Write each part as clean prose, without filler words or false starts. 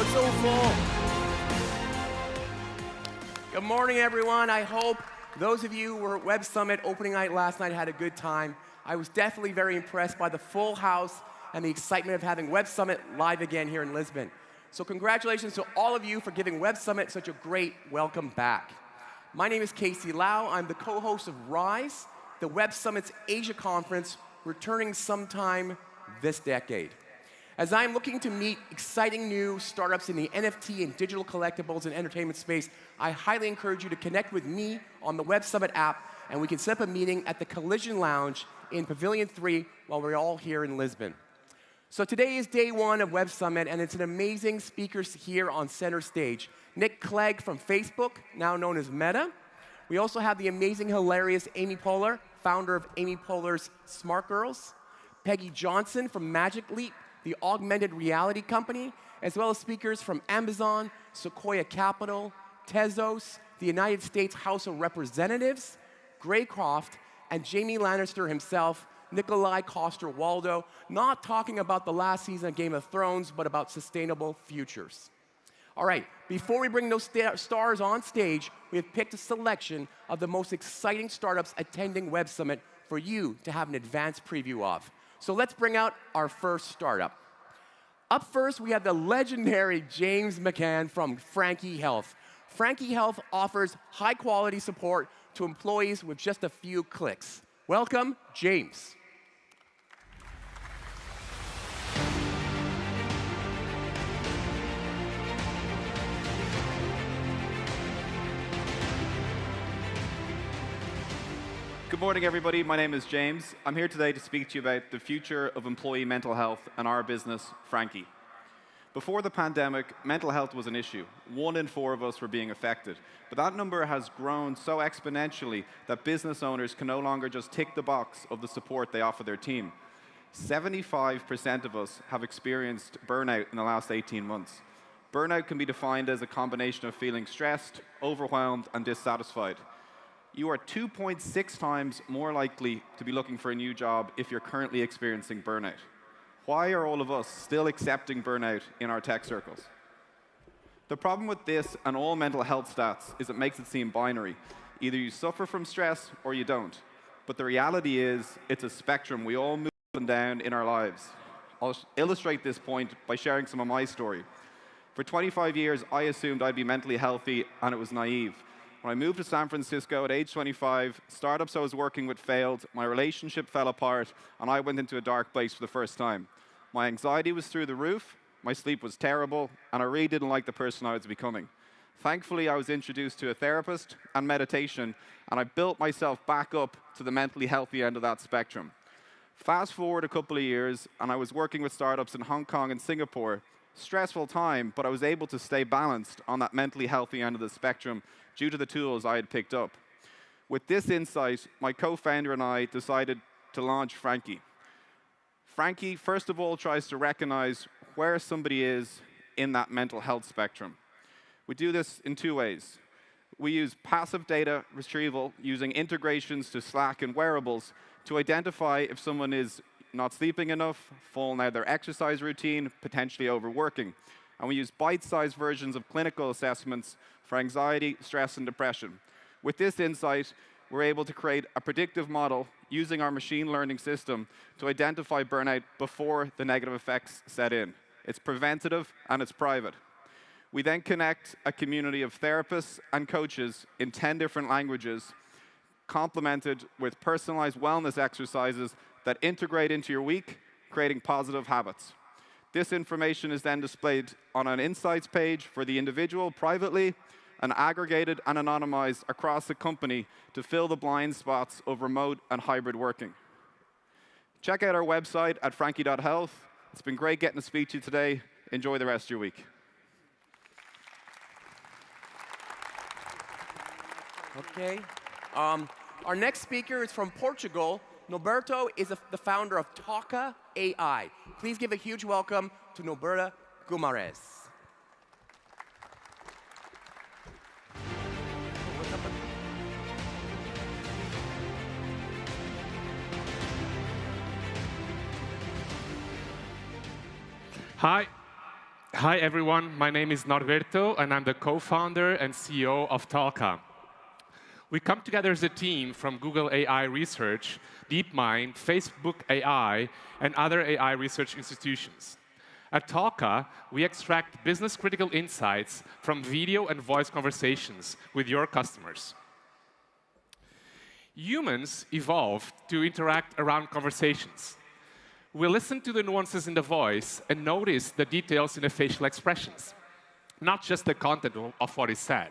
so full. Good morning, everyone. I hope those of you who were at Web Summit opening night last night had a good time. I was definitely very impressed by the full house and the excitement of having Web Summit live again here in Lisbon. So congratulations to all of you for giving Web Summit such a great welcome back. My name is Casey Lau. I'm the co-host of Rise, the Web Summit's Asia conference, returning sometime this decade. As I'm looking to meet exciting new startups in the NFT and digital collectibles and entertainment space, I highly encourage you to connect with me on the Web Summit app, and we can set up a meeting at the Collision Lounge in Pavilion 3 while we're all here in Lisbon. So today is day one of Web Summit, and it's an amazing speakers here on center stage. Nick Clegg from Facebook, now known as Meta. We also have the amazing, hilarious Amy Poehler, founder of Amy Poehler's Smart Girls. Peggy Johnson from Magic Leap, the augmented reality company, as well as speakers from Amazon, Sequoia Capital, Tezos, the United States House of Representatives, Greycroft, and Jamie Lannister himself, Nikolai Coster-Waldau, not talking about the last season of Game of Thrones, but about sustainable futures. All right, before we bring those stars on stage, we have picked a selection of the most exciting startups attending Web Summit for you to have an advanced preview of. So let's bring out our first startup. Up first, we have the legendary James McCann from Frankie Health. Frankie Health offers high-quality support to employees with just a few clicks. Welcome, James. Good morning, everybody. My name is James. I'm here today to speak to you about the future of employee mental health and our business, Frankie. Before the pandemic, mental health was an issue. 1 in 4 of us were being affected. But that number has grown so exponentially that business owners can no longer just tick the box of the support they offer their team. 75% of us have experienced burnout in the last 18 months. Burnout can be defined as a combination of feeling stressed, overwhelmed, and dissatisfied. You are 2.6 times more likely to be looking for a new job if you're currently experiencing burnout. Why are all of us still accepting burnout in our tech circles? The problem with this and all mental health stats is it makes it seem binary. Either you suffer from stress or you don't. But the reality is it's a spectrum. We all move up and down in our lives. I'll illustrate this point by sharing some of my story. For 25 years, I assumed I'd be mentally healthy, and it was naive. When I moved to San Francisco at age 25, startups I was working with failed, my relationship fell apart, and I went into a dark place for the first time. My anxiety was through the roof, my sleep was terrible, and I really didn't like the person I was becoming. Thankfully, I was introduced to a therapist and meditation, and I built myself back up to the mentally healthy end of that spectrum. Fast forward a couple of years, and I was working with startups in Hong Kong and Singapore. Stressful time, but I was able to stay balanced on that mentally healthy end of the spectrum due to the tools I had picked up. With this insight, my co-founder and I decided to launch Frankie. Frankie, first of all, tries to recognize where somebody is in that mental health spectrum. We do this in 2 ways. We use passive data retrieval using integrations to Slack and wearables to identify if someone is not sleeping enough, falling out of their exercise routine, potentially overworking. And we use bite-sized versions of clinical assessments for anxiety, stress, and depression. With this insight, we're able to create a predictive model using our machine learning system to identify burnout before the negative effects set in. It's preventative and it's private. We then connect a community of therapists and coaches in 10 different languages, complemented with personalized wellness exercises that integrate into your week, creating positive habits. This information is then displayed on an insights page for the individual privately and aggregated and anonymized across the company to fill the blind spots of remote and hybrid working. Check out our website at frankie.health. It's been great getting to speak to you today. Enjoy the rest of your week. Okay. Our next speaker is from Portugal. Norberto is the founder of Toca AI. Please give a huge welcome to Norberto Guimarães. Hi. Hi, everyone. My name is Norberto, and I'm the co-founder and CEO of Talka. We come together as a team from Google AI Research, DeepMind, Facebook AI, and other AI research institutions. At Talka, we extract business-critical insights from video and voice conversations with your customers. Humans evolved to interact around conversations. We listen to the nuances in the voice and notice the details in the facial expressions, not just the content of what is said.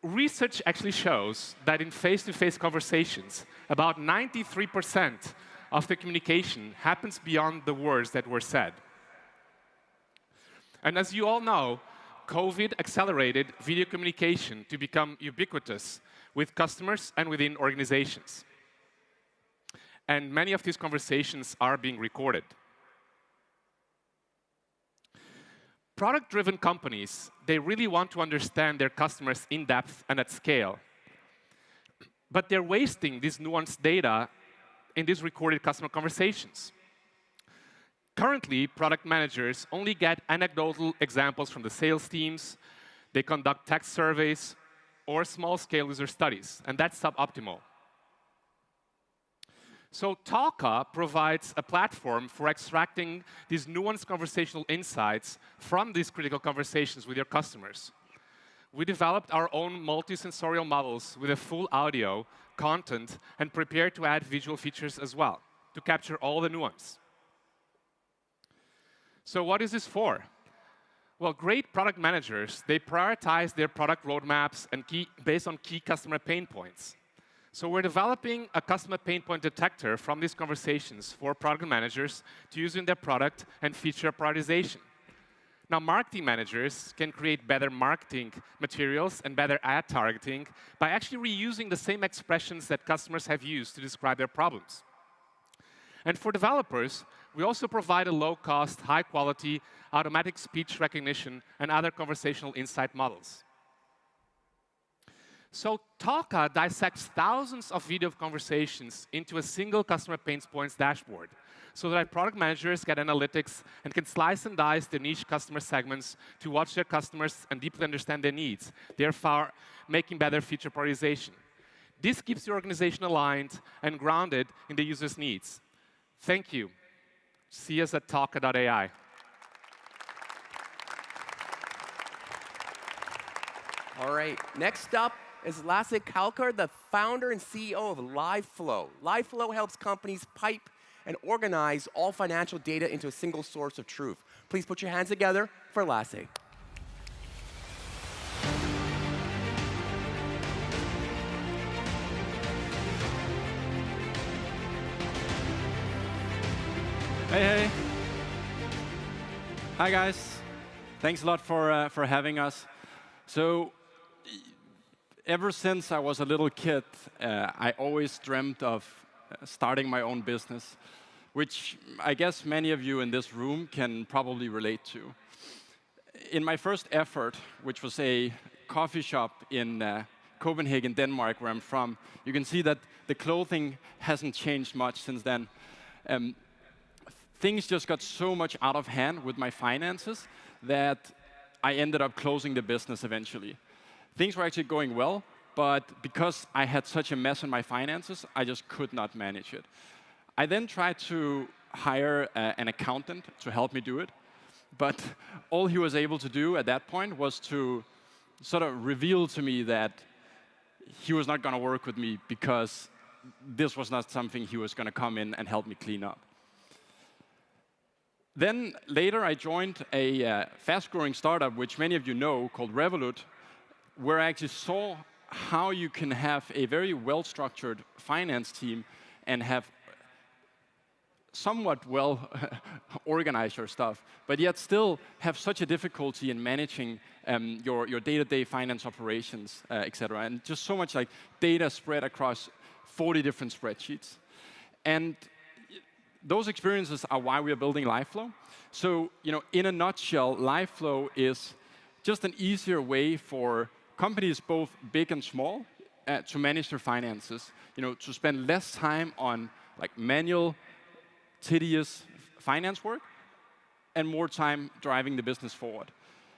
Research actually shows that in face-to-face conversations, about 93% of the communication happens beyond the words that were said. And as you all know, COVID accelerated video communication to become ubiquitous with customers and within organizations. And many of these conversations are being recorded. Product-driven companies, they really want to understand their customers in depth and at scale. But they're wasting this nuanced data in these recorded customer conversations. Currently, product managers only get anecdotal examples from the sales teams. They conduct text surveys or small-scale user studies, and that's suboptimal. So Talka provides a platform for extracting these nuanced conversational insights from these critical conversations with your customers. We developed our own multi-sensorial models with a full audio, content, and prepared to add visual features as well to capture all the nuance. So what is this for? Well, great product managers, they prioritize their product roadmaps and based on key customer pain points. So we're developing a customer pain point detector from these conversations for product managers to use in their product and feature prioritization. Now, marketing managers can create better marketing materials and better ad targeting by actually reusing the same expressions that customers have used to describe their problems. And for developers, we also provide a low-cost, high-quality automatic speech recognition and other conversational insight models. So Talka dissects thousands of video conversations into a single customer pain points dashboard so that product managers get analytics and can slice and dice their niche customer segments to watch their customers and deeply understand their needs, therefore making better feature prioritization. This keeps your organization aligned and grounded in the user's needs. Thank you. See us at talka.ai. All right, next up is Lasse Kalkar, the founder and CEO of LiveFlow. LiveFlow helps companies pipe and organize all financial data into a single source of truth. Please put your hands together for Lasse. Hey. Hi, guys. Thanks a lot for having us. So, ever since I was a little kid, I always dreamt of starting my own business, which I guess many of you in this room can probably relate to. In my first effort, which was a coffee shop in Copenhagen, Denmark, where I'm from, you can see that the clothing hasn't changed much since then. Things just got so much out of hand with my finances that I ended up closing the business eventually. Things were actually going well, but because I had such a mess in my finances, I just could not manage it. I then tried to hire an accountant to help me do it, but all he was able to do at that point was to sort of reveal to me that he was not going to work with me because this was not something he was going to come in and help me clean up. Then later, I joined a fast-growing startup, which many of you know, called Revolut, where I actually saw how you can have a very well-structured finance team and have somewhat well-organized your stuff, but yet still have such a difficulty in managing your day-to-day finance operations, et cetera, and just so much like data spread across 40 different spreadsheets. And those experiences are why we are building LiveFlow. So, in a nutshell, LiveFlow is just an easier way for companies, both big and small, to manage their finances. To spend less time on manual, tedious finance work, and more time driving the business forward.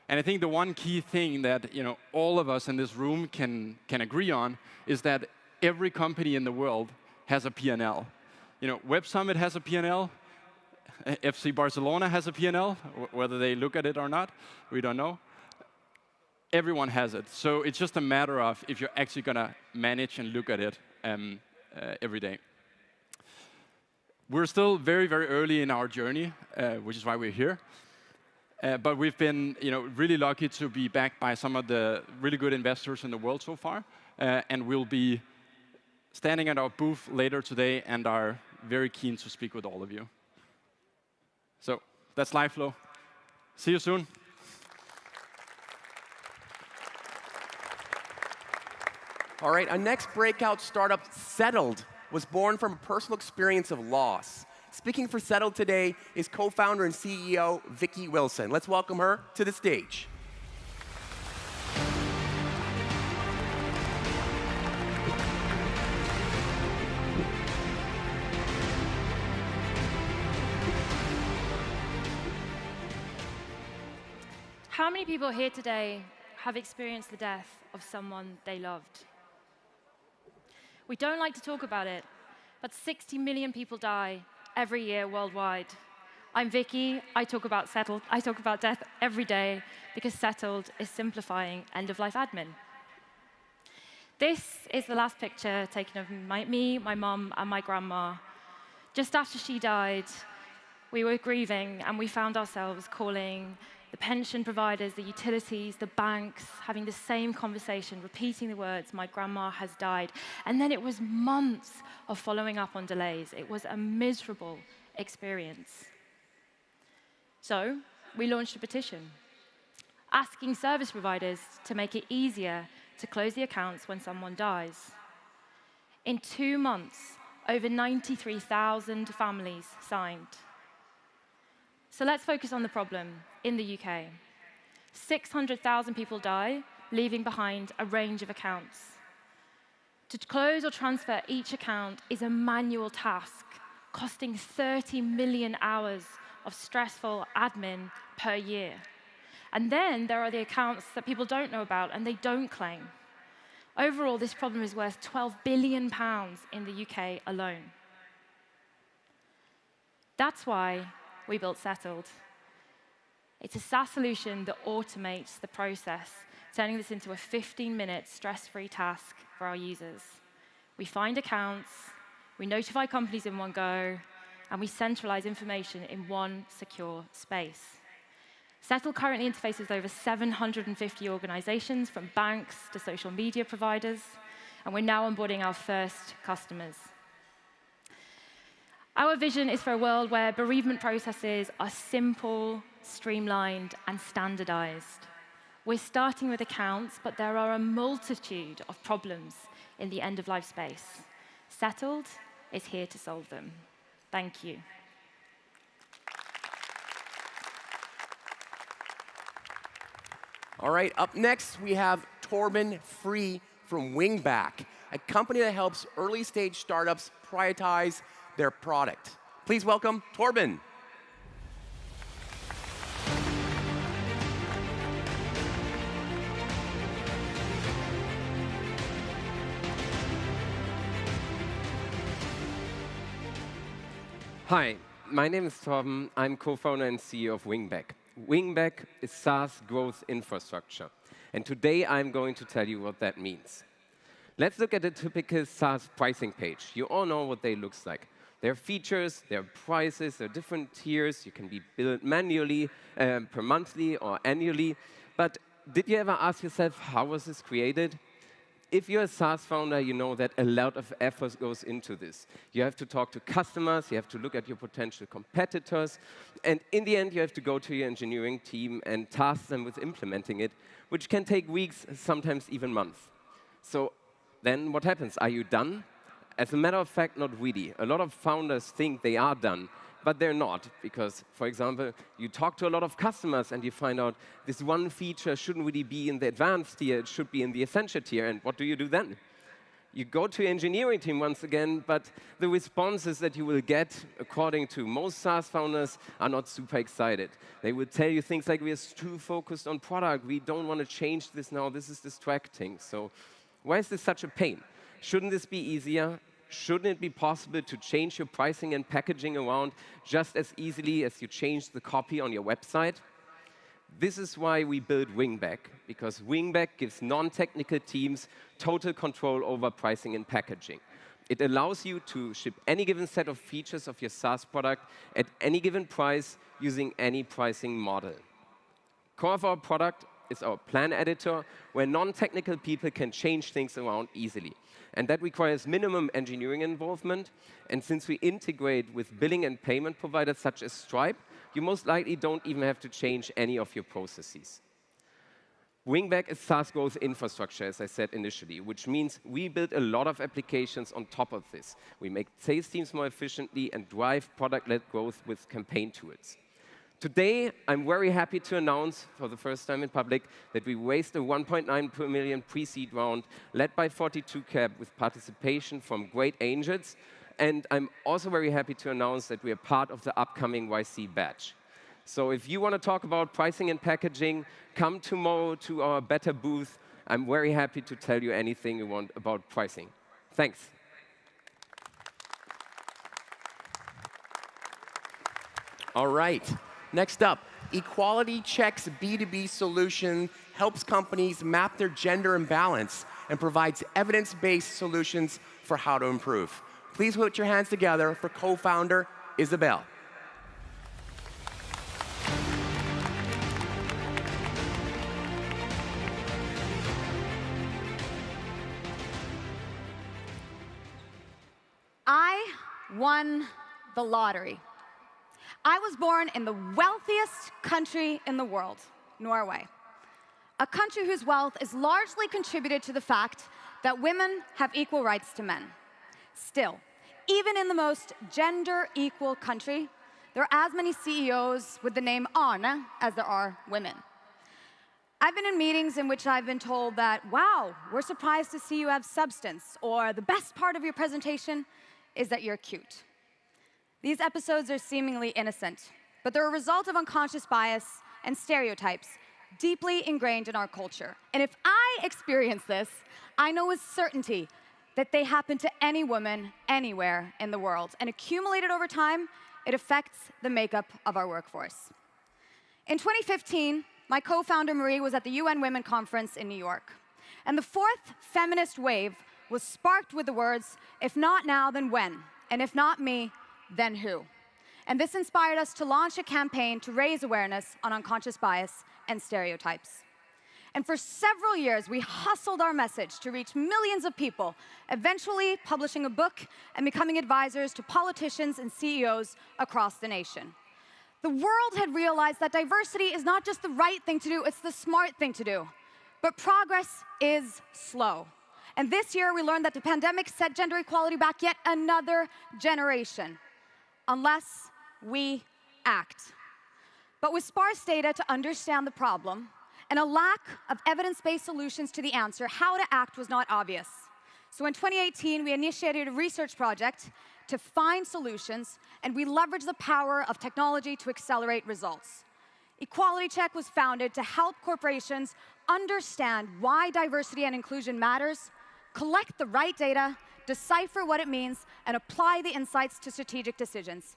And I think the one key thing that all of us in this room can agree on is that every company in the world has a P&L. Web Summit has a P&L. FC Barcelona has a P&L. Whether they look at it or not, we don't know. Everyone has it. So it's just a matter of if you're actually going to manage and look at it every day. We're still very, very early in our journey, which is why we're here. But we've been really lucky to be backed by some of the really good investors in the world so far. And we'll be standing at our booth later today and are very keen to speak with all of you. So that's LiveFlow. See you soon. All right, our next breakout startup, Settled, was born from a personal experience of loss. Speaking for Settled today is co-founder and CEO Vicki Wilson. Let's welcome her to the stage. How many people here today have experienced the death of someone they loved? We don't like to talk about it, but 60 million people die every year worldwide. I'm Vicki. I talk about Settled. I talk about death every day because Settled is simplifying end-of-life admin. This is the last picture taken of me, my mum, and my grandma. Just after she died, we were grieving, and we found ourselves calling the pension providers, the utilities, the banks, having the same conversation, repeating the words, "My grandma has died." And then it was months of following up on delays. It was a miserable experience. So we launched a petition, asking service providers to make it easier to close the accounts when someone dies. In 2 months, over 93,000 families signed. So let's focus on the problem in the UK. 600,000 people die, leaving behind a range of accounts. To close or transfer each account is a manual task, costing 30 million hours of stressful admin per year. And then there are the accounts that people don't know about and they don't claim. Overall, this problem is worth £12 billion in the UK alone. That's why we built Settled. It's a SaaS solution that automates the process, turning this into a 15-minute stress-free task for our users. We find accounts, we notify companies in one go, and we centralize information in one secure space. Settled currently interfaces with over 750 organizations, from banks to social media providers, and we're now onboarding our first customers. Our vision is for a world where bereavement processes are simple, streamlined, and standardized. We're starting with accounts, but there are a multitude of problems in the end-of-life space. Settled is here to solve them. Thank you. All right, up next, we have Torben Free from Wingback, a company that helps early-stage startups prioritize their product. Please welcome Torben. Hi, my name is Torben. I'm co-founder and CEO of Wingback. Wingback is SaaS growth infrastructure. And today I'm going to tell you what that means. Let's look at a typical SaaS pricing page. You all know what they look like. There are features, there are prices, there are different tiers. You can be billed manually, per monthly or annually. But did you ever ask yourself, how was this created? If you're a SaaS founder, you know that a lot of effort goes into this. You have to talk to customers, you have to look at your potential competitors, and in the end, you have to go to your engineering team and task them with implementing it, which can take weeks, sometimes even months. So then what happens? Are you done? As a matter of fact, not really. A lot of founders think they are done, but they're not, because, for example, you talk to a lot of customers and you find out this one feature shouldn't really be in the advanced tier, it should be in the essential tier, and what do you do then? You go to your engineering team once again, but the responses that you will get, according to most SaaS founders, are not super excited. They will tell you things like, we are too focused on product, we don't want to change this now, this is distracting. So why is this such a pain? Shouldn't this be easier? Shouldn't it be possible to change your pricing and packaging around just as easily as you change the copy on your website? This is why we built Wingback, because Wingback gives non-technical teams total control over pricing and packaging. It allows you to ship any given set of features of your SaaS product at any given price using any pricing model. Core of our product is our plan editor, where non-technical people can change things around easily. And that requires minimum engineering involvement. And since we integrate with billing and payment providers such as Stripe, you most likely don't even have to change any of your processes. Wingback is SaaS growth infrastructure, as I said initially, which means we build a lot of applications on top of this. We make sales teams more efficiently and drive product-led growth with campaign tools. Today, I'm very happy to announce, for the first time in public, that we raised a 1.9 million pre-seed round led by 42Cap with participation from great angels. And I'm also very happy to announce that we are part of the upcoming YC batch. So if you want to talk about pricing and packaging, come tomorrow to our beta booth. I'm very happy to tell you anything you want about pricing. Thanks. All right. Next up, Equality Check's B2B solution helps companies map their gender imbalance and provides evidence-based solutions for how to improve. Please put your hands together for co-founder Isabel. I won the lottery. I was born in the wealthiest country in the world, Norway. A country whose wealth is largely contributed to the fact that women have equal rights to men. Still, even in the most gender-equal country, there are as many CEOs with the name Arne as there are women. I've been in meetings in which I've been told that, wow, we're surprised to see you have substance, or the best part of your presentation is that you're cute. These episodes are seemingly innocent, but they're a result of unconscious bias and stereotypes deeply ingrained in our culture. And if I experience this, I know with certainty that they happen to any woman anywhere in the world. And accumulated over time, it affects the makeup of our workforce. In 2015, my co-founder Marie was at the UN Women Conference in New York. And the fourth feminist wave was sparked with the words, if not now, then when? And if not me, then who? And this inspired us to launch a campaign to raise awareness on unconscious bias and stereotypes. And for several years, we hustled our message to reach millions of people, eventually publishing a book and becoming advisors to politicians and CEOs across the nation. The world had realized that diversity is not just the right thing to do, it's the smart thing to do. But progress is slow. And this year, we learned that the pandemic set gender equality back yet another generation, unless we act. But with sparse data to understand the problem, and a lack of evidence-based solutions to the answer, how to act was not obvious. So in 2018, we initiated a research project to find solutions, and we leveraged the power of technology to accelerate results. Equality Check was founded to help corporations understand why diversity and inclusion matters, collect the right data, decipher what it means, and apply the insights to strategic decisions.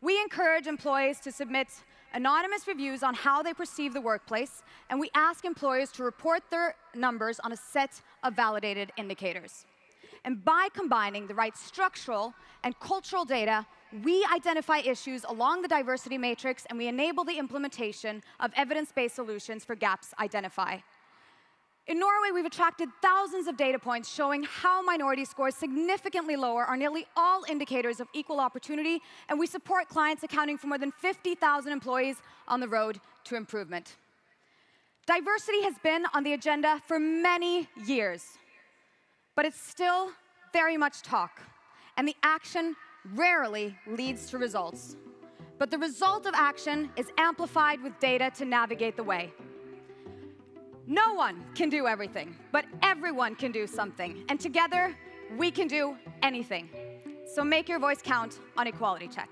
We encourage employees to submit anonymous reviews on how they perceive the workplace, and we ask employers to report their numbers on a set of validated indicators. And by combining the right structural and cultural data, we identify issues along the diversity matrix, and we enable the implementation of evidence-based solutions for gaps identified. In Norway, we've attracted thousands of data points showing how minority scores significantly lower are nearly all indicators of equal opportunity, and we support clients accounting for more than 50,000 employees on the road to improvement. Diversity has been on the agenda for many years, but it's still very much talk, and the action rarely leads to results. But the result of action is amplified with data to navigate the way. No one can do everything, but everyone can do something. And together, we can do anything. So make your voice count on Equality Check.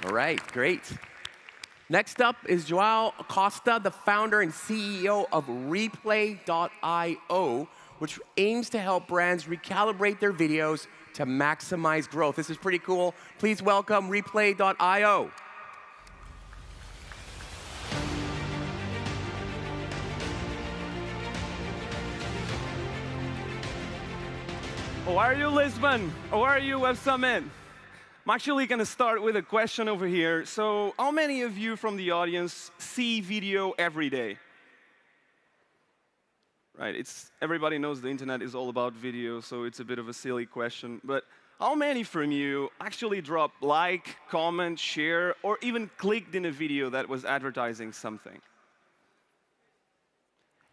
All right, great. Next up is Joao Acosta, the founder and CEO of Replay.io, which aims to help brands recalibrate their videos to maximize growth. This is pretty cool. Please welcome Replay.io. How are you, Lisbon? How are you, Web Summit? I'm actually going to start with a question over here. So, how many of you from the audience see video every day? Right, everybody knows the internet is all about video, so it's a bit of a silly question. But how many from you actually drop like, comment, share, or even clicked in a video that was advertising something?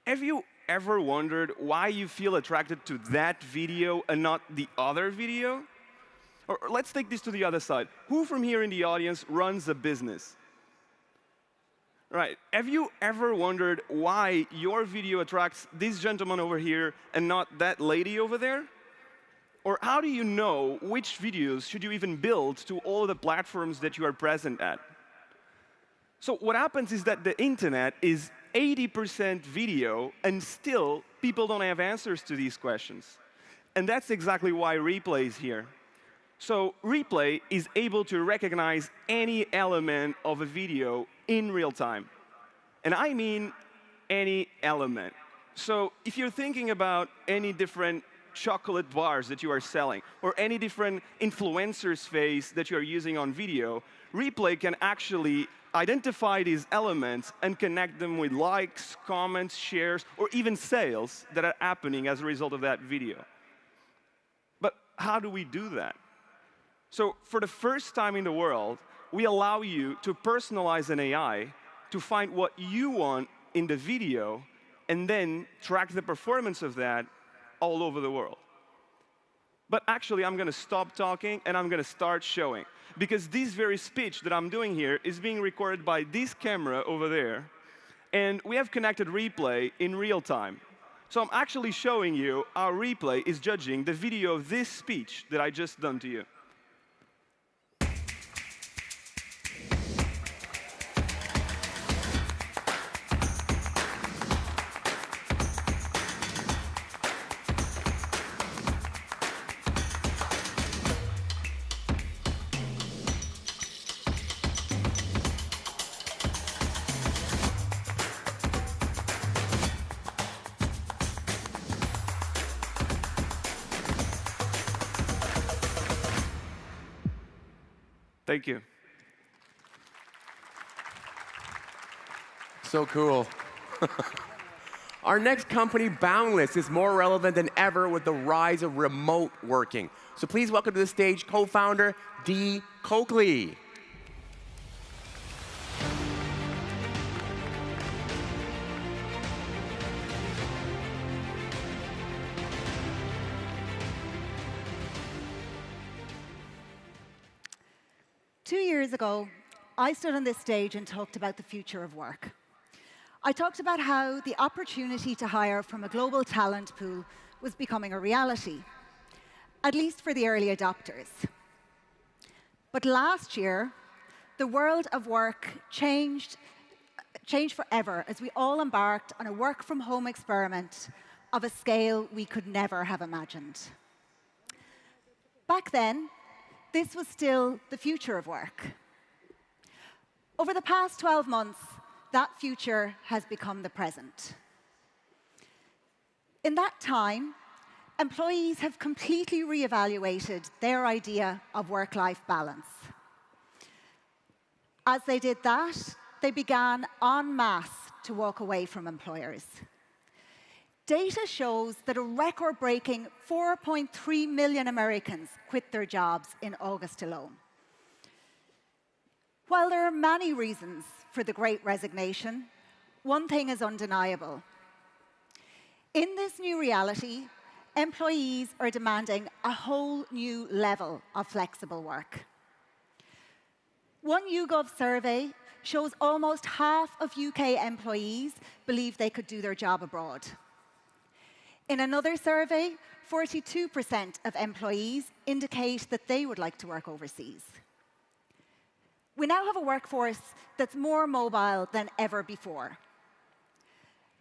Have you ever wondered why you feel attracted to that video and not the other video? Or let's take this to the other side. Who from here in the audience runs a business? Right. Have you ever wondered why your video attracts this gentleman over here and not that lady over there? Or how do you know which videos should you even build to all the platforms that you are present at? So what happens is that the internet is 80% video, and still people don't have answers to these questions. And that's exactly why Replay is here. So Replay is able to recognize any element of a video in real time. And I mean any element. So if you're thinking about any different chocolate bars that you are selling, or any different influencer's face that you are using on video, Replay can actually identify these elements and connect them with likes, comments, shares, or even sales that are happening as a result of that video. But how do we do that? So for the first time in the world, we allow you to personalize an AI to find what you want in the video and then track the performance of that all over the world. But actually, I'm going to stop talking and I'm going to start showing. Because this very speech that I'm doing here is being recorded by this camera over there. And we have connected Replay in real time. So I'm actually showing you how Replay is judging the video of this speech that I just done to you. Thank you. So cool. Our next company, Boundless, is more relevant than ever with the rise of remote working. So please welcome to the stage co-founder Dee Coakley. Years ago, I stood on this stage and talked about the future of work. I talked about how the opportunity to hire from a global talent pool was becoming a reality, at least for the early adopters. But last year, the world of work changed forever as we all embarked on a work-from-home experiment of a scale we could never have imagined. Back then, this was still the future of work. Over the past 12 months, that future has become the present. In that time, employees have completely reevaluated their idea of work-life balance. As they did that, they began en masse to walk away from employers. Data shows that a record-breaking 4.3 million Americans quit their jobs in August alone. While there are many reasons for the Great Resignation, one thing is undeniable. In this new reality, employees are demanding a whole new level of flexible work. One YouGov survey shows almost half of UK employees believe they could do their job abroad. In another survey, 42% of employees indicate that they would like to work overseas. We now have a workforce that's more mobile than ever before.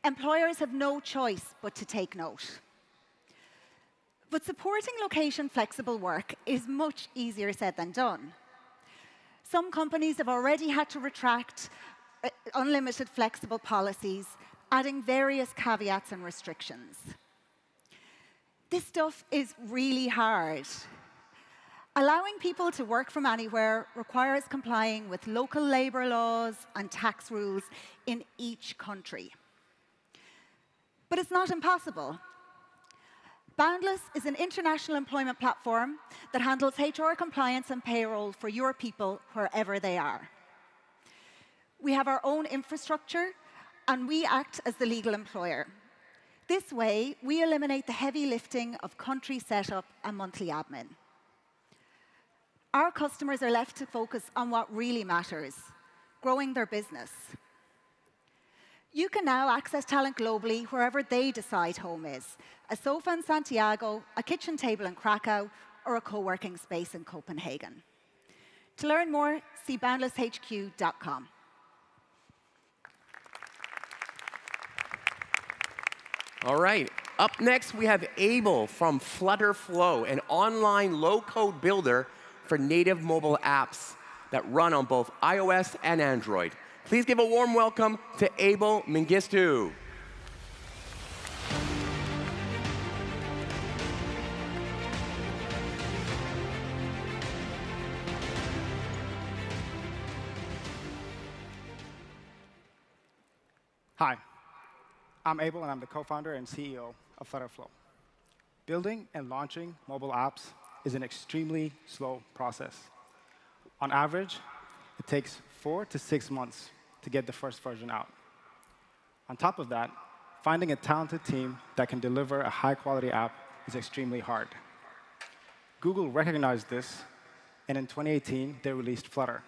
Employers have no choice but to take note. But supporting location-flexible work is much easier said than done. Some companies have already had to retract unlimited flexible policies, adding various caveats and restrictions. This stuff is really hard. Allowing people to work from anywhere requires complying with local labor laws and tax rules in each country. But it's not impossible. Boundless is an international employment platform that handles HR compliance and payroll for your people wherever they are. We have our own infrastructure, and we act as the legal employer. This way, we eliminate the heavy lifting of country setup and monthly admin. Our customers are left to focus on what really matters, growing their business. You can now access talent globally wherever they decide home is, a sofa in Santiago, a kitchen table in Krakow, or a co-working space in Copenhagen. To learn more, see boundlesshq.com. All right, up next we have Abel from Flutterflow, an online low-code builder for native mobile apps that run on both iOS and Android. Please give a warm welcome to Abel Mengistu. Hi, I'm Abel, and I'm the co-founder and CEO of Flutterflow. Building and launching mobile apps is an extremely slow process. On average, it takes 4 to 6 months to get the first version out. On top of that, finding a talented team that can deliver a high-quality app is extremely hard. Google recognized this, and in 2018, they released Flutter,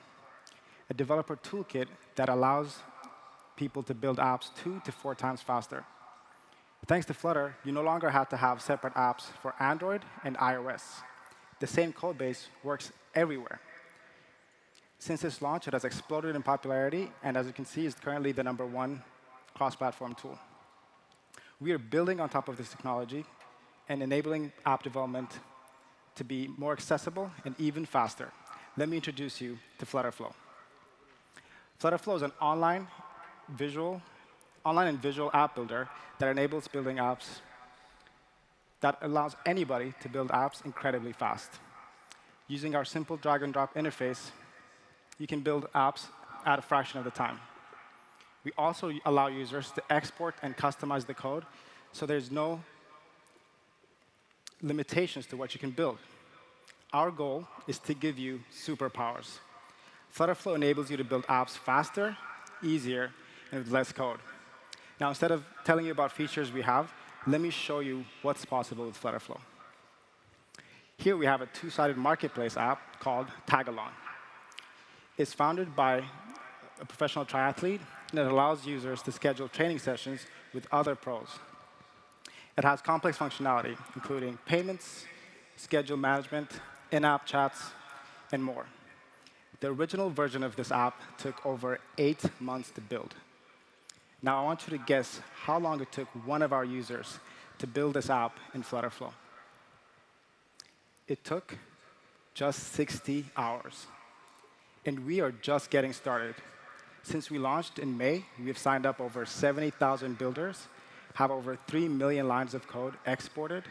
a developer toolkit that allows people to build apps 2 to 4 times faster. Thanks to Flutter, you no longer have to have separate apps for Android and iOS. The same code base works everywhere. Since its launch, it has exploded in popularity, and as you can see, is currently the #1 cross-platform tool. We are building on top of this technology and enabling app development to be more accessible and even faster. Let me introduce you to Flutterflow. Flutterflow is an online and visual app builder that enables building apps that allows anybody to build apps incredibly fast. Using our simple drag-and-drop interface, you can build apps at a fraction of the time. We also allow users to export and customize the code, so there's no limitations to what you can build. Our goal is to give you superpowers. Flutterflow enables you to build apps faster, easier, and with less code. Now, instead of telling you about features we have, let me show you what's possible with Flutterflow. Here we have a 2-sided marketplace app called Tagalong. It's founded by a professional triathlete, and it allows users to schedule training sessions with other pros. It has complex functionality, including payments, schedule management, in-app chats, and more. The original version of this app took over 8 months to build. Now, I want you to guess how long it took one of our users to build this app in Flutterflow. It took just 60 hours. And we are just getting started. Since we launched in May, we have signed up over 70,000 builders, have over 3 million lines of code exported,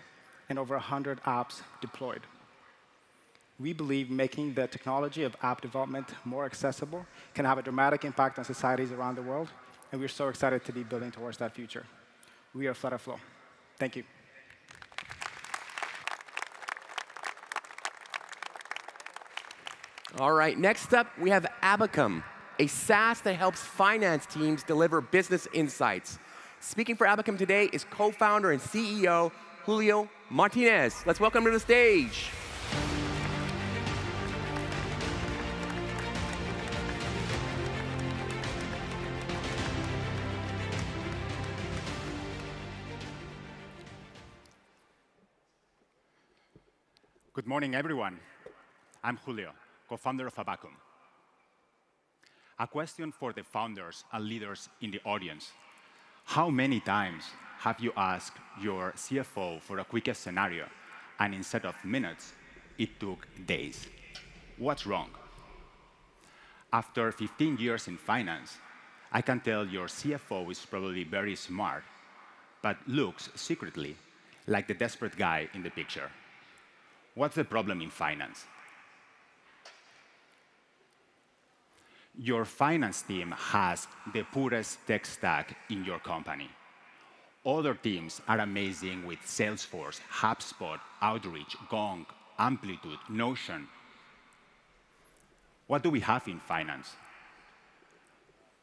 and over 100 apps deployed. We believe making the technology of app development more accessible can have a dramatic impact on societies around the world, and we're so excited to be building towards that future. We are Flutterflow. Thank you. All right, next up, we have Abacum, a SaaS that helps finance teams deliver business insights. Speaking for Abacum today is co-founder and CEO Julio Martinez. Let's welcome him to the stage. Good morning, everyone. I'm Julio, co-founder of Abacum. A question for the founders and leaders in the audience. How many times have you asked your CFO for a quick scenario, and instead of minutes, it took days? What's wrong? After 15 years in finance, I can tell your CFO is probably very smart, but looks secretly like the desperate guy in the picture. What's the problem in finance? Your finance team has the poorest tech stack in your company. Other teams are amazing with Salesforce, HubSpot, Outreach, Gong, Amplitude, Notion. What do we have in finance?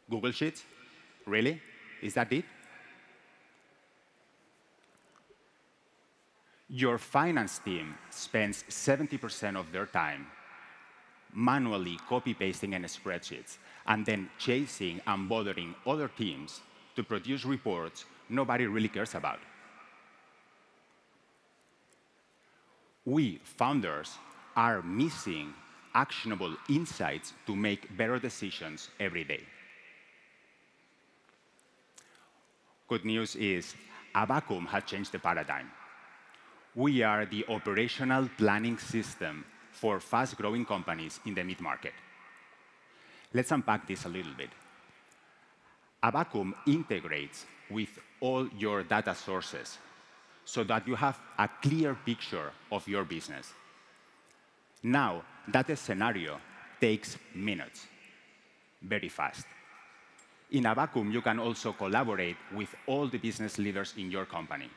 Google Sheets? Really? Is that it? Your finance team spends 70% of their time manually copy-pasting in spreadsheets and then chasing and bothering other teams to produce reports nobody really cares about. We, founders, are missing actionable insights to make better decisions every day. Good news is Abacum has changed the paradigm. We are the operational planning system for fast-growing companies in the mid-market. Let's unpack this a little bit. Abacum integrates with all your data sources so that you have a clear picture of your business. Now, that scenario takes minutes, very fast. In Abacum, you can also collaborate with all the business leaders in your company,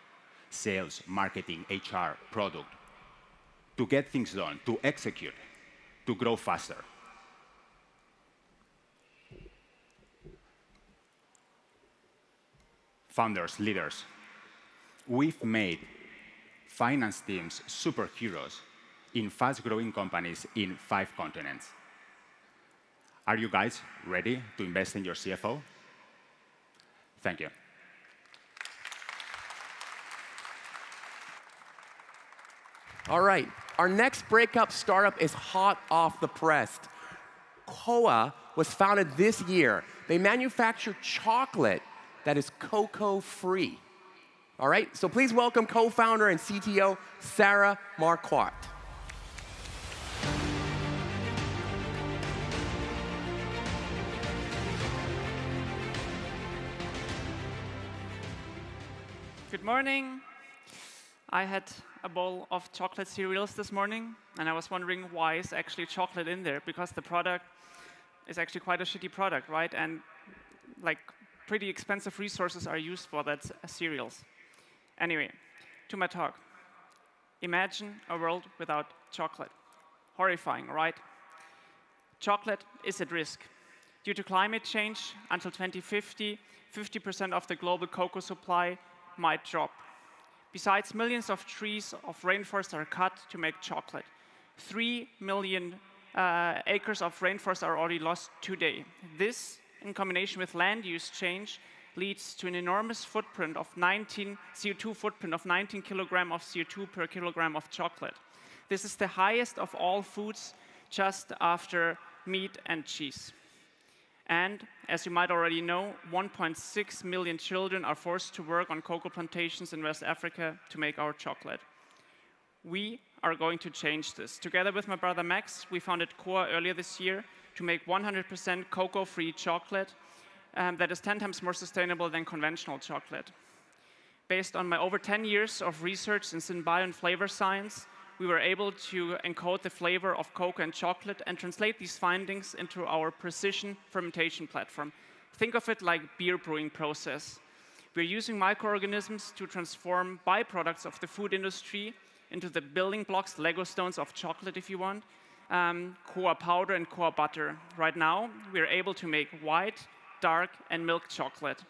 sales, marketing, HR, product, to get things done, to execute, to grow faster. Founders, leaders, we've made finance teams superheroes in fast-growing companies in 5 continents. Are you guys ready to invest in your CFO? Thank you. All right, our next breakout startup is hot off the press. Koa was founded this year. They manufacture chocolate that is cocoa-free. All right, so please welcome co-founder and CTO, Sarah Marquardt. Good morning. I had a bowl of chocolate cereals this morning, and I was wondering why is actually chocolate in there, because the product is actually quite a shitty product, right? And like pretty expensive resources are used for that cereals. Anyway, to my talk. Imagine a world without chocolate. Horrifying, right? Chocolate is at risk. Due to climate change, until 2050, 50% of the global cocoa supply might drop. Besides, millions of trees of rainforest are cut to make chocolate. 3 million acres of rainforest are already lost today. This, in combination with land use change, leads to an enormous footprint of CO2 footprint of 19 kilograms of CO2 per kilogram of chocolate. This is the highest of all foods, just after meat and cheese. And, as you might already know, 1.6 million children are forced to work on cocoa plantations in West Africa to make our chocolate. We are going to change this. Together with my brother Max, we founded Koa earlier this year to make 100% cocoa-free chocolate that is 10 times more sustainable than conventional chocolate. Based on my over 10 years of research in synbio and flavor science, we were able to encode the flavor of cocoa and chocolate and translate these findings into our precision fermentation platform. Think of it like beer brewing process. We're using microorganisms to transform byproducts of the food industry into the building blocks, Lego stones of chocolate if you want, Koa powder and Koa butter. Right now, we're able to make white, dark, and milk chocolate.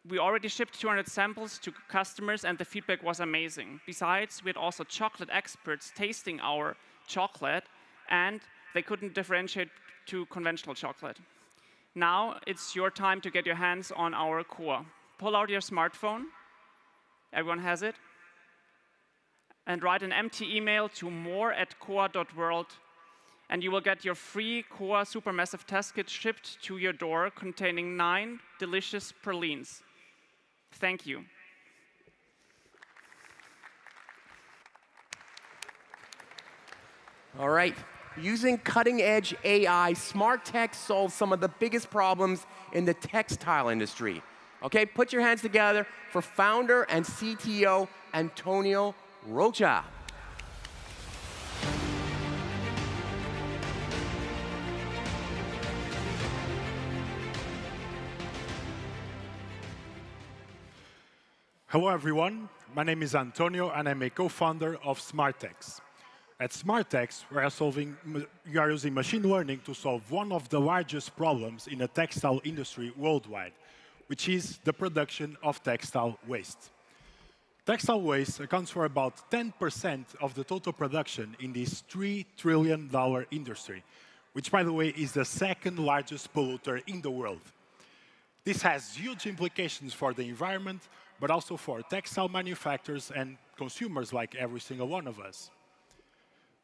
We already shipped 200 samples to customers, and the feedback was amazing. Besides, we had also chocolate experts tasting our chocolate, and they couldn't differentiate to conventional chocolate. Now it's your time to get your hands on our Koa. Pull out your smartphone. Everyone has it? and write an empty email to more@coa.world, and you will get your free Coa Supermassive Test Kit shipped to your door containing 9 delicious pralines. Thank you. All right. Using cutting-edge AI, SmartTech solves some of the biggest problems in the textile industry. Okay, put your hands together for founder and CTO Antonio Rocha. Hello, everyone. My name is Antonio, and I'm a co-founder of SmartTex. At SmartTex, we are using machine learning to solve one of the largest problems in the textile industry worldwide, which is the production of textile waste. Textile waste accounts for about 10% of the total production in this $3 trillion industry, which, by the way, is the second largest polluter in the world. This has huge implications for the environment, but also for textile manufacturers and consumers like every single one of us.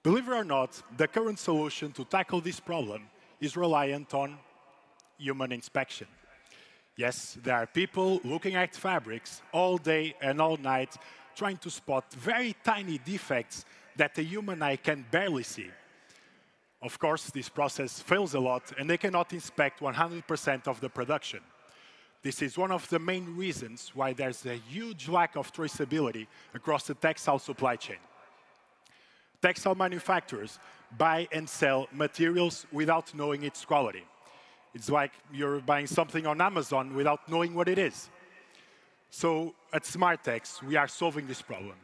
Believe it or not, the current solution to tackle this problem is reliant on human inspection. Yes, there are people looking at fabrics all day and all night, trying to spot very tiny defects that the human eye can barely see. Of course, this process fails a lot, and they cannot inspect 100% of the production. This is one of the main reasons why there's a huge lack of traceability across the textile supply chain. Textile manufacturers buy and sell materials without knowing its quality. It's like you're buying something on Amazon without knowing what it is. So at SmartTex, we are solving this problem.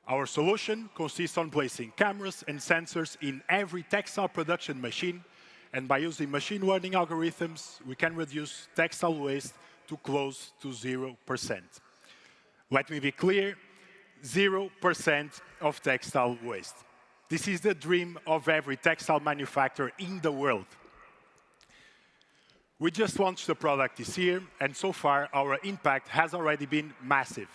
Our solution consists on placing cameras and sensors in every textile production machine, and by using machine learning algorithms, we can reduce textile waste to close to 0%. Let me be clear, 0% of textile waste. This is the dream of every textile manufacturer in the world. We just launched the product this year, and so far, our impact has already been massive.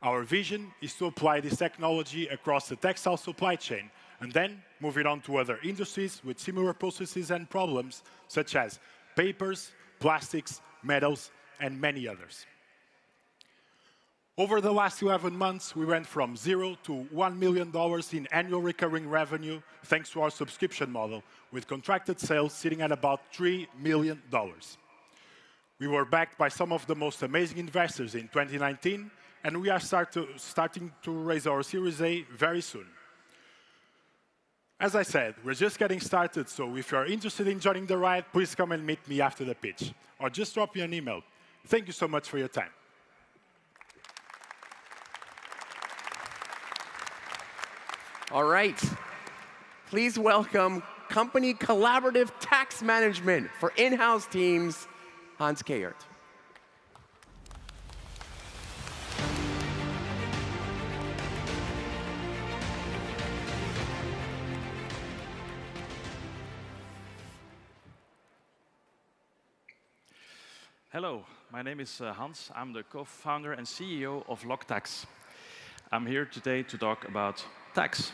Our vision is to apply this technology across the textile supply chain, and then move it on to other industries with similar processes and problems, such as papers, plastics, metals, and many others. Over the last 11 months, we went from 0 to $1 million in annual recurring revenue thanks to our subscription model, with contracted sales sitting at about $3 million. We were backed by some of the most amazing investors in 2019, and we are starting to raise our Series A very soon. As I said, we're just getting started, so if you're interested in joining the ride, please come and meet me after the pitch, or just drop me an email. Thank you so much for your time. All right. Please welcome Company Collaborative Tax Management for in-house teams, Hans Kehrt. Hello, my name is Hans. I'm the co-founder and CEO of LogTax. I'm here today to talk about tax.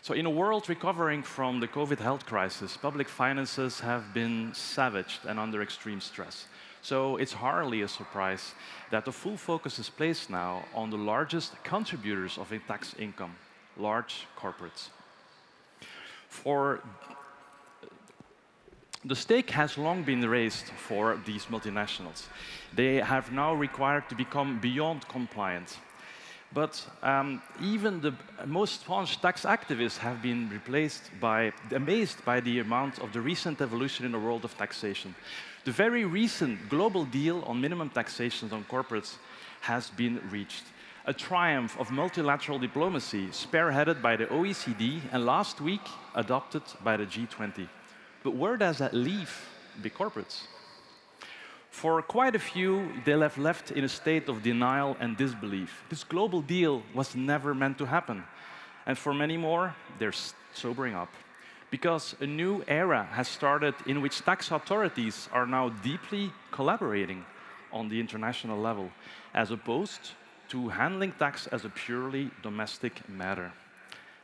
So in a world recovering from the COVID health crisis, public finances have been savaged and under extreme stress. So it's hardly a surprise that the full focus is placed now on the largest contributors of tax income, large corporates. The stake has long been raised for these multinationals. They have now required to become beyond compliant. But even the most staunch tax activists have been amazed by the amount of the recent evolution in the world of taxation. The very recent global deal on minimum taxation on corporates has been reached. A triumph of multilateral diplomacy spearheaded by the OECD and last week adopted by the G20. But where does that leave the corporates? For quite a few, they have left in a state of denial and disbelief. This global deal was never meant to happen. And for many more, they're sobering up. Because a new era has started in which tax authorities are now deeply collaborating on the international level, as opposed to handling tax as a purely domestic matter.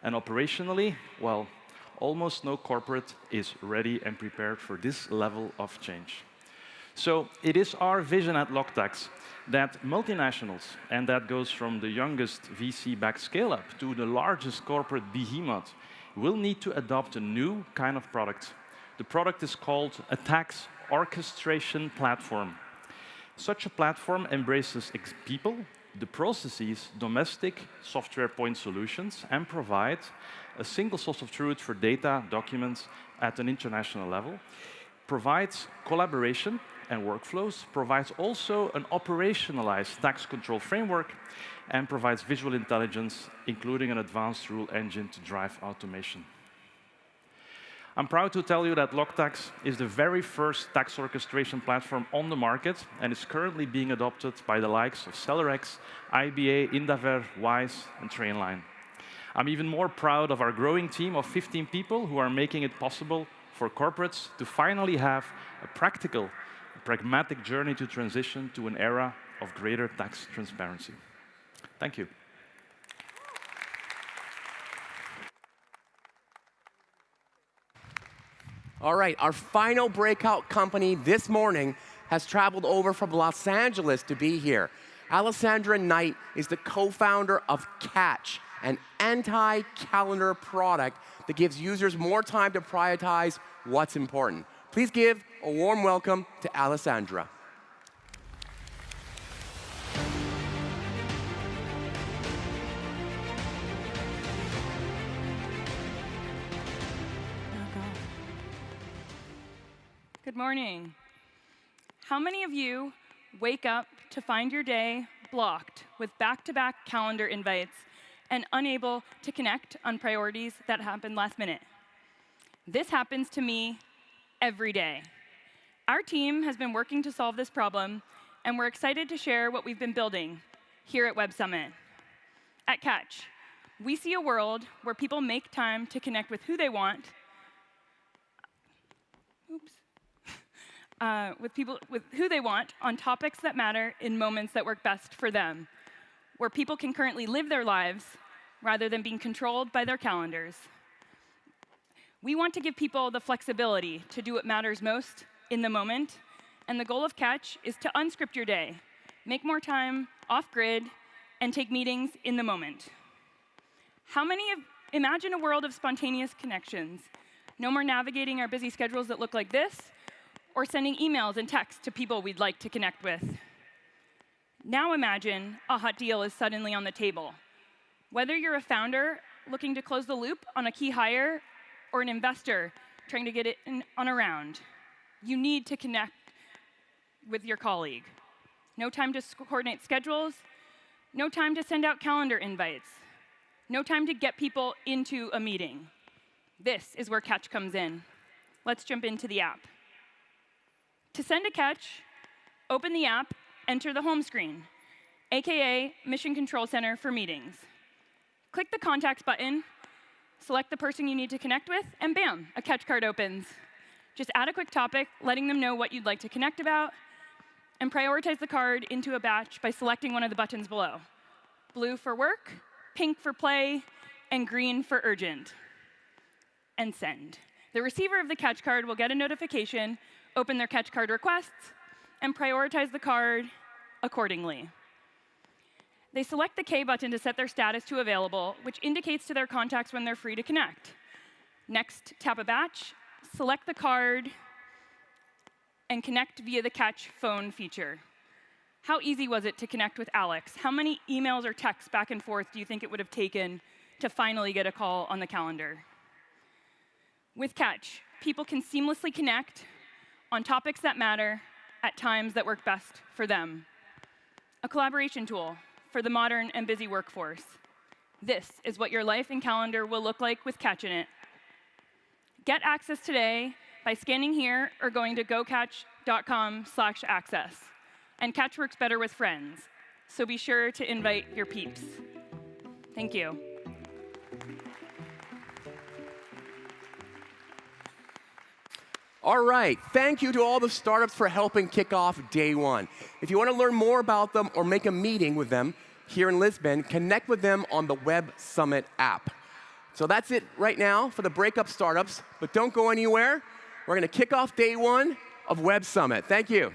And operationally, well, almost no corporate is ready and prepared for this level of change. So it is our vision at LokTax that multinationals, and that goes from the youngest VC-backed scale-up to the largest corporate behemoth, will need to adopt a new kind of product. The product is called a tax orchestration platform. Such a platform embraces people, the processes, domestic software point solutions, and provides a single source of truth for data, documents at an international level, provides collaboration and workflows, provides also an operationalized tax control framework, and provides visual intelligence, including an advanced rule engine to drive automation. I'm proud to tell you that LokTax is the very first tax orchestration platform on the market and is currently being adopted by the likes of Celerex, IBA, Indaver, Wise, and Trainline. I'm even more proud of our growing team of 15 people who are making it possible for corporates to finally have a practical, pragmatic journey to transition to an era of greater tax transparency. Thank you. All right, our final breakout company this morning has traveled over from Los Angeles to be here. Alessandra Knight is the co-founder of Catch, an anti-calendar product that gives users more time to prioritize what's important. Please give a warm welcome to Alessandra. Good morning. How many of you wake up to find your day blocked with back-to-back calendar invites and unable to connect on priorities that happened last minute? This happens to me every day. Our team has been working to solve this problem, and we're excited to share what we've been building here at Web Summit. At Catch, we see a world where people make time to connect with who they want, with who they want on topics that matter in moments that work best for them, where people can currently live their lives rather than being controlled by their calendars. We want to give people the flexibility to do what matters most in the moment, and the goal of Catch is to unscript your day, make more time off-grid, and take meetings in the moment. Imagine a world of spontaneous connections. No more navigating our busy schedules that look like this, or sending emails and texts to people we'd like to connect with. Now imagine a hot deal is suddenly on the table. Whether you're a founder looking to close the loop on a key hire or an investor trying to get it on a round, you need to connect with your colleague. No time to coordinate schedules, no time to send out calendar invites, no time to get people into a meeting. This is where Catch comes in. Let's jump into the app. To send a Catch, open the app, enter the home screen, aka Mission Control Center for meetings. Click the Contacts button, select the person you need to connect with, and bam, a Catch card opens. Just add a quick topic, letting them know what you'd like to connect about, and prioritize the card into a batch by selecting one of the buttons below. Blue for work, pink for play, and green for urgent. And send. The receiver of the Catch card will get a notification, open their Catch card requests, and prioritize the card accordingly. They select the K button to set their status to available, which indicates to their contacts when they're free to connect. Next, tap a batch, select the card, and connect via the Catch phone feature. How easy was it to connect with Alex? How many emails or texts back and forth do you think it would have taken to finally get a call on the calendar? With Catch, people can seamlessly connect on topics that matter at times that work best for them. A collaboration tool for the modern and busy workforce. This is what your life and calendar will look like with Catch in it. Get access today by scanning here or going to gocatch.com/access. And Catch works better with friends, so be sure to invite your peeps. Thank you. All right, thank you to all the startups for helping kick off day one. If you want to learn more about them or make a meeting with them, here in Lisbon, connect with them on the Web Summit app. So that's it right now for the Breakup Startups, but don't go anywhere. We're going to kick off day one of Web Summit. Thank you.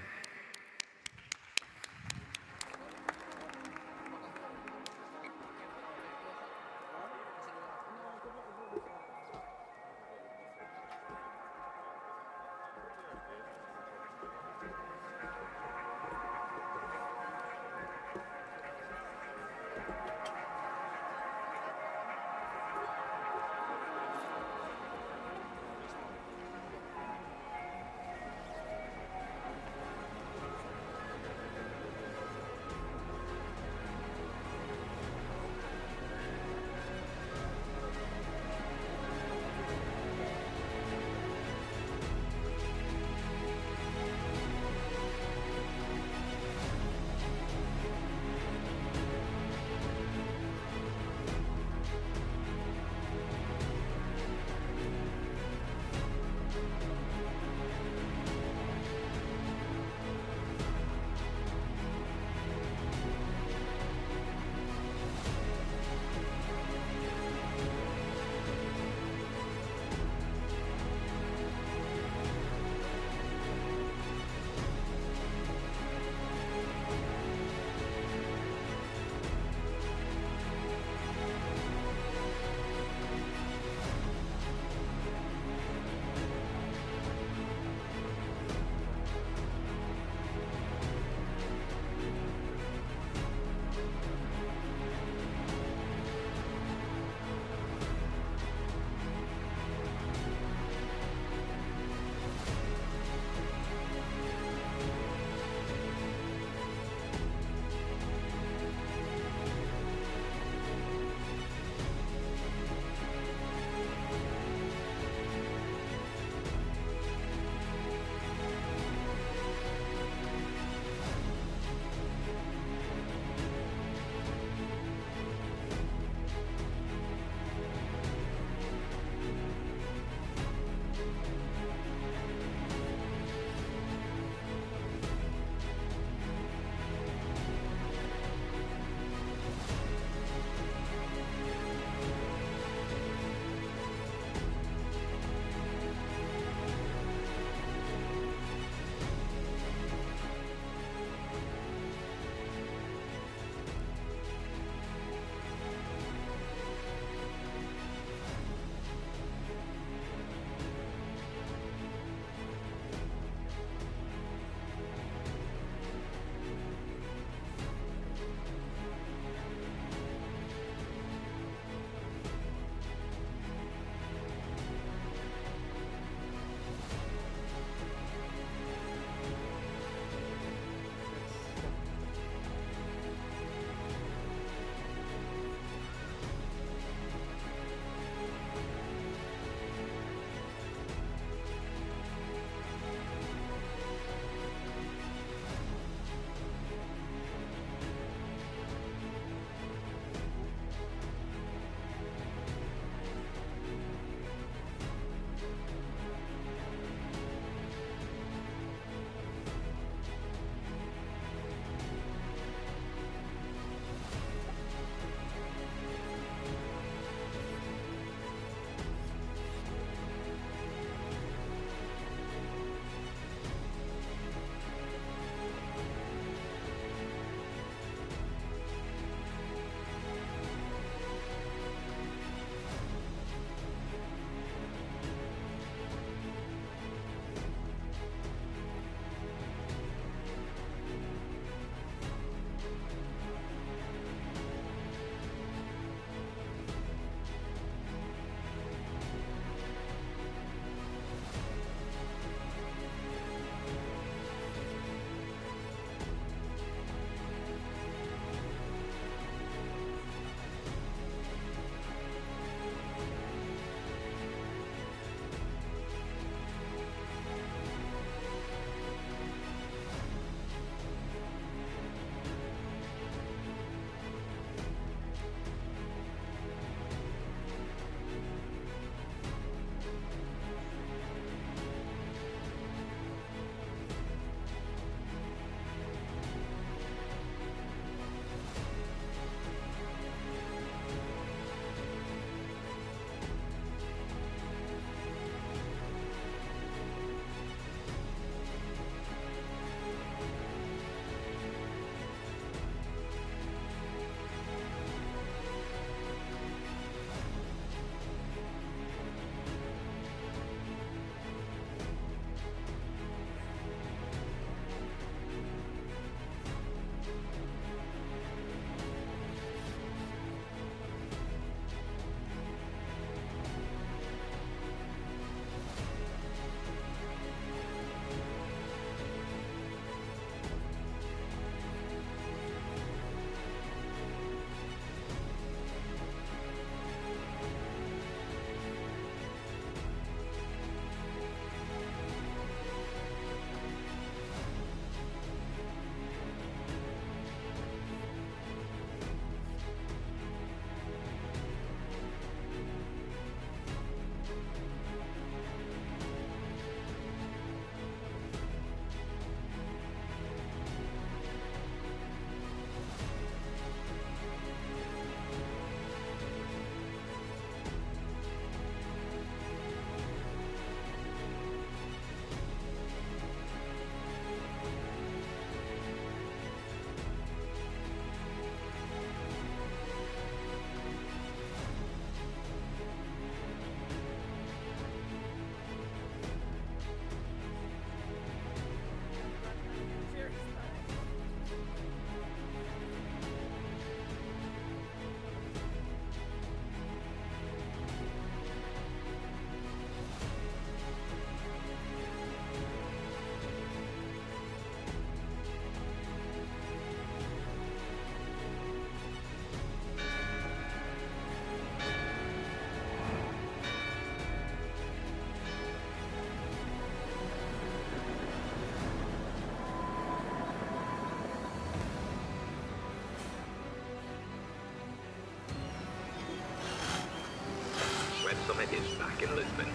in Lisbon.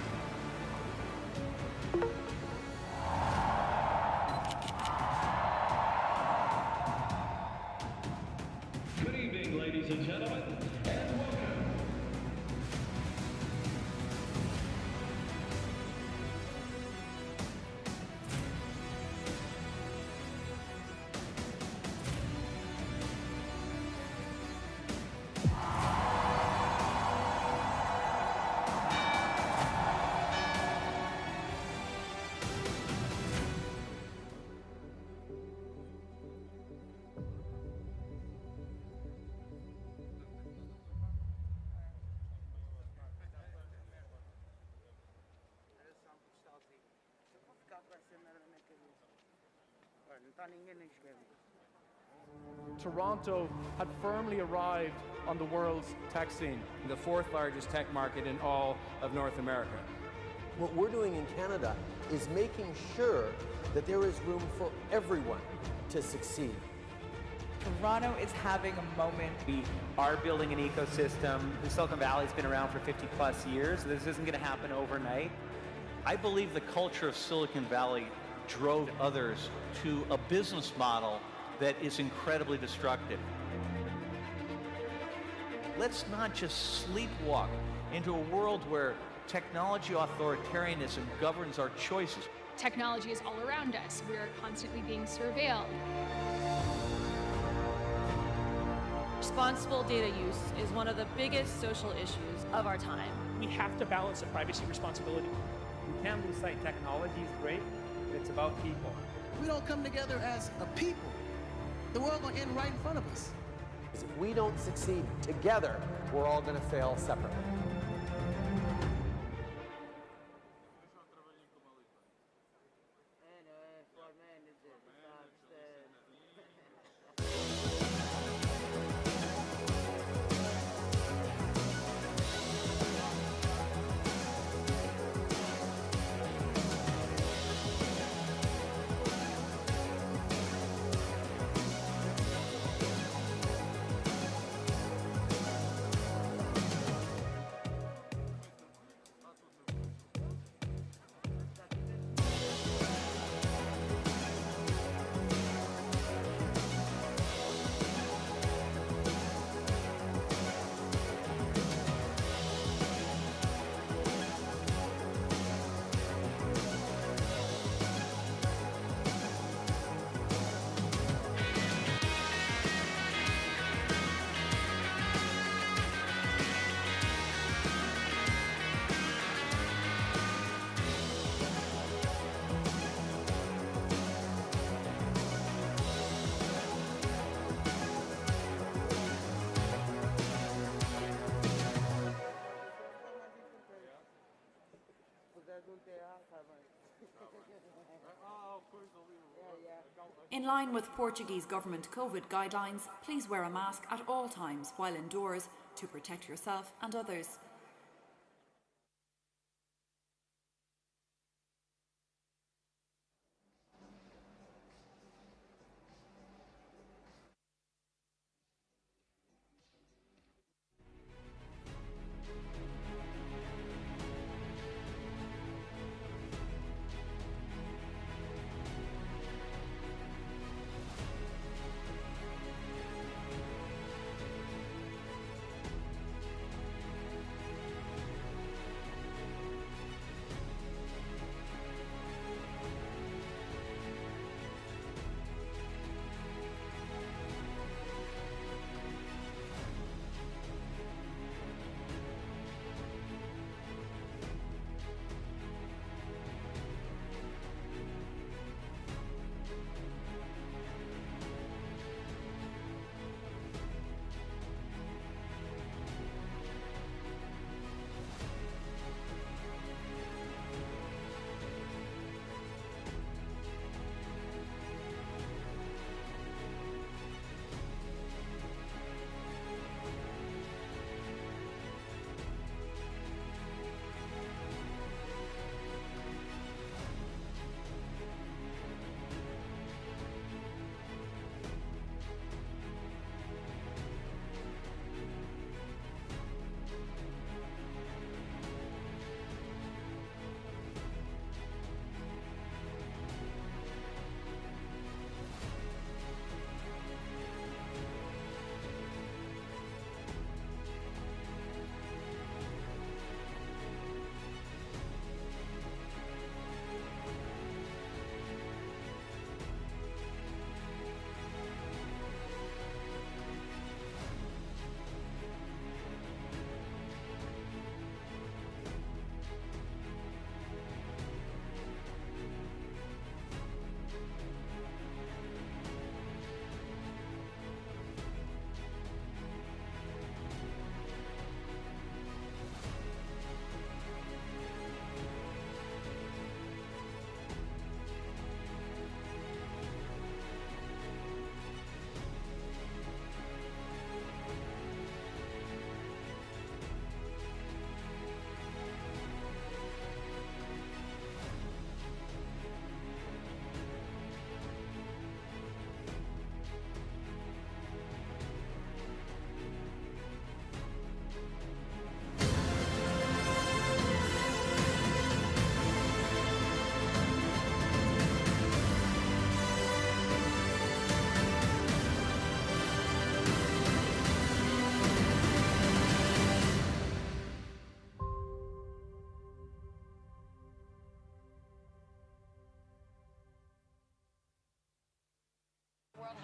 Good evening, ladies and gentlemen, and welcome. Toronto had firmly arrived on the world's tech scene. The fourth largest tech market in all of North America. What we're doing in Canada is making sure that there is room for everyone to succeed. Toronto is having a moment. We are building an ecosystem. The Silicon Valley's been around for 50 plus years. This isn't going to happen overnight. I believe the culture of Silicon Valley drove others to a business model that is incredibly destructive. Let's not just sleepwalk into a world where technology authoritarianism governs our choices. Technology is all around us. We are constantly being surveilled. Responsible data use is one of the biggest social issues of our time. We have to balance a privacy responsibility. We can't lose sight. Technology is great, but it's about people. We don't come together as a people, the world will end right in front of us. If we don't succeed together, we're all going to fail separately. In line with Portuguese government COVID guidelines, please wear a mask at all times while indoors to protect yourself and others.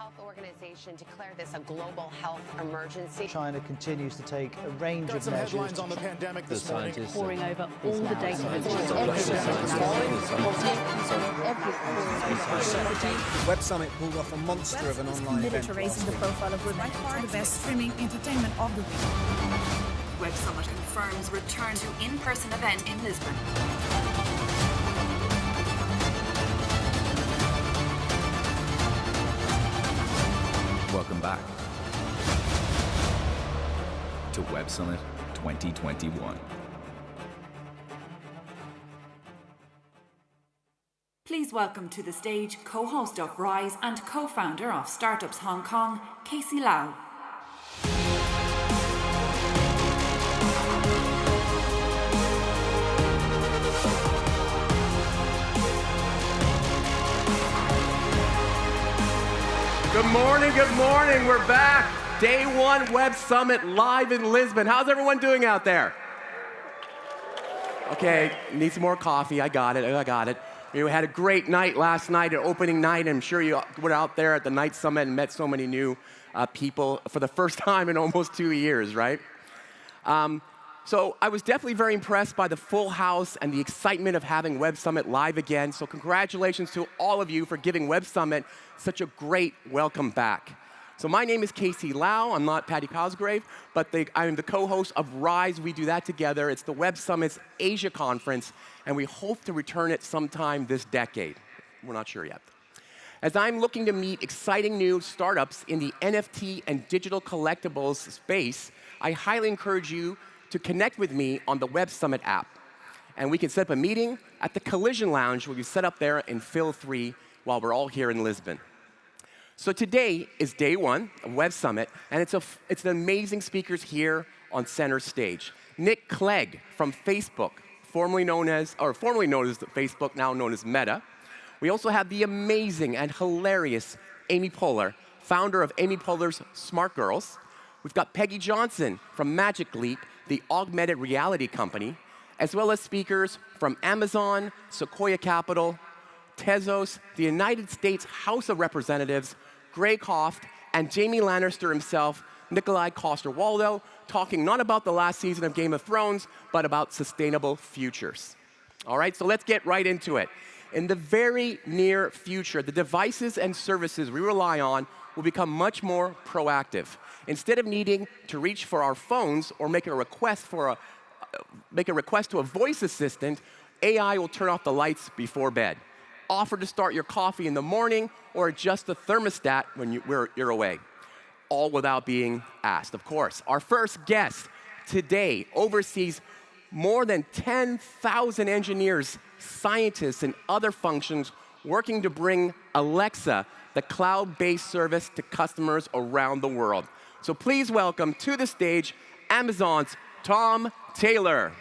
Health Organization declared this a global health emergency. China continues to take a range of measures. Headlines on the pandemic this morning. Poring over all the data. Web Summit pulled off a monster of an online event. To raising the profile of women. By far the best streaming entertainment of the week. Web Summit confirms return to in-person event in Lisbon. Welcome back to Web Summit 2021. Please welcome to the stage co-host of Rise and co-founder of Startups Hong Kong, Casey Lau. Good morning, good morning. We're back. Day one Web Summit live in Lisbon. How's everyone doing out there? Okay, need some more coffee. I got it. We had a great night last night, an opening night. I'm sure you were out there at the Night Summit and met so many new people for the first time in almost 2 years, right? So I was definitely very impressed by the full house and the excitement of having Web Summit live again. So congratulations to all of you for giving Web Summit such a great welcome back. So my name is Casey Lau. I'm not Patty Cosgrave, but I'm the co-host of Rise. We do that together. It's the Web Summit's Asia conference, and we hope to return it sometime this decade. We're not sure yet. As I'm looking to meet exciting new startups in the NFT and digital collectibles space, I highly encourage you to connect with me on the Web Summit app. And we can set up a meeting at the Collision Lounge, we'll be set up there in Phil 3 while we're all here in Lisbon. So today is day one of Web Summit, and it's an amazing speakers here on center stage. Nick Clegg from Facebook, formerly known as Facebook, now known as Meta. We also have the amazing and hilarious Amy Poehler, founder of Amy Poehler's Smart Girls. We've got Peggy Johnson from Magic Leap, the augmented reality company, as well as speakers from Amazon, Sequoia Capital, Tezos, the United States House of Representatives, Greg Hoft, and Jamie Lannister himself, Nikolai Coster-Waldau, talking not about the last season of Game of Thrones, but about sustainable futures. All right, so let's get right into it. In the very near future, the devices and services we rely on will become much more proactive. Instead of needing to reach for our phones or make a request to a voice assistant, AI will turn off the lights before bed, offer to start your coffee in the morning, or adjust the thermostat when you're away, all without being asked, of course. Our first guest today oversees more than 10,000 engineers, scientists, and other functions working to bring Alexa, the cloud-based service, to customers around the world. So please welcome to the stage Amazon's Tom Taylor.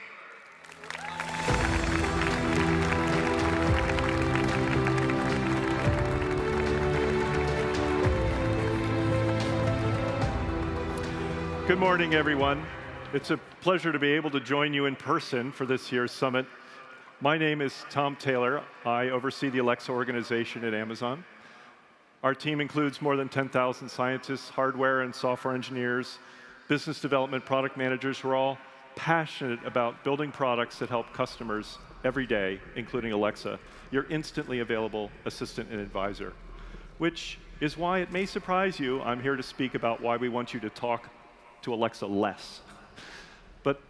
Good morning, everyone. It's a pleasure to be able to join you in person for this year's summit. My name is Tom Taylor. I oversee the Alexa organization at Amazon. Our team includes more than 10,000 scientists, hardware and software engineers, business development product managers who are all passionate about building products that help customers every day, including Alexa, your instantly available assistant and advisor. Which is why it may surprise you, I'm here to speak about why we want you to talk to Alexa less. But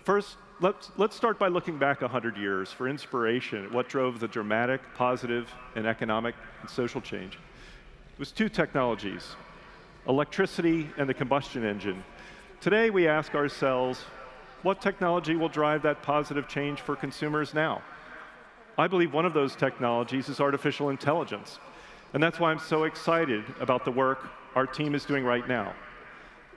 first, let's start by looking back 100 years for inspiration at what drove the dramatic, positive, and economic and social change. It was two technologies, electricity and the combustion engine. Today, we ask ourselves, what technology will drive that positive change for consumers now? I believe one of those technologies is artificial intelligence. And that's why I'm so excited about the work our team is doing right now.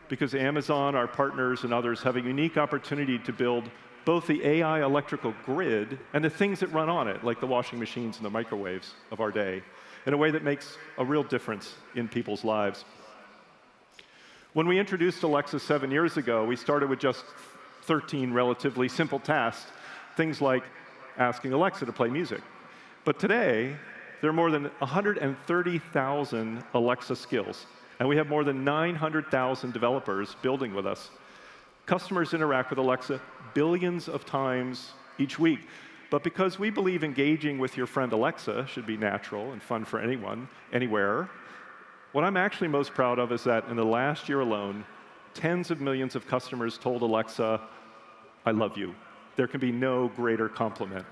Because Amazon, our partners, and others have a unique opportunity to build both the AI electrical grid and the things that run on it, like the washing machines and the microwaves of our day, in a way that makes a real difference in people's lives. When we introduced Alexa 7 years ago, we started with just 13 relatively simple tasks, things like asking Alexa to play music. But today, there are more than 130,000 Alexa skills, and we have more than 900,000 developers building with us. Customers interact with Alexa billions of times each week. But because we believe engaging with your friend Alexa should be natural and fun for anyone, anywhere, what I'm actually most proud of is that in the last year alone, tens of millions of customers told Alexa, "I love you." There can be no greater compliment.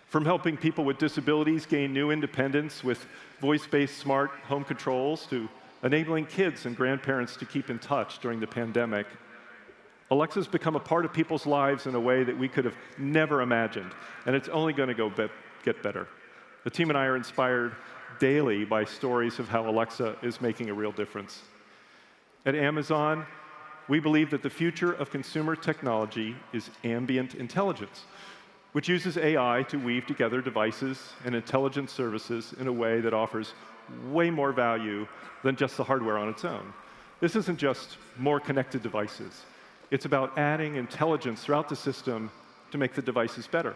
From helping people with disabilities gain new independence with voice-based smart home controls to enabling kids and grandparents to keep in touch during the pandemic, Alexa's become a part of people's lives in a way that we could have never imagined, and it's only going to get better. The team and I are inspired daily by stories of how Alexa is making a real difference. At Amazon, we believe that the future of consumer technology is ambient intelligence, which uses AI to weave together devices and intelligent services in a way that offers way more value than just the hardware on its own. This isn't just more connected devices. It's about adding intelligence throughout the system to make the devices better.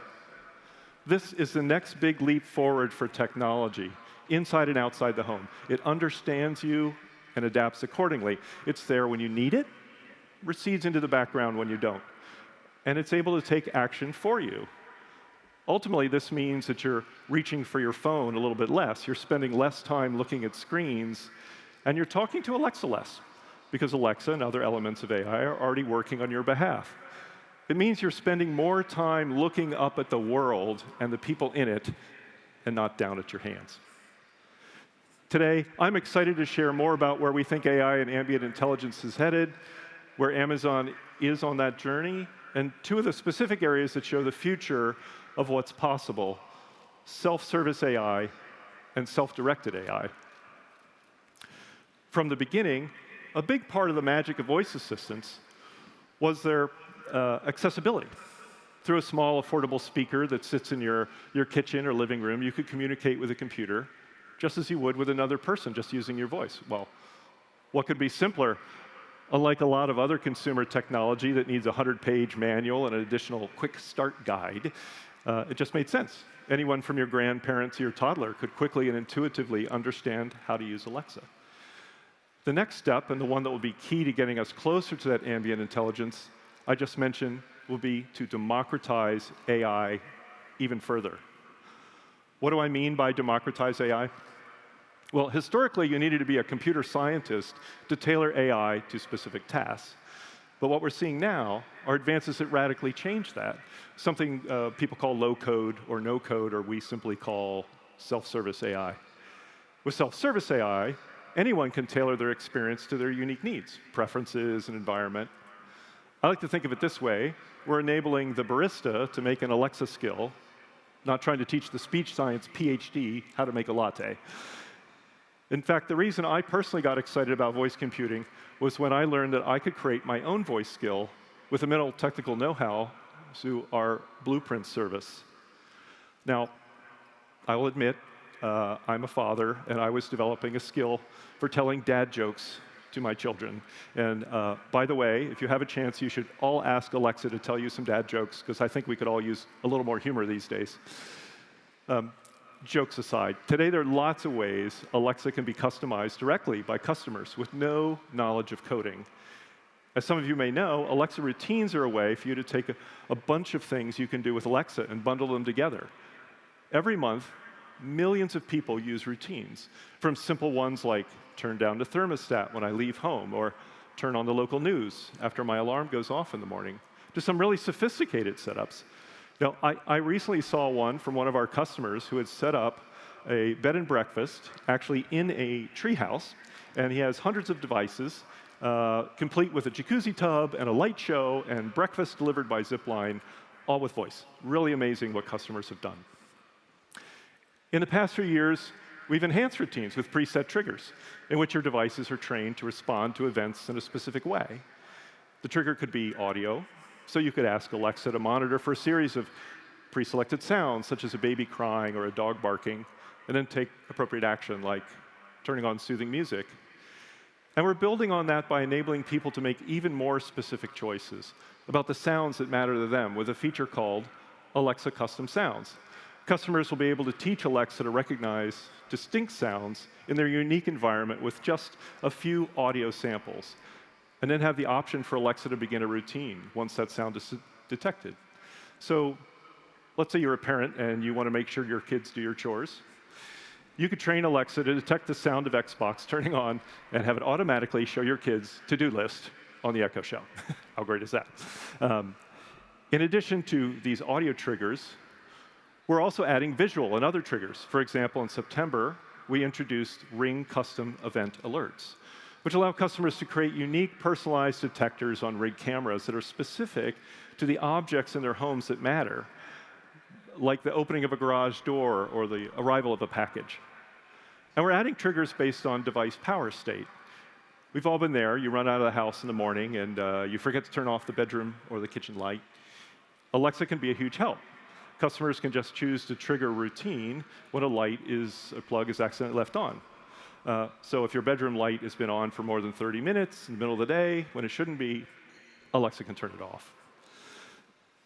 This is the next big leap forward for technology, inside and outside the home. It understands you and adapts accordingly. It's there when you need it, recedes into the background when you don't. And it's able to take action for you. Ultimately, this means that you're reaching for your phone a little bit less. You're spending less time looking at screens, and you're talking to Alexa less, because Alexa and other elements of AI are already working on your behalf. It means you're spending more time looking up at the world and the people in it and not down at your hands. Today, I'm excited to share more about where we think AI and ambient intelligence is headed, where Amazon is on that journey, and two of the specific areas that show the future of what's possible: self-service AI and self-directed AI. From the beginning, a big part of the magic of voice assistants was their accessibility. Through a small, affordable speaker that sits in your kitchen or living room, you could communicate with a computer just as you would with another person, just using your voice. Well, what could be simpler? Unlike a lot of other consumer technology that needs a 100-page manual and an additional quick start guide, it just made sense. Anyone from your grandparents to your toddler could quickly and intuitively understand how to use Alexa. The next step, and the one that will be key to getting us closer to that ambient intelligence I just mentioned, will be to democratize AI even further. What do I mean by democratize AI? Well, historically, you needed to be a computer scientist to tailor AI to specific tasks. But what we're seeing now are advances that radically change that. Something people call low-code or no-code, or we simply call self-service AI. With self-service AI, anyone can tailor their experience to their unique needs, preferences, and environment. I like to think of it this way. We're enabling the barista to make an Alexa skill, not trying to teach the speech science PhD how to make a latte. In fact, the reason I personally got excited about voice computing was when I learned that I could create my own voice skill with the minimal technical know-how through our Blueprint service. Now, I will admit, I'm a father, and I was developing a skill for telling dad jokes to my children. And by the way, if you have a chance, you should all ask Alexa to tell you some dad jokes, because I think we could all use a little more humor these days. Jokes aside, today there are lots of ways Alexa can be customized directly by customers with no knowledge of coding. As some of you may know, Alexa routines are a way for you to take a bunch of things you can do with Alexa and bundle them together. Every month, millions of people use routines, from simple ones like turn down the thermostat when I leave home, or turn on the local news after my alarm goes off in the morning, to some really sophisticated setups. You know, I recently saw one from one of our customers who had set up a bed and breakfast, actually in a treehouse, and he has hundreds of devices, complete with a jacuzzi tub and a light show and breakfast delivered by Zipline, all with voice. Really amazing what customers have done. In the past few years, we've enhanced routines with preset triggers in which your devices are trained to respond to events in a specific way. The trigger could be audio, so you could ask Alexa to monitor for a series of pre-selected sounds, such as a baby crying or a dog barking, and then take appropriate action, like turning on soothing music. And we're building on that by enabling people to make even more specific choices about the sounds that matter to them with a feature called Alexa Custom Sounds. Customers will be able to teach Alexa to recognize distinct sounds in their unique environment with just a few audio samples, and then have the option for Alexa to begin a routine once that sound is detected. So let's say you're a parent and you want to make sure your kids do your chores. You could train Alexa to detect the sound of Xbox turning on and have it automatically show your kids' to-do list on the Echo Show. How great is that? In addition to these audio triggers, we're also adding visual and other triggers. For example, in September, we introduced Ring Custom Event Alerts, which allow customers to create unique personalized detectors on Ring cameras that are specific to the objects in their homes that matter, like the opening of a garage door or the arrival of a package. And we're adding triggers based on device power state. We've all been there. You run out of the house in the morning and you forget to turn off the bedroom or the kitchen light. Alexa can be a huge help. Customers can just choose to trigger a routine when a plug is accidentally left on. So if your bedroom light has been on for more than 30 minutes in the middle of the day when it shouldn't be, Alexa can turn it off.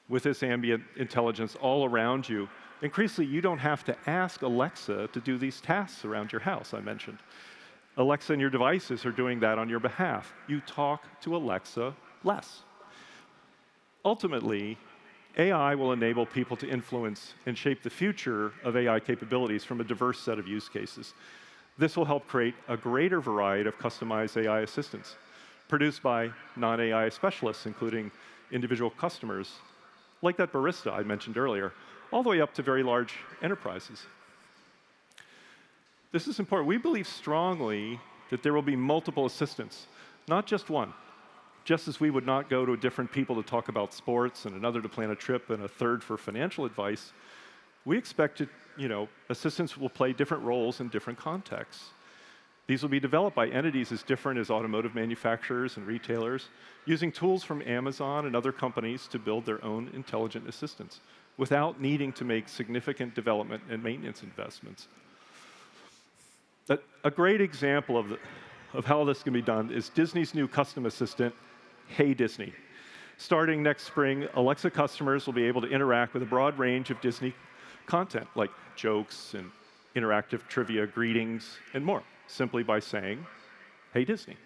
With this ambient intelligence all around you, increasingly you don't have to ask Alexa to do these tasks around your house I mentioned. Alexa and your devices are doing that on your behalf. You talk to Alexa less. Ultimately, AI will enable people to influence and shape the future of AI capabilities from a diverse set of use cases. This will help create a greater variety of customized AI assistants, produced by non-AI specialists, including individual customers, like that barista I mentioned earlier, all the way up to very large enterprises. This is important. We believe strongly that there will be multiple assistants, not just one. Just as we would not go to different people to talk about sports and another to plan a trip and a third for financial advice, we expect assistants will play different roles in different contexts. These will be developed by entities as different as automotive manufacturers and retailers, using tools from Amazon and other companies to build their own intelligent assistants without needing to make significant development and maintenance investments. A great example of how this can be done is Disney's new custom assistant, Hey Disney. Starting next spring, Alexa customers will be able to interact with a broad range of Disney content, like jokes and interactive trivia, greetings, and more, simply by saying, Hey Disney.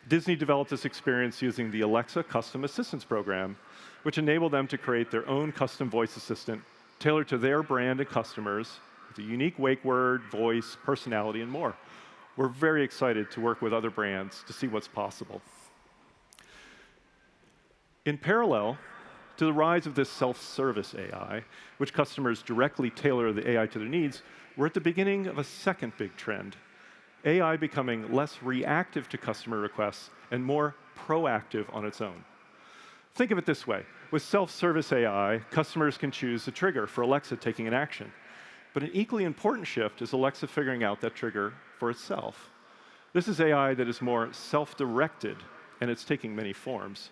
Disney developed this experience using the Alexa Custom Assistants program, which enabled them to create their own custom voice assistant tailored to their brand and customers, with a unique wake word, voice, personality, and more. We're very excited to work with other brands to see what's possible. In parallel to the rise of this self-service AI, which customers directly tailor the AI to their needs, we're at the beginning of a second big trend, AI becoming less reactive to customer requests and more proactive on its own. Think of it this way. With self-service AI, customers can choose a trigger for Alexa taking an action. But an equally important shift is Alexa figuring out that trigger for itself. This is AI that is more self-directed, and it's taking many forms.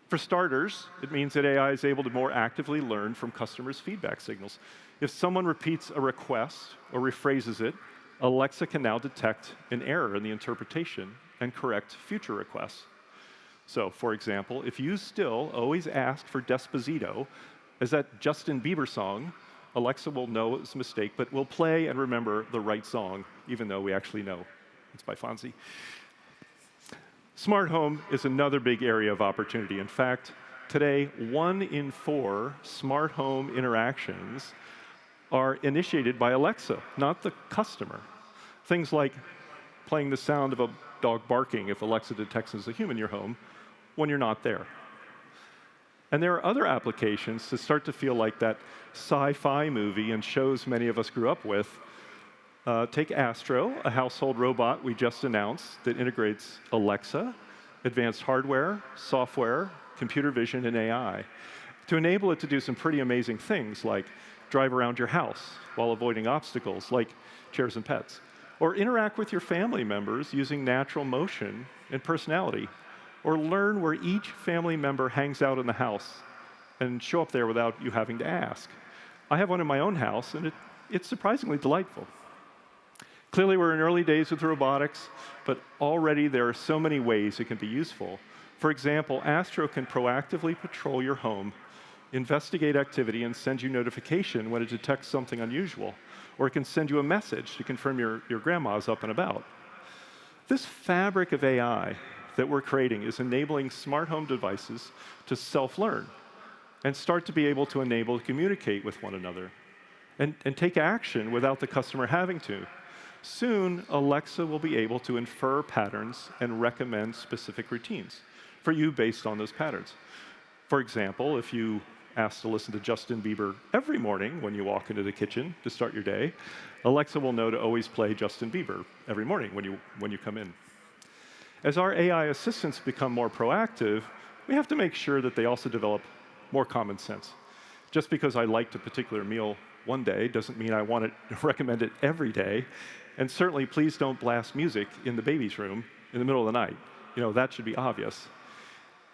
For starters, it means that AI is able to more actively learn from customers' feedback signals. If someone repeats a request or rephrases it, Alexa can now detect an error in the interpretation and correct future requests. So, for example, if you still always ask for Despacito as that Justin Bieber song, Alexa will know it was a mistake, but will play and remember the right song, even though we actually know it's by Fonzie. Smart home is another big area of opportunity. In fact, today, 1 in 4 smart home interactions are initiated by Alexa, not the customer. Things like playing the sound of a dog barking if Alexa detects there's a human in your home when you're not there. And there are other applications to start to feel like that sci-fi movie and shows many of us grew up with. Take Astro, a household robot we just announced that integrates Alexa, advanced hardware, software, computer vision, and AI to enable it to do some pretty amazing things like drive around your house while avoiding obstacles like chairs and pets, or interact with your family members using natural motion and personality, or learn where each family member hangs out in the house and show up there without you having to ask. I have one in my own house, and it's surprisingly delightful. Clearly, we're in early days with robotics, but already there are so many ways it can be useful. For example, Astro can proactively patrol your home investigate activity and send you notification when it detects something unusual, or it can send you a message to confirm your grandma's up and about. This fabric of AI that we're creating is enabling smart home devices to self-learn and start to be able to communicate with one another and take action without the customer having to. Soon, Alexa will be able to infer patterns and recommend specific routines for you based on those patterns. For example, if you ask to listen to Justin Bieber every morning when you walk into the kitchen to start your day, Alexa will know to always play Justin Bieber every morning when you come in. As our AI assistants become more proactive, we have to make sure that they also develop more common sense. Just because I liked a particular meal one day doesn't mean I want to recommend it every day. And certainly, please don't blast music in the baby's room in the middle of the night. That should be obvious.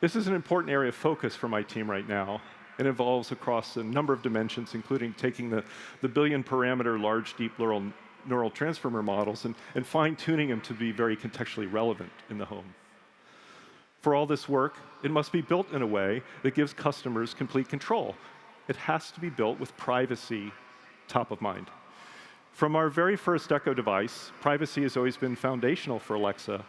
This is an important area of focus for my team right now. It involves across a number of dimensions, including taking the billion-parameter large deep neural transformer models and fine-tuning them to be very contextually relevant in the home. For all this work, it must be built in a way that gives customers complete control. It has to be built with privacy top of mind. From our very first Echo device, privacy has always been foundational for Alexa.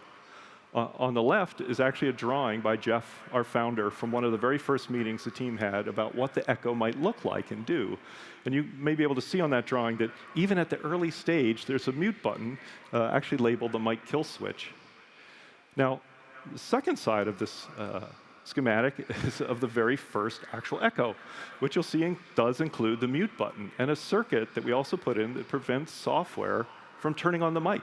On the left is actually a drawing by Jeff, our founder, from one of the very first meetings the team had about what the Echo might look like and do. And you may be able to see on that drawing that even at the early stage, there's a mute button actually labeled the mic kill switch. Now, the second side of this schematic is of the very first actual Echo, which you'll see does include the mute button and a circuit that we also put in that prevents software from turning on the mic.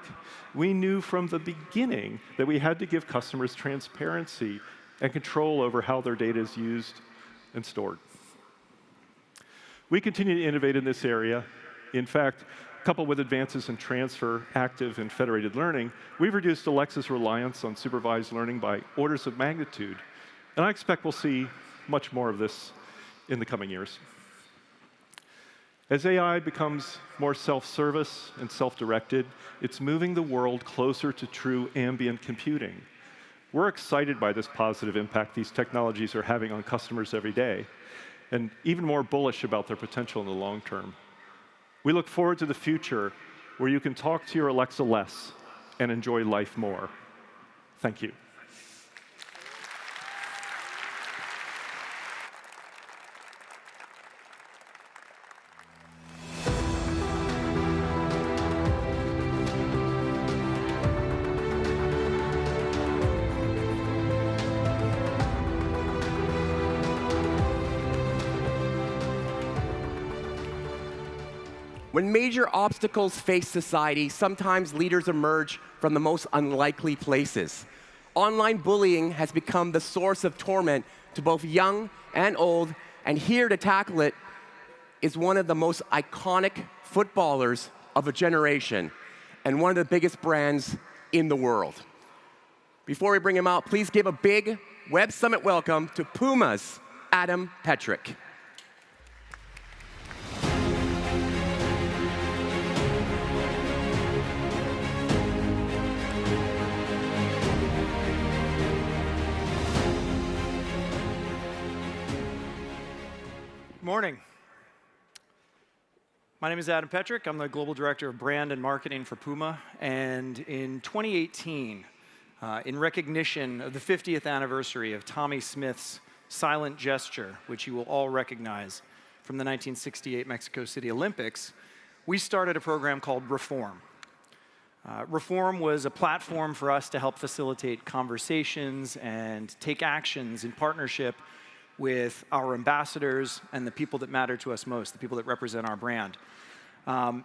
We knew from the beginning that we had to give customers transparency and control over how their data is used and stored. We continue to innovate in this area. In fact, coupled with advances in transfer, active, and federated learning, we've reduced Alexa's reliance on supervised learning by orders of magnitude. And I expect we'll see much more of this in the coming years. As AI becomes more self-service and self-directed, it's moving the world closer to true ambient computing. We're excited by this positive impact these technologies are having on customers every day, and even more bullish about their potential in the long term. We look forward to the future where you can talk to your Alexa less and enjoy life more. Thank you. When major obstacles face society, sometimes leaders emerge from the most unlikely places. Online bullying has become the source of torment to both young and old, and here to tackle it is one of the most iconic footballers of a generation and one of the biggest brands in the world. Before we bring him out, please give a big Web Summit welcome to Puma's Adam Petrik. Morning. My name is Adam Petrik. I'm the Global Director of Brand and Marketing for Puma. And in 2018, in recognition of the 50th anniversary of Tommy Smith's silent gesture, which you will all recognize from the 1968 Mexico City Olympics, we started a program called Reform. Reform was a platform for us to help facilitate conversations and take actions in partnership with our ambassadors and the people that matter to us most, the people that represent our brand. And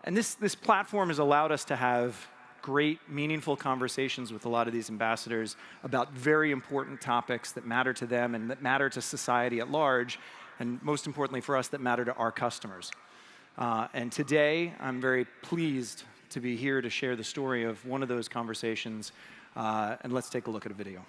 this platform has allowed us to have great, meaningful conversations with a lot of these ambassadors about very important topics that matter to them and that matter to society at large, and most importantly for us, that matter to our customers. And today, I'm very pleased to be here to share the story of one of those conversations, and let's take a look at a video.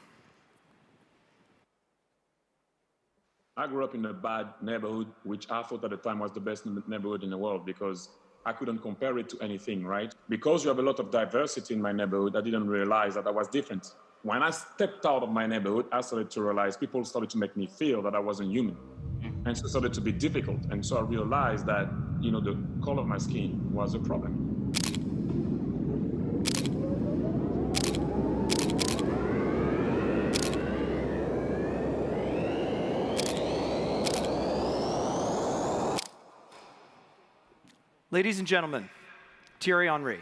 I grew up in a bad neighborhood, which I thought at the time was the best neighborhood in the world because I couldn't compare it to anything, right? Because you have a lot of diversity in my neighborhood, I didn't realize that I was different. When I stepped out of my neighborhood, I started to realize people started to make me feel that I wasn't human. And so it started to be difficult. And so I realized that, you know, the color of my skin was a problem. Ladies and gentlemen, Thierry Henry.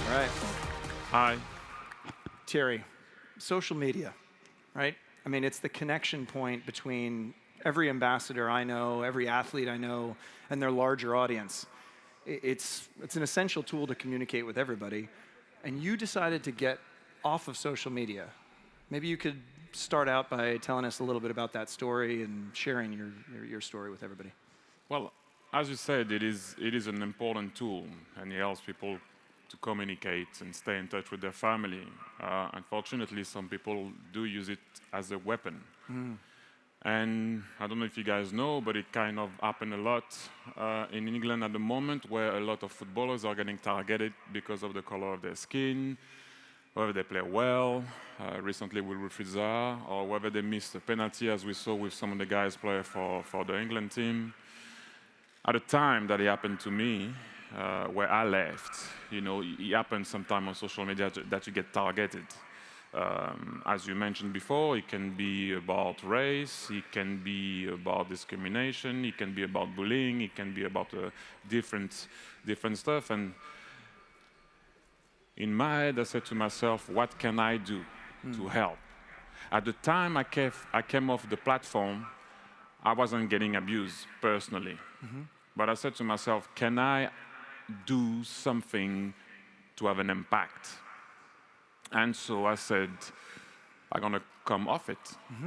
All right. Hi. Thierry, social media, right? I mean, it's the connection point between every ambassador I know, every athlete I know, and their larger audience. It's an essential tool to communicate with everybody, and you decided to get off of social media. Maybe you could start out by telling us a little bit about that story and sharing your story with everybody. Well, as you said, it is an important tool, and it helps people to communicate and stay in touch with their family. Unfortunately, some people do use it as a weapon. And I don't know if you guys know, but it kind of happened a lot in England at the moment, where a lot of footballers are getting targeted because of the color of their skin, whether they play well, recently with Wilfried Zaha, or whether they missed a penalty, as we saw with some of the guys play for the England team. At the time that it happened to me, where I left, you know, it happens sometime on social media that you get targeted. As you mentioned before, it can be about race, it can be about discrimination, it can be about bullying, it can be about different stuff. And in my head, I said to myself, what can I do to help? At the time I came off the platform, I wasn't getting abused personally. But I said to myself, can I do something to have an impact? And so I said, I'm going to come off it.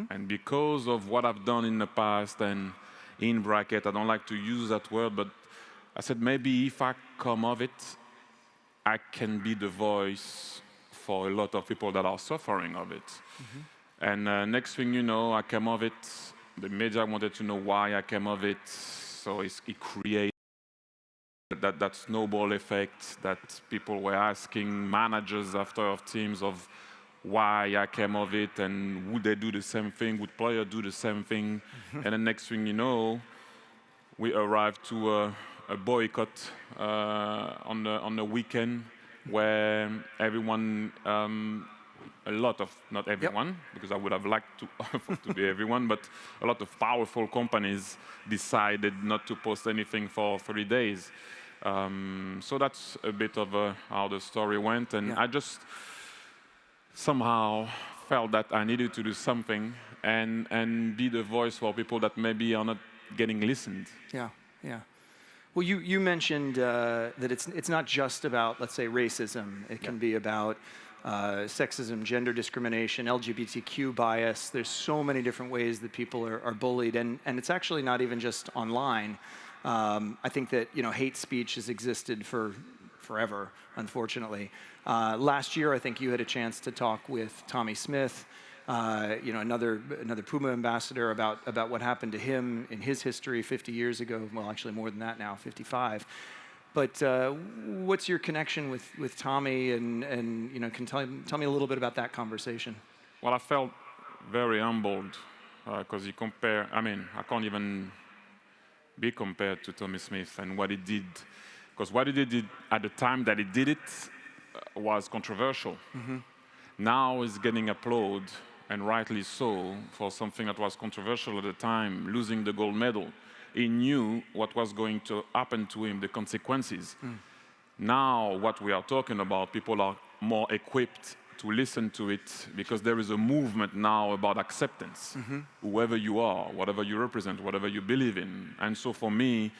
And because of what I've done in the past, and in bracket, I don't like to use that word, but I said, maybe if I come off it, I can be the voice for a lot of people that are suffering of it. And next thing you know, I came off it. The media wanted to know why I came off it. So it created that snowball effect, that people were asking managers of teams of why I came of it, and would they do the same thing, would players do the same thing. And the next thing you know, we arrived to a boycott on the weekend, where everyone, a lot of, not everyone, because I would have liked to be everyone, but a lot of powerful companies decided not to post anything for 3 days. So that's a bit of how the story went, and I just somehow felt that I needed to do something and be the voice for people that maybe are not getting listened. Yeah. Well, you mentioned that it's not just about, let's say, racism. It can be about sexism, gender discrimination, LGBTQ bias. There's so many different ways that people are bullied, and it's actually not even just online. I think that, you know, hate speech has existed for forever, unfortunately. Last year, I think you had a chance to talk with Tommy Smith, you know, another Puma ambassador, about what happened to him in his history 50 years ago. Well, actually more than that now, 55. But what's your connection with Tommy, and you know, can tell me a little bit about that conversation? Well, I felt very humbled because you compare. I mean, I can't even be compared to Tommy Smith and what he did, because what he did at the time that he did it was controversial. Now he's getting applauded, and rightly so, for something that was controversial at the time, losing the gold medal. He knew what was going to happen to him, the consequences. Now what we are talking about, people are more equipped to listen to it, because there is a movement now about acceptance. Whoever you are, whatever you represent, whatever you believe in. And so for me,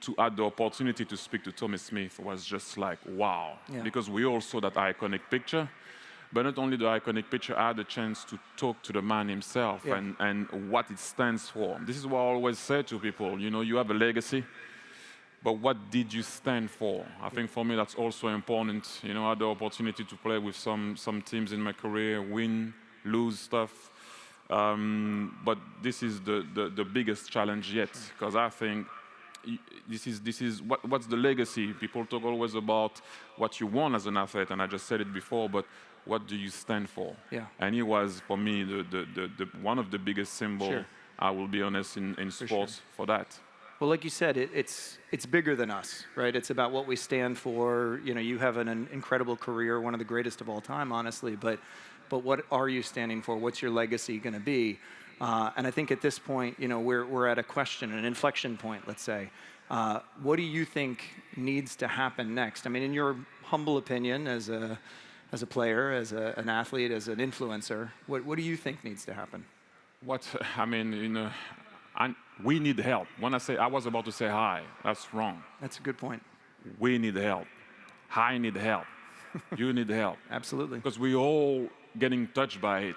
to add the opportunity to speak to Tommy Smith was just like, wow. Because we all saw that iconic picture, but not only the iconic picture, I had the chance to talk to the man himself and what it stands for. This is what I always say to people, you know, you have a legacy, but what did you stand for? I think for me that's also important. You know, I had the opportunity to play with some teams in my career, win, lose stuff. But this is the biggest challenge yet, because I think this is what's the legacy? People talk always about what you want as an athlete, and I just said it before, but what do you stand for? Yeah. And he was, for me, the one of the biggest symbols, Sure. I will be honest, in sports for that. Well, like you said, it's bigger than us, right? It's about what we stand for. You know, you have an incredible career, one of the greatest of all time, honestly. But what are you standing for? What's your legacy going to be? And I think at this point, you know, we're at a question, an inflection point, let's say. What do you think needs to happen next? I mean, in your humble opinion, as a player, as an athlete, as an influencer, what do you think needs to happen? I mean, you know, we need help. When I was about to say hi, that's wrong. That's a good point. We need help. I need help. You need help. Absolutely. Because we're all getting touched by it.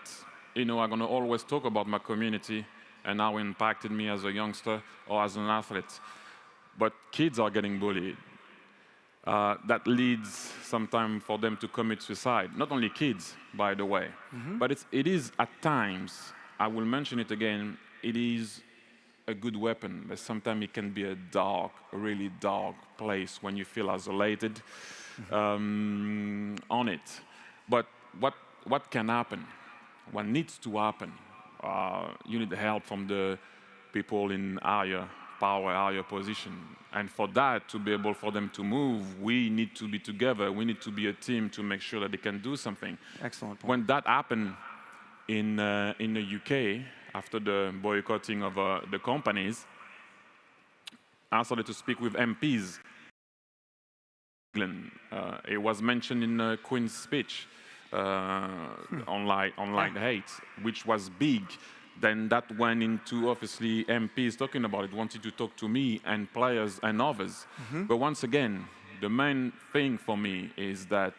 You know, I'm going to always talk about my community and how it impacted me as a youngster or as an athlete. But kids are getting bullied. That leads sometimes for them to commit suicide. Not only kids, by the way. But it is at times, I will mention it again, it is a good weapon, but sometimes it can be a really dark place when you feel isolated on it. But what can happen? What needs to happen? You need help from the people in higher power, higher position. And for that, to be able for them to move, we need to be together. We need to be a team to make sure that they can do something. Excellent point. When that happened in the UK, after the boycotting of the companies, I started to speak with MPs. It was mentioned in Queen's speech, unlike hate, which was big. Then that went into, obviously, MPs talking about it, wanted to talk to me and players and others. But once again, the main thing for me is that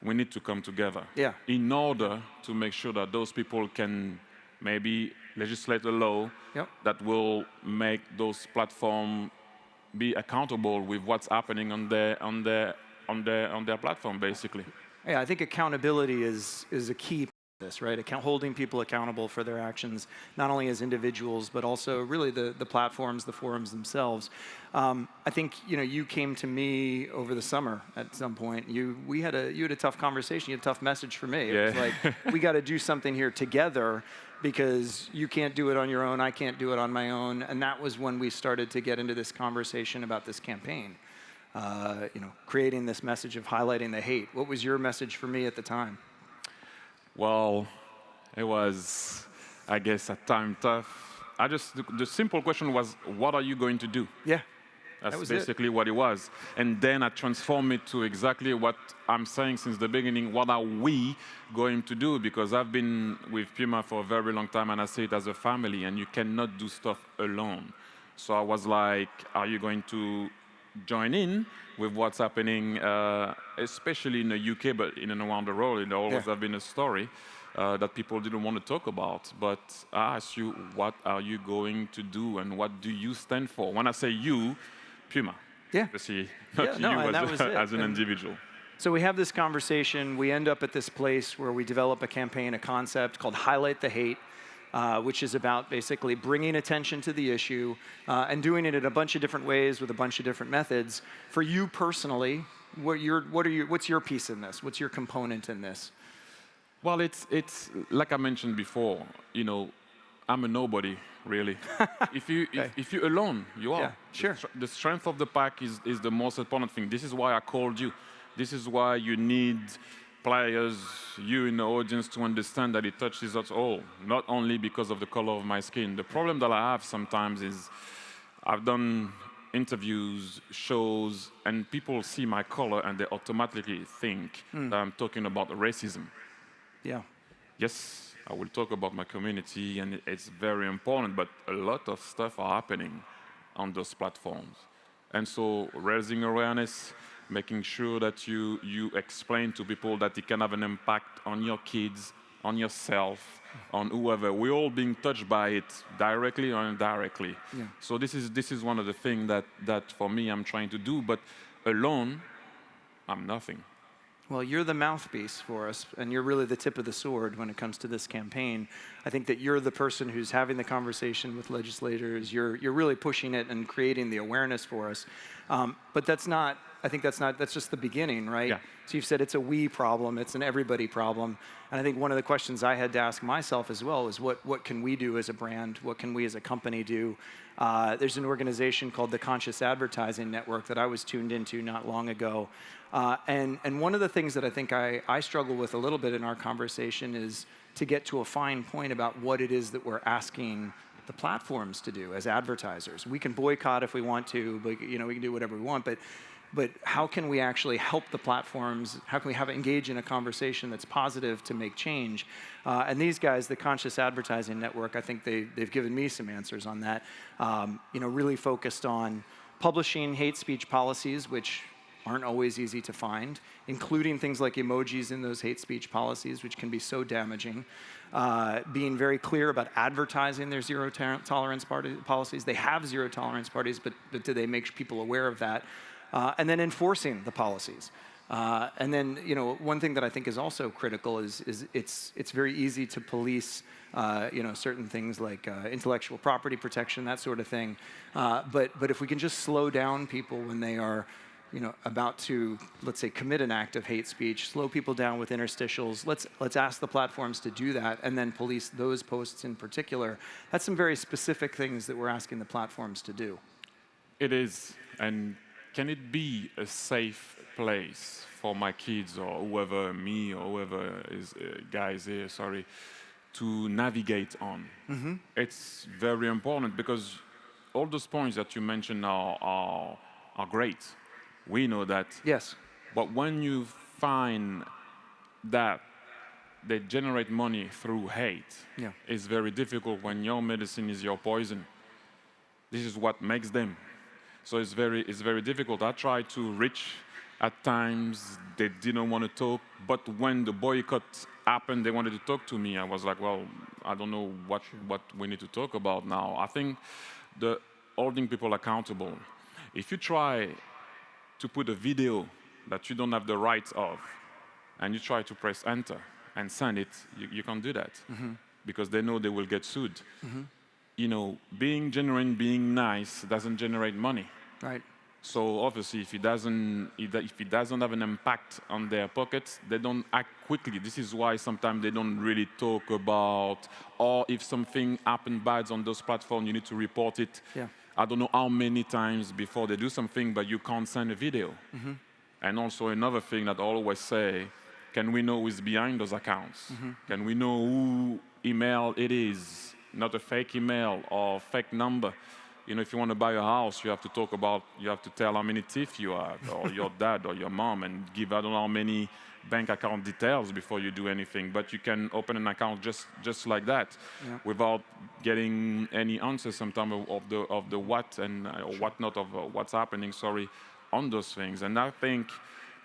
we need to come together in order to make sure that those people can maybe legislate a law that will make those platforms be accountable with what's happening on their platform, basically. Yeah, I think accountability is a key to this, right? Holding people accountable for their actions, not only as individuals, but also really the platforms, the forums themselves. I think you came to me over the summer at some point. You had a tough conversation. You had a tough message for me. It was like, we got to do something here together, because you can't do it on your own, I can't do it on my own. And that was when we started to get into this conversation about this campaign. Creating this message of highlighting the hate. What was your message for me at the time? Well, it was, I guess, at time tough. The simple question was, what are you going to do? Yeah. That's basically what it was. And then I transformed it to exactly what I'm saying since the beginning. What are we going to do? Because I've been with Puma for a very long time, and I see it as a family, and you cannot do stuff alone. So I was like, are you going to join in with what's happening, especially in the UK, but in and around the world? It always have been a story that people didn't want to talk about. But I asked you, what are you going to do, and what do you stand for? When I say you, Puma. Yeah. Not you as an individual. So we have this conversation. We end up at this place where we develop a campaign, a concept called Highlight the Hate, which is about basically bringing attention to the issue and doing it in a bunch of different ways with a bunch of different methods. For you personally, what's your piece in this? What's your component in this? Well, it's like I mentioned before. I'm a nobody, really. If you're alone, you are. Yeah, sure. The strength of the pack is the most important thing. This is why I called you. This is why you need players, you in the audience, to understand that it touches us all, not only because of the color of my skin. The problem that I have sometimes is I've done interviews, shows, and people see my color and they automatically think that I'm talking about racism. Yeah. Yes, I will talk about my community, and it's very important, but a lot of stuff are happening on those platforms. And so raising awareness, making sure that you explain to people that it can have an impact on your kids, on yourself, on whoever. We're all being touched by it, directly or indirectly. Yeah. So this is one of the things that for me I'm trying to do, but alone, I'm nothing. Well, you're the mouthpiece for us, and you're really the tip of the sword when it comes to this campaign. I think that you're the person who's having the conversation with legislators. You're really pushing it and creating the awareness for us. But that's not, I think that's just the beginning, right? Yeah. So you've said it's a we problem, it's an everybody problem. And I think one of the questions I had to ask myself as well is what can we do as a brand? What can we as a company do? There's an organization called the Conscious Advertising Network that I was tuned into not long ago. And one of the things that I think I struggle with a little bit in our conversation is to get to a fine point about what it is that we're asking the platforms to do as advertisers. We can boycott if we want to, but we can do whatever we want, but how can we actually help the platforms? How can we engage in a conversation that's positive to make change? And these guys, the Conscious Advertising Network, I think they've given me some answers on that. Really focused on publishing hate speech policies, which aren't always easy to find, including things like emojis in those hate speech policies, which can be so damaging. Being very clear about advertising their zero tolerance policies. They have zero tolerance policies, but do they make people aware of that? And then enforcing the policies. And then, one thing that I think is also critical is it's very easy to police, certain things like intellectual property protection, that sort of thing. But if we can just slow down people when they are, about to, let's say, commit an act of hate speech, slow people down with interstitials. Let's ask the platforms to do that, and then police those posts in particular. That's some very specific things that we're asking the platforms to do. It is, and can it be a safe place for my kids or whoever, me or whoever is guys here, sorry, to navigate on? Mm-hmm. It's very important because all those points that you mentioned are great. We know that. Yes. But when you find that they generate money through hate, yeah, it's very difficult when your medicine is your poison. This is what makes them. So it's very difficult. I tried to reach at times, they didn't want to talk, but when the boycott happened, they wanted to talk to me. I was like, well, I don't know what we need to talk about now. I think the holding people accountable. If you try to put a video that you don't have the rights of, and you try to press enter and send it, you can't do that, mm-hmm, because they know they will get sued. mm-hmm. Being genuine, being nice doesn't generate money. Right. So obviously, if it doesn't have an impact on their pockets, they don't act quickly. This is why sometimes they don't really talk about, or if something happened bad on those platforms, you need to report it. Yeah. I don't know how many times before they do something, but you can't send a video. Mm-hmm. And also another thing that I always say, can we know who's behind those accounts? Mm-hmm. Can we know who email it is? Not a fake email or fake number. If you want to buy a house, you have to tell how many teeth you have, or your dad or your mom, and give I don't know how many bank account details before you do anything. But you can open an account just like that, yeah, without getting any answers sometimes of the what and or whatnot of what's happening. On those things. And I think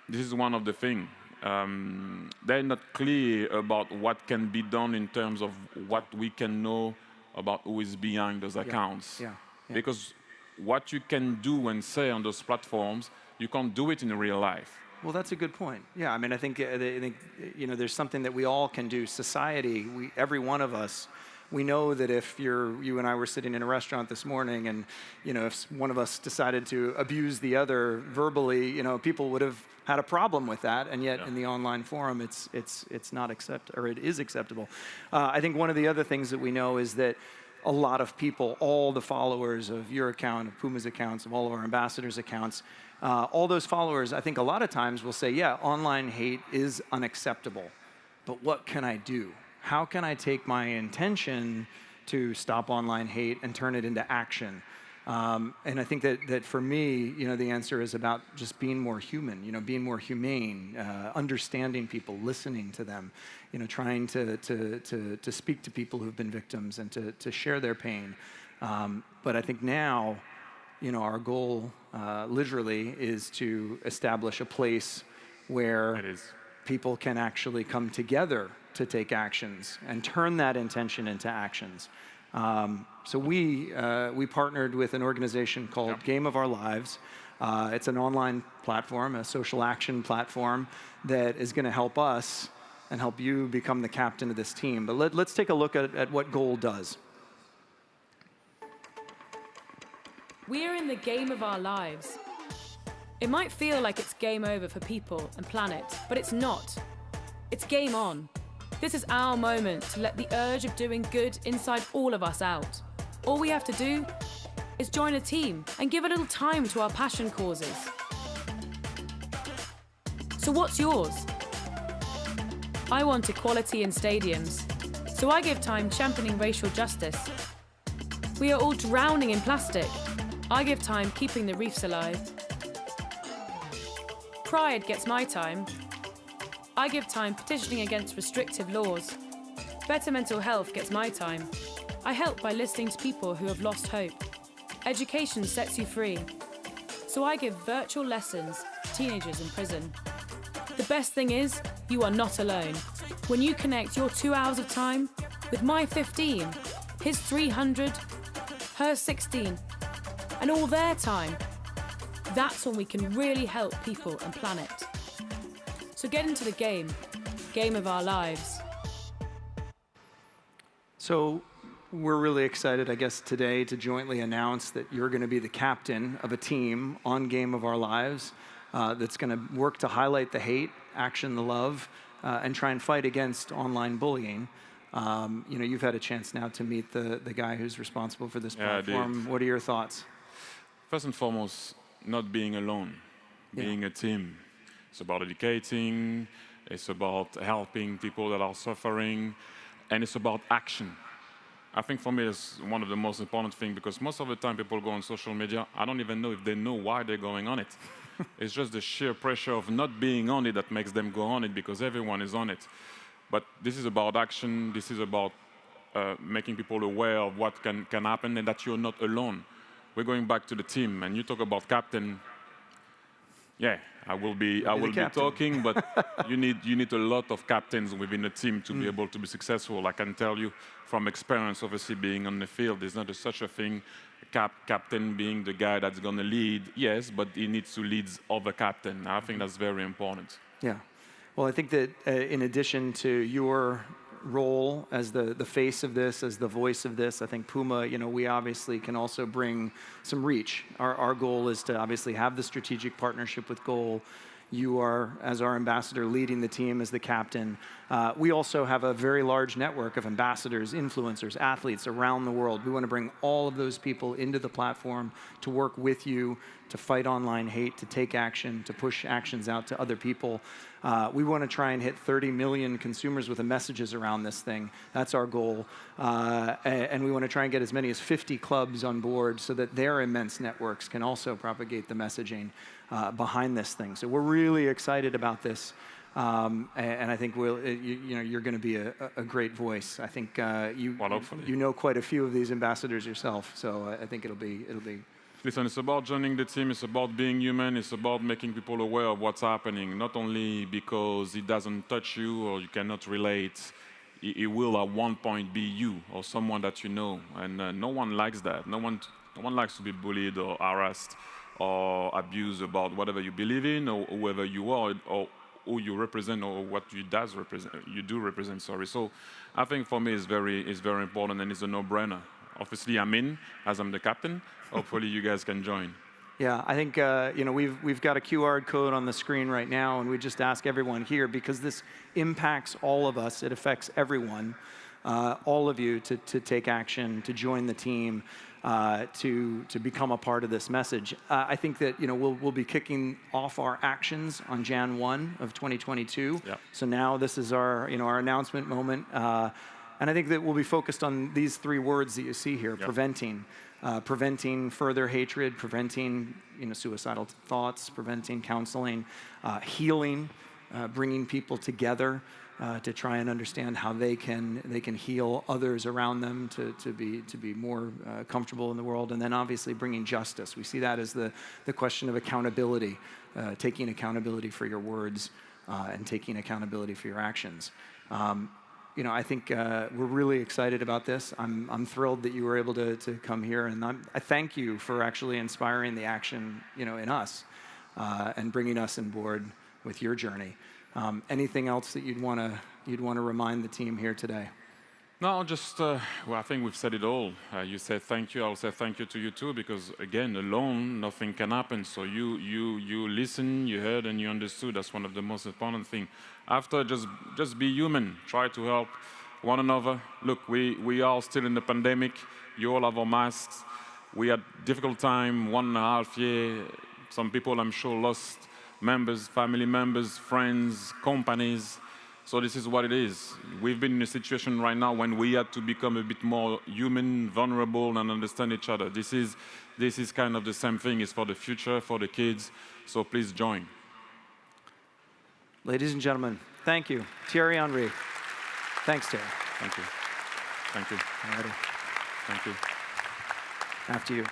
this is one of the things. They're not clear about what can be done in terms of what we can know about who is behind those accounts. Yeah. Yeah. Because what you can do and say on those platforms, you can't do it in real life. Well, that's a good point. Yeah, I think there's something that we all can do. Society, every one of us, we know that if you and I were sitting in a restaurant this morning, and if one of us decided to abuse the other verbally, people would have had a problem with that. And yet, in the online forum, it's not it is acceptable. I think one of the other things that we know is that a lot of people, all the followers of your account, of Puma's accounts, of all of our ambassadors' accounts, all those followers, I think a lot of times will say, yeah, online hate is unacceptable, but what can I do? How can I take my intention to stop online hate and turn it into action? And I think that for me, the answer is about just being more human, being more humane, understanding people, listening to them, trying to speak to people who've been victims and to share their pain. But I think now, our goal literally is to establish a place where people can actually come together to take actions and turn that intention into actions. So we partnered with an organization called Game of Our Lives. It's an online platform, a social action platform that is going to help us and help you become the captain of this team. But let's take a look at what Goal does. We are in the game of our lives. It might feel like it's game over for people and planet, but it's not. It's game on. This is our moment to let the urge of doing good inside all of us out. All we have to do is join a team and give a little time to our passion causes. So what's yours? I want equality in stadiums, so I give time championing racial justice. We are all drowning in plastic. I give time keeping the reefs alive. Pride gets my time. I give time petitioning against restrictive laws. Better mental health gets my time. I help by listening to people who have lost hope. Education sets you free. So I give virtual lessons to teenagers in prison. The best thing is, you are not alone. When you connect your 2 hours of time with my 15, his 300, her 16, and all their time, that's when we can really help people and planet. So get into the game of our lives. So we're really excited, I guess, today to jointly announce that you're going to be the captain of a team on Game of Our Lives that's going to work to highlight the hate, action the love, and try and fight against online bullying. You've had a chance now to meet the guy who's responsible for this platform. What are your thoughts? First and foremost, not being alone, being a team. It's about educating, it's about helping people that are suffering, and it's about action. I think for me it's one of the most important things, because most of the time people go on social media, I don't even know if they know why they're going on it. It's just the sheer pressure of not being on it that makes them go on it, because everyone is on it. But this is about action, this is about making people aware of what can happen and that you're not alone. We're going back to the team, and you talk about captain. Yeah, I will be talking, but you need a lot of captains within a team to be able to be successful. I can tell you from experience, obviously being on the field, there's not such a thing. Captain being the guy that's going to lead, yes, but he needs to lead other captain. I think that's very important. Yeah. Well, I think that in addition to your role as the face of this, as the voice of this, I think Puma, we obviously can also bring some reach. Our goal is to obviously have the strategic partnership with Goal. You are, as our ambassador, leading the team as the captain. We also have a very large network of ambassadors, influencers, athletes around the world. We want to bring all of those people into the platform to work with you, to fight online hate, to take action, to push actions out to other people. We want to try and hit 30 million consumers with the messages around this thing. That's our goal. And we want to try and get as many as 50 clubs on board so that their immense networks can also propagate the messaging behind this thing. So we're really excited about this. And I think you're going to be a great voice. I think you know quite a few of these ambassadors yourself, so I think it'll be. Listen, it's about joining the team, it's about being human, it's about making people aware of what's happening, not only because it doesn't touch you or you cannot relate, it will at one point be you or someone that you know, and no one likes that. No one likes to be bullied or harassed or abused about whatever you believe in or whoever you are or who you represent or what you do represent. So I think for me it's very important, and it's a no-brainer. Obviously, I'm in, as I'm the captain. Hopefully, you guys can join. Yeah, I think we've got a QR code on the screen right now, and we just ask everyone here, because this impacts all of us. It affects everyone, all of you, to take action, to join the team, to become a part of this message. I think that we'll be kicking off our actions on Jan 1 of 2022. Yep. So now this is our our announcement moment. And I think that we'll be focused on these three words that you see here: preventing. Preventing further hatred, preventing suicidal thoughts, preventing counseling, healing, bringing people together to try and understand how they can heal others around them to be more comfortable in the world, and then obviously bringing justice. We see that as the question of accountability, taking accountability for your words and taking accountability for your actions. I think we're really excited about this. I'm thrilled that you were able to come here, and I thank you for actually inspiring the action, in us, and bringing us on board with your journey. Anything else that you'd want to remind the team here today? No, just, I think we've said it all. You said thank you, I'll say thank you to you too, because again, alone, nothing can happen. So you listen, you heard, and you understood. That's one of the most important things. After, just be human. Try to help one another. Look, we are still in the pandemic. You all have our masks. We had difficult time, 1.5 years. Some people, I'm sure, lost members, family members, friends, companies. So this is what it is. We've been in a situation right now when we had to become a bit more human, vulnerable, and understand each other. This is kind of the same thing. It's for the future, for the kids. So please join. Ladies and gentlemen, thank you. Thierry Henry. Thanks, Thierry. Thank you. Thank you. Alrighty. Thank you. After you.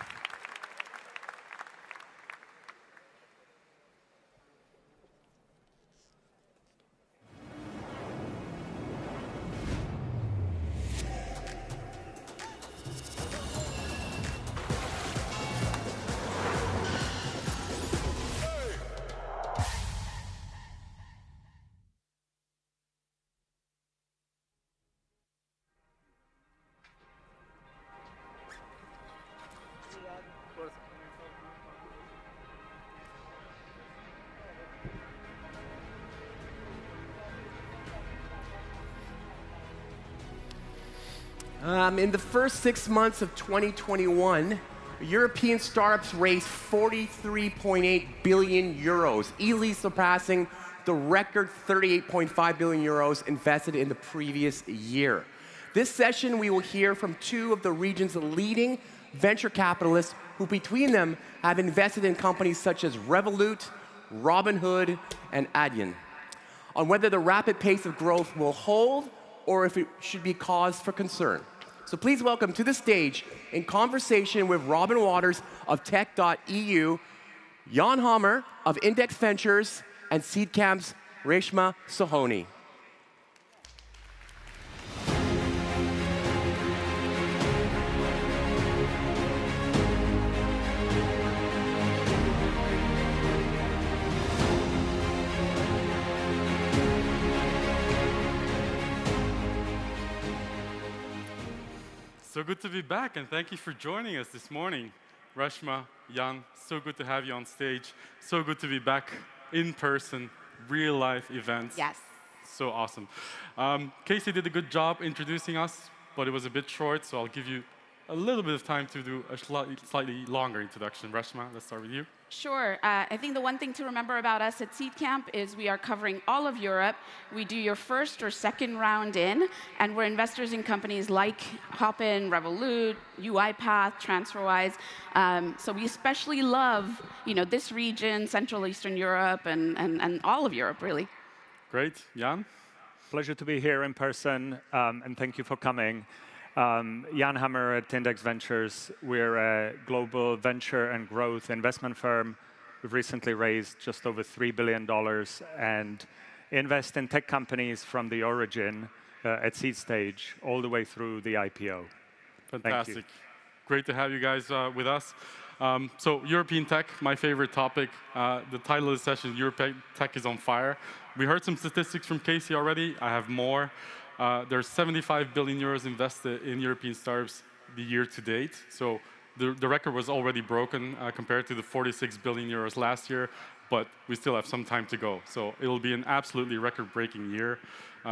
In the first 6 months of 2021, European startups raised 43.8 billion euros, easily surpassing the record 38.5 billion euros invested in the previous year. This session, we will hear from two of the region's leading venture capitalists who between them have invested in companies such as Revolut, Robinhood, and Adyen, on whether the rapid pace of growth will hold or if it should be cause for concern. So please welcome to the stage, in conversation with Robin Waters of Tech.eu, Jan Hammer of Index Ventures, and Seedcamp's Reshma Sohoni. So good to be back, and thank you for joining us this morning. Reshma, Jan, so good to have you on stage. So good to be back in person, real-life events. Yes. So awesome. Casey did a good job introducing us, but it was a bit short, so I'll give you a little bit of time to do a slightly longer introduction. Reshma, let's start with you. Sure. I think the one thing to remember about us at Seedcamp is we are covering all of Europe. We do your first or second round in, and we're investors in companies like Hopin, Revolut, UiPath, TransferWise. So we especially love, this region, Central Eastern Europe, and all of Europe, really. Great. Jan? Pleasure to be here in person, and thank you for coming. Jan Hammer at Index Ventures. We're a global venture and growth investment firm. We've recently raised just over $3 billion and invest in tech companies from the origin at seed stage all the way through the IPO. Fantastic. Thank you. Great to have you guys with us. So European tech, my favorite topic. The title of the session, European tech is on fire. We heard some statistics from Casey already. I have more. There's 75 billion euros invested in European startups the year to date. So the record was already broken compared to the 46 billion euros last year, but we still have some time to go. So it'll be an absolutely record-breaking year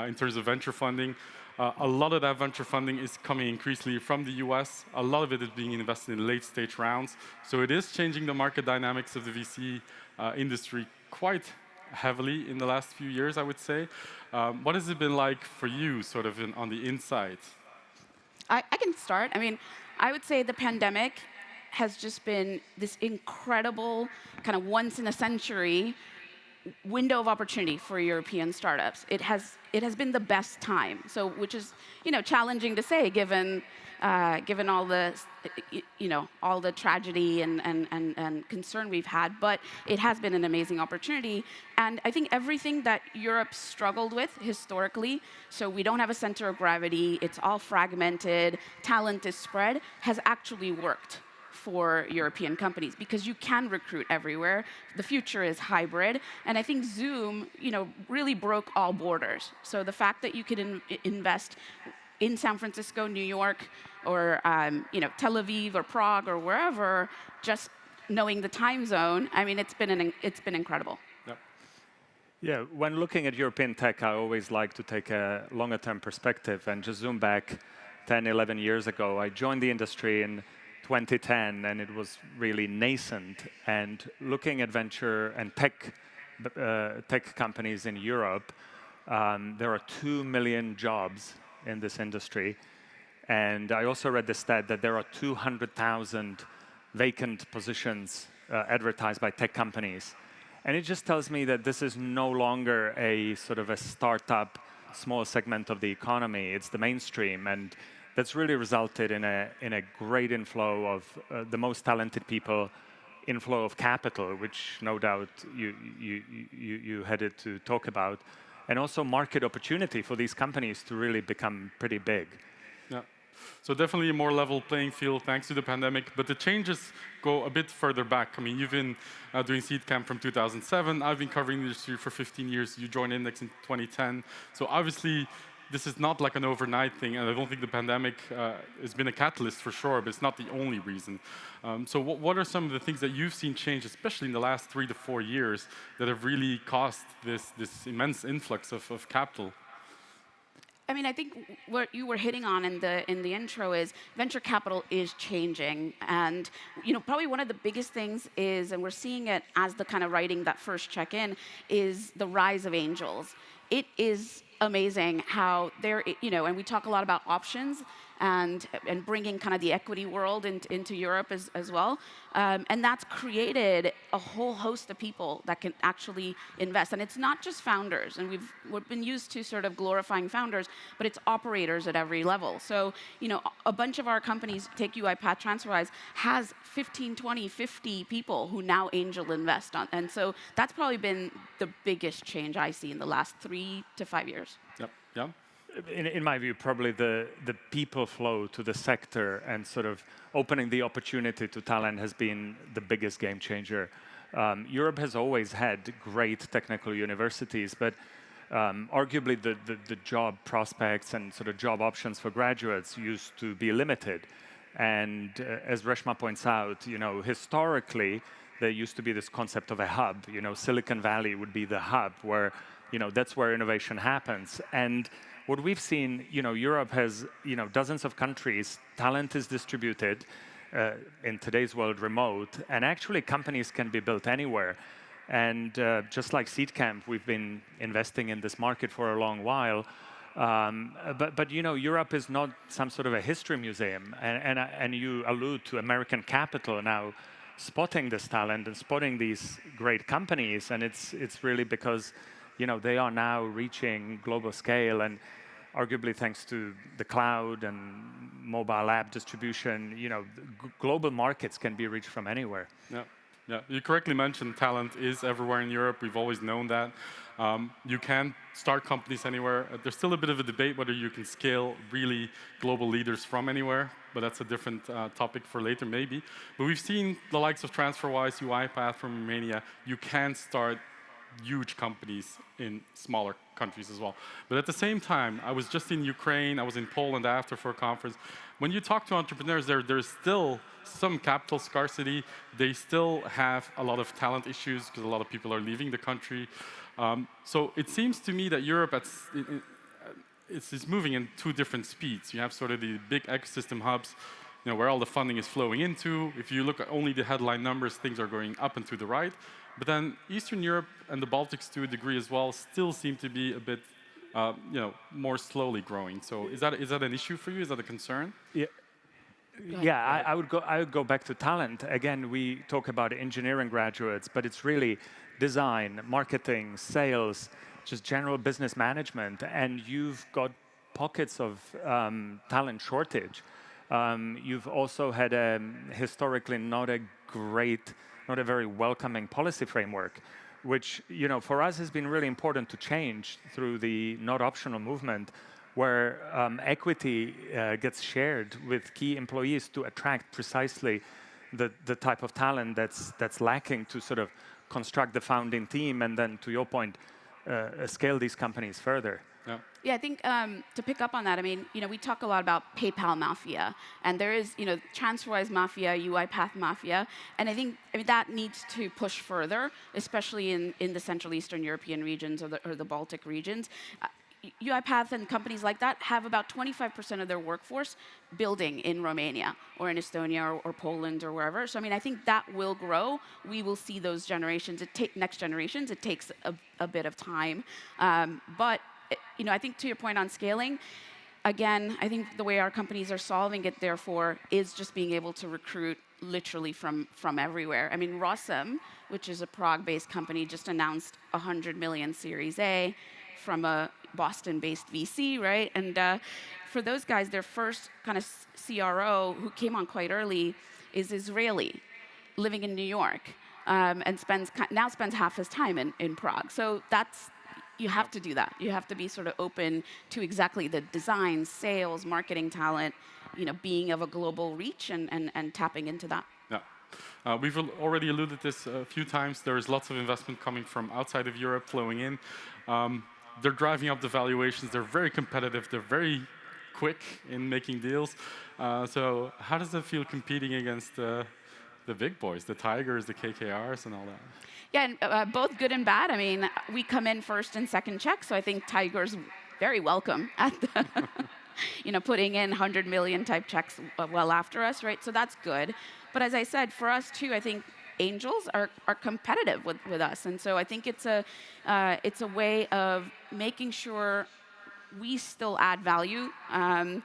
in terms of venture funding. A lot of that venture funding is coming increasingly from the US. A lot of it is being invested in late-stage rounds. So it is changing the market dynamics of the VC industry quite heavily in the last few years, I would say. What has it been like for you, sort of on the inside? I can start. I would say the pandemic has just been this incredible, kind of once-in-a-century window of opportunity for European startups. It has been the best time. So, which is challenging to say given all the all the tragedy and concern we've had, but it has been an amazing opportunity. And I think everything that Europe struggled with historically, so we don't have a center of gravity, it's all fragmented, talent is spread, has actually worked for European companies because you can recruit everywhere. The future is hybrid, and I think Zoom, really broke all borders. So the fact that you could invest in San Francisco, New York, or Tel Aviv or Prague or wherever, just knowing the time zone, I mean, it's been incredible. Yeah, when looking at European tech, I always like to take a longer-term perspective and just zoom back 10, 11 years ago. I joined the industry in 2010, and it was really nascent. And looking at venture and tech companies in Europe, there are 2 million jobs in this industry. And I also read the stat that there are 200,000 vacant positions advertised by tech companies. And it just tells me that this is no longer a sort of a startup, small segment of the economy. It's the mainstream. And that's really resulted in a great inflow of the most talented people, inflow of capital, which no doubt you headed to talk about, and also market opportunity for these companies to really become pretty big. Yeah. So definitely a more level playing field thanks to the pandemic, but the changes go a bit further back. I mean, you've been doing Seedcamp from 2007. I've been covering the industry for 15 years. You joined Index in 2010. So obviously, this is not like an overnight thing, and I don't think the pandemic has been a catalyst for sure, but it's not the only reason. So what are some of the things that you've seen change, especially in the last 3 to 4 years, that have really caused this immense influx of capital? I mean, I think what you were hitting on in the intro is venture capital is changing, and probably one of the biggest things is, and we're seeing it as the kind of writing that first check-in, is the rise of angels. It is amazing how there, and we talk a lot about options and bringing kind of the equity world into Europe as well. And that's created a whole host of people that can actually invest. And it's not just founders, and we've been used to sort of glorifying founders, but it's operators at every level. So, a bunch of our companies, take UiPath, TransferWise, has 15, 20, 50 people who now angel invest on. And so that's probably been the biggest change I see in the last 3 to 5 years. Yep. Yeah. In my view, probably the people flow to the sector and sort of opening the opportunity to talent has been the biggest game changer. Europe has always had great technical universities, but arguably the job prospects and sort of job options for graduates used to be limited. And as Reshma points out, historically, there used to be this concept of a hub. Silicon Valley would be the hub where, that's where innovation happens. And what we've seen, Europe has, dozens of countries. Talent is distributed in today's world, remote, and actually companies can be built anywhere. And just like Seedcamp, we've been investing in this market for a long while. But Europe is not some sort of a history museum, and you allude to American capital now spotting this talent and spotting these great companies, and it's really because they are now reaching global scale, and arguably thanks to the cloud and mobile app distribution, global markets can be reached from anywhere. Yeah. Yeah, you correctly mentioned talent is everywhere in Europe. We've always known that. You can start companies anywhere. There's still a bit of a debate whether you can scale really global leaders from anywhere, but that's a different topic for later maybe. But we've seen the likes of TransferWise, UiPath from Romania. You can start huge companies in smaller countries as well. But at the same time, I was just in Ukraine, I was in Poland after for a conference. When you talk to entrepreneurs, there's still some capital scarcity. They still have a lot of talent issues because a lot of people are leaving the country. So it seems to me that Europe is moving in 2 different speeds. You have sort of the big ecosystem hubs, where all the funding is flowing into. If you look at only the headline numbers, things are going up and to the right. But then Eastern Europe and the Baltics, to a degree as well, still seem to be a bit, more slowly growing. So is that an issue for you? Is that a concern? Yeah. Yeah, I would go back to talent. Again, we talk about engineering graduates, but it's really design, marketing, sales, just general business management, and you've got pockets of talent shortage. You've also had historically not a very welcoming policy framework, which for us has been really important to change through the not optional movement, where equity gets shared with key employees to attract precisely the type of talent that's lacking to sort of construct the founding team and then, to your point, scale these companies further. Yeah, I think to pick up on that, I mean, we talk a lot about PayPal mafia, and there is, TransferWise mafia, UiPath mafia, and I think that needs to push further, especially in the Central Eastern European regions or the Baltic regions. UiPath and companies like that have about 25% of their workforce building in Romania or in Estonia or Poland or wherever. So, I think that will grow. We will see those generations. Next generations. It takes a bit of time. But, I think to your point on scaling, again, I think the way our companies are solving it, therefore, is just being able to recruit literally from everywhere. Rossum, which is a Prague-based company, just announced 100 million Series A from a Boston-based VC, right? And for those guys, their first kind of CRO, who came on quite early, is Israeli, living in New York, and now spends half his time in Prague. So you have to do that. You have to be sort of open to exactly the design, sales, marketing talent, being of a global reach and tapping into that. Yeah. We've already alluded this a few times. There is lots of investment coming from outside of Europe flowing in. They're driving up the valuations. They're very competitive. They're very quick in making deals. So how does it feel competing against the big boys, the Tigers, the KKRs, and all that? Yeah, and both good and bad. We come in first and second check, so I think Tigers very welcome at the, putting in 100 million type checks well after us, right? So that's good. But as I said, for us too, I think angels are competitive with us, and so I think it's a way of making sure we still add value and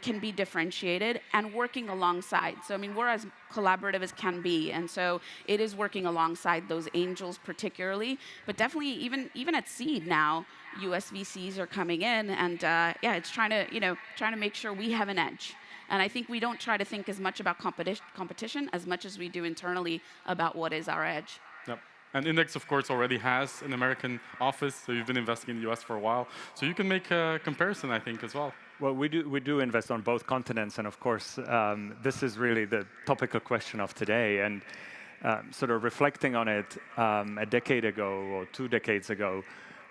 can be differentiated and working alongside. So we're as collaborative as can be, and so it is working alongside those angels particularly, but definitely even at seed now, US VCs are coming in, and it's trying to make sure we have an edge. And I think we don't try to think as much about competition as much as we do internally about what is our edge. Yep. And Index, of course, already has an American office, so you've been investing in the US for a while. So you can make a comparison, I think, as well. Well, we do invest on both continents, and of course, this is really the topical question of today. And sort of reflecting on it, a decade ago or 2 decades ago,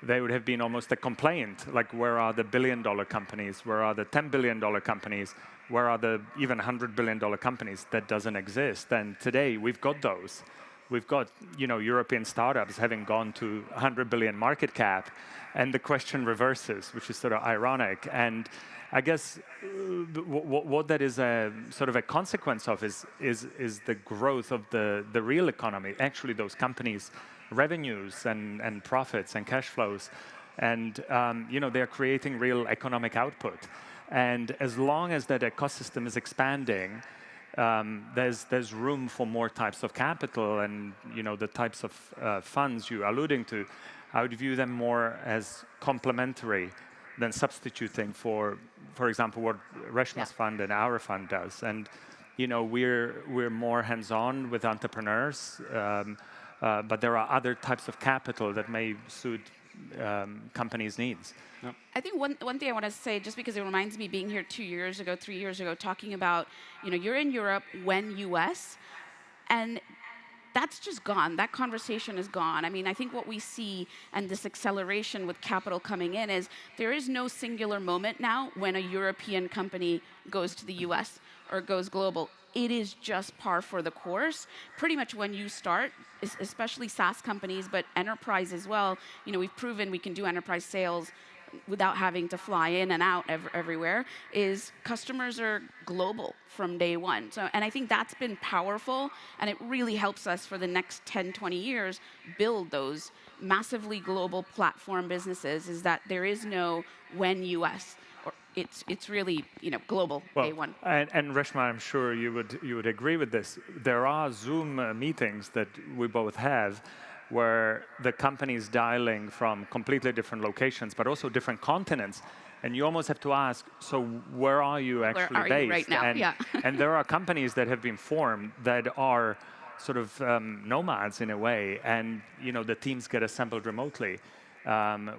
there would have been almost a complaint, like where are the billion-dollar companies? Where are the $10 billion companies? Where are the even $100 billion companies? That doesn't exist. And today we've got those. We've got European startups having gone to 100 billion market cap, and the question reverses, which is sort of ironic. And I guess what that is a sort of a consequence of is the growth of the real economy. Actually, those companies' revenues and profits and cash flows, and they're creating real economic output. And as long as that ecosystem is expanding, there's room for more types of capital, and the types of funds you're alluding to. I would view them more as complementary than substituting for example, what Reshma's fund and our fund does. And we're more hands-on with entrepreneurs, but there are other types of capital that may suit companies' needs. Yep. I think one thing I want to say, just because it reminds me being here 2 years ago, 3 years ago, talking about, you're in Europe when US, and that's just gone. That conversation is gone. I think what we see and this acceleration with capital coming in is there is no singular moment now when a European company goes to the US or goes global. It is just par for the course. Pretty much when you start, especially SaaS companies, but enterprise as well, we've proven we can do enterprise sales without having to fly in and out everywhere, is customers are global from day one. So, and I think that's been powerful, and it really helps us for the next 10, 20 years build those massively global platform businesses, is that there is no when US. it's really global day one. And Reshma, I'm sure you would agree with this. There are Zoom meetings that we both have, where the company's dialing from completely different locations, but also different continents. And you almost have to ask, so where are you actually where are based? You right now? And, and there are companies that have been formed that are sort of nomads in a way, and the teams get assembled remotely,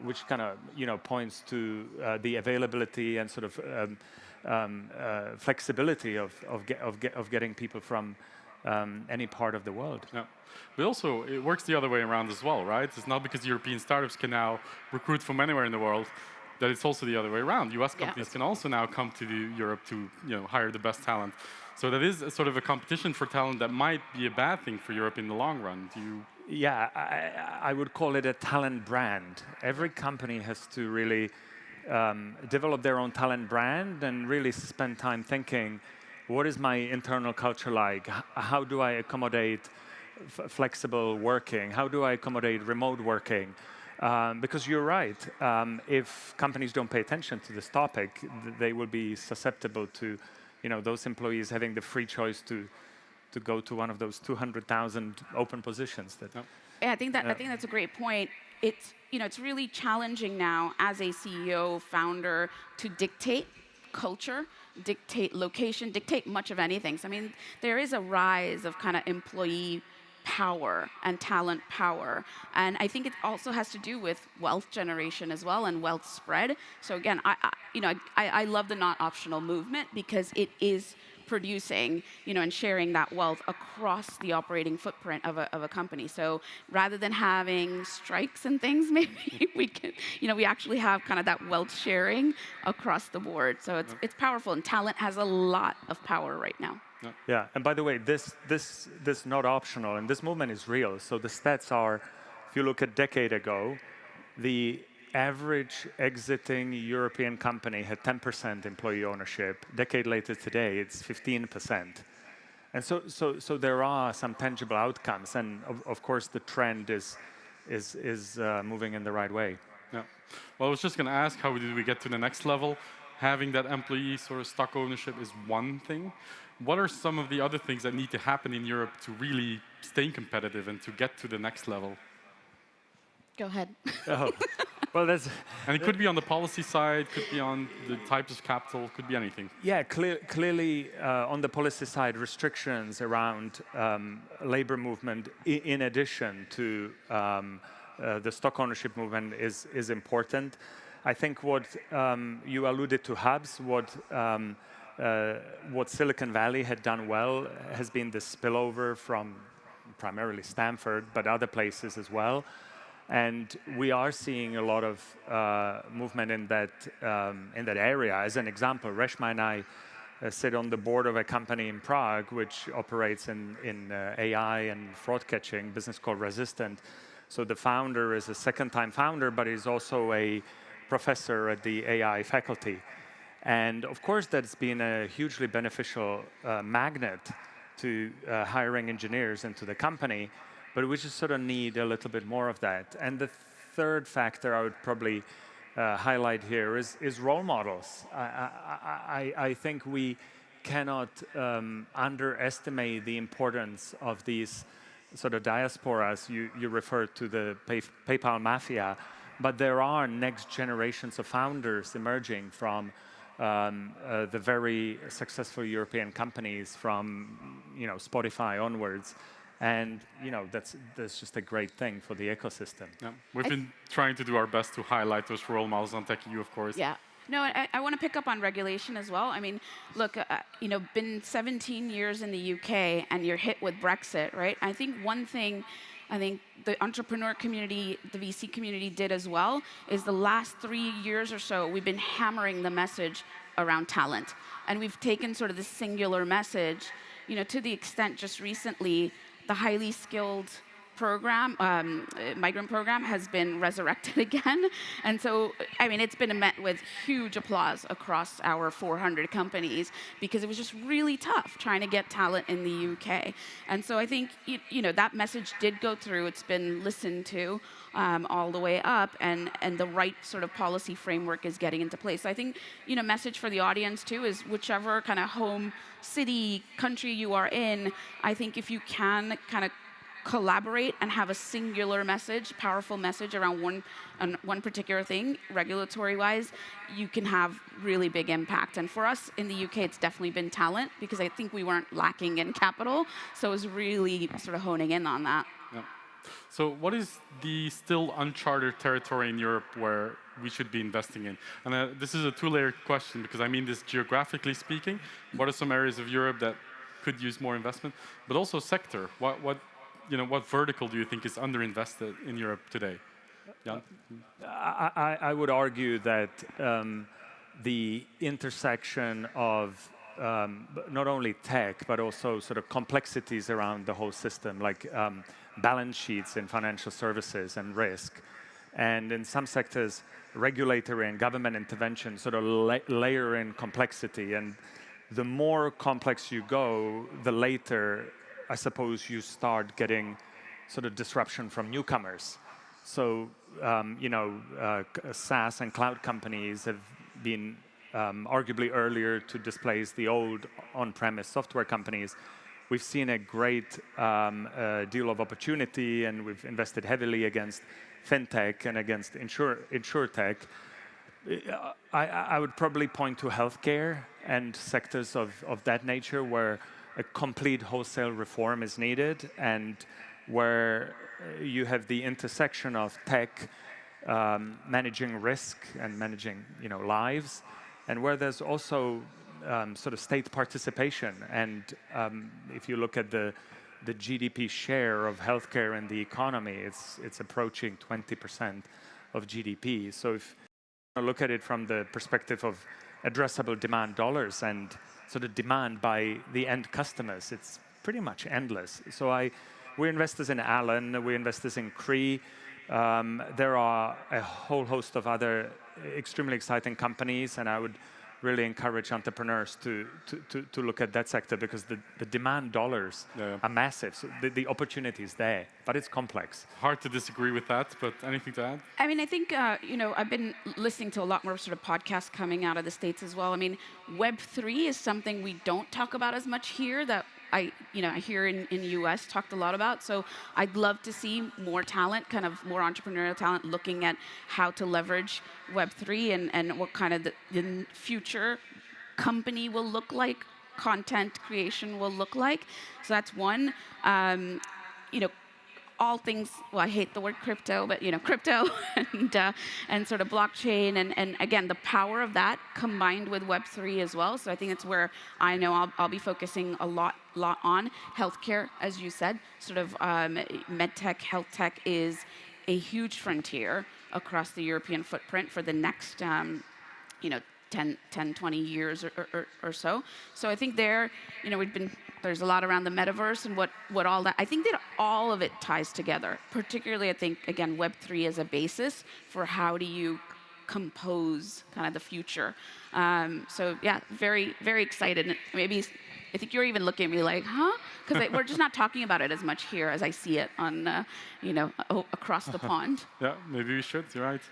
which kind of points to the availability and sort of flexibility of getting people from any part of the world. Yeah. But also, it works the other way around as well, right? It's not because European startups can now recruit from anywhere in the world that it's also the other way around. US companies can also now come to Europe to hire the best talent. So that is a sort of a competition for talent that might be a bad thing for Europe in the long run. Yeah, I would call it a talent brand. Every company has to really develop their own talent brand and really spend time thinking, what is my internal culture like? How do I accommodate flexible working? How do I accommodate remote working? Because you're right, if companies don't pay attention to this topic, they will be susceptible to those employees having the free choice to go to one of those 200,000 open positions. I think that's a great point. It's really challenging now as a CEO, founder, to dictate culture, dictate location, dictate much of anything. So, I mean, there is a rise of kind of employee power and talent power. And I think it also has to do with wealth generation as well and wealth spread. So again, I love the not optional movement because it is producing, and sharing that wealth across the operating footprint of a company. So rather than having strikes and things, maybe we can, we actually have kind of that wealth sharing across the board. So it's powerful, and talent has a lot of power right now. Yeah, and by the way, this not optional, and this movement is real. So the stats are, if you look a decade ago, the average exiting European company had 10% employee ownership. Decade later today, it's 15%. And so there are some tangible outcomes, and of course the trend is moving in the right way. Yeah. Well, I was just going to ask, how did we get to the next level? Having that employee sort of stock ownership is one thing. What are some of the other things that need to happen in Europe to really stay competitive and to get to the next level? Go ahead. Oh. Well, and it could be on the policy side, could be on the types of capital, could be anything. Yeah, clearly on the policy side, restrictions around labor movement, in addition to the stock ownership movement, is important. I think what you alluded to, hubs, what Silicon Valley had done well has been the spillover from primarily Stanford, but other places as well. And we are seeing a lot of movement in that area. As an example, Reshma and I sit on the board of a company in Prague which operates in AI and fraud catching, business called Resistant. So the founder is a second-time founder, but is also a professor at the AI faculty. And of course, that's been a hugely beneficial magnet to hiring engineers into the company. But we just sort of need a little bit more of that. And the third factor I would probably highlight here is role models. I think we cannot underestimate the importance of these sort of diasporas. You referred to the PayPal mafia, but there are next generations of founders emerging from the very successful European companies, from Spotify onwards. And that's just a great thing for the ecosystem. Yeah. We've been trying to do our best to highlight those role models on TechEU, of course. Yeah. No, I want to pick up on regulation as well. I mean, look, been 17 years in the UK, and you're hit with Brexit, right? I think one thing the entrepreneur community, the VC community did as well, is the last 3 years or so, we've been hammering the message around talent. And we've taken sort of this singular message, to the extent just recently, the highly skilled program, migrant program, has been resurrected again. And so, I mean, it's been met with huge applause across our 400 companies because it was just really tough trying to get talent in the UK. And so I think, you know, that message did go through. It's been listened to all the way up, and the right sort of policy framework is getting into place. So I think, you know, message for the audience too is whichever kind of home city, country you are in, I think if you can kind of collaborate and have a singular message, powerful message around one particular thing, regulatory-wise, you can have really big impact. And for us in the UK, it's definitely been talent, because I think we weren't lacking in capital, so it was really sort of honing in on that. Yeah. So what is the still uncharted territory in Europe where we should be investing in? And this is a two-layered question, because I mean this geographically speaking. What are some areas of Europe that could use more investment? But also sector. What vertical do you think is underinvested in Europe today? Jan? I would argue that the intersection of not only tech, but also sort of complexities around the whole system, like balance sheets in financial services and risk. And in some sectors, regulatory and government intervention sort of layer in complexity. And the more complex you go, the later, I suppose, you start getting sort of disruption from newcomers. So, SaaS and cloud companies have been arguably earlier to displace the old on-premise software companies. We've seen a great deal of opportunity, and we've invested heavily against fintech and against insurtech. I would probably point to healthcare and sectors of that nature where a complete wholesale reform is needed, and where you have the intersection of tech managing risk and managing lives, and where there's also sort of state participation. And if you look at the GDP share of healthcare in the economy, it's approaching 20% of GDP. So if you look at it from the perspective of addressable demand dollars and sort of demand by the end customers, it's pretty much endless. So we're investors in Alan, we're investors in Cree. There are a whole host of other extremely exciting companies, and I would really encourage entrepreneurs to look at that sector, because the demand dollars are massive. So the opportunity is there, but it's complex. Hard to disagree with that, but anything to add? I mean, I think, I've been listening to a lot more sort of podcasts coming out of the States as well. I mean, Web3 is something we don't talk about as much here that I hear in the US talked a lot about. So I'd love to see more talent, kind of more entrepreneurial talent, looking at how to leverage Web3 and what kind of the future company will look like, content creation will look like. So that's one. All things, well, I hate the word crypto, but crypto and sort of blockchain, and again, the power of that combined with Web3 as well. So I think it's where I know I'll be focusing a lot on healthcare, as you said. Sort of medtech, health tech is a huge frontier across the European footprint for the next 10, 20 years or so. So I think there's a lot around the metaverse and what all that, I think that all of it ties together. Particularly, I think, again, Web3 as a basis for how do you compose kind of the future. So yeah, very, very excited. Maybe, I think you're even looking at me like, huh? Because we're just not talking about it as much here as I see it on, across the pond. Yeah, maybe we should, you're right.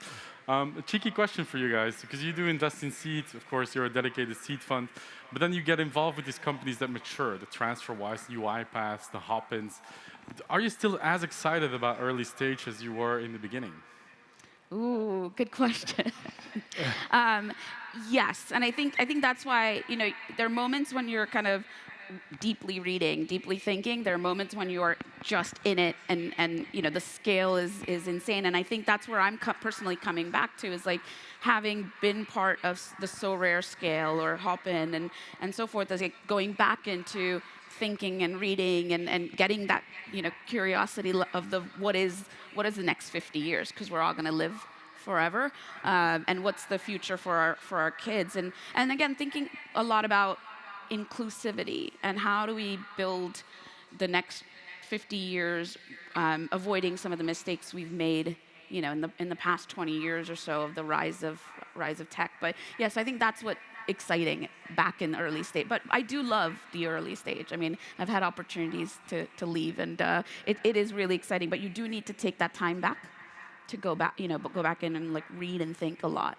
A cheeky question for you guys, because you do invest in seeds. Of course, you're a dedicated seed fund, but then you get involved with these companies that mature, the TransferWise, UiPath, the Hopins. Are you still as excited about early stage as you were in the beginning? Ooh, good question. Yes, and I think that's why there are moments when you're kind of deeply reading, deeply thinking. There are moments when you are just in it, and the scale is insane. And I think that's where I'm personally coming back to, is like having been part of the SoRare scale or Hopin and so forth, is like going back into thinking and reading and getting that curiosity of what is the next 50 years, because we're all going to live forever, and what's the future for our kids, and again, thinking a lot about inclusivity and how do we build the next 50 years, avoiding some of the mistakes we've made, you know, in the past 20 years or so of the rise of tech. But yes, I think that's what exciting back in the early stage. But I do love the early stage. I mean, I've had opportunities to leave, and it is really exciting. But you do need to take that time back to go back, you know, go back in and like read and think a lot.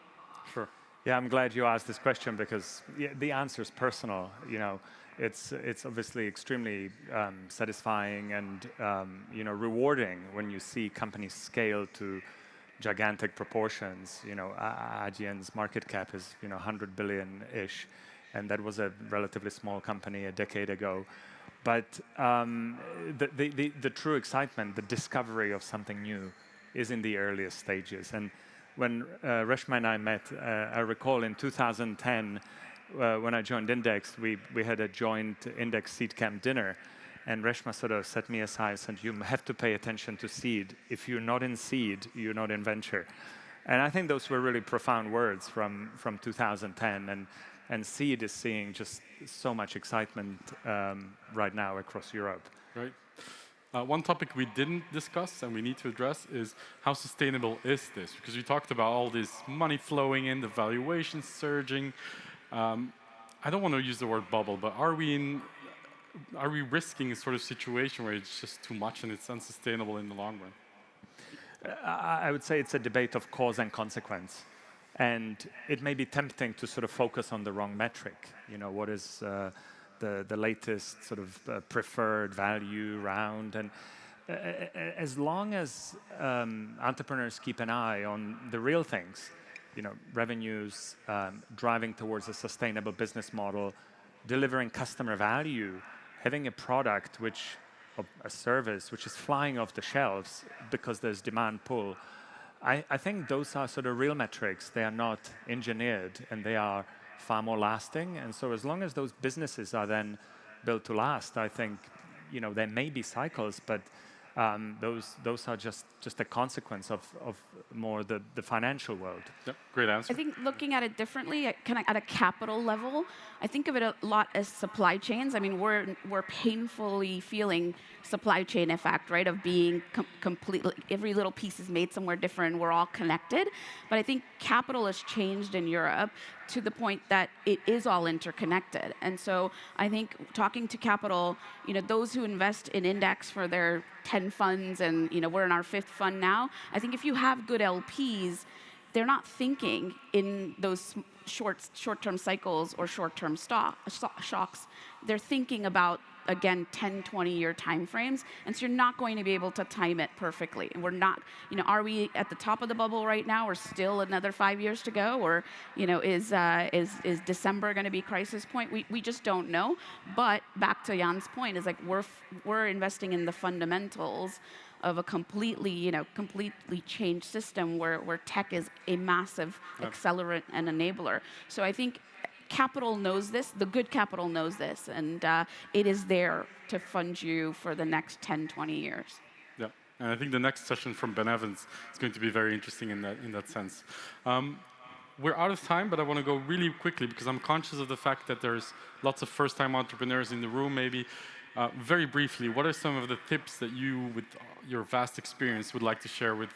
Sure. Yeah, I'm glad you asked this question because the answer is personal. You know, it's obviously extremely satisfying and you know, rewarding when you see companies scale to gigantic proportions. You know, Adyen's market cap is, you know, 100 billion-ish, and that was a relatively small company a decade ago. But the true excitement, the discovery of something new, is in the earliest stages. And when Reshma and I met, I recall in 2010, when I joined Index, we had a joint Index Seed Camp dinner. And Reshma sort of set me aside and said, you have to pay attention to seed. If you're not in seed, you're not in venture. And I think those were really profound words from 2010. And seed is seeing just so much excitement right now across Europe. Right. One topic we didn't discuss and we need to address is how sustainable is this? Because we talked about all this money flowing in, the valuations surging. I don't want to use the word bubble, but are we risking a sort of situation where it's just too much and it's unsustainable in the long run? I would say it's a debate of cause and consequence. And it may be tempting to sort of focus on the wrong metric. You know, what is the latest sort of preferred value round? And as long as entrepreneurs keep an eye on the real things, you know, revenues, driving towards a sustainable business model, delivering customer value, having a product a service which is flying off the shelves because there's demand pull, I think those are sort of real metrics. They are not engineered, and they are far more lasting. And so as long as those businesses are then built to last, I think, you know, there may be cycles, but those are just a consequence of more the financial world. Yep, great answer. I think looking at it differently, kind of at a capital level, I think of it a lot as supply chains. I mean, we're painfully feeling supply chain effect, right? Of being completely, every little piece is made somewhere different. We're all connected. But I think capital has changed in Europe to the point that it is all interconnected. And so I think talking to capital, you know, those who invest in Index for their 10 funds, and, you know, we're in our 5th fund now, I think if you have good LPs, they're not thinking in those short-term cycles or short-term shocks. They're thinking about, again, 10, 20-year timeframes, and so you're not going to be able to time it perfectly. And we're not, you know, are we at the top of the bubble right now, or still another 5 years to go, or, you know, is December going to be crisis point? We just don't know. But back to Jan's point, is like we're investing in the fundamentals of a completely changed system where tech is a massive accelerant and enabler. So I think capital knows this, the good capital knows this, and it is there to fund you for the next 10, 20 years. Yeah, and I think the next session from Ben Evans is going to be very interesting in that sense. We're out of time, but I want to go really quickly because I'm conscious of the fact that there's lots of first-time entrepreneurs in the room. Maybe very briefly, what are some of the tips that you, with your vast experience, would like to share with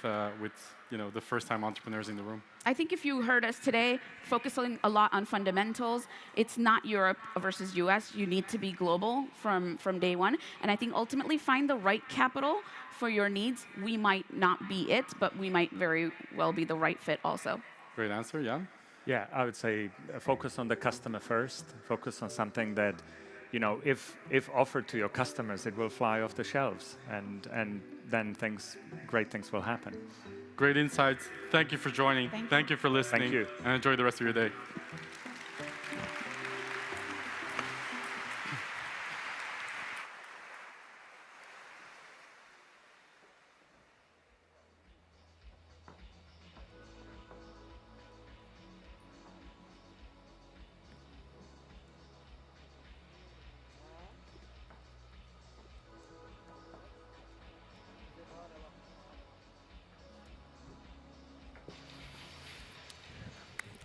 you know, the first-time entrepreneurs in the room? I think if you heard us today, focusing a lot on fundamentals, it's not Europe versus US. You need to be global from day one. And I think ultimately find the right capital for your needs. We might not be it, but we might very well be the right fit also. Great answer, Jan. Yeah, I would say focus on the customer first. Focus on something that, you know, if offered to your customers, it will fly off the shelves, and then great things will happen. Great insights. Thank you for joining. Thank you for listening. Thank you. And enjoy the rest of your day.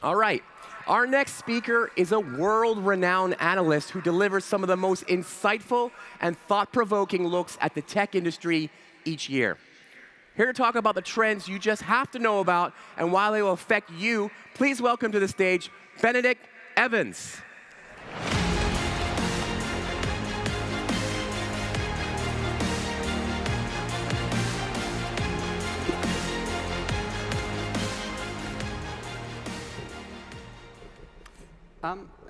All right. Our next speaker is a world-renowned analyst who delivers some of the most insightful and thought-provoking looks at the tech industry each year. Here to talk about the trends you just have to know about and why they will affect you, please welcome to the stage Benedict Evans.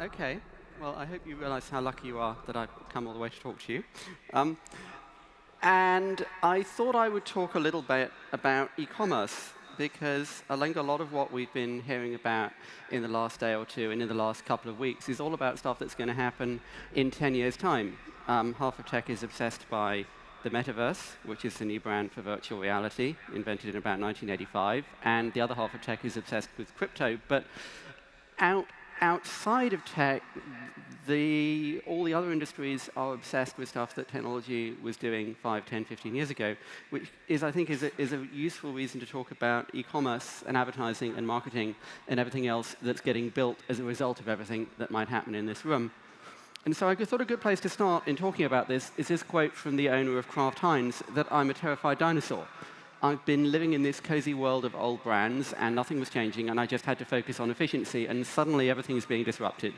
Okay. Well, I hope you realize how lucky you are that I've come all the way to talk to you. And I thought I would talk a little bit about e-commerce, because I think a lot of what we've been hearing about in the last day or two and in the last couple of weeks is all about stuff that's going to happen in 10 years' time. Half of tech is obsessed by the metaverse, which is the new brand for virtual reality, invented in about 1985, and the other half of tech is obsessed with crypto. But outside of tech, all the other industries are obsessed with stuff that technology was doing 5, 10, 15 years ago, which is, I think, is a useful reason to talk about e-commerce and advertising and marketing and everything else that's getting built as a result of everything that might happen in this room. And so I thought a good place to start in talking about this is this quote from the owner of Kraft Heinz, that I'm a terrified dinosaur. I've been living in this cozy world of old brands, and nothing was changing, and I just had to focus on efficiency, and suddenly everything is being disrupted.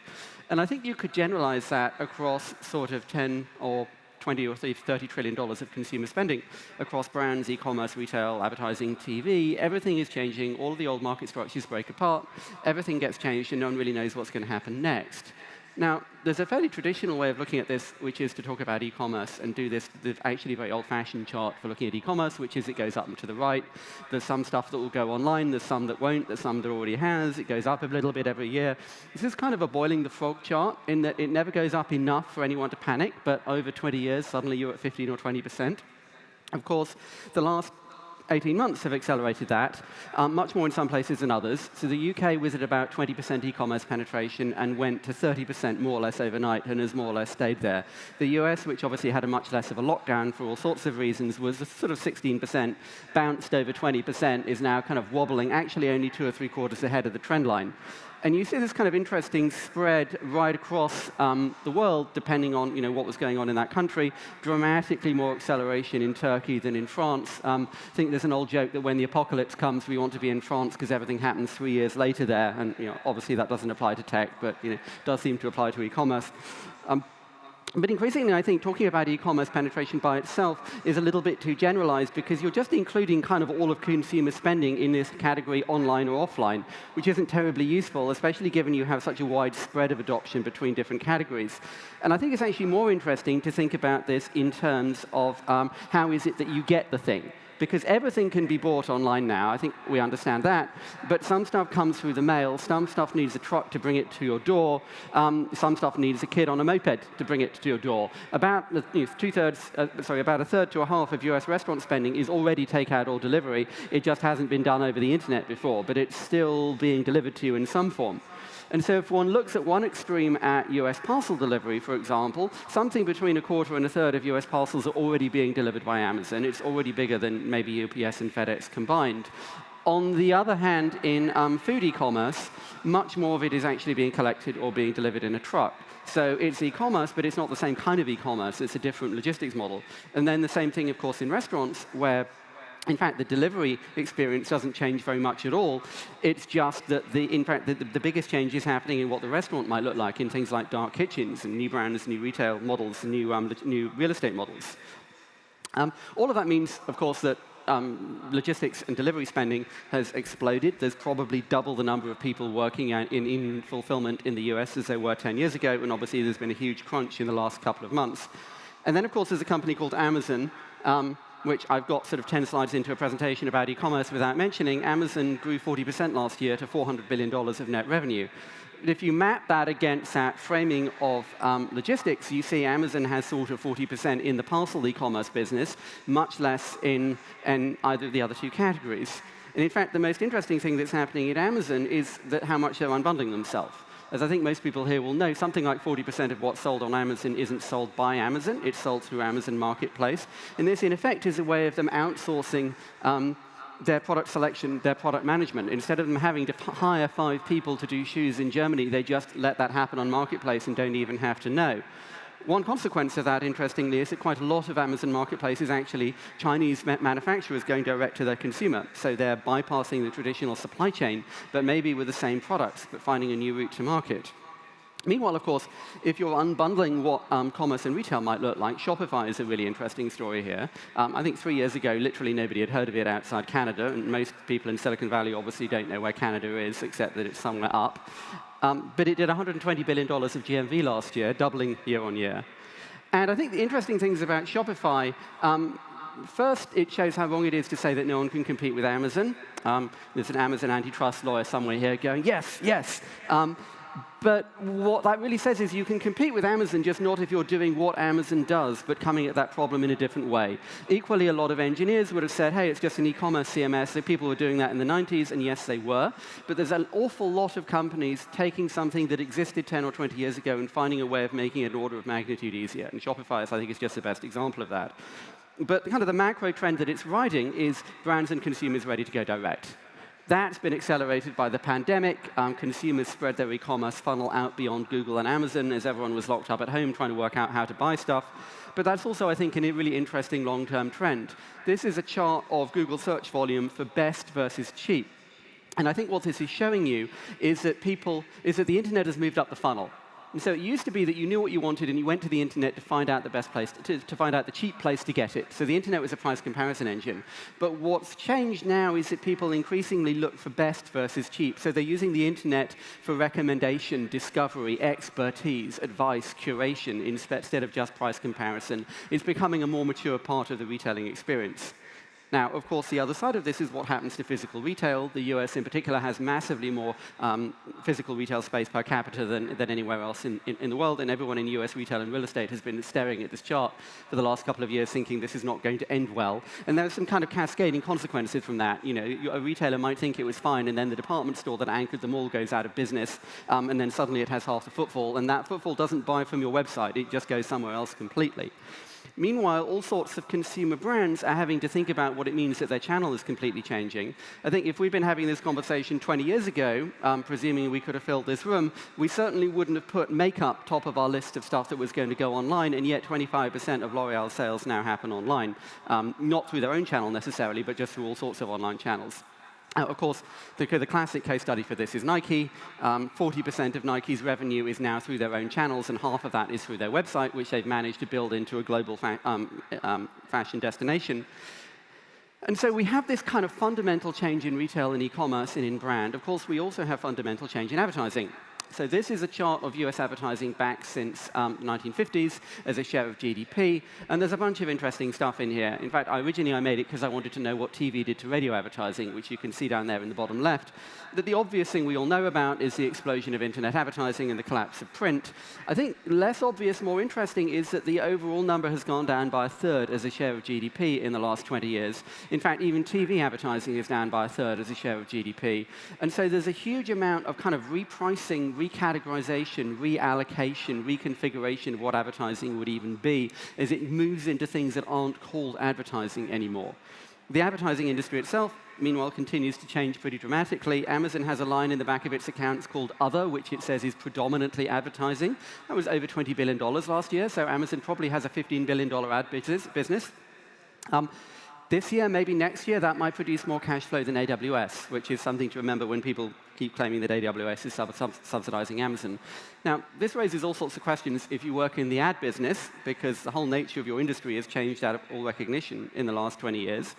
And I think you could generalize that across sort of 10 or 20 or 30 trillion dollars of consumer spending across brands, e-commerce, retail, advertising, TV. Everything is changing. All of the old market structures break apart. Everything gets changed, and no one really knows what's going to happen next. Now, there's a fairly traditional way of looking at this, which is to talk about e-commerce and do this actually very old-fashioned chart for looking at e-commerce, which is it goes up and to the right. There's some stuff that will go online. There's some that won't. There's some that already has. It goes up a little bit every year. This is kind of a boiling the frog chart in that it never goes up enough for anyone to panic, but over 20 years, suddenly you're at 15 or 20%. Of course, the last 18 months have accelerated that, much more in some places than others. So the UK was at about 20% e-commerce penetration and went to 30% more or less overnight and has more or less stayed there. The US, which obviously had a much less of a lockdown for all sorts of reasons, was sort of 16%, bounced over 20%, is now kind of wobbling, actually only 2 or 3 quarters ahead of the trend line. And you see this kind of interesting spread right across the world, depending on what was going on in that country. Dramatically more acceleration in Turkey than in France. I think there's an old joke that when the apocalypse comes, we want to be in France because everything happens 3 years later there. And obviously that doesn't apply to tech, but does seem to apply to e-commerce. But increasingly, I think talking about e-commerce penetration by itself is a little bit too generalized, because you're just including kind of all of consumer spending in this category, online or offline, which isn't terribly useful, especially given you have such a wide spread of adoption between different categories. And I think it's actually more interesting to think about this in terms of how is it that you get the thing. Because everything can be bought online now. I think we understand that. But some stuff comes through the mail. Some stuff needs a truck to bring it to your door. Some stuff needs a kid on a moped to bring it to your door. About a third to a half of US restaurant spending is already takeout or delivery. It just hasn't been done over the internet before, but it's still being delivered to you in some form. And so if one looks at one extreme at US parcel delivery, for example, something between a quarter and a third of US parcels are already being delivered by Amazon. It's already bigger than maybe UPS and FedEx combined. On the other hand, in food e-commerce, much more of it is actually being collected or being delivered in a truck. So it's e-commerce, but it's not the same kind of e-commerce. It's a different logistics model. And then the same thing, of course, in restaurants, where in fact, the delivery experience doesn't change very much at all. It's just that, in fact, the biggest change is happening in what the restaurant might look like in things like dark kitchens and new brands, new retail models, and new real estate models. All of that means, of course, that logistics and delivery spending has exploded. There's probably double the number of people working in fulfillment in the US as there were 10 years ago, and obviously there's been a huge crunch in the last couple of months. And then, of course, there's a company called Amazon, which I've got sort of 10 slides into a presentation about e-commerce without mentioning. Amazon grew 40% last year to $400 billion of net revenue. But if you map that against that framing of logistics, you see Amazon has sort of 40% in the parcel e-commerce business, much less in either of the other two categories. And in fact, the most interesting thing that's happening at Amazon is that how much they're unbundling themselves. As I think most people here will know, something like 40% of what's sold on Amazon isn't sold by Amazon. It's sold through Amazon Marketplace. And this, in effect, is a way of them outsourcing their product selection, their product management. Instead of them having to hire 5 people to do shoes in Germany, they just let that happen on Marketplace and don't even have to know. One consequence of that, interestingly, is that quite a lot of Amazon Marketplace is actually Chinese manufacturers going direct to their consumer. So they're bypassing the traditional supply chain, but maybe with the same products, but finding a new route to market. Meanwhile, of course, if you're unbundling what commerce and retail might look like, Shopify is a really interesting story here. I think 3 years ago, literally nobody had heard of it outside Canada, and most people in Silicon Valley obviously don't know where Canada is, except that it's somewhere up. But it did $120 billion of GMV last year, doubling year on year. And I think the interesting things about Shopify, first, it shows how wrong it is to say that no one can compete with Amazon. There's an Amazon antitrust lawyer somewhere here going, yes, yes. But what that really says is you can compete with Amazon, just not if you're doing what Amazon does, but coming at that problem in a different way. Equally, a lot of engineers would have said, hey, it's just an e-commerce CMS. So people were doing that in the 90s, and yes, they were. But there's an awful lot of companies taking something that existed 10 or 20 years ago and finding a way of making it an order of magnitude easier. And Shopify, I think, is just the best example of that. But kind of the macro trend that it's riding is brands and consumers ready to go direct. That's been accelerated by the pandemic. Consumers spread their e-commerce funnel out beyond Google and Amazon as everyone was locked up at home trying to work out how to buy stuff. But that's also, I think, a really interesting long-term trend. This is a chart of Google search volume for best versus cheap. And I think what this is showing you is that the internet has moved up the funnel. And so it used to be that you knew what you wanted and you went to the internet to find out the best place, to find out the cheap place to get it. So the internet was a price comparison engine. But what's changed now is that people increasingly look for best versus cheap. So they're using the internet for recommendation, discovery, expertise, advice, curation, instead of just price comparison. It's becoming a more mature part of the retailing experience. Now, of course, the other side of this is what happens to physical retail. The US, in particular, has massively more physical retail space per capita than anywhere else in the world, and everyone in US retail and real estate has been staring at this chart for the last couple of years, thinking this is not going to end well. And there are some kind of cascading consequences from that. You know, a retailer might think it was fine, and then the department store that anchored the mall goes out of business, and then suddenly it has half the footfall, and that footfall doesn't buy from your website. It just goes somewhere else completely. Meanwhile, all sorts of consumer brands are having to think about what it means that their channel is completely changing. I think if we'd been having this conversation 20 years ago, presuming we could have filled this room, we certainly wouldn't have put makeup top of our list of stuff that was going to go online, and yet 25% of L'Oreal sales now happen online. Not through their own channel necessarily, but just through all sorts of online channels. Of course, the classic case study for this is Nike. 40% of Nike's revenue is now through their own channels, and half of that is through their website, which they've managed to build into a global fashion destination. And so we have this kind of fundamental change in retail and e-commerce and in brand. Of course, we also have fundamental change in advertising. So this is a chart of US advertising back since the 1950s as a share of GDP. And there's a bunch of interesting stuff in here. In fact, originally I made it because I wanted to know what TV did to radio advertising, which you can see down there in the bottom left. That the obvious thing we all know about is the explosion of internet advertising and the collapse of print. I think less obvious, more interesting, is that the overall number has gone down by 1/3 as a share of GDP in the last 20 years. In fact, even TV advertising is down by 1/3 as a share of GDP. And so there's a huge amount of kind of repricing, recategorization, reallocation, reconfiguration of what advertising would even be as it moves into things that aren't called advertising anymore. The advertising industry itself, meanwhile, continues to change pretty dramatically. Amazon has a line in the back of its accounts called Other, which it says is predominantly advertising. That was over $20 billion last year, so Amazon probably has a $15 billion ad business. This year, maybe next year, that might produce more cash flow than AWS, which is something to remember when people keep claiming that AWS is subsidizing Amazon. Now, this raises all sorts of questions if you work in the ad business, because the whole nature of your industry has changed out of all recognition in the last 20 years.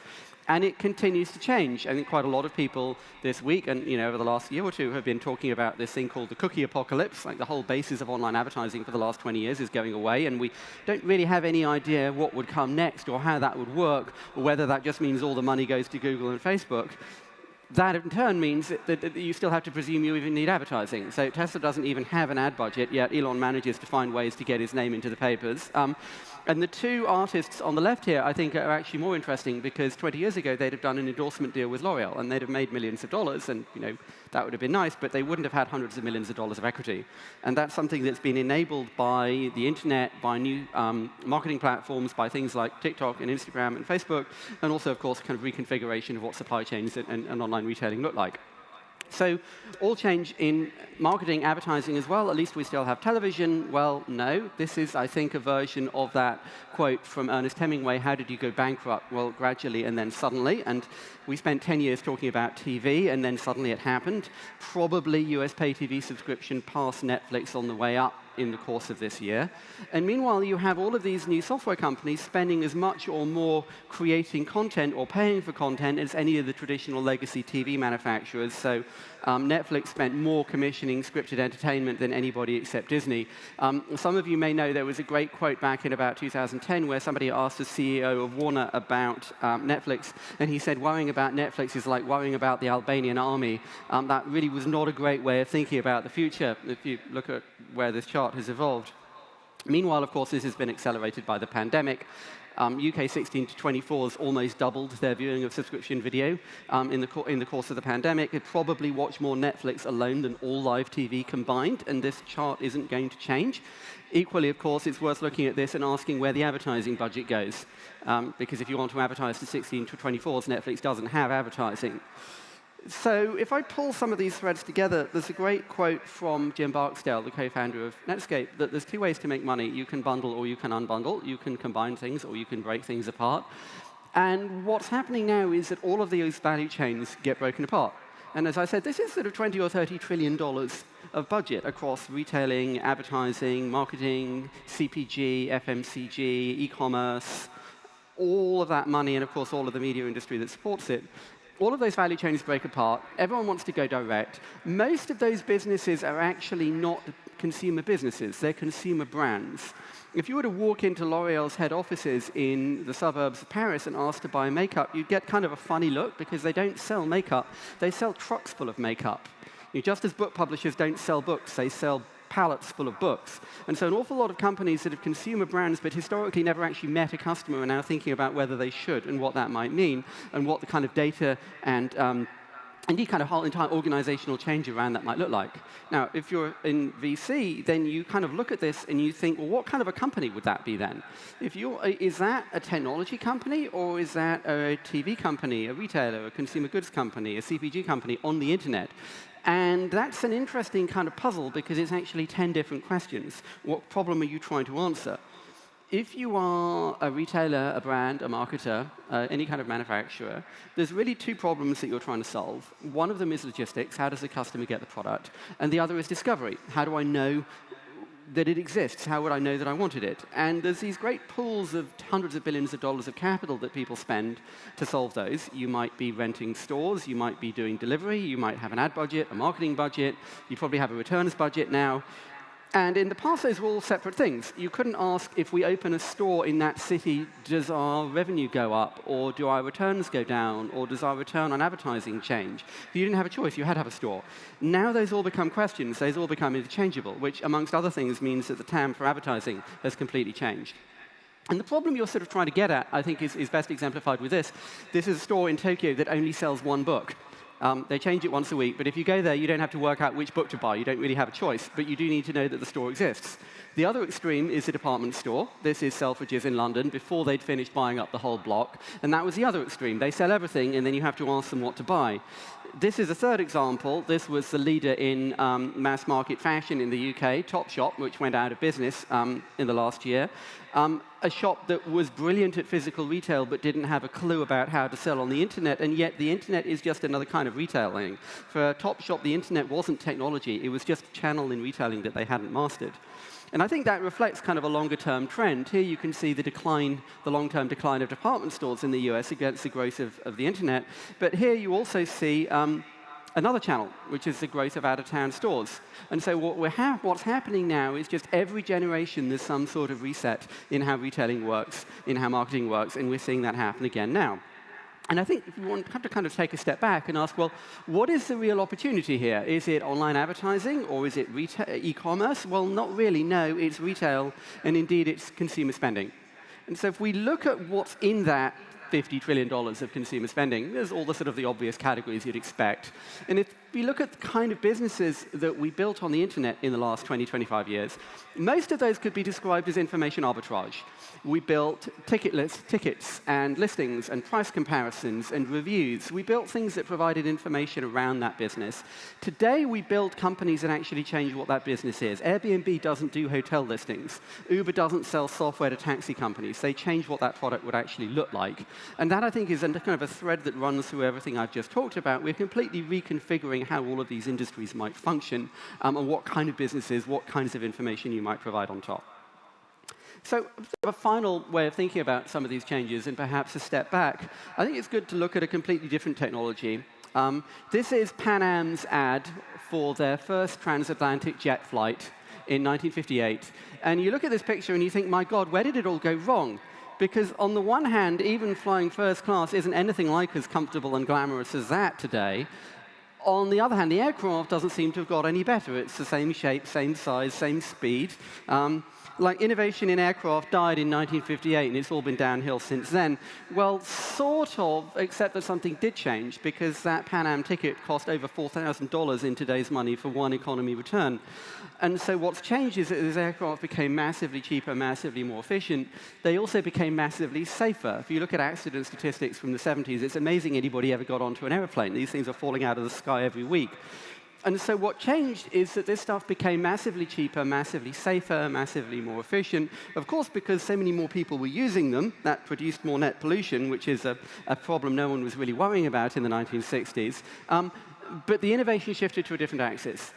And it continues to change. I think quite a lot of people this week and over the last year or two have been talking about this thing called the cookie apocalypse. Like the whole basis of online advertising for the last 20 years is going away, and we don't really have any idea what would come next or how that would work, or whether that just means all the money goes to Google and Facebook. That in turn means that you still have to presume you even need advertising. So Tesla doesn't even have an ad budget, yet Elon manages to find ways to get his name into the papers. And the two artists on the left here, I think, are actually more interesting because 20 years ago, they'd have done an endorsement deal with L'Oreal, and they'd have made millions of dollars, and that would have been nice, but they wouldn't have had hundreds of millions of dollars of equity. And that's something that's been enabled by the internet, by new marketing platforms, by things like TikTok and Instagram and Facebook, and also, of course, kind of reconfiguration of what supply chains and online retailing look like. So all change in marketing, advertising as well. At least we still have television. Well, no. This is, I think, a version of that quote from Ernest Hemingway, how did you go bankrupt? Well, gradually and then suddenly. And we spent 10 years talking about TV, and then suddenly it happened. Probably US pay TV subscription passed Netflix on the way up in the course of this year. And meanwhile, you have all of these new software companies spending as much or more creating content or paying for content as any of the traditional legacy TV manufacturers. So Netflix spent more commissioning scripted entertainment than anybody except Disney. Some of you may know there was a great quote back in about 2010 where somebody asked the CEO of Warner about Netflix, and he said, worrying about Netflix is like worrying about the Albanian army. That really was not a great way of thinking about the future, if you look at where this chart has evolved. Meanwhile, of course, this has been accelerated by the pandemic. UK 16 to 24s almost doubled their viewing of subscription video in the course of the pandemic. It probably watched more Netflix alone than all live TV combined, and this chart isn't going to change. Equally, of course, it's worth looking at this and asking where the advertising budget goes, because if you want to advertise to 16 to 24s, Netflix doesn't have advertising. So if I pull some of these threads together, there's a great quote from Jim Barksdale, the co-founder of Netscape, that there's two ways to make money. You can bundle or you can unbundle. You can combine things or you can break things apart. And what's happening now is that all of these value chains get broken apart. And as I said, this is sort of $20 or $30 trillion of budget across retailing, advertising, marketing, CPG, FMCG, e-commerce, all of that money, and of course all of the media industry that supports it. All of those value chains break apart. Everyone wants to go direct. Most of those businesses are actually not consumer businesses. They're consumer brands. If you were to walk into L'Oreal's head offices in the suburbs of Paris and ask to buy makeup, you'd get kind of a funny look because they don't sell makeup. They sell trucks full of makeup. Just as book publishers don't sell books, they sell pallets full of books. And so an awful lot of companies that have consumer brands but historically never actually met a customer are now thinking about whether they should and what that might mean and what the kind of data and indeed kind of whole entire organizational change around that might look like. Now, if you're in VC, then you kind of look at this and you think, well, what kind of a company would that be then? Is that a technology company or is that a TV company, a retailer, a consumer goods company, a CPG company on the internet? And that's an interesting kind of puzzle because it's actually 10 different questions. What problem are you trying to answer? If you are a retailer, a brand, a marketer, any kind of manufacturer, there's really two problems that you're trying to solve. One of them is logistics. How does the customer get the product? And the other is discovery. How do I know that it exists? How would I know that I wanted it? And there's these great pools of hundreds of billions of dollars of capital that people spend to solve those. You might be renting stores, you might be doing delivery, you might have an ad budget, a marketing budget, you probably have a returns budget now. And in the past, those were all separate things. You couldn't ask, if we open a store in that city, does our revenue go up, or do our returns go down, or does our return on advertising change? You didn't have a choice. You had to have a store. Now those all become questions. Those all become interchangeable, which, amongst other things, means that the TAM for advertising has completely changed. And the problem you're sort of trying to get at, I think, is best exemplified with this. This is a store in Tokyo that only sells one book. They change it once a week, but if you go there, you don't have to work out which book to buy. You don't really have a choice, but you do need to know that the store exists. The other extreme is a department store. This is Selfridges in London, before they'd finished buying up the whole block. And that was the other extreme. They sell everything, and then you have to ask them what to buy. This is a third example. This was the leader in mass market fashion in the UK, Topshop, which went out of business in the last year. A shop that was brilliant at physical retail but didn't have a clue about how to sell on the internet, and yet the internet is just another kind of retailing. For Topshop, the internet wasn't technology. It was just a channel in retailing that they hadn't mastered. And I think that reflects kind of a longer-term trend. Here you can see the decline, the long-term decline of department stores in the US against the growth of the internet. But here you also see another channel, which is the growth of out-of-town stores. And so what's happening now is just every generation there's some sort of reset in how retailing works, in how marketing works, and we're seeing that happen again now. And I think we have to kind of take a step back and ask, well, what is the real opportunity here? Is it online advertising or is it e-commerce? Well, not really, no, it's retail, and indeed it's consumer spending. And so if we look at what's in that $50 trillion of consumer spending, there's all the sort of the obvious categories you'd expect. And if we look at the kind of businesses that we built on the internet in the last 20, 25 years, most of those could be described as information arbitrage. We built tickets and listings and price comparisons and reviews. We built things that provided information around that business. Today, we build companies that actually change what that business is. Airbnb doesn't do hotel listings. Uber doesn't sell software to taxi companies. They change what that product would actually look like. And that, I think, is kind of a thread that runs through everything I've just talked about. We're completely reconfiguring how all of these industries might function and what kind of businesses, what kinds of information you might provide on top. So a final way of thinking about some of these changes, and perhaps a step back, I think it's good to look at a completely different technology. This is Pan Am's ad for their first transatlantic jet flight in 1958. And you look at this picture and you think, my God, where did it all go wrong? Because on the one hand, even flying first class isn't anything like as comfortable and glamorous as that today. On the other hand, the aircraft doesn't seem to have got any better. It's the same shape, same size, same speed. Like innovation in aircraft died in 1958, and it's all been downhill since then. Well, sort of, except that something did change, because that Pan Am ticket cost over $4,000 in today's money for one economy return. And so what's changed is that as aircraft became massively cheaper, massively more efficient, they also became massively safer. If you look at accident statistics from the 70s, it's amazing anybody ever got onto an airplane. These things are falling out of the sky every week. And so what changed is that this stuff became massively cheaper, massively safer, massively more efficient. Of course, because so many more people were using them, that produced more net pollution, which is a problem no one was really worrying about in the 1960s. But the innovation shifted to a different axis.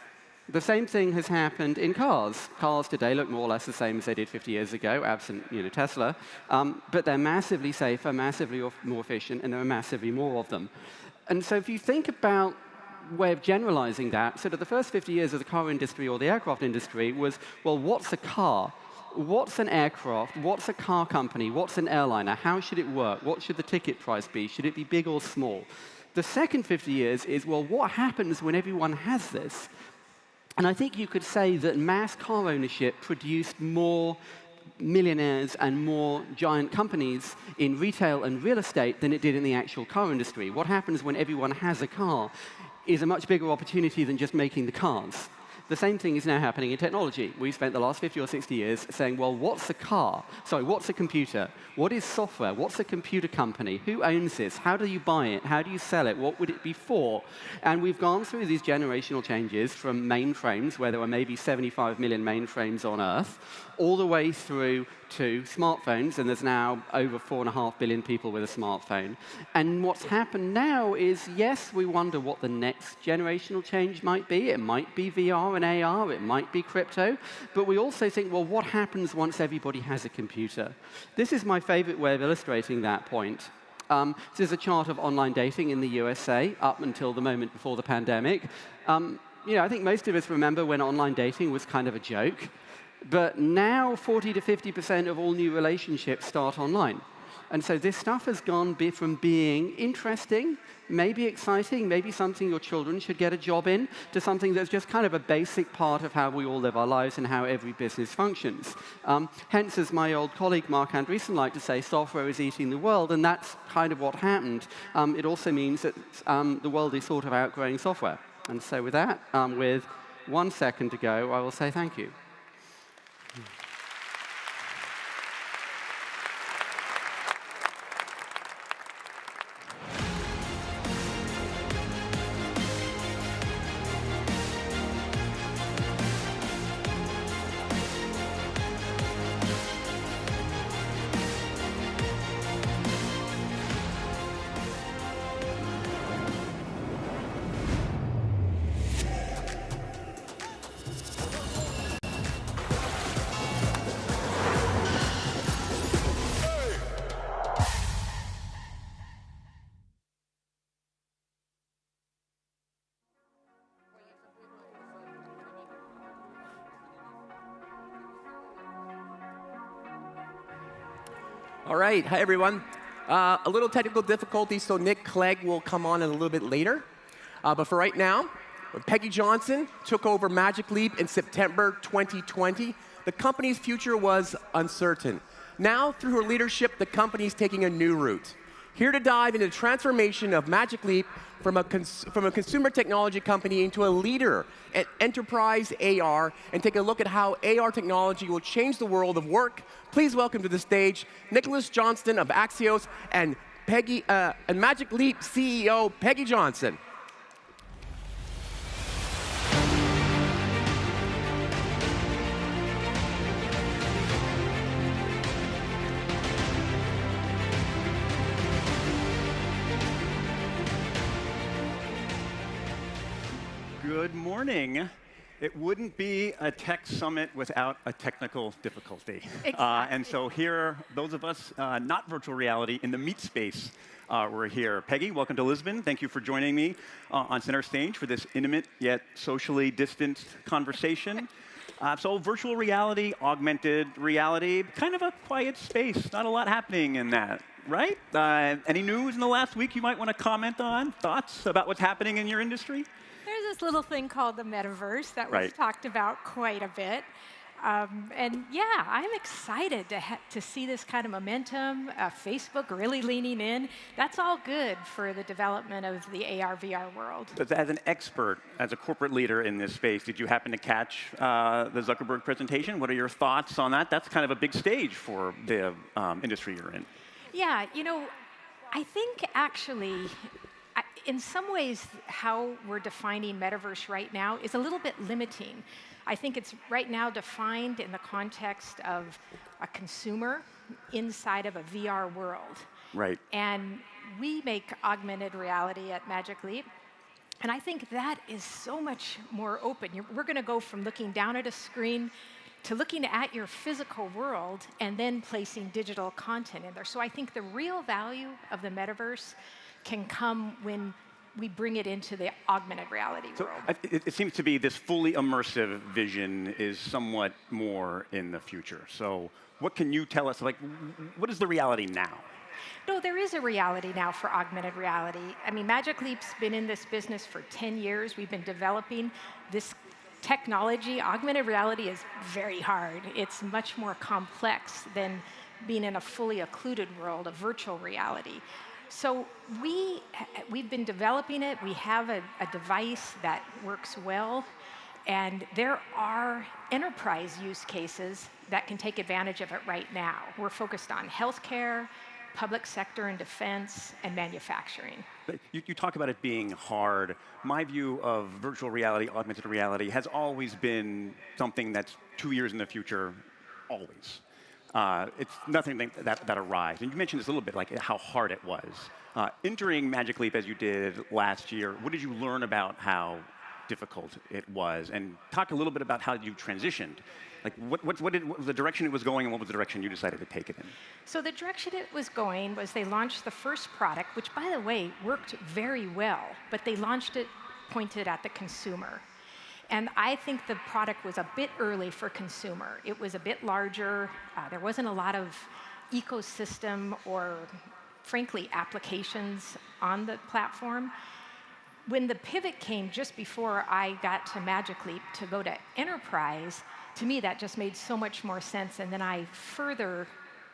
The same thing has happened in cars. Cars today look more or less the same as they did 50 years ago, absent Tesla. But they're massively safer, massively more efficient, and there are massively more of them. And so if you think about way of generalizing that, sort of the first 50 years of the car industry or the aircraft industry was, well, what's a car? What's an aircraft? What's a car company? What's an airliner? How should it work? What should the ticket price be? Should it be big or small? The second 50 years is, well, what happens when everyone has this? And I think you could say that mass car ownership produced more millionaires and more giant companies in retail and real estate than it did in the actual car industry. What happens when everyone has a car is a much bigger opportunity than just making the cars. The same thing is now happening in technology. We've spent the last 50 or 60 years saying, well, what's a car? Sorry, what's a computer? What is software? What's a computer company? Who owns this? How do you buy it? How do you sell it? What would it be for? And we've gone through these generational changes from mainframes, where there were maybe 75 million mainframes on Earth, all the way through to smartphones, and there's now over 4.5 billion people with a smartphone. And what's happened now is, yes, we wonder what the next generational change might be. It might be VR and AR, it might be crypto, but we also think, well, what happens once everybody has a computer? This is my favorite way of illustrating that point. This is a chart of online dating in the USA up until the moment before the pandemic. I think most of us remember when online dating was kind of a joke. But now 40 to 50% of all new relationships start online. And so this stuff has gone from being interesting, maybe exciting, maybe something your children should get a job in, to something that's just kind of a basic part of how we all live our lives and how every business functions. Hence, as my old colleague Mark Andreessen liked to say, software is eating the world, and that's kind of what happened. It also means that the world is sort of outgrowing software. And so with that, with 1 second to go, I will say thank you. All right, hi everyone. A little technical difficulty, so Nick Clegg will come on in a little bit later. But for right now, when Peggy Johnson took over Magic Leap in September 2020, the company's future was uncertain. Now, through her leadership, the company is taking a new route. Here to dive into the transformation of Magic Leap from a consumer technology company into a leader at enterprise AR, and take a look at how AR technology will change the world of work. Please welcome to the stage Nicholas Johnston of Axios and Magic Leap CEO Peggy Johnson. Good morning. It wouldn't be a tech summit without a technical difficulty. Exactly. And so here, those of us not virtual reality in the meat space, we're here. Peggy, welcome to Lisbon. Thank you for joining me on center stage for this intimate yet socially distanced conversation. So virtual reality, augmented reality, kind of a quiet space. Not a lot happening in that, right? Any news in the last week you might want to comment on? Thoughts about what's happening in your industry? There's this little thing called the metaverse that was talked about quite a bit. And yeah, I'm excited to see this kind of momentum, Facebook really leaning in. That's all good for the development of the AR, VR world. But as an expert, as a corporate leader in this space, did you happen to catch the Zuckerberg presentation? What are your thoughts on that? That's kind of a big stage for the industry you're in. Yeah, you know, I think actually, in some ways, how we're defining metaverse right now is a little bit limiting. I think it's right now defined in the context of a consumer inside of a VR world. Right. And we make augmented reality at Magic Leap. And I think that is so much more open. We're going to go from looking down at a screen to looking at your physical world and then placing digital content in there. So I think the real value of the metaverse can come when we bring it into the augmented reality world. It seems to be this fully immersive vision is somewhat more in the future. So what can you tell us? Like, what is the reality now? No, there is a reality now for augmented reality. I mean, Magic Leap's been in this business for 10 years. We've been developing this technology. Augmented reality is very hard. It's much more complex than being in a fully occluded world of virtual reality. So we've been developing it. We have a device that works well. And there are enterprise use cases that can take advantage of it right now. We're focused on healthcare, public sector and defense, and manufacturing. You talk about it being hard. My view of virtual reality, augmented reality, has always been something that's 2 years in the future, always. It's nothing that arrives. And you mentioned this a little bit, like how hard it was. Entering Magic Leap as you did last year, what did you learn about how difficult it was? And talk a little bit about how you transitioned. Like, what was the direction it was going, and what was the direction you decided to take it in? So the direction it was going was they launched the first product, which, by the way, worked very well, but they launched it pointed at the consumer. And I think the product was a bit early for consumer. It was a bit larger. There wasn't a lot of ecosystem or, frankly, applications on the platform. When the pivot came just before I got to Magic Leap to go to enterprise, to me that just made so much more sense. And then I further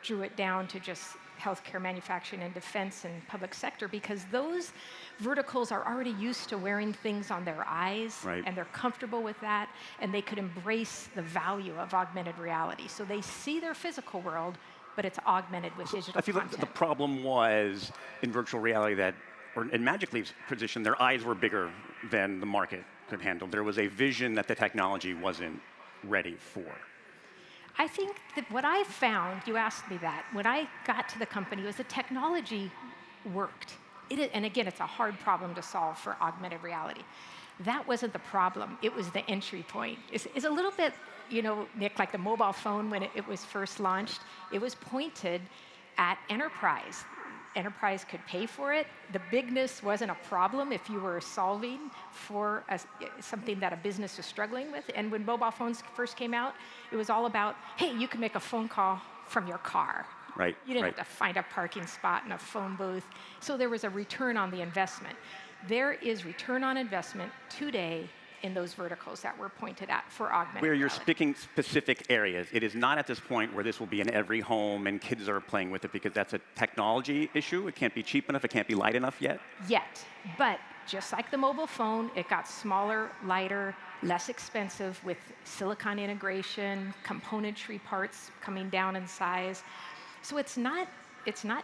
drew it down to just healthcare, manufacturing, and defense and public sector, because those verticals are already used to wearing things on their eyes, and they're comfortable with that, and they could embrace the value of augmented reality. So they see their physical world, but it's augmented with digital I feel content. like the problem was in virtual reality that, or in Magic Leap's position, their eyes were bigger than the market could handle. There was a vision that the technology wasn't ready for. I think that what I found, you asked me that, when I got to the company was the technology worked. And again, it's a hard problem to solve for augmented reality. That wasn't the problem. It was the entry point. It's a little bit, you know, Nick, like the mobile phone when it was first launched. It was pointed at enterprise. Enterprise could pay for it. The bigness wasn't a problem if you were solving for something that a business was struggling with. And when mobile phones first came out, it was all about, hey, you can make a phone call from your car. Right, You didn't right. have to find a parking spot and a phone booth. So there was a return on the investment. There is return on investment today in those verticals that were pointed at for augmented Where you're reality. picking specific areas. It is not at this point where this will be in every home and kids are playing with it because that's a technology issue. It can't be cheap enough. It can't be light enough yet. Yet. But just like the mobile phone, it got smaller, lighter, less expensive with silicon integration, componentry parts coming down in size. So it's not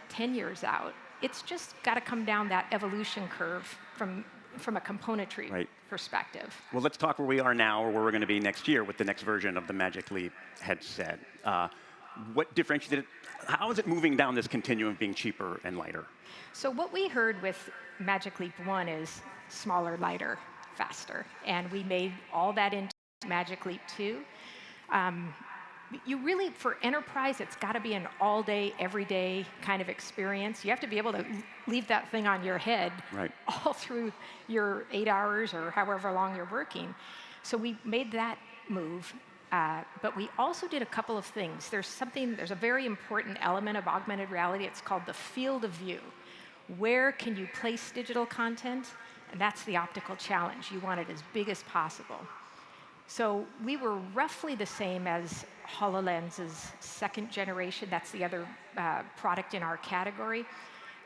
10 years out. It's just got to come down that evolution curve from a componentry perspective. Well, let's talk where we are now or where we're going to be next year with the next version of the Magic Leap headset. What differentiated it? How is it moving down this continuum of being cheaper and lighter? So what we heard with Magic Leap 1 is smaller, lighter, faster. And we made all that into Magic Leap 2. You really, for enterprise, it's got to be an all-day, everyday kind of experience. You have to be able to leave that thing on your head all through your 8 hours or however long you're working. So we made that move. But we also did a couple of things. There's a very important element of augmented reality. It's called the field of view. Where can you place digital content? And that's the optical challenge. You want it as big as possible. So we were roughly the same as HoloLens's second generation. That's the other product in our category,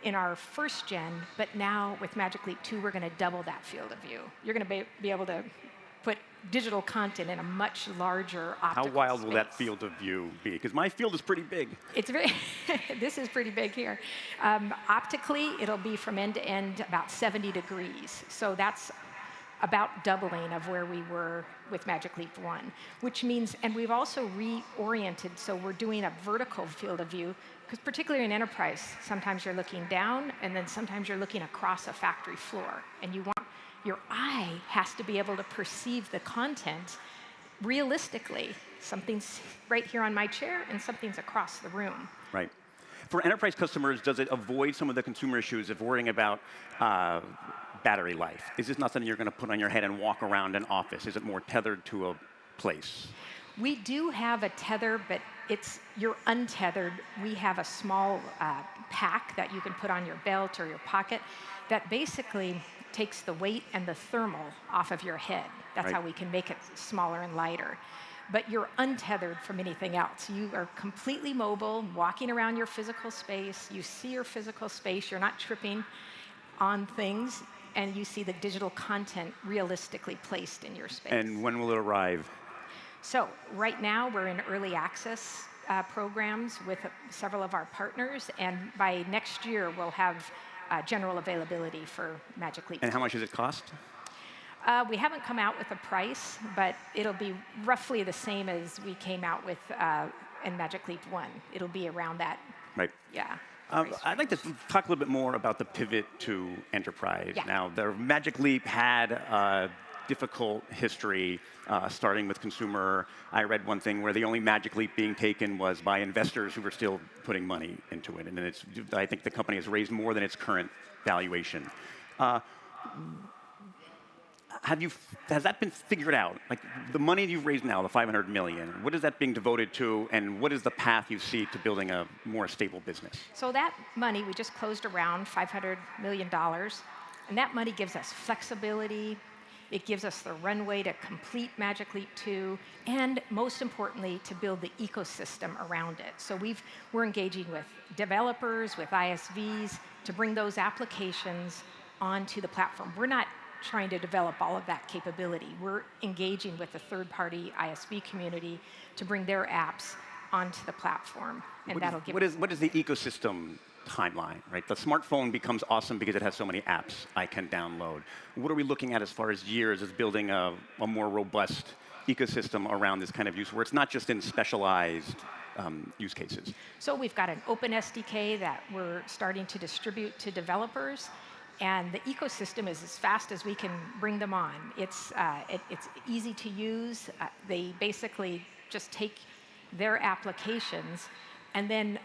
in our first gen. But now with Magic Leap 2, we're going to double that field of view. You're going to be able to put digital content in a much larger optical How wild space. will that field of view be? Because my field is pretty big. It's very, this is pretty big here. Optically, it'll be from end to end about 70 degrees. So that's about doubling of where we were with Magic Leap 1, which means, and we've also reoriented, so we're doing a vertical field of view, because particularly in enterprise, sometimes you're looking down, and then sometimes you're looking across a factory floor, and your eye has to be able to perceive the content realistically. Something's right here on my chair, and something's across the room. Right. For enterprise customers, does it avoid some of the consumer issues of worrying about battery life? Is this not something you're going to put on your head and walk around an office? Is it more tethered to a place? We do have a tether, but you're untethered. We have a small pack that you can put on your belt or your pocket that basically takes the weight and the thermal off of your head. That's how we can make it smaller and lighter. But you're untethered from anything else. You are completely mobile, walking around your physical space. You see your physical space. You're not tripping on things, and you see the digital content realistically placed in your space. And when will it arrive? So right now, we're in early access programs with several of our partners, and by next year, we'll have general availability for Magic Leap. And how much does it cost? We haven't come out with a price, but it'll be roughly the same as we came out with in Magic Leap 1. It'll be around that. Right. Yeah. I'd like to talk a little bit more about the pivot to enterprise. Yeah. Now, the Magic Leap had a difficult history, starting with consumer. I read one thing where the only Magic Leap being taken was by investors who were still putting money into it. And then I think the company has raised more than its current valuation. Has that been figured out? Like the money you've raised now, the $500 million, what is that being devoted to, and what is the path you see to building a more stable business? So that money, we just closed around $500 million, and that money gives us flexibility. It gives us the runway to complete Magic Leap 2, and most importantly, to build the ecosystem around it. So we're engaging with developers, with ISVs, to bring those applications onto the platform. We're not trying to develop all of that capability. We're engaging with the third-party ISV community to bring their apps onto the platform, and that'll give us... What is the ecosystem timeline, right? The smartphone becomes awesome because it has so many apps I can download. What are we looking at as far as years as building a more robust ecosystem around this kind of use, where it's not just in specialized use cases? So we've got an open SDK that we're starting to distribute to developers, and the ecosystem is as fast as we can bring them on. It's easy to use. They basically just take their applications, and then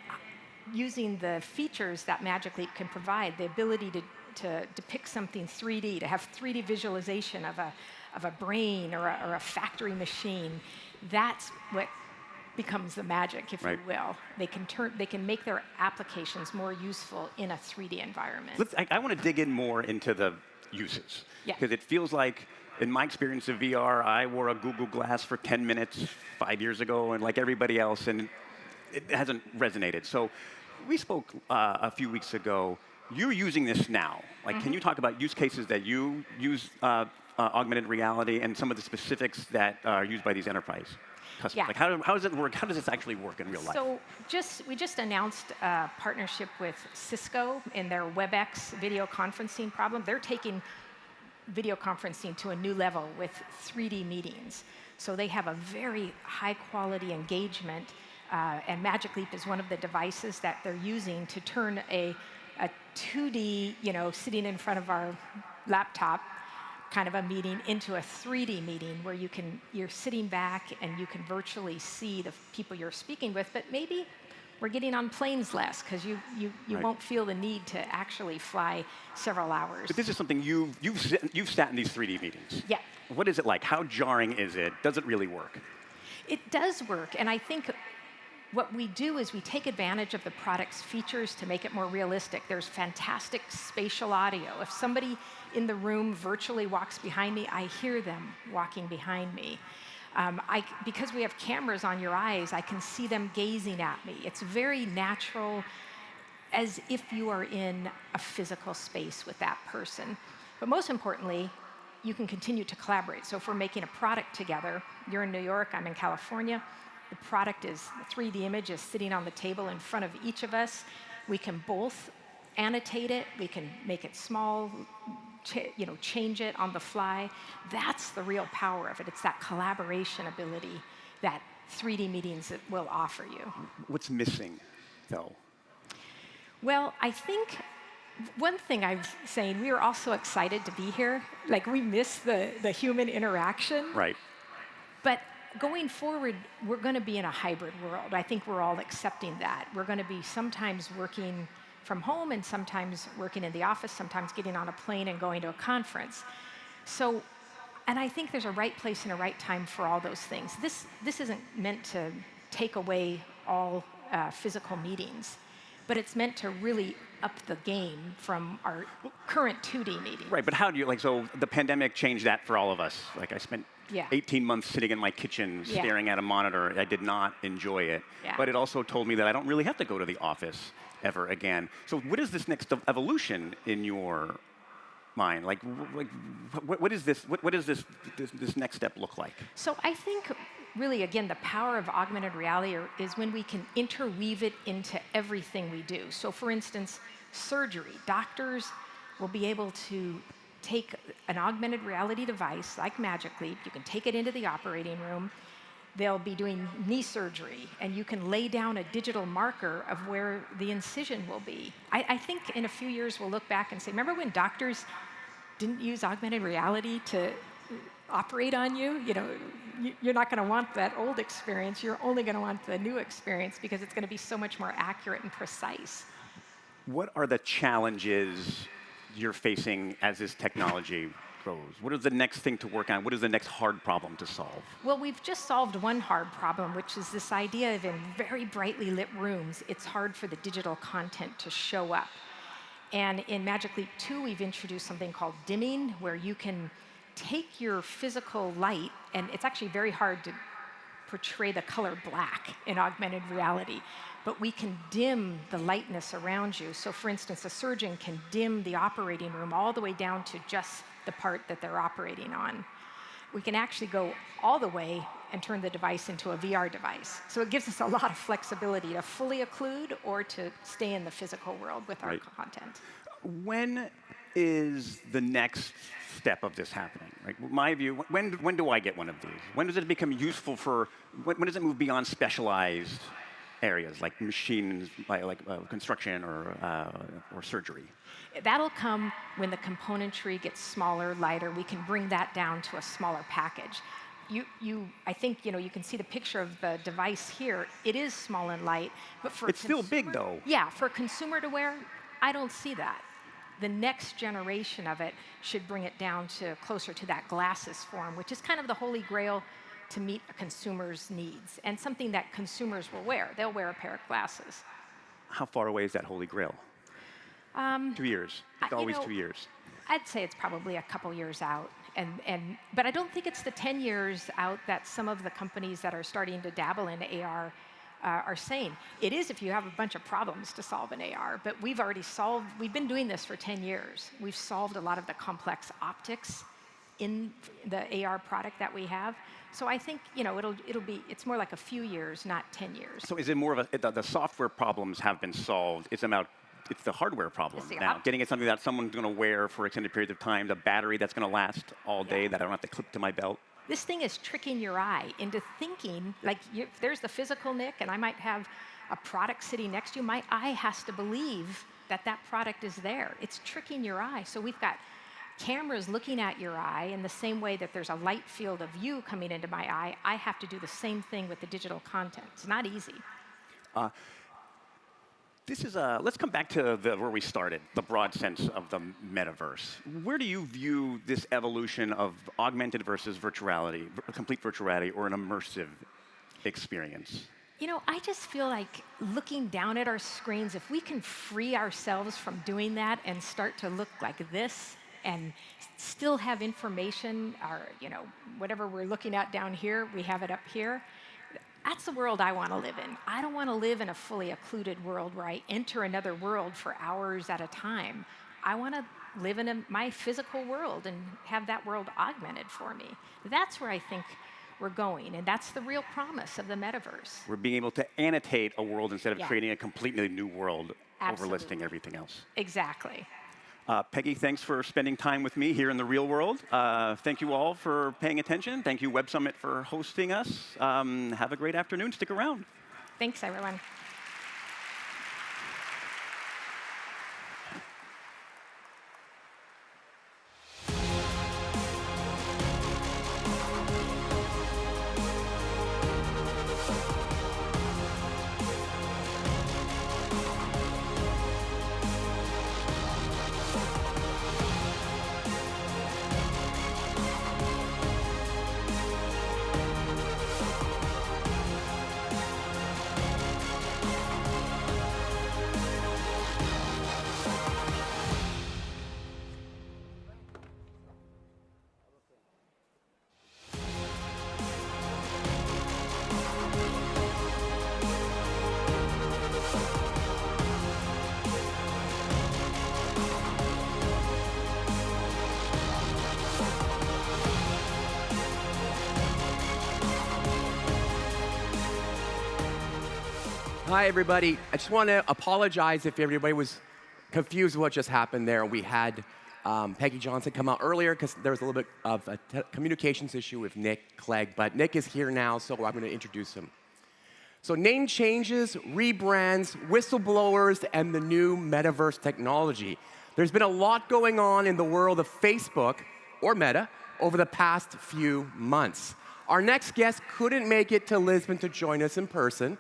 using the features that Magic Leap can provide, the ability to depict something 3D, to have 3D visualization of a brain or a factory machine, that's what becomes the magic, if Right. you will. They can make their applications more useful in a 3D environment. I want to dig in more into the uses. Yeah. Because it feels like, in my experience of VR, I wore a Google Glass for 10 minutes 5 years ago, and like everybody else, and it hasn't resonated. So we spoke a few weeks ago. You're using this now. Like, can you talk about use cases that you use augmented reality and some of the specifics that are used by these enterprise customers? Yeah. Like, how does it work? How does this actually work in real life? So we just announced a partnership with Cisco in their WebEx video conferencing problem. They're taking video conferencing to a new level with 3D meetings. So they have a very high quality engagement, and Magic Leap is one of the devices that they're using to turn a 2D, sitting in front of our laptop kind of a meeting into a 3D meeting where you're sitting back and you can virtually see the people you're speaking with, but maybe we're getting on planes less because you Right. won't feel the need to actually fly several hours. But this is something you've sat in these 3D meetings. Yeah. What is it like? How jarring is it? Does it really work? It does work, and I think what we do is we take advantage of the product's features to make it more realistic. There's fantastic spatial audio. If somebody in the room virtually walks behind me, I hear them walking behind me. Because we have cameras on your eyes, I can see them gazing at me. It's very natural, as if you are in a physical space with that person. But most importantly, you can continue to collaborate. So if we're making a product together, you're in New York, I'm in California, the product is, the 3D image is sitting on the table in front of each of us. We can both annotate it, we can make it small, change it on the fly. That's the real power of it. It's that collaboration ability that 3D meetings will offer you. What's missing, though? Well, I think one thing I'm saying, we are also excited to be here. Like, we miss the human interaction. Right. But going forward, we're going to be in a hybrid world. I think we're all accepting that. We're going to be sometimes working from home and sometimes working in the office, sometimes getting on a plane and going to a conference. So, and I think there's a right place and a right time for all those things. This isn't meant to take away all physical meetings, but it's meant to really up the game from our current 2D meetings. Right, but how do you, so the pandemic changed that for all of us. Like, I spent 18 months sitting in my kitchen staring at a monitor. I did not enjoy it. Yeah. But it also told me that I don't really have to go to the office ever again. So what is this next evolution in your mind? Like what is this? What does this next step look like? So I think really, again, the power of augmented reality is when we can interweave it into everything we do. So for instance, surgery. Doctors will be able to take an augmented reality device like Magic Leap. You can take it into the operating room. They'll be doing knee surgery, and you can lay down a digital marker of where the incision will be. I think in a few years we'll look back and say, remember when doctors didn't use augmented reality to operate on you? You're not going to want that old experience. You're only going to want the new experience because it's going to be so much more accurate and precise. What are the challenges you're facing as this technology grows? What is the next thing to work on? What is the next hard problem to solve? Well, we've just solved one hard problem, which is this idea of in very brightly lit rooms, it's hard for the digital content to show up. And in Magic Leap 2, we've introduced something called dimming, where you can take your physical light, and it's actually very hard to portray the color black in augmented reality, but we can dim the lightness around you. So for instance, a surgeon can dim the operating room all the way down to just the part that they're operating on. We can actually go all the way and turn the device into a VR device. So it gives us a lot of flexibility to fully occlude or to stay in the physical world with our content. When is the next step of this happening? Like, my view, when do I get one of these? When does it become useful for, when does it move beyond specialized areas like machines, like construction or surgery? That'll come when the componentry gets smaller, lighter. We can bring that down to a smaller package. I think you can see the picture of the device here. It is small and light, but for it's still big though. Yeah, for a consumer to wear, I don't see that. The next generation of it should bring it down to closer to that glasses form, which is kind of the holy grail to meet a consumer's needs and something that consumers will wear. They'll wear a pair of glasses. How far away is that holy grail? 2 years. It's always 2 years. I'd say it's probably a couple years out. But I don't think it's the 10 years out that some of the companies that are starting to dabble in AR are saying. It is if you have a bunch of problems to solve in AR, but we've been doing this for 10 years. We've solved a lot of the complex optics in the AR product that we have. So I think, it's more like a few years, not 10 years. So is it more of the software problems have been solved? It's the hardware problem now. Getting it something that someone's going to wear for extended periods of time, the battery that's going to last all day that I don't have to clip to my belt. This thing is tricking your eye into thinking, like there's the physical Nick, and I might have a product sitting next to you. My eye has to believe that that product is there. It's tricking your eye. So we've got cameras looking at your eye in the same way that there's a light field of view coming into my eye. I have to do the same thing with the digital content. It's not easy. Let's come back to where we started, the broad sense of the metaverse. Where do you view this evolution of augmented versus virtuality, complete virtuality, or an immersive experience? I just feel like looking down at our screens, if we can free ourselves from doing that and start to look like this and still have information, or whatever we're looking at down here, we have it up here. That's the world I want to live in. I don't want to live in a fully occluded world where I enter another world for hours at a time. I want to live in my physical world and have that world augmented for me. That's where I think we're going, and that's the real promise of the metaverse. We're being able to annotate a world instead of creating a completely new world, overlisting everything else. Exactly. Peggy, thanks for spending time with me here in the real world. Thank you all for paying attention. Thank you, Web Summit, for hosting us. Have a great afternoon. Stick around. Thanks, everyone. Hi, everybody. I just want to apologize if everybody was confused with what just happened there. We had Peggy Johnson come out earlier because there was a little bit of a communications issue with Nick Clegg, but Nick is here now, so I'm going to introduce him. So name changes, rebrands, whistleblowers, and the new metaverse technology. There's been a lot going on in the world of Facebook, or Meta, over the past few months. Our next guest couldn't make it to Lisbon to join us in person,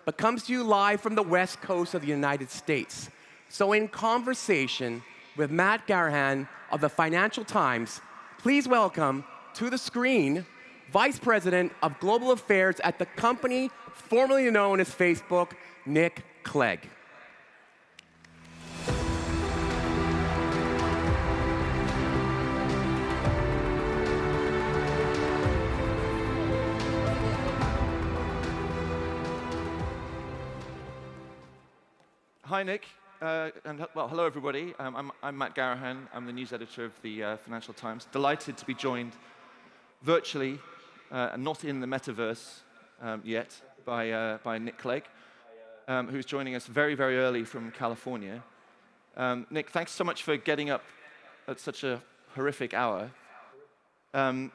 but comes to you live from the West Coast of the United States. So in conversation with Matt Garhan of the Financial Times, please welcome to the screen Vice President of Global Affairs at the company formerly known as Facebook, Nick Clegg. Hi, Nick. Hello, everybody. I'm Matt Garhan. I'm the news editor of the Financial Times. Delighted to be joined virtually, and not in the metaverse yet, by Nick Clegg, who's joining us very, very early from California. Nick, thanks so much for getting up at such a horrific hour. We're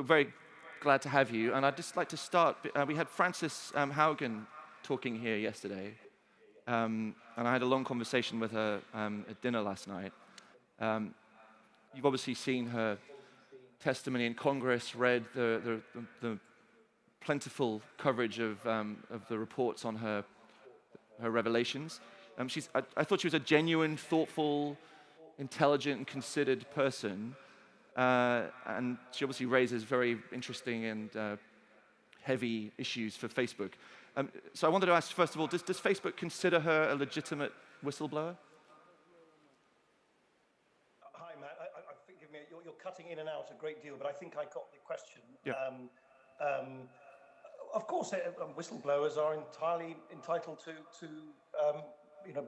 very glad to have you, and I'd just like to start. We had Frances Haugen talking here yesterday. And I had a long conversation with her at dinner last night. You've obviously seen her testimony in Congress, read the plentiful coverage of the reports on her revelations. I thought she was a genuine, thoughtful, intelligent, and considered person. and she obviously raises very interesting and heavy issues for Facebook. So I wanted to ask, first of all, does Facebook consider her a legitimate whistleblower? Hi, Matt. Forgive me, you're cutting in and out a great deal, but I think I got the question. Yeah. Of course, whistleblowers are entirely entitled to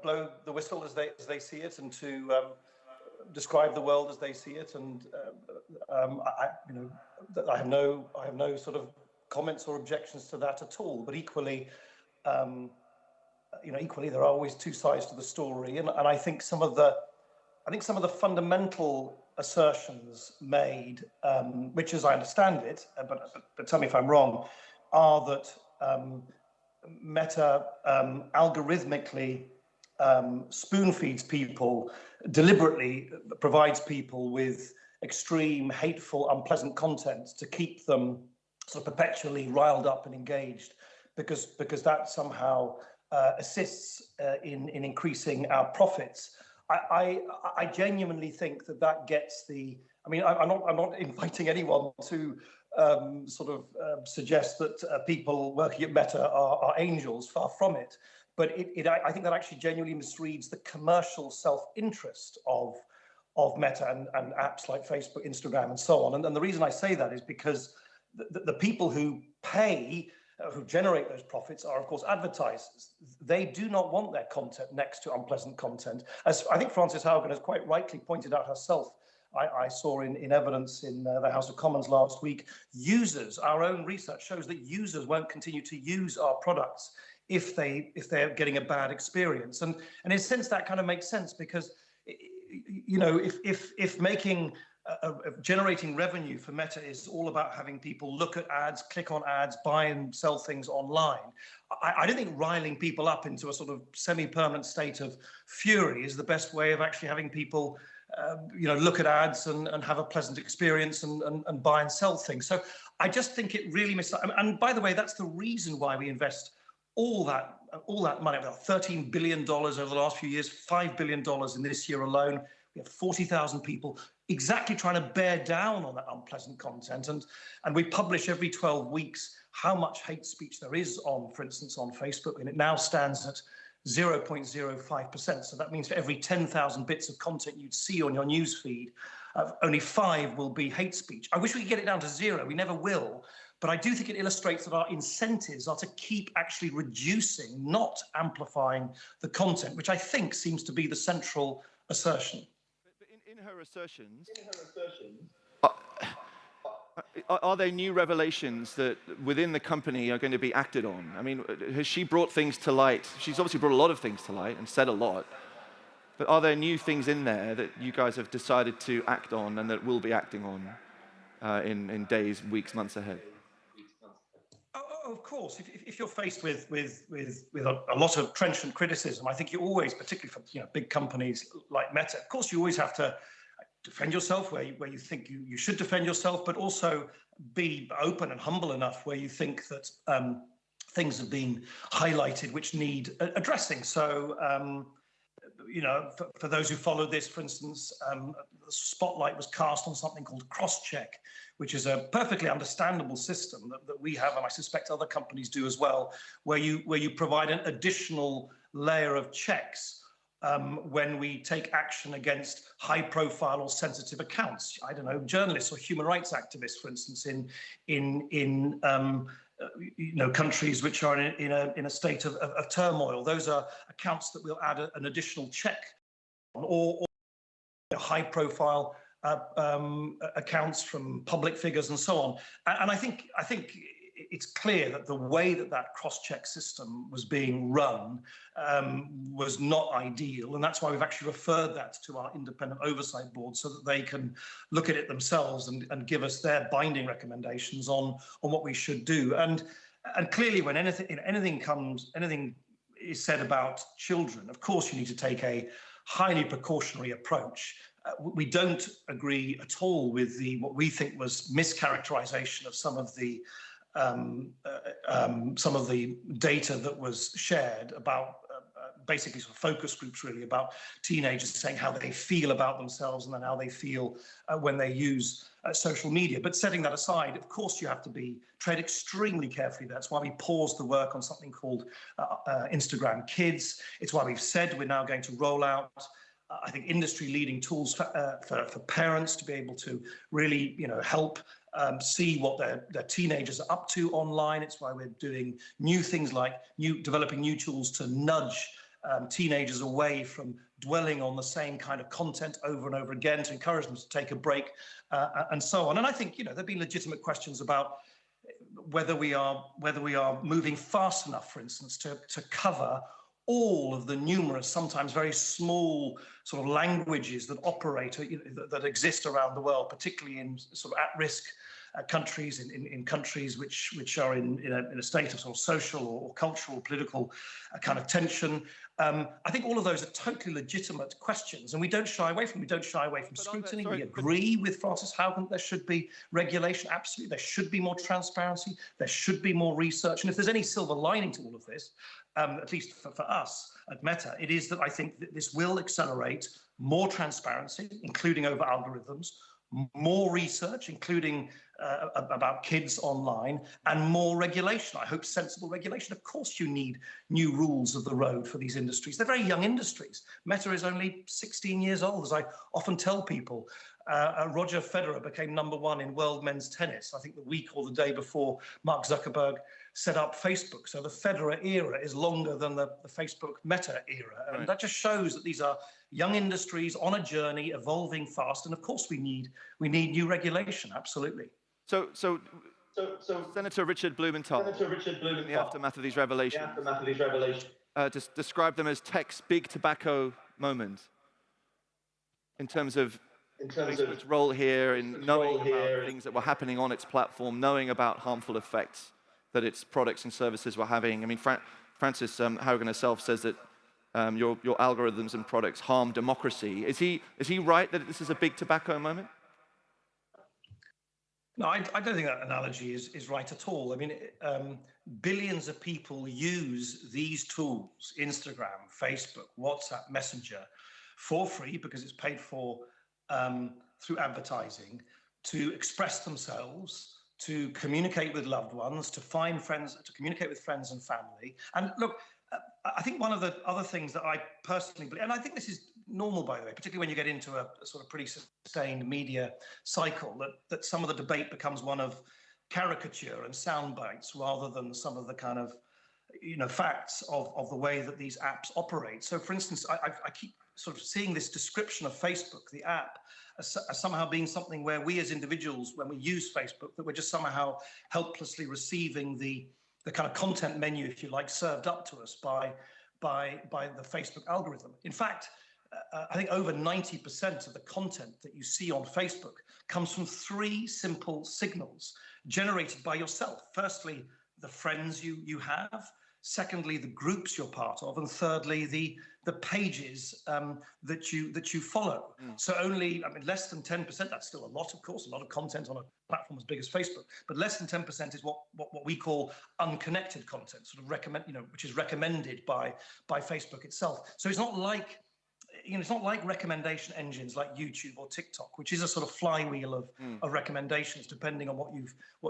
blow the whistle as they see it, and to describe the world as they see it. And I have no sort of comments or objections to that at all. But equally, equally there are always two sides to the story, and I think some of the fundamental assertions made, which, as I understand it, but tell me if I'm wrong, are that Meta algorithmically spoon feeds people, deliberately provides people with extreme, hateful, unpleasant content to keep them sort of perpetually riled up and engaged, because that somehow assists in increasing our profits. I genuinely think that gets the. I mean, I'm not inviting anyone to suggest that people working at Meta are angels. Far from it. But I think that actually genuinely misreads the commercial self-interest of Meta and apps like Facebook, Instagram, and so on. And the reason I say that is because the people who pay, who generate those profits, are of course advertisers. They do not want their content next to unpleasant content. As I think Frances Haugen has quite rightly pointed out herself, I saw in evidence in the House of Commons last week, our own research shows that users won't continue to use our products if they're getting a bad experience. And in a sense, that kind of makes sense, because if making generating revenue for Meta is all about having people look at ads, click on ads, buy and sell things online, I don't think riling people up into a sort of semi-permanent state of fury is the best way of actually having people look at ads and have a pleasant experience and buy and sell things. So I just think it really and by the way, that's the reason why we invest all that money, about $13 billion over the last few years, $5 billion in this year alone. We have 40,000 people exactly trying to bear down on that unpleasant content. And we publish every 12 weeks how much hate speech there is on, for instance, on Facebook. And it now stands at 0.05%. So that means for every 10,000 bits of content you'd see on your news feed, only 5 will be hate speech. I wish we could get it down to 0. We never will. But I do think it illustrates that our incentives are to keep actually reducing, not amplifying the content, which I think seems to be the central assertion. But in her assertions, are there new revelations that within the company are going to be acted on? I mean, has she brought things to light? She's obviously brought a lot of things to light and said a lot. But are there new things in there that you guys have decided to act on and that we'll be acting on in days, weeks, months ahead? Of course, if you're faced with a lot of trenchant criticism, I think you always, particularly from big companies like Meta, of course you always have to defend yourself where you think you should defend yourself, but also be open and humble enough where you think that things have been highlighted which need addressing. So, for those who followed this, for instance, the spotlight was cast on something called Crosscheck, which is a perfectly understandable system that we have, and I suspect other companies do as well, where you provide an additional layer of checks when we take action against high-profile or sensitive accounts. I don't know, journalists or human rights activists, for instance, in countries which are in a state of turmoil. Those are accounts that we'll add an additional check on, or high-profile accounts from public figures and so on. And I think it's clear that the way that cross-check system was being run was not ideal, and that's why we've actually referred that to our independent oversight board so that they can look at it themselves and give us their binding recommendations on what we should do. And clearly, when anything is said about children, of course you need to take a highly precautionary approach. We don't agree at all with what we think was mischaracterization of some of the data that was shared about basically sort of focus groups really about teenagers saying how they feel about themselves and then how they feel when they use social media. But setting that aside, of course, you have to tread extremely carefully. That's why we paused the work on something called Instagram Kids. It's why we've said we're now going to roll out I think industry-leading tools for parents to be able to really, help see what their teenagers are up to online. It's why we're doing new things like developing new tools to nudge teenagers away from dwelling on the same kind of content over and over again, to encourage them to take a break and so on. And I think there've been legitimate questions about whether we are moving fast enough, for instance, to cover all of the numerous, sometimes very small sort of languages that operate, that exist around the world, particularly in sort of at-risk countries, in countries which are in a state of sort of social or cultural, political kind of tension. I think all of those are totally legitimate questions, and we don't shy away from scrutiny. We agree with Frances Haugen there should be regulation. Absolutely, there should be more transparency. There should be more research. And if there's any silver lining to all of this, at least for us at Meta, it is that I think that this will accelerate more transparency, including over algorithms, more research, including about kids online, and more regulation. I hope sensible regulation. Of course, you need new rules of the road for these industries. They're very young industries. Meta is only 16 years old, as I often tell people. Roger Federer became #1 in world men's tennis, I think the week or the day before Mark Zuckerberg set up Facebook. So the Federer era is longer than the Facebook Meta era. And that just shows that these are young industries on a journey, evolving fast. And of course we need new regulation, absolutely. So Senator Richard Blumenthal, in the aftermath of these revelations, just described them as tech's big tobacco moment in terms of Facebook's role here, in knowing about things that were happening on its platform, knowing about harmful effects that its products and services were having. I mean, Frances Haugen herself says that your algorithms and products harm democracy. Is he right that this is a big tobacco moment? No, I don't think that analogy is right at all. I mean, billions of people use these tools, Instagram, Facebook, WhatsApp, Messenger, for free because it's paid for through advertising, to express themselves, to communicate with loved ones, to find friends, to communicate with friends and family. And look, I think one of the other things that I personally believe, and I think this is normal, by the way, particularly when you get into a sort of pretty sustained media cycle, that some of the debate becomes one of caricature and sound bites rather than some of the kind of, facts of the way that these apps operate. So, for instance, I keep sort of seeing this description of Facebook, the app, as somehow being something where we as individuals, when we use Facebook, that we're just somehow helplessly receiving the kind of content menu, if you like, served up to us by the Facebook algorithm. In fact, I think over 90% of the content that you see on Facebook comes from 3 simple signals generated by yourself. Firstly, the friends you have. Secondly, the groups you're part of, and thirdly, the pages that you follow. So only, less than 10%. That's still a lot, of course, a lot of content on a platform as big as Facebook. But less than 10% is what we call unconnected content, sort of which is recommended by Facebook itself. So it's not like. It's not like recommendation engines like YouTube or TikTok, which is a sort of flywheel of recommendations, depending on what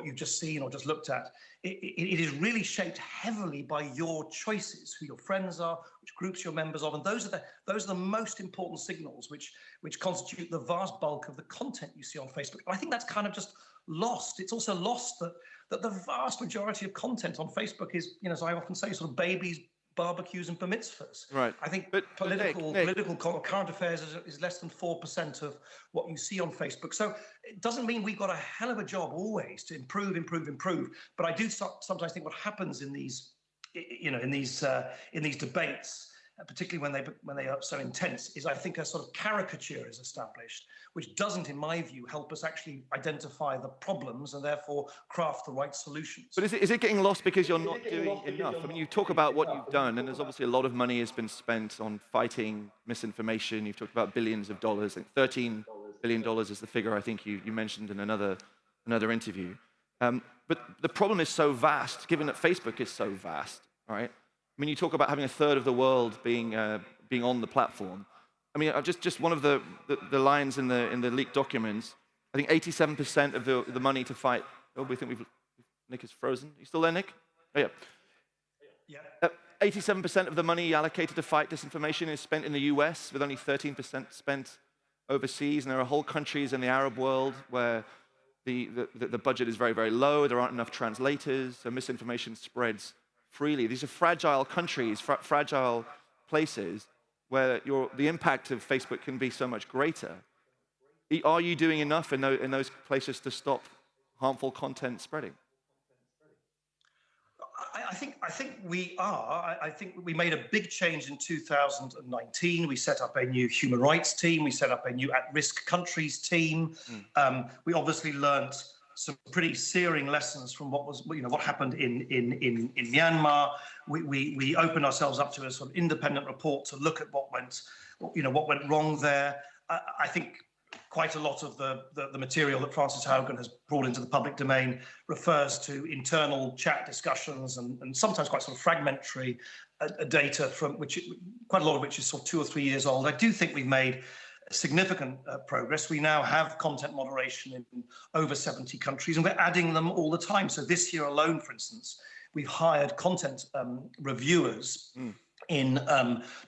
you've just seen or just looked at. It is really shaped heavily by your choices, who your friends are, which groups you're members of, and those are the most important signals which constitute the vast bulk of the content you see on Facebook. And I think that's kind of just lost. It's also lost that the vast majority of content on Facebook is, as I often say, sort of babies, barbecues and bar mitzvahs. Right. I think but political current affairs is less than 4% of what you see on Facebook. So it doesn't mean we've got a hell of a job always to improve. But I do sometimes think what happens in these, in these debates, particularly when they are so intense, is I think a sort of caricature is established, which doesn't, in my view, help us actually identify the problems and therefore craft the right solutions. But is it getting lost because you're not doing enough? I mean, you talk about what you've done, and there's obviously a lot of money has been spent on fighting misinformation. You've talked about billions of dollars. I think $13 billion is the figure I think you mentioned in another interview. But the problem is so vast, given that Facebook is so vast, right? I mean, you talk about having a third of the world being on the platform. I mean, just one of the lines in the leaked documents. I think 87% of the money to fight. Oh, we think Nick is frozen. Are you still there, Nick? Oh, yeah. 87% of the money allocated to fight disinformation is spent in the US, with only 13% spent overseas. And there are whole countries in the Arab world where the budget is very, very low. There aren't enough translators, so misinformation spreads freely. These are fragile countries, fragile places where the impact of Facebook can be so much greater. Are you doing enough in those places to stop harmful content spreading? I think we are. I think we made a big change in 2019. We set up a new human rights team. We set up a new at-risk countries team. We obviously learned some pretty searing lessons from what happened in Myanmar. We opened ourselves up to a sort of independent report to look at what went wrong there. I think quite a lot of the material that Frances Haugen has brought into the public domain refers to internal chat discussions and sometimes quite sort of fragmentary data from which quite a lot of which is sort of 2 or 3 years old. I do think we've made significant progress. We now have content moderation in over 70 countries, and we're adding them all the time. So this year alone, for instance, we've hired content reviewers in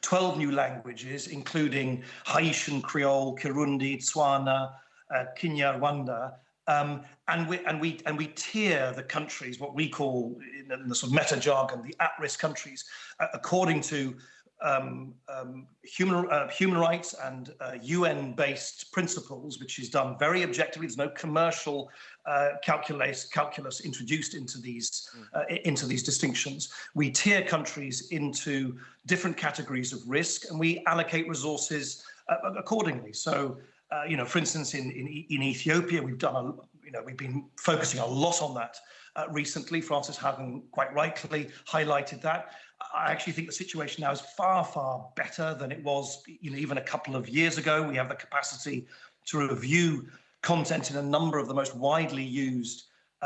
12 new languages, including Haitian Creole, Kirundi, Tswana, Kinyarwanda, and we tier the countries, what we call in the sort of meta jargon, the at-risk countries, according to human rights and UN-based principles, which is done very objectively. There's no commercial calculus introduced into these distinctions. We tier countries into different categories of risk, and we allocate resources accordingly. So, for instance, in Ethiopia, we've been focusing a lot on that recently. Frances Haugen quite rightly highlighted that. I actually think the situation now is far, far better than it was even a couple of years ago. We have the capacity to review content in a number of the most widely used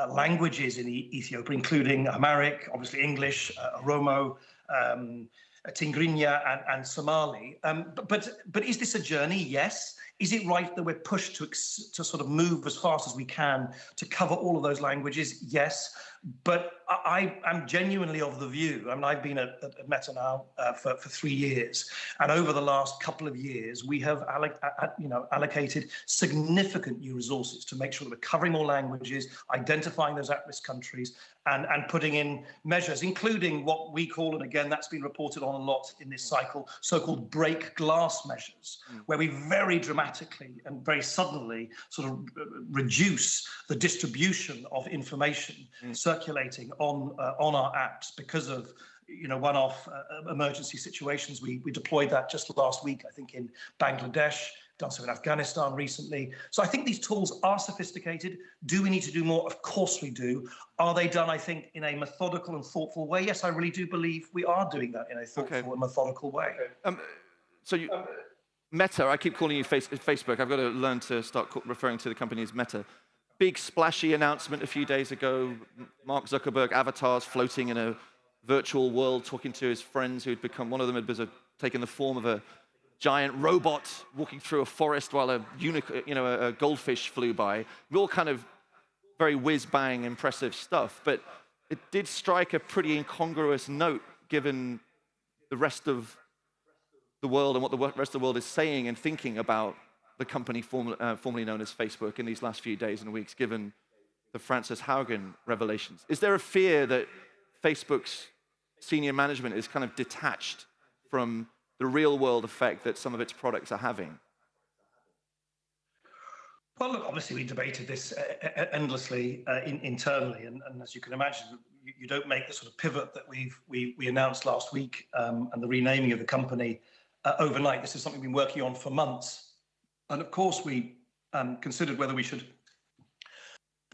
languages in Ethiopia, including Amharic, obviously English, Oromo, Tigrinya, and Somali. But is this a journey? Yes. Is it right that we're pushed to sort of move as fast as we can to cover all of those languages? Yes. But I am genuinely of the view, I mean, I've been at Meta now for 3 years, and over the last couple of years, we have allocated significant new resources to make sure that we're covering more languages, identifying those at-risk countries, and putting in measures, including what we call, and again, that's been reported on a lot in this cycle, so-called break glass measures, where we very dramatically and very suddenly sort of reduce the distribution of information circulating on our apps because of one-off emergency situations. We deployed that just last week, I think, in Bangladesh, done so in Afghanistan recently. So I think these tools are sophisticated. Do we need to do more? Of course we do. Are they done, I think, in a methodical and thoughtful way? Yes, I really do believe we are doing that in a thoughtful and methodical way. Meta, I keep calling you Facebook. I've got to learn to start referring to the company as Meta. Big splashy announcement a few days ago. Mark Zuckerberg avatars floating in a virtual world, talking to his friends who had become, one of them had taken the form of a giant robot walking through a forest while a goldfish flew by. All kind of very whiz-bang impressive stuff, but it did strike a pretty incongruous note given the rest of the world and what the rest of the world is saying and thinking about the company formerly known as Facebook in these last few days and weeks, given the Frances Haugen revelations. Is there a fear that Facebook's senior management is kind of detached from the real-world effect that some of its products are having? Well, look, obviously we debated this endlessly internally, and as you can imagine, you don't make the sort of pivot that we announced last week and the renaming of the company overnight. This is something we've been working on for months. And of course, we considered whether we should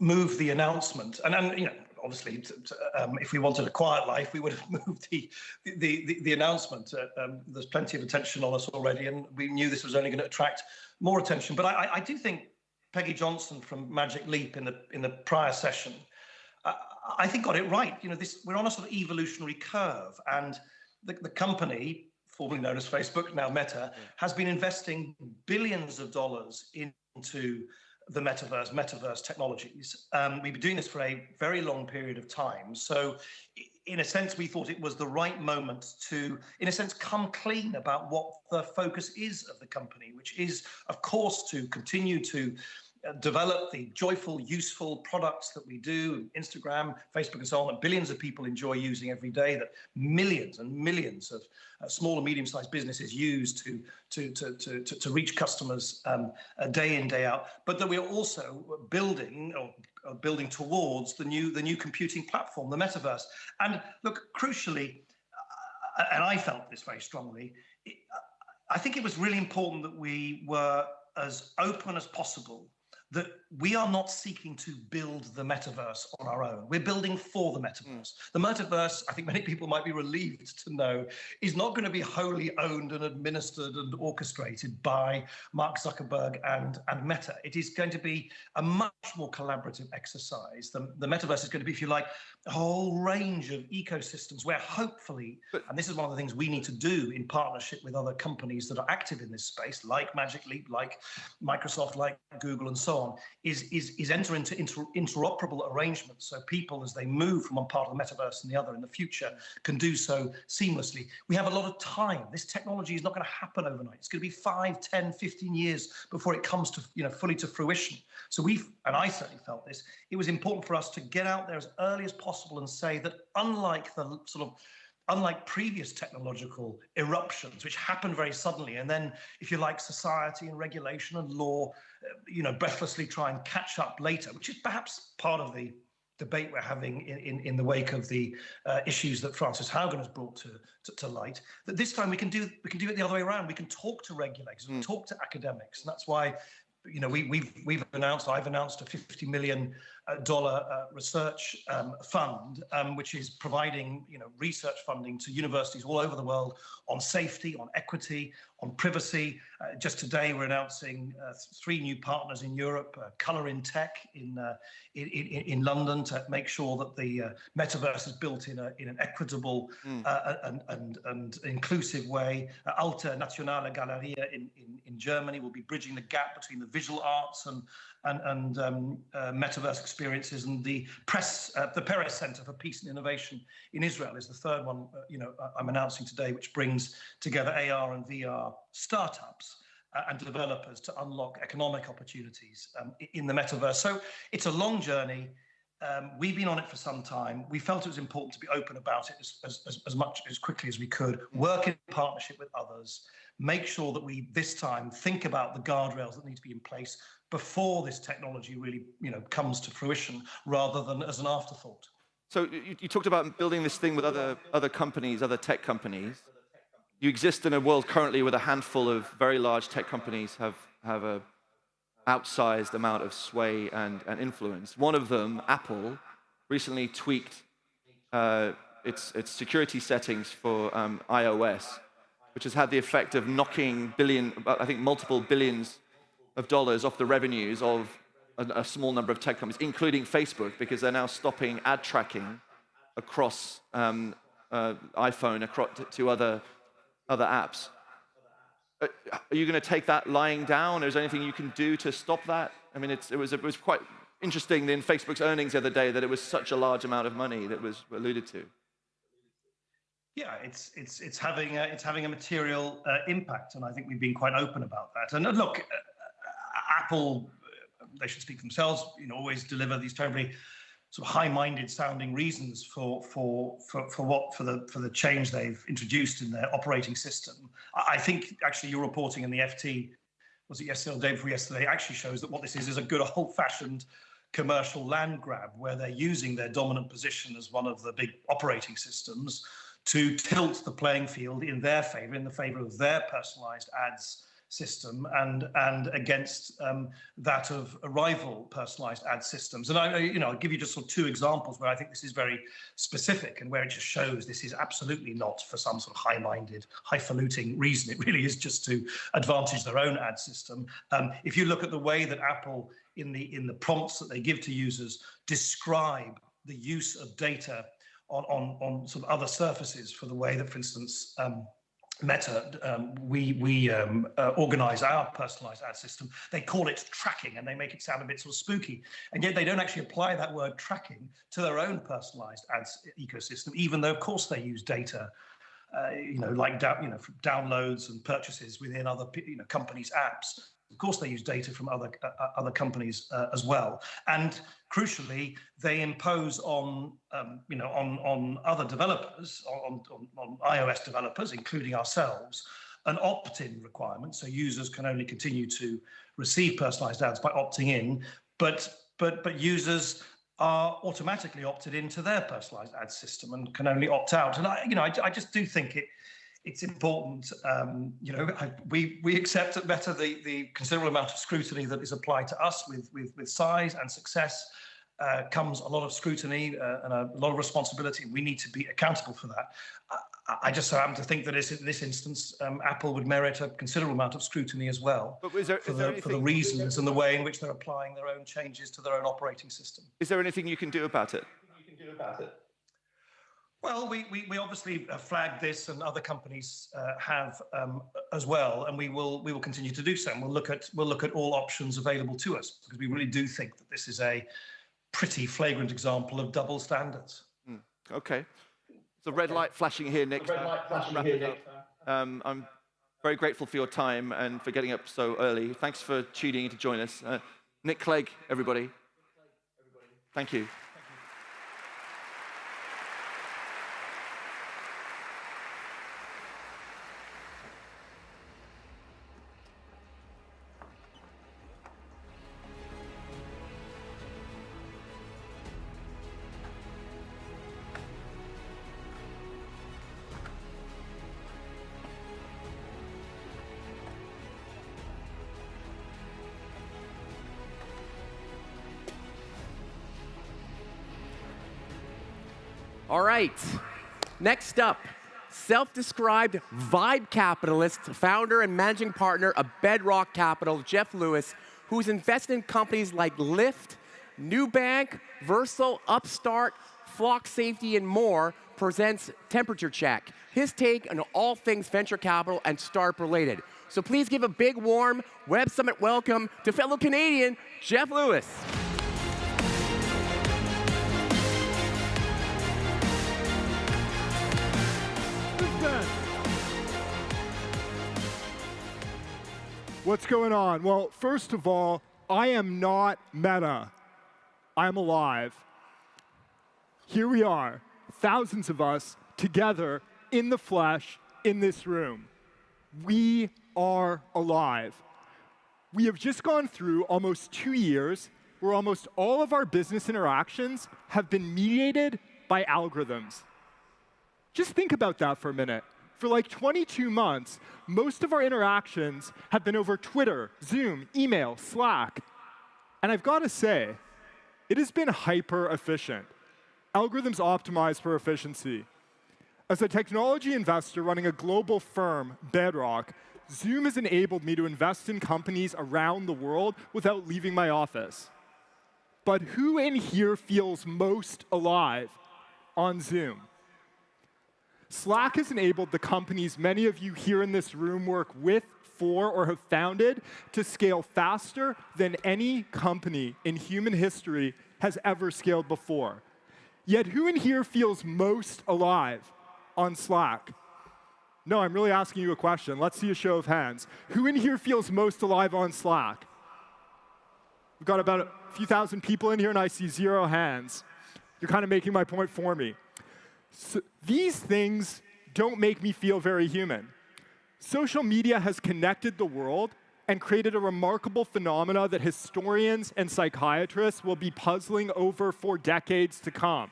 move the announcement. And obviously, if we wanted a quiet life, we would have moved the announcement. There's plenty of attention on us already, and we knew this was only going to attract more attention. But I do think Peggy Johnson from Magic Leap in the prior session, I think got it right. We're on a sort of evolutionary curve, and the company, formerly known as Facebook, now Meta, has been investing billions of dollars into the metaverse technologies. We've been doing this for a very long period of time. So in a sense, we thought it was the right moment to, in a sense, come clean about what the focus is of the company, which is, of course, to continue to develop the joyful, useful products that we do, Instagram, Facebook, and so on, that billions of people enjoy using every day, that millions and millions of small and medium-sized businesses use to reach customers day in, day out. But that we are also building towards the new computing platform, the metaverse. And look, crucially, and I felt this very strongly, I think it was really important that we were as open as possible, that we are not seeking to build the metaverse on our own. We're building for the metaverse. The metaverse, I think many people might be relieved to know, is not going to be wholly owned and administered and orchestrated by Mark Zuckerberg and Meta. It is going to be a much more collaborative exercise. The metaverse is going to be, if you like, a whole range of ecosystems where hopefully, and this is one of the things we need to do in partnership with other companies that are active in this space, like Magic Leap, like Microsoft, like Google, and so on, is enter into interoperable arrangements so people, as they move from one part of the metaverse and the other in the future, can do so seamlessly. We have a lot of time. This technology is not going to happen overnight. It's going to be 5, 10, 15 years before it comes to, fully to fruition. So and I certainly felt this, it was important for us to get out there as early as possible and say that unlike previous technological eruptions, which happened very suddenly, and then, if you like, society and regulation and law, breathlessly try and catch up later, which is perhaps part of the debate we're having in the wake of the issues that Frances Haugen has brought to light. That this time we can do it the other way around. We can talk to regulators, we talk to academics, and that's why I've announced a $50 million research fund, which is providing research funding to universities all over the world on safety, on equity, on privacy. Just today, we're announcing 3 new partners in Europe: Color in Tech in London, to make sure that the metaverse is built in an equitable and inclusive way. Alta Nationale Galeria in Germany will be bridging the gap between the visual arts and metaverse experiences, and the Peres Center for Peace and Innovation in Israel is the third one. I'm announcing today, which brings together AR and VR startups and developers to unlock economic opportunities in the metaverse. So it's a long journey. We've been on it for some time. We felt it was important to be open about it as quickly as we could, work in partnership with others, make sure that we this time think about the guardrails that need to be in place before this technology really comes to fruition, rather than as an afterthought. So you talked about building this thing with other companies, other tech companies. You exist in a world currently where a handful of very large tech companies have a outsized amount of sway and influence. One of them, Apple, recently tweaked its security settings for iOS, which has had the effect of knocking multiple billions of dollars off the revenues of a small number of tech companies, including Facebook, because they're now stopping ad tracking across iPhone to other apps. Are you going to take that lying down? Is there anything you can do to stop that? I mean, it was quite interesting in Facebook's earnings the other day that it was such a large amount of money that was alluded to. Yeah, it's having a material impact, and I think we've been quite open about that. And look, Apple, they should speak for themselves. Always deliver these terribly sort of high-minded sounding reasons for the change they've introduced in their operating system. I think actually your reporting in the FT, was it yesterday or the day before yesterday, actually shows that what this is a good old-fashioned commercial land grab, where they're using their dominant position as one of the big operating systems to tilt the playing field in their favor, in the favor of their personalized ads system, and against that of rival personalized ad systems. And I'll give you just sort of 2 examples where I think this is very specific and where it just shows this is absolutely not for some sort of high-minded, highfalutin reason. It really is just to advantage their own ad system. If you look at the way that Apple, in the prompts that they give to users, describe the use of data on sort of other surfaces for the way that, for instance, Meta, we organize our personalized ad system. They call it tracking, and they make it sound a bit sort of spooky. And yet they don't actually apply that word tracking to their own personalized ads ecosystem, even though, of course, they use data, like downloads and purchases within other companies' apps. Of course, they use data from other companies as well, and crucially, they impose on on other developers, on iOS developers, including ourselves, an opt-in requirement. So users can only continue to receive personalized ads by opting in, but users are automatically opted into their personalized ad system and can only opt out. And I just do think it's important, we accept at Meta the considerable amount of scrutiny that is applied to us with size and success comes a lot of scrutiny and a lot of responsibility. We need to be accountable for that. I just so happen to think that in this instance, Apple would merit a considerable amount of scrutiny as well for the reasons and the way in which they're applying their own changes to their own operating system. Is there anything you can do about it? Well, we obviously flagged this, and other companies have as well, and we will continue to do so. And we'll look at all options available to us, because we really do think that this is a pretty flagrant example of double standards. Okay. There's a red light flashing here, Nick. I'm very grateful for your time and for getting up so early. Thanks for tuning in to join us. Nick Clegg, everybody. Thank you. All right, next up, self-described vibe capitalist, founder and managing partner of Bedrock Capital, Jeff Lewis, who's invested in companies like Lyft, Nubank, Versal, Upstart, Flock Safety, and more, presents Temperature Check, his take on all things venture capital and startup related. So please give a big, warm Web Summit welcome to fellow Canadian, Jeff Lewis. What's going on? Well, first of all, I am not Meta. I'm alive. Here we are, thousands of us together in the flesh in this room. We are alive. We have just gone through almost 2 years where almost all of our business interactions have been mediated by algorithms. Just think about that for a minute. For like 22 months, most of our interactions have been over Twitter, Zoom, email, Slack. And I've got to say, it has been hyper efficient. Algorithms optimize for efficiency. As a technology investor running a global firm, Bedrock, Zoom has enabled me to invest in companies around the world without leaving my office. But who in here feels most alive on Zoom? Slack has enabled the companies many of you here in this room work with, for, or have founded to scale faster than any company in human history has ever scaled before. Yet who in here feels most alive on Slack? No, I'm really asking you a question. Let's see a show of hands. Who in here feels most alive on Slack? We've got about a few thousand people in here, and I see 0 hands. You're kind of making my point for me. So these things don't make me feel very human. Social media has connected the world and created a remarkable phenomena that historians and psychiatrists will be puzzling over for decades to come: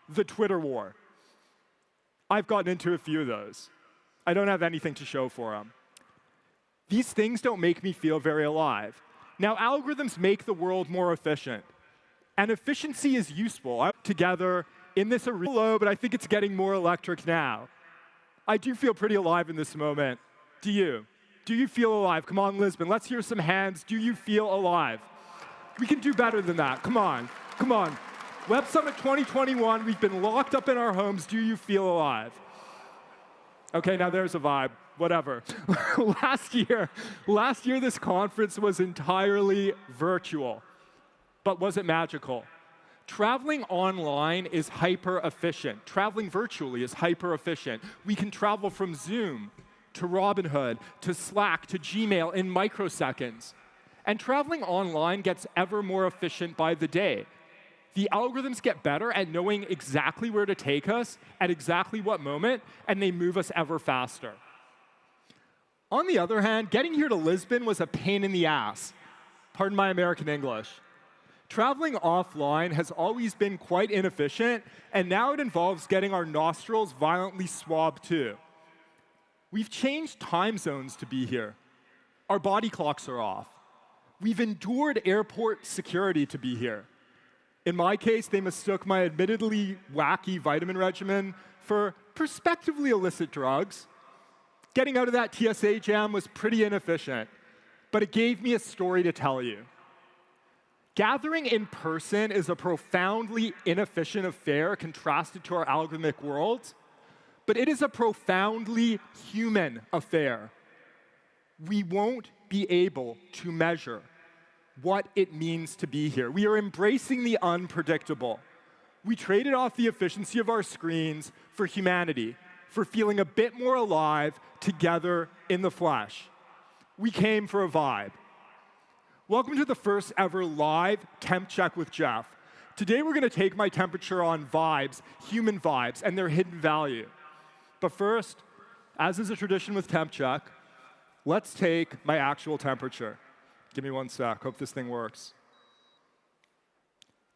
the Twitter war. I've gotten into a few of those. I don't have anything to show for them. These things don't make me feel very alive. Now, algorithms make the world more efficient, and efficiency is useful. I'm together in this arena, but I think it's getting more electric now. I do feel pretty alive in this moment. Do you? Do you feel alive? Come on, Lisbon, let's hear some hands. Do you feel alive? We can do better than that. Come on, come on. Web Summit 2021, we've been locked up in our homes. Do you feel alive? Okay, now there's a vibe. Whatever. Last year, this conference was entirely virtual. But was it magical? Traveling online is hyper efficient. Traveling virtually is hyper efficient. We can travel from Zoom to Robinhood to Slack to Gmail in microseconds. And traveling online gets ever more efficient by the day. The algorithms get better at knowing exactly where to take us at exactly what moment, and they move us ever faster. On the other hand, getting here to Lisbon was a pain in the ass. Pardon my American English. Traveling offline has always been quite inefficient, and now it involves getting our nostrils violently swabbed too. We've changed time zones to be here. Our body clocks are off. We've endured airport security to be here. In my case, they mistook my admittedly wacky vitamin regimen for prospectively illicit drugs. Getting out of that TSA jam was pretty inefficient, but it gave me a story to tell you. Gathering in person is a profoundly inefficient affair contrasted to our algorithmic world, but it is a profoundly human affair. We won't be able to measure what it means to be here. We are embracing the unpredictable. We traded off the efficiency of our screens for humanity, for feeling a bit more alive together in the flesh. We came for a vibe. Welcome to the first ever live temp check with Jeff. Today we're going to take my temperature on vibes, human vibes, and their hidden value. But first, as is a tradition with temp check, let's take my actual temperature. Give me one sec. Hope this thing works.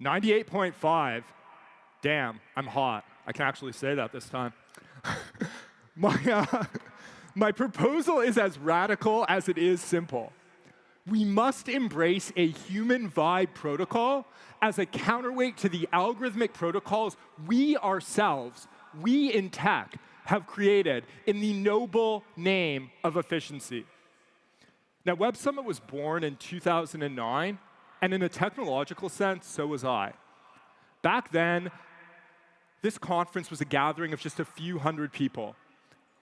98.5. Damn, I'm hot. I can actually say that this time. My proposal is as radical as it is simple. We must embrace a human vibe protocol as a counterweight to the algorithmic protocols we ourselves, we in tech, have created in the noble name of efficiency. Now, Web Summit was born in 2009, and in a technological sense, so was I. Back then, this conference was a gathering of just a few hundred people.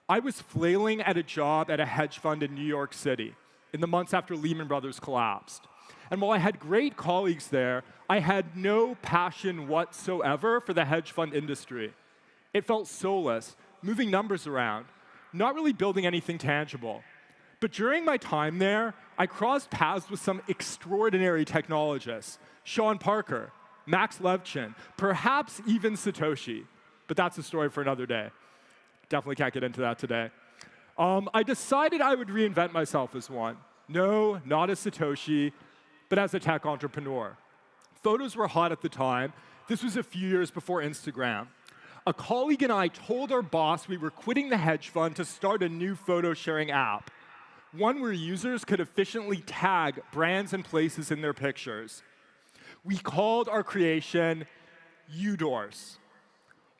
I was flailing at a job at a hedge fund in New York City in the months after Lehman Brothers collapsed. And while I had great colleagues there, I had no passion whatsoever for the hedge fund industry. It felt soulless, moving numbers around, not really building anything tangible. But during my time there, I crossed paths with some extraordinary technologists. Sean Parker, Max Levchin, perhaps even Satoshi. But that's a story for another day. Definitely can't get into that today. I decided I would reinvent myself as one. No, not as Satoshi, but as a tech entrepreneur. Photos were hot at the time. This was a few years before Instagram. A colleague and I told our boss we were quitting the hedge fund to start a new photo sharing app, one where users could efficiently tag brands and places in their pictures. We called our creation Udors.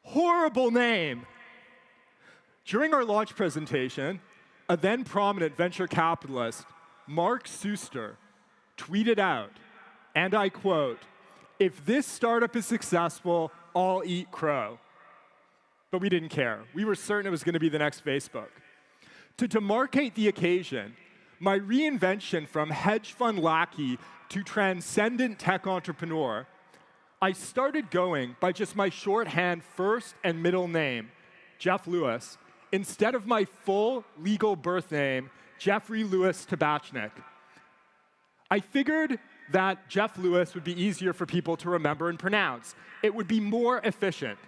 Horrible name. During our launch presentation, a then prominent venture capitalist, Mark Suster, tweeted out, and I quote, "If this startup is successful, I'll eat crow." But we didn't care. We were certain it was going to be the next Facebook. To demarcate the occasion, my reinvention from hedge fund lackey to transcendent tech entrepreneur, I started going by just my shorthand first and middle name, Jeff Lewis, instead of my full legal birth name, Jeffrey Lewis Tabachnik. I figured that Jeff Lewis would be easier for people to remember and pronounce. It would be more efficient.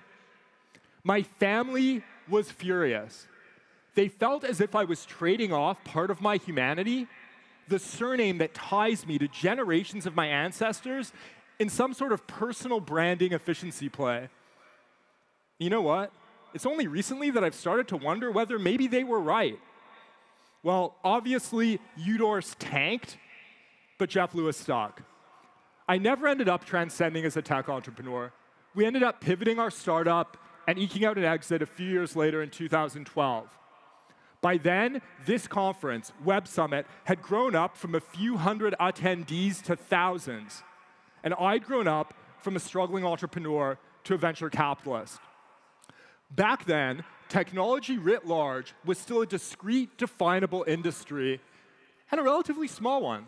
My family was furious. They felt as if I was trading off part of my humanity, the surname that ties me to generations of my ancestors, in some sort of personal branding efficiency play. You know what? It's only recently that I've started to wonder whether maybe they were right. Well, obviously, Udors tanked, but Jeff Lewis stuck. I never ended up transcending as a tech entrepreneur. We ended up pivoting our startup and eking out an exit a few years later in 2012. By then, this conference, Web Summit, had grown up from a few hundred attendees to thousands. And I'd grown up from a struggling entrepreneur to a venture capitalist. Back then, technology writ large was still a discrete, definable industry, and a relatively small one.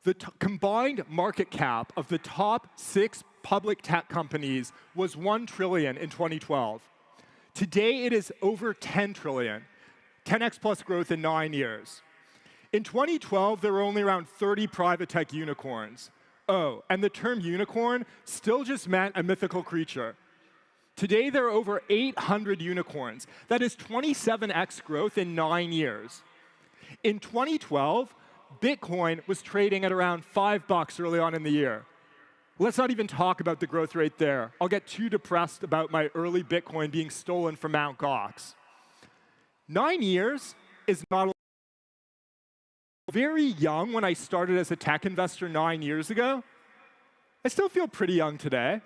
The combined market cap of the top 6 public tech companies was $1 trillion in 2012. Today, it is over $10 trillion, 10x plus growth in 9 years. In 2012, there were only around 30 private tech unicorns. Oh, and the term unicorn still just meant a mythical creature. Today, there are over 800 unicorns. That is 27x growth in 9 years. In 2012, Bitcoin was trading at around $5 early on in the year. Let's not even talk about the growth rate there. I'll get too depressed about my early Bitcoin being stolen from Mt. Gox. 9 years is not a very young when I started as a tech investor 9 years ago. I still feel pretty young today.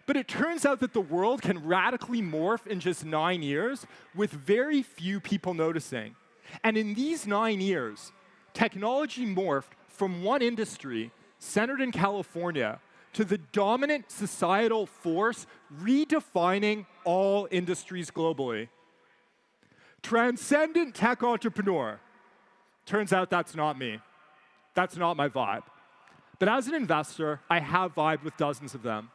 But it turns out that the world can radically morph in just 9 years with very few people noticing. And in these 9 years, technology morphed from one industry centered in California to the dominant societal force redefining all industries globally. Transcendent tech entrepreneur. Turns out that's not me. That's not my vibe. But as an investor, I have vibed with dozens of them.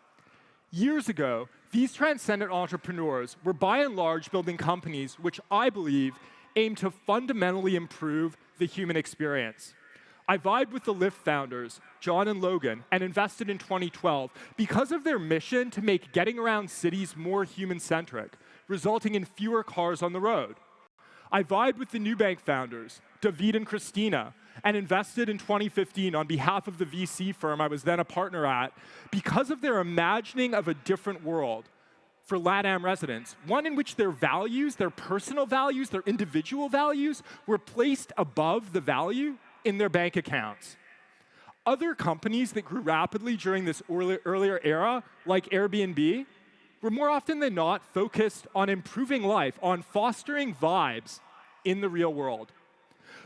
Years ago, these transcendent entrepreneurs were by and large building companies which I believe aim to fundamentally improve the human experience. I vibed with the Lyft founders, John and Logan, and invested in 2012 because of their mission to make getting around cities more human-centric, resulting in fewer cars on the road. I vibed with the Nubank founders, David and Christina, and invested in 2015 on behalf of the VC firm I was then a partner at because of their imagining of a different world for LATAM residents, one in which their values, their personal values, their individual values were placed above the value in their bank accounts. Other companies that grew rapidly during this earlier era, like Airbnb, were more often than not focused on improving life, on fostering vibes in the real world.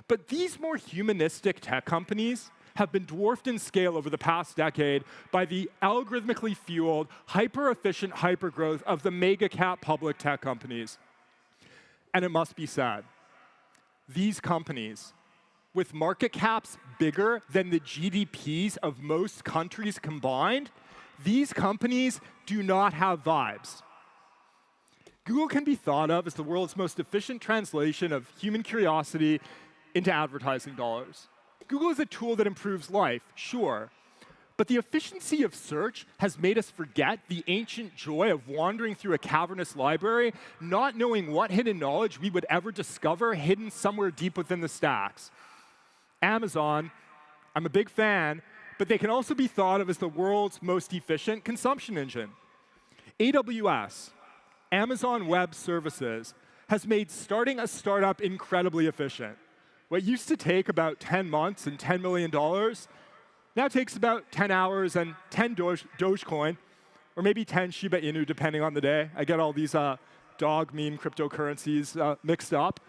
But these more humanistic tech companies have been dwarfed in scale over the past decade by the algorithmically fueled, hyper-efficient hypergrowth of the mega-cap public tech companies. And it must be said, these companies, with market caps bigger than the GDPs of most countries combined, these companies do not have vibes. Google can be thought of as the world's most efficient translation of human curiosity into advertising dollars. Google is a tool that improves life, sure, but the efficiency of search has made us forget the ancient joy of wandering through a cavernous library, not knowing what hidden knowledge we would ever discover hidden somewhere deep within the stacks. Amazon, I'm a big fan, but they can also be thought of as the world's most efficient consumption engine. AWS, Amazon Web Services, has made starting a startup incredibly efficient. What used to take about 10 months and $10 million now takes about 10 hours and 10 Dogecoin, or maybe 10 Shiba Inu, depending on the day. I get all these dog meme cryptocurrencies mixed up.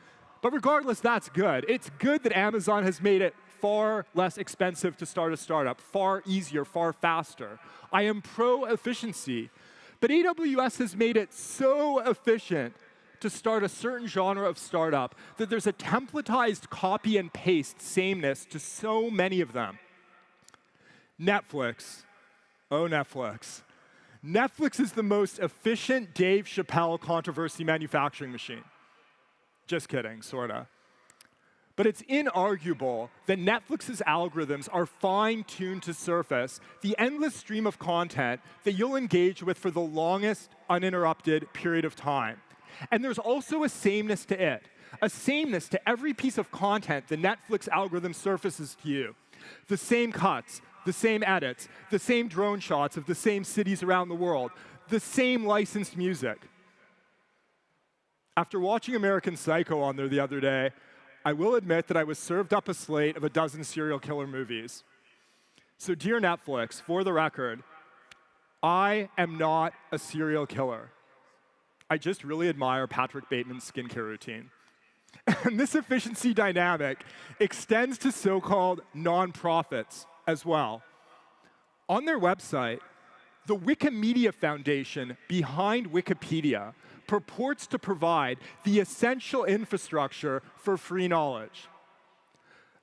But regardless, that's good. It's good that Amazon has made it far less expensive to start a startup, far easier, far faster. I am pro-efficiency. But AWS has made it so efficient to start a certain genre of startup that there's a templatized copy and paste sameness to so many of them. Netflix. Oh, Netflix. Netflix is the most efficient Dave Chappelle controversy manufacturing machine. Just kidding, sorta. But it's inarguable that Netflix's algorithms are fine-tuned to surface the endless stream of content that you'll engage with for the longest uninterrupted period of time. And there's also a sameness to it, a sameness to every piece of content the Netflix algorithm surfaces to you. The same cuts, the same edits, the same drone shots of the same cities around the world, the same licensed music. After watching American Psycho on there the other day, I will admit that I was served up a slate of a dozen serial killer movies. So dear Netflix, for the record, I am not a serial killer. I just really admire Patrick Bateman's skincare routine. And this efficiency dynamic extends to so-called nonprofits as well. On their website, the Wikimedia Foundation behind Wikipedia purports to provide the essential infrastructure for free knowledge.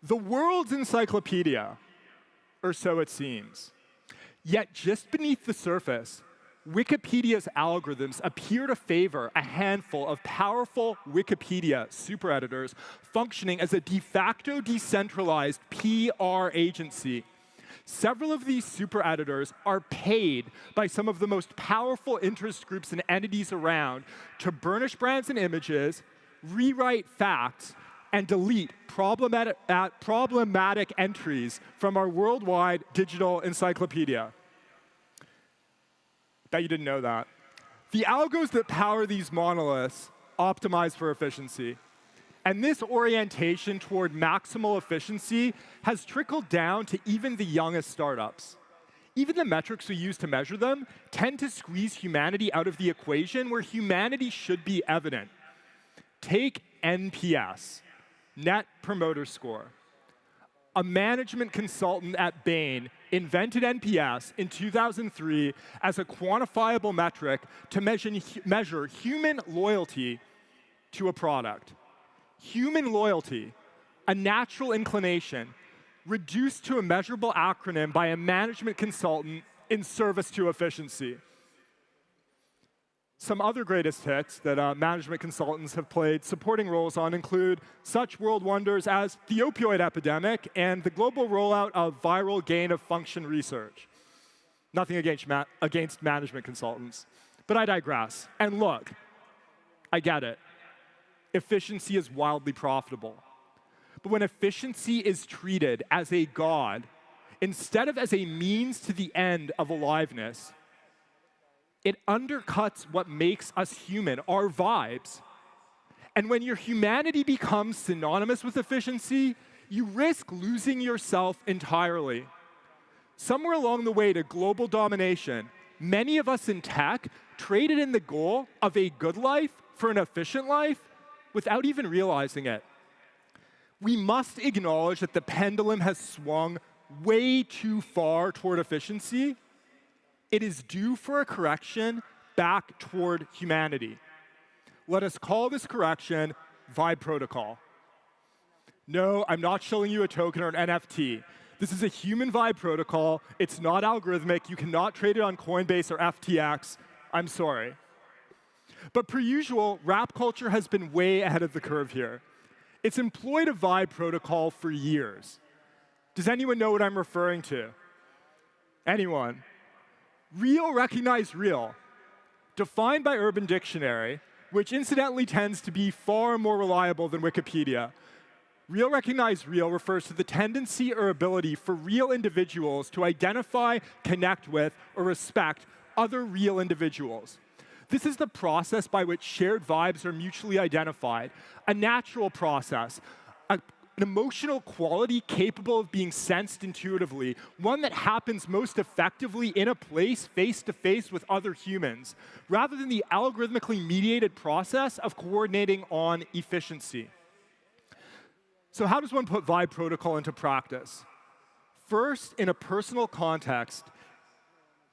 The world's encyclopedia, or so it seems. Yet just beneath the surface, Wikipedia's algorithms appear to favor a handful of powerful Wikipedia super editors functioning as a de facto decentralized PR agency. Several of these super editors are paid by some of the most powerful interest groups and entities around to burnish brands and images, rewrite facts, and delete problematic entries from our worldwide digital encyclopedia. Bet you didn't know that. The algos that power these monoliths optimize for efficiency. And this orientation toward maximal efficiency has trickled down to even the youngest startups. Even the metrics we use to measure them tend to squeeze humanity out of the equation where humanity should be evident. Take NPS, Net Promoter Score. A management consultant at Bain invented NPS in 2003 as a quantifiable metric to measure human loyalty to a product. Human loyalty, a natural inclination, reduced to a measurable acronym by a management consultant in service to efficiency. Some other greatest hits that management consultants have played supporting roles on include such world wonders as the opioid epidemic and the global rollout of viral gain-of-function research. Nothing against management consultants, but I digress. And look, I get it. Efficiency is wildly profitable. But when efficiency is treated as a god, instead of as a means to the end of aliveness, it undercuts what makes us human, our vibes. And when your humanity becomes synonymous with efficiency, you risk losing yourself entirely. Somewhere along the way to global domination, many of us in tech traded in the goal of a good life for an efficient life without even realizing it. We must acknowledge that the pendulum has swung way too far toward efficiency. It is due for a correction back toward humanity. Let us call this correction Vibe Protocol. No, I'm not showing you a token or an NFT. This is a human Vibe protocol. It's not algorithmic. You cannot trade it on Coinbase or FTX. I'm sorry. But per usual, rap culture has been way ahead of the curve here. It's employed a Vibe protocol for years. Does anyone know what I'm referring to? Anyone? Real recognize real, defined by Urban Dictionary, which incidentally tends to be far more reliable than Wikipedia. Real recognize real refers to the tendency or ability for real individuals to identify, connect with, or respect other real individuals. This is the process by which shared vibes are mutually identified, a natural process, an emotional quality capable of being sensed intuitively, one that happens most effectively in a place face-to-face with other humans, rather than the algorithmically mediated process of coordinating on efficiency. So how does one put Vibe protocol into practice? First, in a personal context,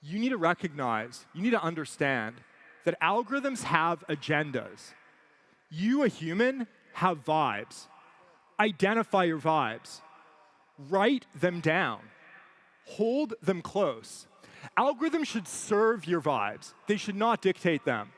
you need to recognize, you need to understand that algorithms have agendas. You, a human, have vibes. Identify your vibes. Write them down. Hold them close. Algorithms should serve your vibes. They should not dictate them.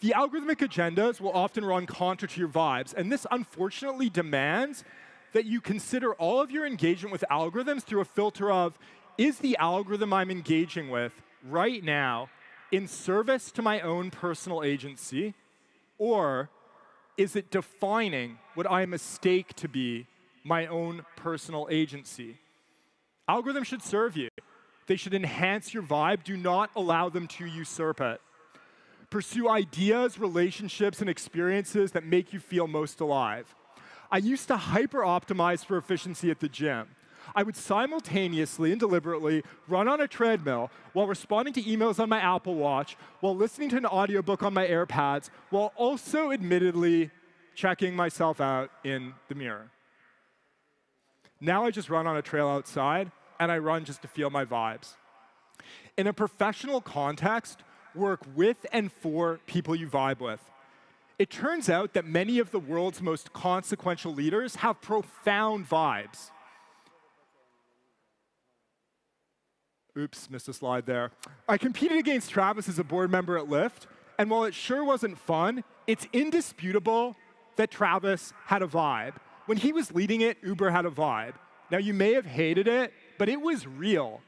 The algorithmic agendas will often run counter to your vibes, and this unfortunately demands that you consider all of your engagement with algorithms through a filter of, is the algorithm I'm engaging with right now in service to my own personal agency, or is it defining what I mistake to be my own personal agency? Algorithms should serve you. They should enhance your vibe. Do not allow them to usurp it. Pursue ideas, relationships, and experiences that make you feel most alive. I used to hyper-optimize for efficiency at the gym. I would simultaneously and deliberately run on a treadmill while responding to emails on my Apple Watch, while listening to an audiobook on my AirPods, while also admittedly checking myself out in the mirror. Now I just run on a trail outside, and I run just to feel my vibes. In a professional context, work with and for people you vibe with. It turns out that many of the world's most consequential leaders have profound vibes. Oops, missed a slide there. I competed against Travis as a board member at Lyft, and while it sure wasn't fun, it's indisputable that Travis had a vibe. When he was leading it, Uber had a vibe. Now, you may have hated it, but it was real.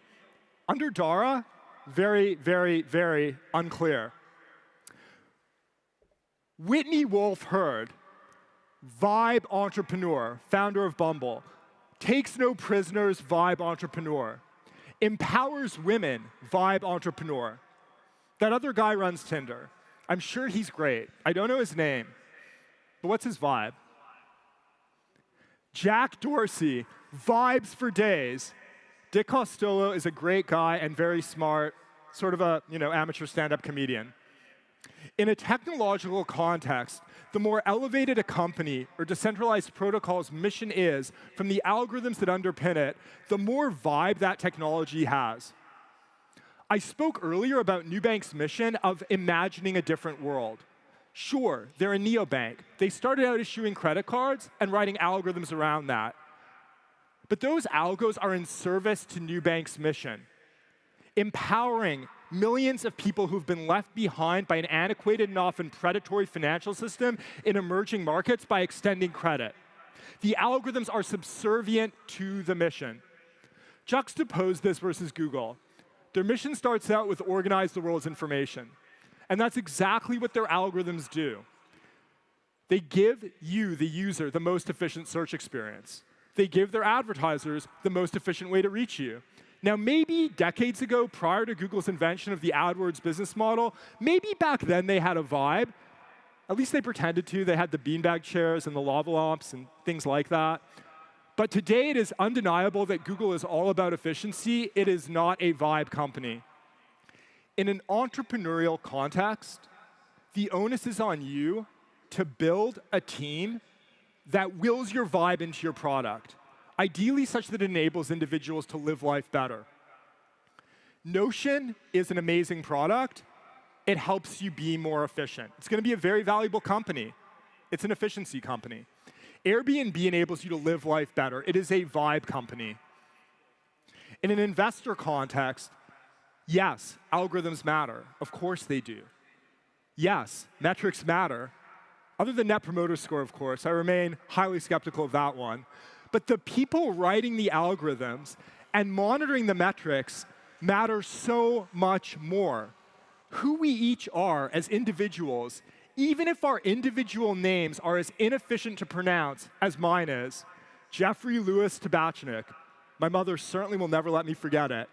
Under Dara, very, very, very unclear. Whitney Wolfe Herd, vibe entrepreneur, founder of Bumble, takes no prisoners, vibe entrepreneur, empowers women, vibe entrepreneur. That other guy runs Tinder. I'm sure he's great. I don't know his name, but what's his vibe? Jack Dorsey, vibes for days. Dick Costolo is a great guy and very smart, sort of a amateur stand-up comedian. In a technological context, the more elevated a company or decentralized protocol's mission is from the algorithms that underpin it, the more vibe that technology has. I spoke earlier about Nubank's mission of imagining a different world. Sure, they're a neobank. They started out issuing credit cards and writing algorithms around that. But those algos are in service to Nubank's mission, empowering millions of people who've been left behind by an antiquated and often predatory financial system in emerging markets by extending credit. The algorithms are subservient to the mission. Juxtapose this versus Google. Their mission starts out with organize the world's information. And that's exactly what their algorithms do. They give you, the user, the most efficient search experience. They give their advertisers the most efficient way to reach you. Now, maybe decades ago, prior to Google's invention of the AdWords business model, maybe back then they had a vibe. At least they pretended to. They had the beanbag chairs and the lava lamps and things like that. But today, it is undeniable that Google is all about efficiency. It is not a vibe company. In an entrepreneurial context, the onus is on you to build a team that wills your vibe into your product, ideally such that it enables individuals to live life better. Notion is an amazing product. It helps you be more efficient. It's going to be a very valuable company. It's an efficiency company. Airbnb enables you to live life better. It is a vibe company. In an investor context, yes, algorithms matter. Of course they do. Yes, metrics matter. Other than Net Promoter Score, of course. I remain highly skeptical of that one. But the people writing the algorithms and monitoring the metrics matter so much more. Who we each are as individuals, even if our individual names are as inefficient to pronounce as mine is, Jeffrey Louis Tabachnik. My mother certainly will never let me forget it.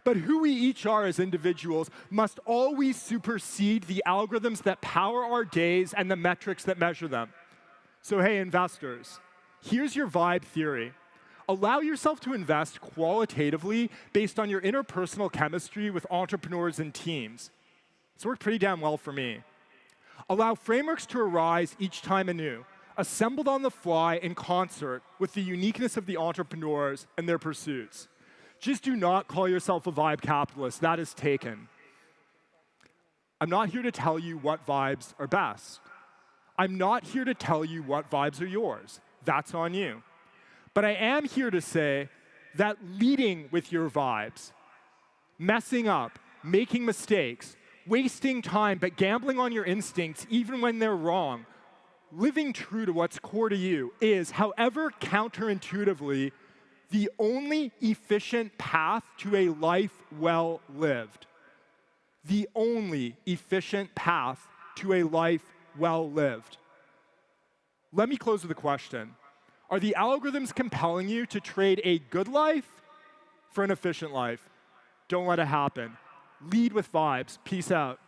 But who we each are as individuals must always supersede the algorithms that power our days and the metrics that measure them. So hey, investors, here's your vibe theory. Allow yourself to invest qualitatively based on your interpersonal chemistry with entrepreneurs and teams. It's worked pretty damn well for me. Allow frameworks to arise each time anew, assembled on the fly in concert with the uniqueness of the entrepreneurs and their pursuits. Just do not call yourself a vibe capitalist. That is taken. I'm not here to tell you what vibes are best. I'm not here to tell you what vibes are yours. That's on you. But I am here to say that leading with your vibes, messing up, making mistakes, wasting time, but gambling on your instincts even when they're wrong, living true to what's core to you is, however counterintuitively, the only efficient path to a life well lived. The only efficient path to a life well lived. Let me close with a question. Are the algorithms compelling you to trade a good life for an efficient life? Don't let it happen. Lead with vibes. Peace out.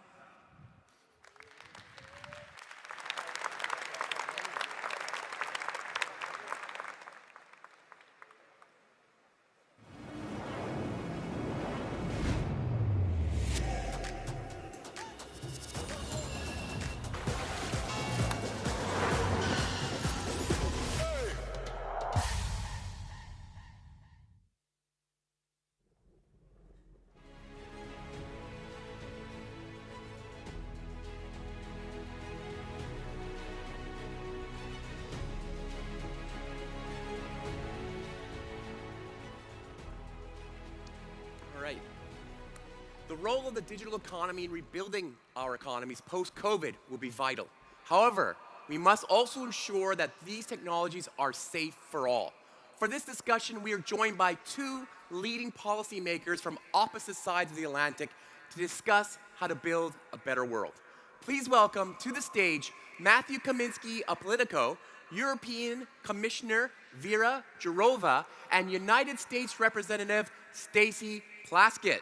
role of the digital economy in rebuilding our economies post-COVID will be vital. However, we must also ensure that these technologies are safe for all. For this discussion, we are joined by two leading policymakers from opposite sides of the Atlantic to discuss how to build a better world. Please welcome to the stage Matthew Kaminsky of Politico, European Commissioner Vera Jourova, and United States Representative Stacey Plaskett.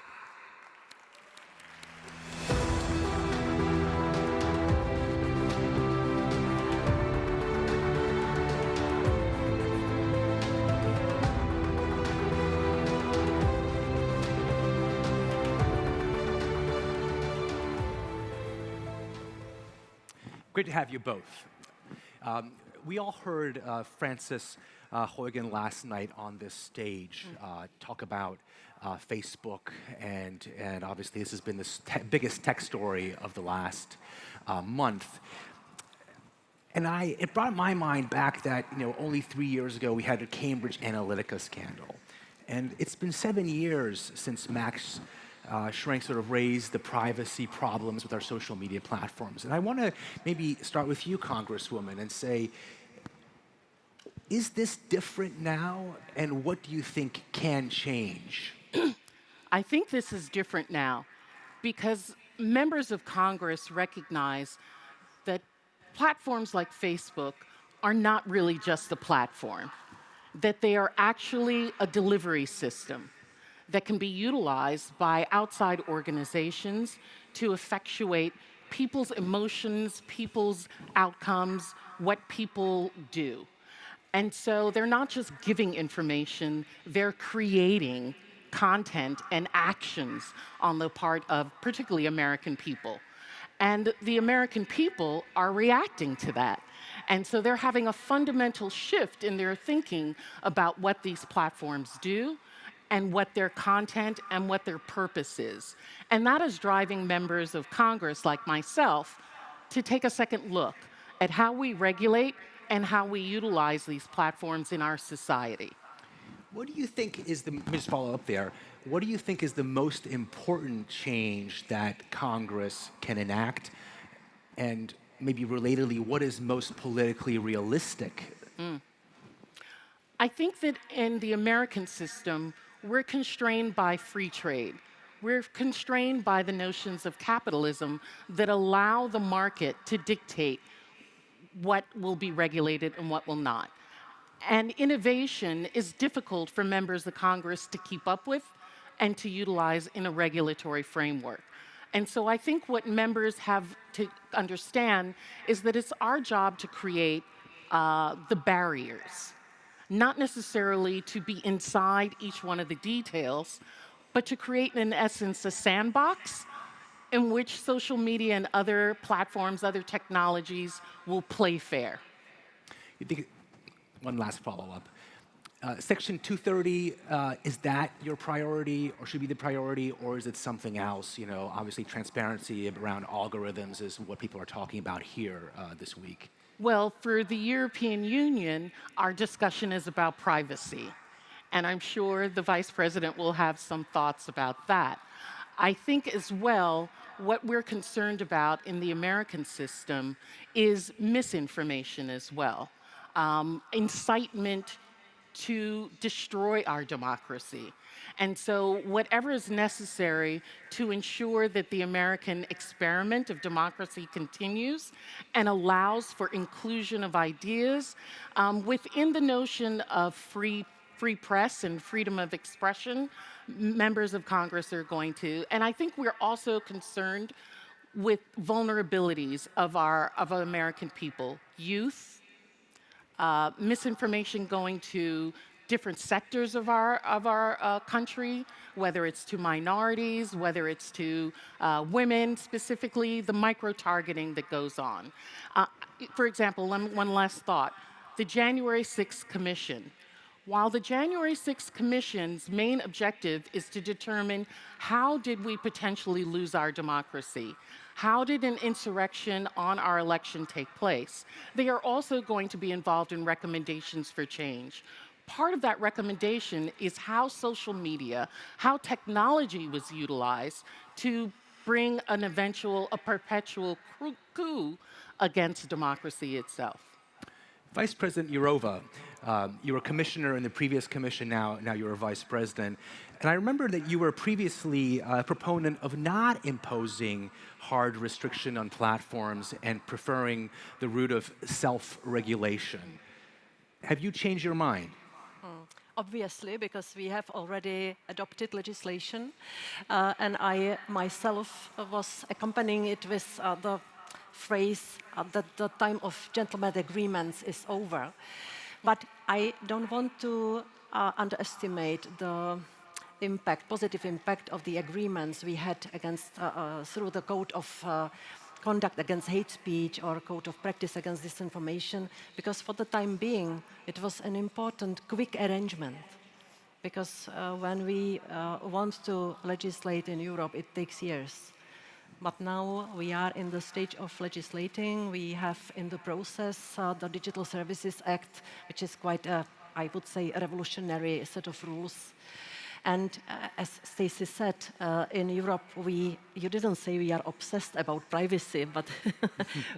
Great to have you both. We all heard Frances Haugen last night on this stage talk about Facebook, and obviously this has been the biggest tech story of the last month. And it brought my mind back that only 3 years ago we had the Cambridge Analytica scandal, and it's been 7 years since Max Schrank sort of raised the privacy problems with our social media platforms. And I want to maybe start with you, Congresswoman, and say, is this different now, and what do you think can change? I think this is different now because members of Congress recognize that platforms like Facebook are not really just a platform, that they are actually a delivery system that can be utilized by outside organizations to effectuate people's emotions, people's outcomes, what people do. And so they're not just giving information, they're creating content and actions on the part of particularly American people. And the American people are reacting to that. And so they're having a fundamental shift in their thinking about what these platforms do, and what their content and what their purpose is. And that is driving members of Congress like myself to take a second look at how we regulate and how we utilize these platforms in our society. What do you think is let me just follow up there. What do you think is the most important change that Congress can enact? And maybe relatedly, what is most politically realistic? I think that in the American system, we're constrained by free trade. We're constrained by the notions of capitalism that allow the market to dictate what will be regulated and what will not. And innovation is difficult for members of Congress to keep up with and to utilize in a regulatory framework. And so I think what members have to understand is that it's our job to create the barriers, not necessarily to be inside each one of the details, but to create, in essence, a sandbox in which social media and other platforms, other technologies will play fair. You think, one last follow-up. Section 230, is that your priority, or should be the priority, or is it something else? Obviously transparency around algorithms is what people are talking about here this week. Well, for the European Union, our discussion is about privacy. And I'm sure the Vice President will have some thoughts about that. I think as well, what we're concerned about in the American system is misinformation as well. Incitement to destroy our democracy. And so whatever is necessary to ensure that the American experiment of democracy continues and allows for inclusion of ideas within the notion of free press and freedom of expression, members of Congress are going to. And I think we're also concerned with vulnerabilities of American people, youth, misinformation going to different sectors of our country, whether it's to minorities, whether it's to women specifically, the micro-targeting that goes on. For example, one last thought. The January 6th Commission. While the January 6th Commission's main objective is to determine how did we potentially lose our democracy, how did an insurrection on our election take place, they are also going to be involved in recommendations for change. Part of that recommendation is how social media, how technology was utilized to bring a perpetual coup against democracy itself. Vice President Jourova, you were a commissioner in the previous commission, now you're a vice president. And I remember that you were previously a proponent of not imposing hard restriction on platforms and preferring the route of self-regulation. Have you changed your mind? Obviously, because we have already adopted legislation, and I myself was accompanying it with the phrase that the time of gentleman agreements is over. But I don't want to underestimate the positive impact of the agreements we had through the Code of Conduct Against Hate Speech or Code of Practice Against Disinformation, because for the time being, it was an important, quick arrangement. Because when we want to legislate in Europe, it takes years. But now we are in the stage of legislating. We have in the process the Digital Services Act, which is quite I would say, a revolutionary set of rules. And as Stacey said, in Europe, you didn't say we are obsessed about privacy, but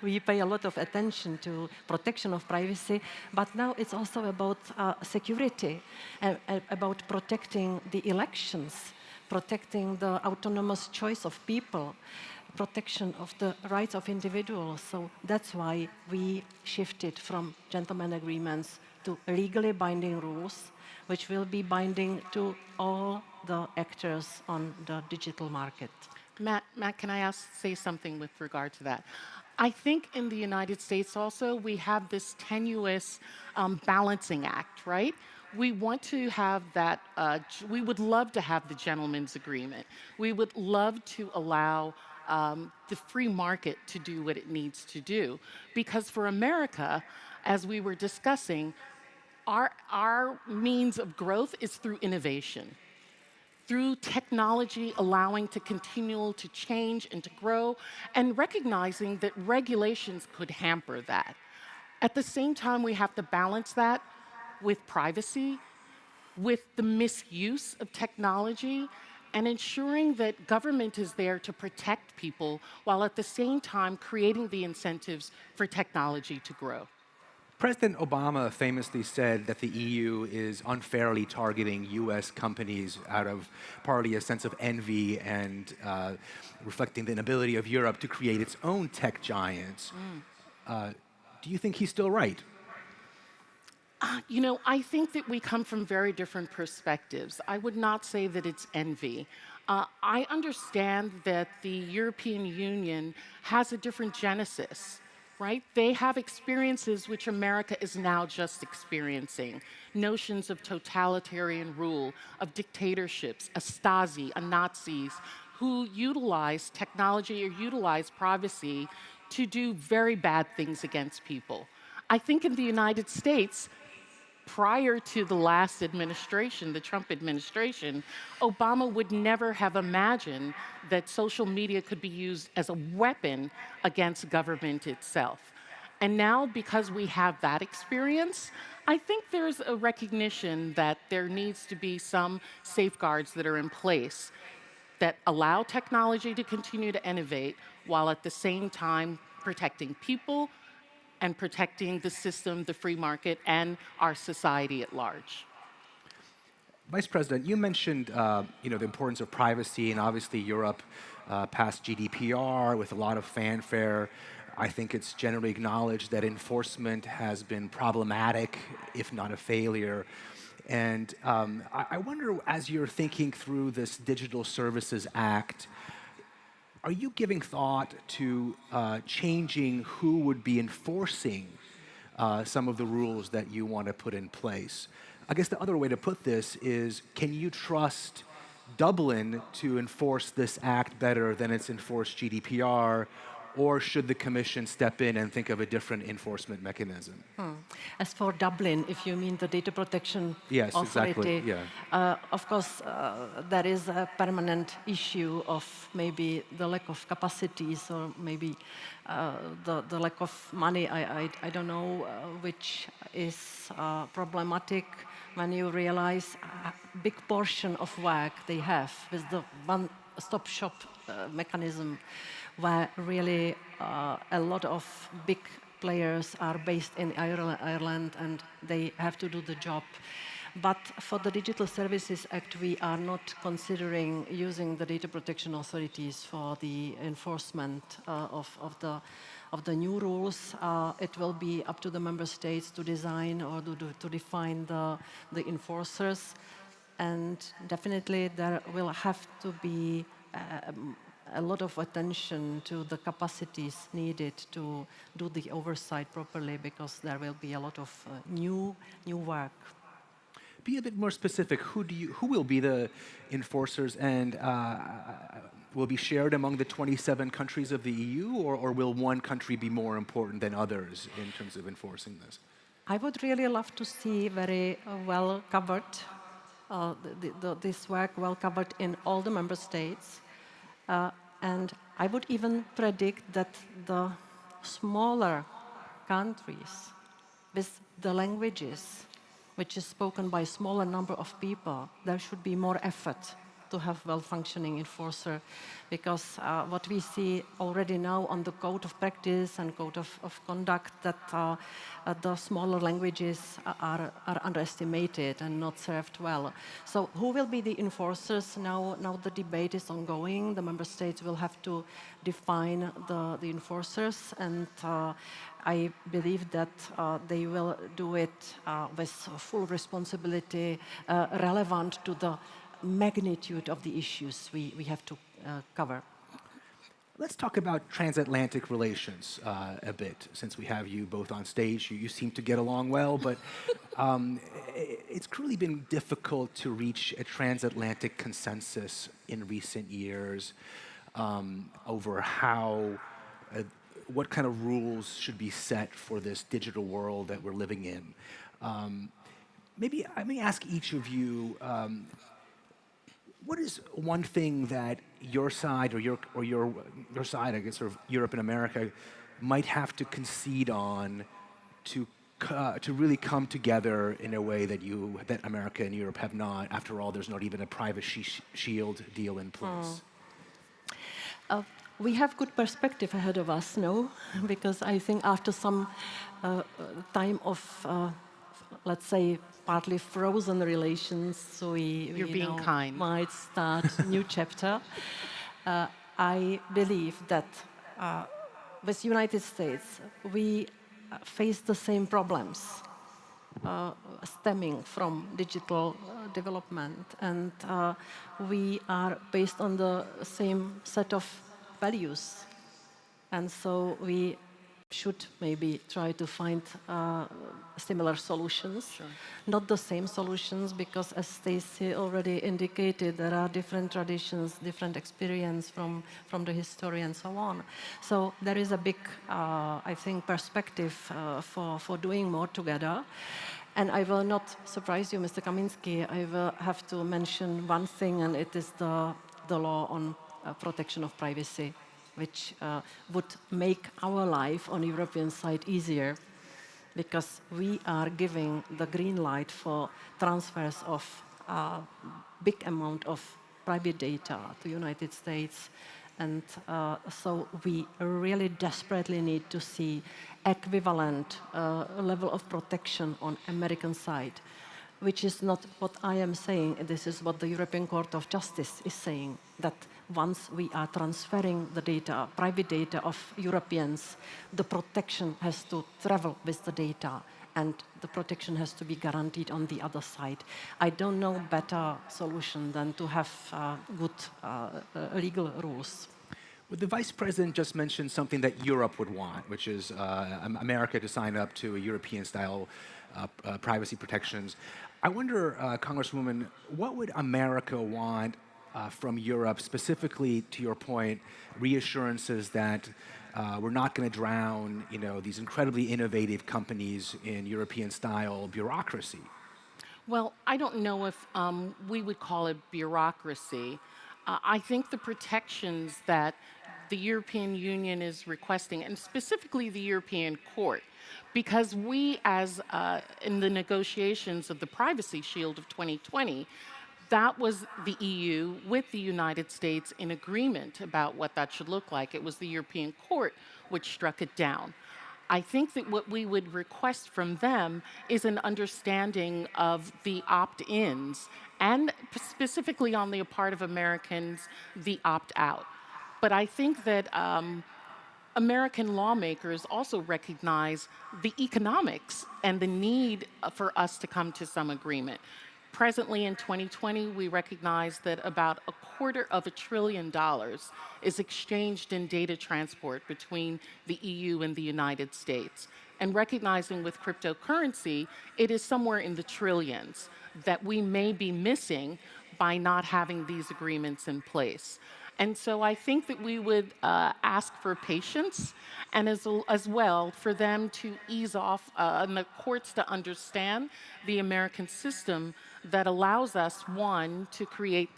we pay a lot of attention to protection of privacy. But now it's also about security, about protecting the elections, protecting the autonomous choice of people, protection of the rights of individuals. So that's why we shifted from gentleman agreements to legally binding rules, which will be binding to all the actors on the digital market. Matt, can I say something with regard to that? I think in the United States also, we have this tenuous balancing act, right? We want to have that, we would love to have the gentleman's agreement. We would love to allow the free market to do what it needs to do. Because for America, as we were discussing, our means of growth is through innovation, through technology allowing to continue to change and to grow, and recognizing that regulations could hamper that. At the same time, we have to balance that with privacy, with the misuse of technology, and ensuring that government is there to protect people while at the same time creating the incentives for technology to grow. President Obama famously said that the EU is unfairly targeting US companies out of partly a sense of envy and reflecting the inability of Europe to create its own tech giants. Do you think he's still right? You know, I think that we come from very different perspectives. I would not say that it's envy. I understand that the European Union has a different genesis. Right? They have experiences which America is now just experiencing. Notions of totalitarian rule, of dictatorships, a Stasi, a Nazis, who utilize technology or utilize privacy to do very bad things against people. I think in the United States, prior to the last administration, the Trump administration, Obama would never have imagined that social media could be used as a weapon against government itself. And now, because we have that experience, I think there's a recognition that there needs to be some safeguards that are in place that allow technology to continue to innovate while at the same time protecting people and protecting the system, the free market, and our society at large. Vice President, you mentioned the importance of privacy, and obviously Europe passed GDPR with a lot of fanfare. I think it's generally acknowledged that enforcement has been problematic, if not a failure. And I wonder, as you're thinking through this Digital Services Act, are you giving thought to changing who would be enforcing some of the rules that you want to put in place? I guess the other way to put this is, can you trust Dublin to enforce this act better than it's enforced GDPR? Or should the Commission step in and think of a different enforcement mechanism? As for Dublin, if you mean the Data Protection Yes, Authority, exactly. Yeah. of course, there is a permanent issue of maybe the lack of capacities or maybe the lack of money. I don't know which is problematic when you realize a big portion of work they have with the stop-shop mechanism, where really a lot of big players are based in Ireland, and they have to do the job. But for the Digital Services Act, we are not considering using the data protection authorities for the enforcement of the new rules. It will be up to the member states to design or to define the enforcers. And definitely there will have to be a lot of attention to the capacities needed to do the oversight properly, because there will be a lot of new work. Be a bit more specific. Who will be the enforcers, and will be shared among the 27 countries of the EU, or will one country be more important than others in terms of enforcing this? I would really love to see very well covered, this work well covered in all the member states. And I would even predict that the smaller countries with the languages which is spoken by a smaller number of people, there should be more effort to have well-functioning enforcer, because what we see already now on the code of practice and code of conduct, that the smaller languages are underestimated and not served well. So who will be the enforcers? Now the debate is ongoing. The member states will have to define the enforcers, and I believe that they will do it with full responsibility, relevant to the magnitude of the issues we have to cover. Let's talk about transatlantic relations a bit, since we have you both on stage. You seem to get along well, but it's clearly been difficult to reach a transatlantic consensus in recent years over what kind of rules should be set for this digital world that we're living in. Maybe let me ask each of you, what is one thing that your side, or your side, I guess, sort of Europe and America, might have to concede on to really come together in a way that America and Europe have not? After all, there's not even a privacy shield deal in place. We have good perspective ahead of us, no? Because I think after some time of, let's say, partly frozen relations, so we being kind. Might start a new chapter. I believe that with United States, we face the same problems stemming from digital development, and we are based on the same set of values, and so we should maybe try to find similar solutions. Sure. Not the same solutions, because as Stacey already indicated, there are different traditions, different experience from the history and so on. So there is a big, I think, perspective for doing more together. And I will not surprise you, Mr. Kamiński, I will have to mention one thing, and it is the law on protection of privacy, which would make our life on the European side easier, because we are giving the green light for transfers of a big amount of private data to the United States. And so we really desperately need to see equivalent level of protection on American side, which is not what I am saying. This is what the European Court of Justice is saying, that once we are transferring the data, private data of Europeans, the protection has to travel with the data, and the protection has to be guaranteed on the other side. I don't know better solution than to have good legal rules. Well, the Vice President just mentioned something that Europe would want, which is America to sign up to a European-style privacy protections. I wonder, Congresswoman, what would America want from Europe, specifically, to your point, reassurances that we're not going to drown, these incredibly innovative companies in European-style bureaucracy? Well, I don't know if we would call it bureaucracy. I think the protections that the European Union is requesting, and specifically the European Court, because we, as in the negotiations of the Privacy Shield of 2020, that was the EU with the United States in agreement about what that should look like. It was the European Court which struck it down. I think that what we would request from them is an understanding of the opt-ins and specifically on the part of Americans, the opt-out. But I think that American lawmakers also recognize the economics and the need for us to come to some agreement. Presently in 2020, we recognize that about $250 billion is exchanged in data transport between the EU and the United States. And recognizing with cryptocurrency, it is somewhere in the trillions that we may be missing by not having these agreements in place. And so I think that we would ask for patience and as well for them to ease off and the courts to understand the American system that allows us, one, to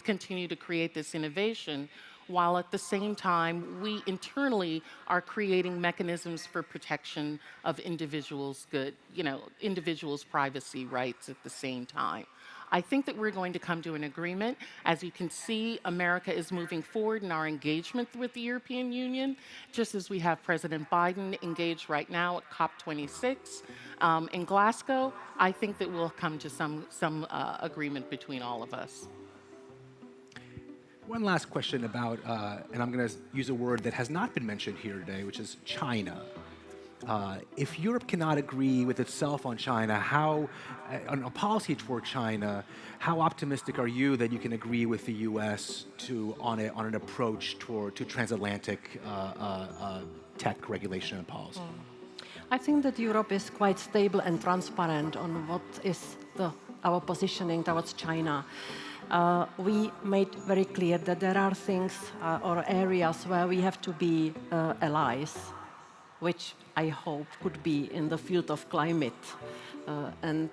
continue to create this innovation, while at the same time we internally are creating mechanisms for protection of individuals' individuals' privacy rights at the same time. I think that we're going to come to an agreement. As you can see, America is moving forward in our engagement with the European Union, just as we have President Biden engaged right now at COP26 in Glasgow. I think that we'll come to some agreement between all of us. One last question about, and I'm going to use a word that has not been mentioned here today, which is China. If Europe cannot agree with itself on China, on a policy toward China, how optimistic are you that you can agree with the U.S. on an approach to transatlantic tech regulation and policy? I think that Europe is quite stable and transparent on what is our positioning towards China. We made very clear that there are things or areas where we have to be allies, which I hope could be in the field of climate. And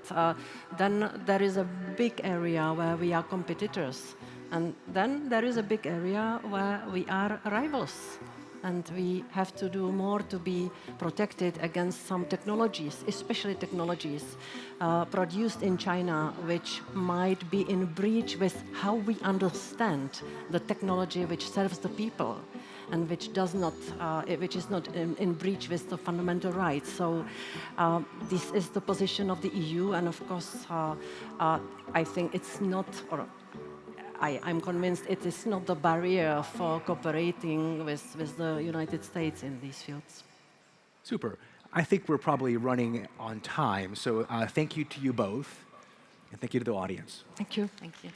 then there is a big area where we are competitors. And then there is a big area where we are rivals. And we have to do more to be protected against some technologies, especially technologies produced in China, which might be in breach with how we understand the technology which serves the people, and which is not in breach with the fundamental rights. So this is the position of the EU, and of course, I think it's not, or I'm convinced it is not the barrier for cooperating with the United States in these fields. Super. I think we're probably running on time, so thank you to you both, and thank you to the audience. Thank you. Thank you.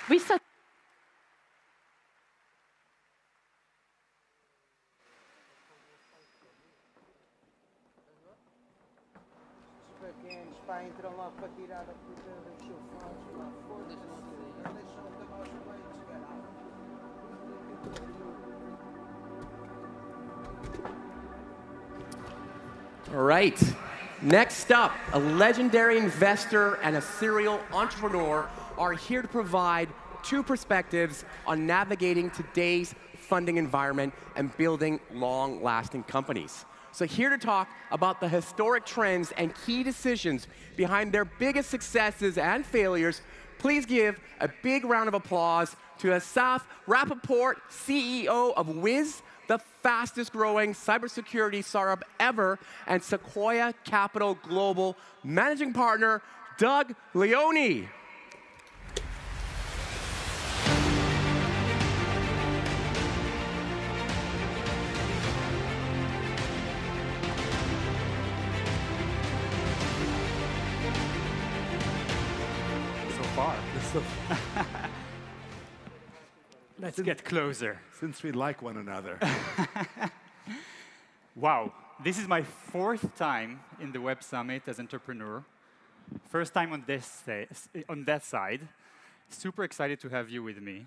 We said para entrar lá para tirar a coisa dos sofás, lá foda-se, não deixa nunca mais o meio All right. Next up, a legendary investor and a serial entrepreneur are here to provide two perspectives on navigating today's funding environment and building long-lasting companies. So here to talk about the historic trends and key decisions behind their biggest successes and failures, please give a big round of applause to Asaf Rappaport, CEO of Wiz, the fastest growing cybersecurity startup ever, and Sequoia Capital Global Managing Partner, Doug Leone. Let's get closer. Since we like one another. Wow, this is my 4th time in the Web Summit as entrepreneur. First time on that side. Super excited to have you with me.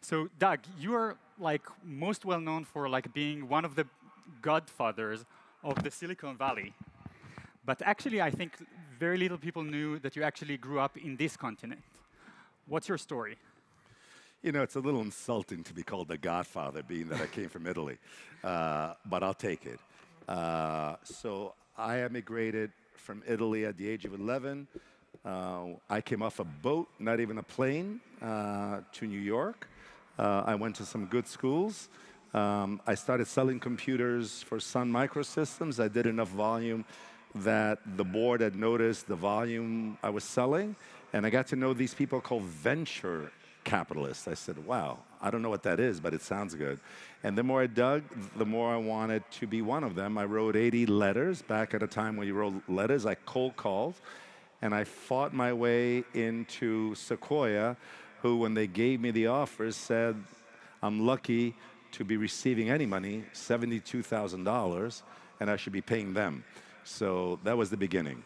So Doug, you are like most well known for being one of the godfathers of the Silicon Valley. But actually, I think very little people knew that you actually grew up in this continent. What's your story? You know, it's a little insulting to be called the Godfather, being that I came from Italy, but I'll take it. So I emigrated from Italy at the age of 11 I came off a boat, not even a plane, to New York. I went to some good schools. I started selling computers for Sun Microsystems. I did enough volume that the board had noticed the volume I was selling, and I got to know these people called venture capitalists. I said, wow, I don't know what that is, but it sounds good. And the more I dug, the more I wanted to be one of them. I wrote 80 letters. Back at a time when you wrote letters, I cold called, and I fought my way into Sequoia, who, when they gave me the offers, said, I'm lucky to be receiving any money, $72,000, and I should be paying them. So that was the beginning.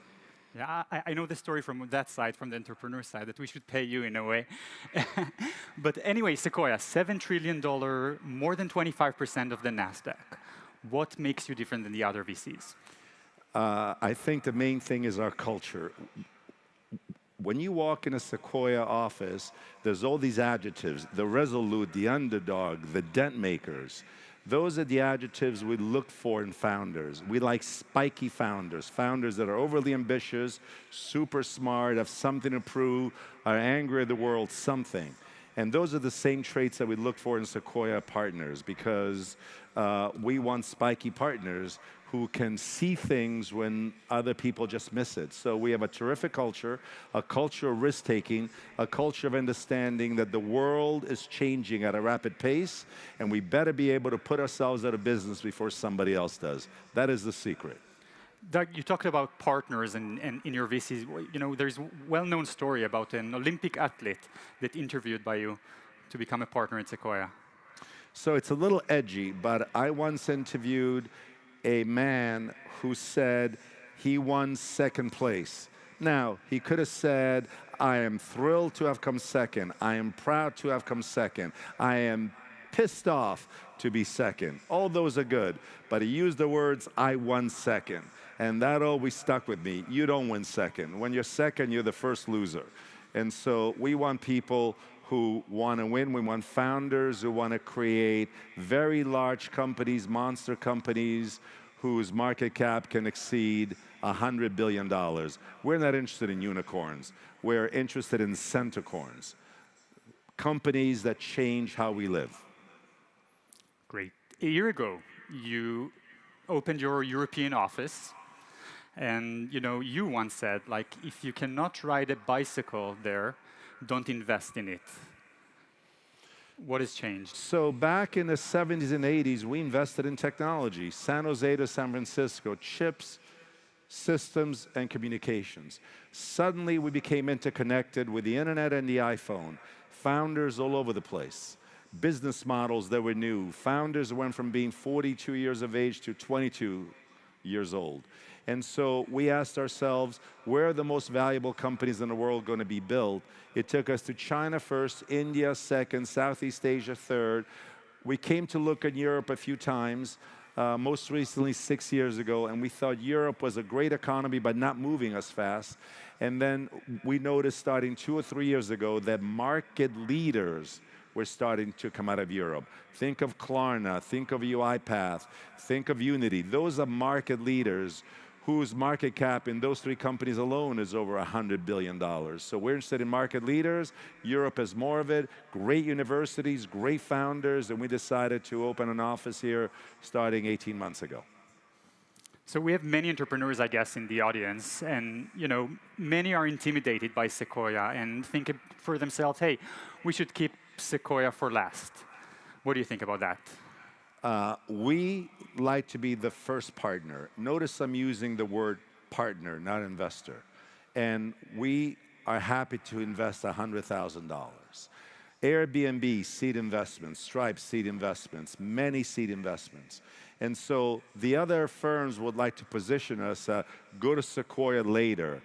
Yeah, I know the story from that side, from the entrepreneur side, that we should pay you in a way. But anyway, Sequoia, $7 trillion, more than 25% of the NASDAQ. What makes you different than the other VCs? I think the main thing is our culture. When you walk in a Sequoia office, there's all these adjectives, the resolute, the underdog, the dent makers. Those are the adjectives we look for in founders. We like spiky founders, founders that are overly ambitious, super smart, have something to prove, are angry at the world, something. And those are the same traits that we look for in Sequoia partners, because we want spiky partners who can see things when other people just miss it. So we have a terrific culture, a culture of risk-taking, a culture of understanding that the world is changing at a rapid pace, and we better be able to put ourselves out of business before somebody else does. That is the secret. Doug, you talked about partners and in your VCs. You know, there's a well-known story about an Olympic athlete that interviewed by you to become a partner in Sequoia. So it's a little edgy, but I once interviewed a man who said he won second place. Now, he could have said, I am thrilled to have come second. I am proud to have come second. I am pissed off to be second. All those are good, but he used the words, I won second. And that always stuck with me. You don't win second. When you're second, you're the first loser. And so we want people who want to win. We want founders who want to create very large companies, monster companies, whose market cap can exceed $100 billion. We're not interested in unicorns. We're interested in centacorns, companies that change how we live. Great. A year ago, you opened your European office. And you once said, like, if you cannot ride a bicycle there, don't invest in it. What has changed? So back in the 70s and 80s, we invested in technology. San Jose to San Francisco, chips, systems, and communications. Suddenly, we became interconnected with the internet and the iPhone. Founders all over the place. Business models that were new. Founders went from being 42 years of age to 22 years old. And so we asked ourselves, where are the most valuable companies in the world going to be built? It took us to China first, India second, Southeast Asia third. We came to look at Europe a few times, most recently 6 years ago, and we thought Europe was a great economy, but not moving as fast. And then we noticed starting 2 or 3 years ago that market leaders were starting to come out of Europe. Think of Klarna, think of UiPath, think of Unity. Those are market leaders whose market cap in those 3 companies alone is over $100 billion. So we're interested in market leaders. Europe has more of it, great universities, great founders, and we decided to open an office here starting 18 months ago. So we have many entrepreneurs, I guess, in the audience, and many are intimidated by Sequoia and think for themselves, hey, we should keep Sequoia for last. What do you think about that? We like to be the first partner. Notice I'm using the word partner, not investor. And we are happy to invest $100,000. Airbnb, seed investments, Stripe, seed investments, many seed investments. And so the other firms would like to position us, go to Sequoia later.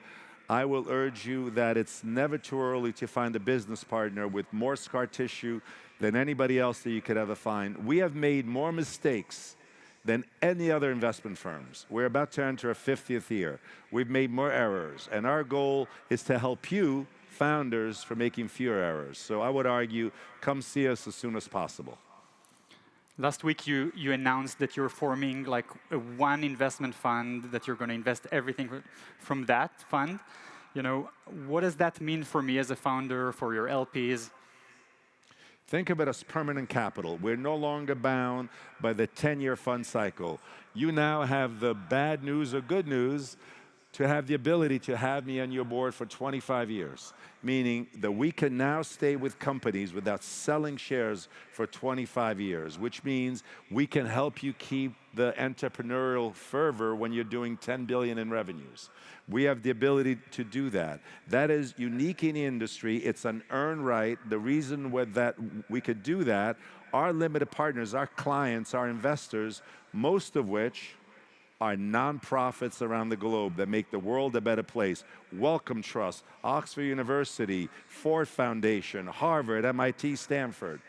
I will urge you that it's never too early to find a business partner with more scar tissue than anybody else that you could ever find. We have made more mistakes than any other investment firms. We're about to enter a 50th year. We've made more errors, and our goal is to help you, founders, for making fewer errors. So I would argue, come see us as soon as possible. Last week, you announced that you're forming like one investment fund, that you're going to invest everything from that fund. what does that mean for me as a founder, for your LPs? Think of it as permanent capital. We're no longer bound by the 10-year fund cycle. You now have the bad news or good news to have the ability to have me on your board for 25 years, meaning that we can now stay with companies without selling shares for 25 years, which means we can help you keep the entrepreneurial fervor when you're doing 10 billion in revenues. We have the ability to do that. That is unique in the industry. It's an earned right. The reason that we could do that, our limited partners, our clients, our investors, most of which are nonprofits around the globe that make the world a better place. Wellcome Trust, Oxford University, Ford Foundation, Harvard, MIT, Stanford.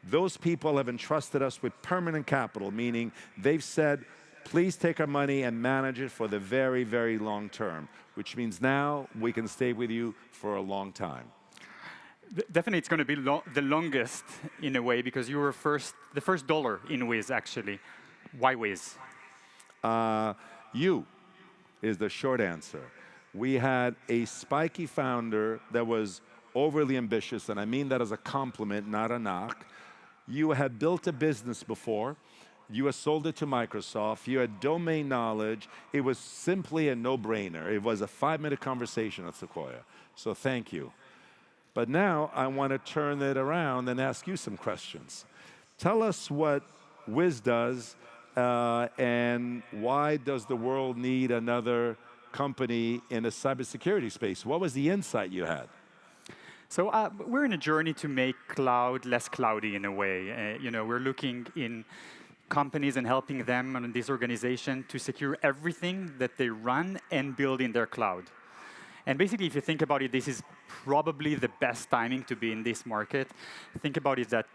Those people have entrusted us with permanent capital, meaning they've said, please take our money and manage it for the very, very long term, which means now we can stay with you for a long time. Definitely, it's going to be the longest in a way because you were the first dollar in Wiz, actually. Why Wiz? You is the short answer. We had a spiky founder that was overly ambitious, and I mean that as a compliment, not a knock. You had built a business before. You had sold it to Microsoft. You had domain knowledge. It was simply a no-brainer. It was a 5-minute conversation at Sequoia. So thank you. But now I want to turn it around and ask you some questions. Tell us what Wiz does. And why does the world need another company in the cybersecurity space? What was the insight you had? So we're in a journey to make cloud less cloudy in a way. We're looking in companies and helping them and this organization to secure everything that they run and build in their cloud. And basically, if you think about it, this is probably the best timing to be in this market. Think about it that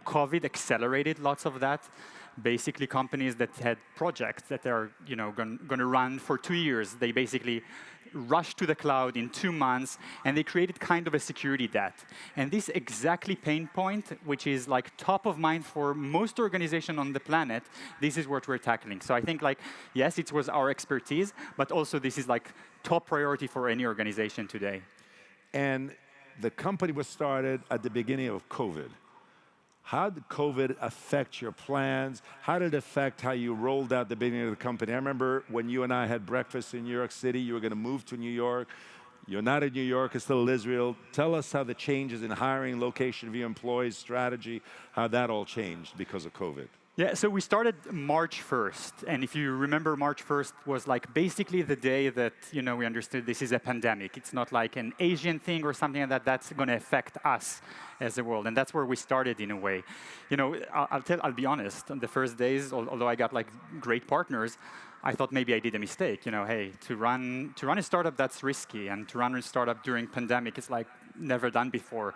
COVID accelerated lots of that. Basically, companies that had projects that are going to run for 2 years, they basically rushed to the cloud in 2 months, and they created kind of a security debt. And this exactly pain point, which is like top of mind for most organizations on the planet, this is what we're tackling. So I think yes, it was our expertise, but also this is like top priority for any organization today. And the company was started at the beginning of COVID. How did COVID affect your plans? How did it affect how you rolled out the beginning of the company? I remember when you and I had breakfast in New York City, you were going to move to New York. You're not in New York, it's still Israel. Tell us how the changes in hiring, location of your employees, strategy, how that all changed because of COVID. Yeah, so we started March 1st, and if you remember, March 1st was basically the day that we understood this is a pandemic. It's not like an Asian thing or something like that that's going to affect us as a world, and that's where we started in a way. I'll be honest. On the first days, although I got great partners, I thought maybe I did a mistake. Hey, to run a startup that's risky, and to run a startup during pandemic is never done before.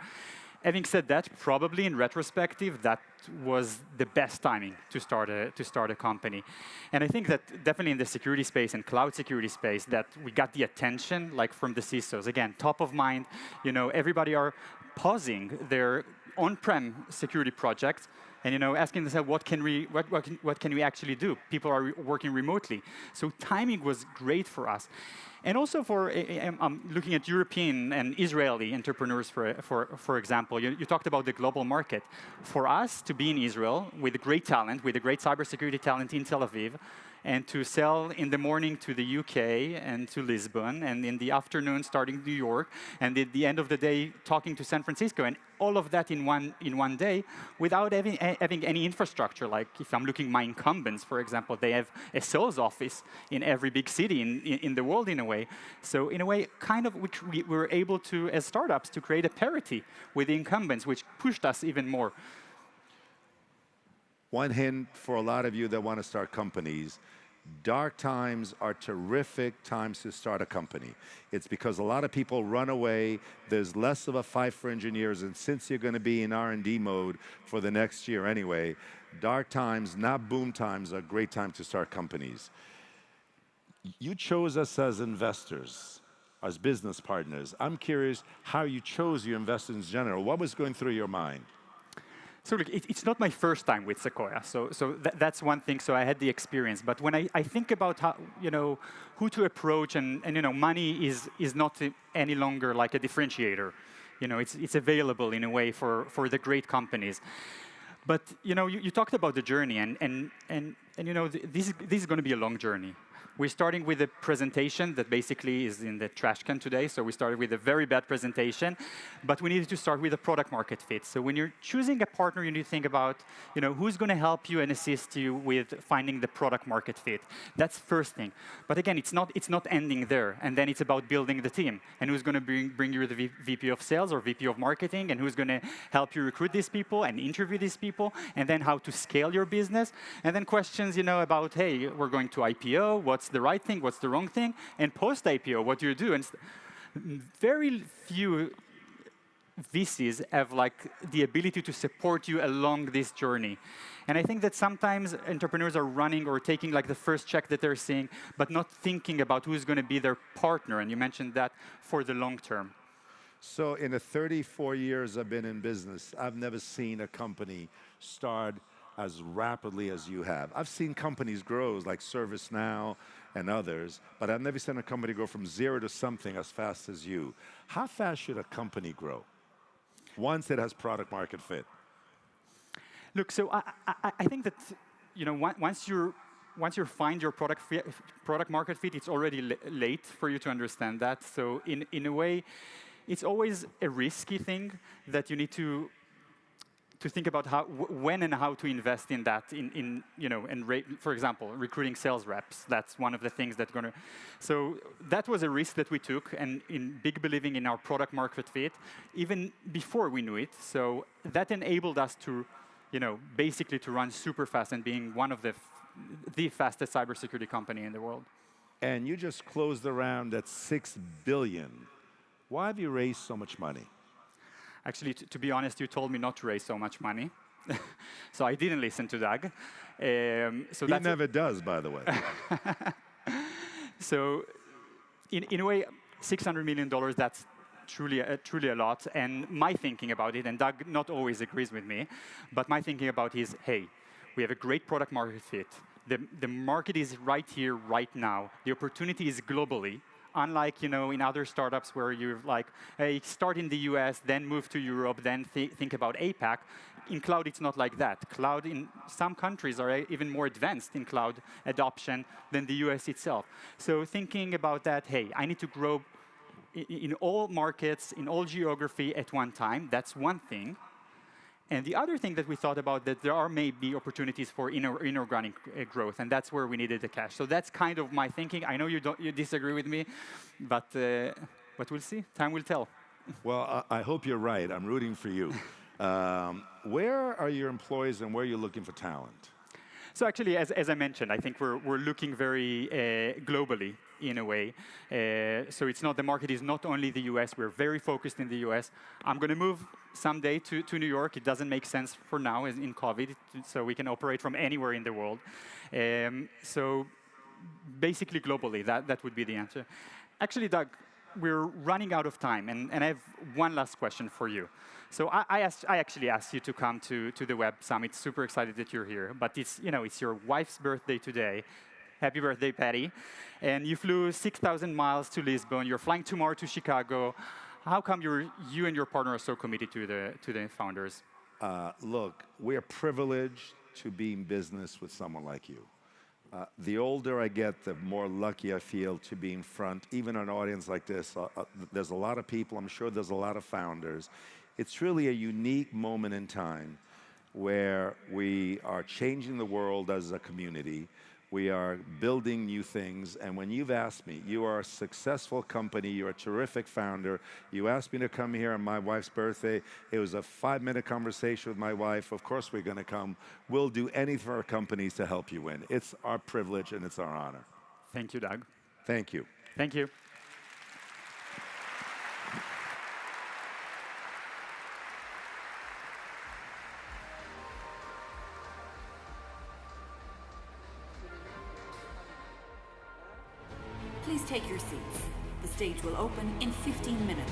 Having said that, probably in retrospective, that was the best timing to start a company. And I think that definitely in the security space and cloud security space that we got the attention from the CISOs. Again, top of mind, everybody are pausing their on-prem security projects and asking themselves, what can we actually do? People are working remotely. So timing was great for us. And also I'm looking at European and Israeli entrepreneurs, for example. You talked about the global market. For us to be in Israel with great talent, with a great cybersecurity talent in Tel Aviv, and to sell in the morning to the UK and to Lisbon, and in the afternoon starting New York, and at the end of the day talking to San Francisco, and all of that in one day without having any infrastructure. Like if I'm looking at my incumbents, for example, they have a sales office in every big city in the world in a way. So in a way, kind of which we were able to, as startups, to create a parity with the incumbents, which pushed us even more. One hint for a lot of you that want to start companies, dark times are terrific times to start a company. It's because a lot of people run away, there's less of a fight for engineers, and since you're going to be in R&D mode for the next year anyway, dark times, not boom times, are a great time to start companies. You chose us as investors, as business partners. I'm curious how you chose your investors in general. What was going through your mind? So look, it's not my first time with Sequoia, so that's one thing. So I had the experience, but when I think about how, who to approach, and money is not any longer like a differentiator. It's available in a way for the great companies. But you talked about the journey, and this is going to be a long journey. We're starting with a presentation that basically is in the trash can today. So we started with a very bad presentation, but we needed to start with a product market fit. So when you're choosing a partner, you need to think about, who's going to help you and assist you with finding the product market fit. That's first thing. But again, it's not ending there. And then it's about building the team and who's going to bring you the VP of sales or VP of marketing, and who's going to help you recruit these people and interview these people, and then how to scale your business. And then questions, about, hey, we're going to IPO. What's the right thing, what's the wrong thing, and post-IPO, what do you do? And very few VCs have the ability to support you along this journey. And I think that sometimes entrepreneurs are running or taking the first check that they're seeing, but not thinking about who's going to be their partner. And you mentioned that for the long term. So in the 34 years I've been in business, I've never seen a company start as rapidly as you have. I've seen companies grow like ServiceNow and others, but I've never seen a company go from 0 to something as fast as you. How fast should a company grow once it has product market fit? Look, so I think that once you find your product market fit, it's already late for you to understand that. So in a way, it's always a risky thing that you need to think about when and how to invest in that. For example, recruiting sales reps. That's one of the things that's going to. So that was a risk that we took, and in big believing in our product market fit, even before we knew it. So that enabled us to, basically to run super fast and being one of the fastest cybersecurity company in the world. And you just closed the round at $6 billion. Why have you raised so much money? Actually, to be honest, you told me not to raise so much money. So I didn't listen to Doug. He never does, by the way. So in a way, $600 million, that's truly a lot. And my thinking about it, and Doug not always agrees with me, but my thinking about it is, hey, we have a great product market fit. The market is right here, right now. The opportunity is globally. Unlike, in other startups where you're hey, start in the US, then move to Europe, then think about APAC. In cloud, it's not like that. Cloud in some countries are even more advanced in cloud adoption than the US itself. So thinking about that, hey, I need to grow in all markets, in all geography at one time. That's one thing. And the other thing that we thought about, that there are maybe opportunities for inorganic growth, and that's where we needed the cash. So that's kind of my thinking. I know you disagree with me, but we'll see. Time will tell. Well, I hope you're right. I'm rooting for you. Where are your employees, and where are you looking for talent? So actually, as I mentioned, I think we're looking very globally in a way. So it's not, the market is not only the US. We're very focused in the US. I'm going to move someday to New York. It doesn't make sense for now in COVID, so we can operate from anywhere in the world. So basically globally, that would be the answer. Actually, Doug, we're running out of time, and I have one last question for you. So I actually asked you to come to the Web Summit. Super excited that you're here, but it's your wife's birthday today. Happy birthday, Patty. And you flew 6,000 miles to Lisbon. You're flying tomorrow to Chicago. How come you and your partner are so committed to the founders? Look, we're privileged to be in business with someone like you. The older I get, the more lucky I feel to be in front, even an audience like this. There's a lot of people, I'm sure there's a lot of founders. It's really a unique moment in time where we are changing the world as a community. We are building new things, and when you've asked me, you are a successful company, you're a terrific founder, you asked me to come here on my wife's birthday, it was a 5-minute conversation with my wife, of course we're going to come. We'll do anything for our companies to help you win. It's our privilege and it's our honor. Thank you, Doug. Thank you. Thank you. Please take your seats. The stage will open in 15 minutes.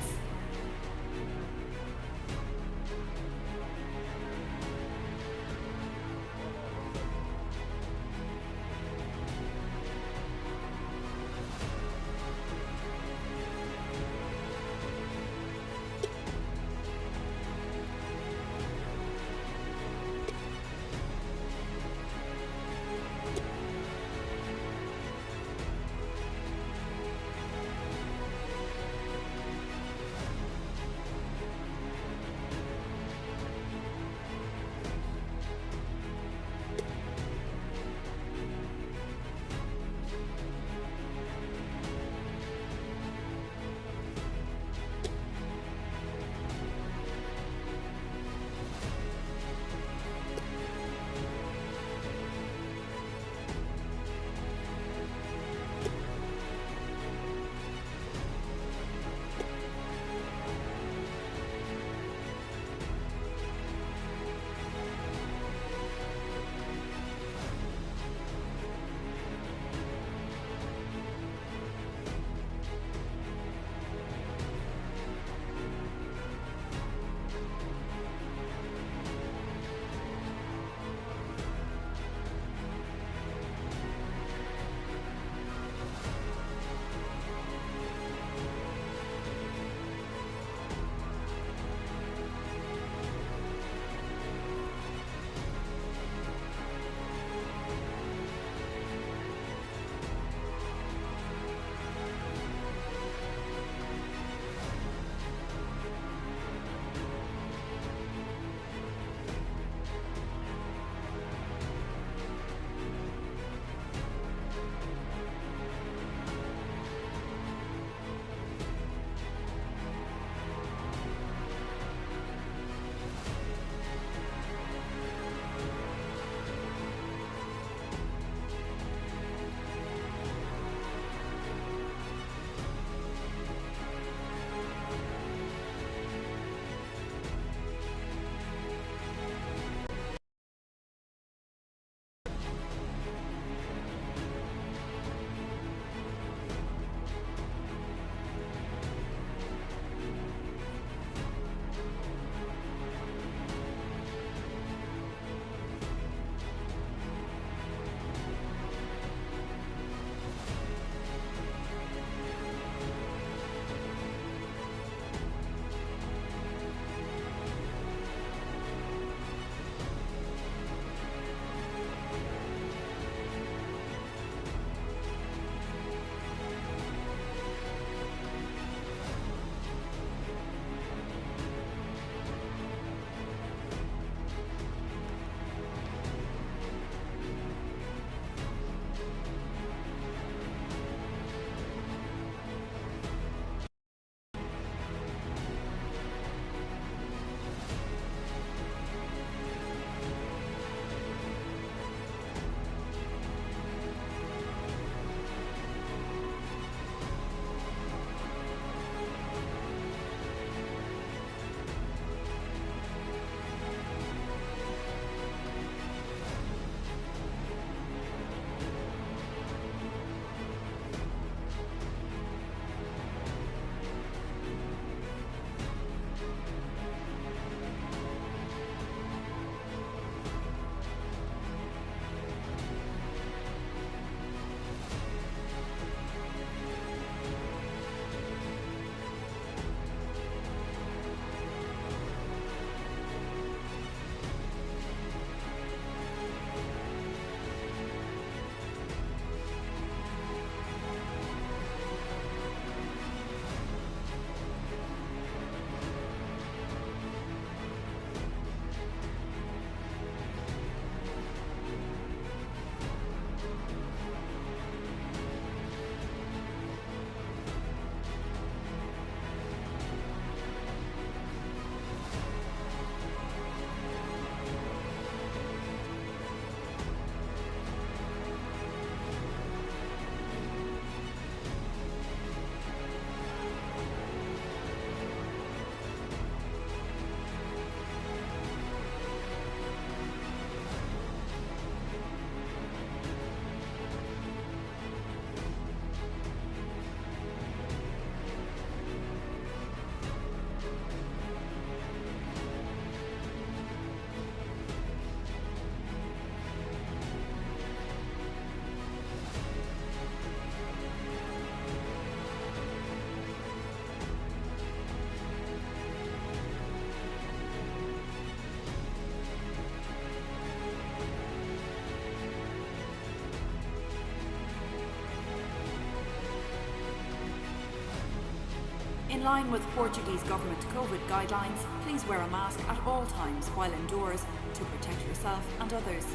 In line with Portuguese government COVID guidelines, please wear a mask at all times while indoors to protect yourself and others.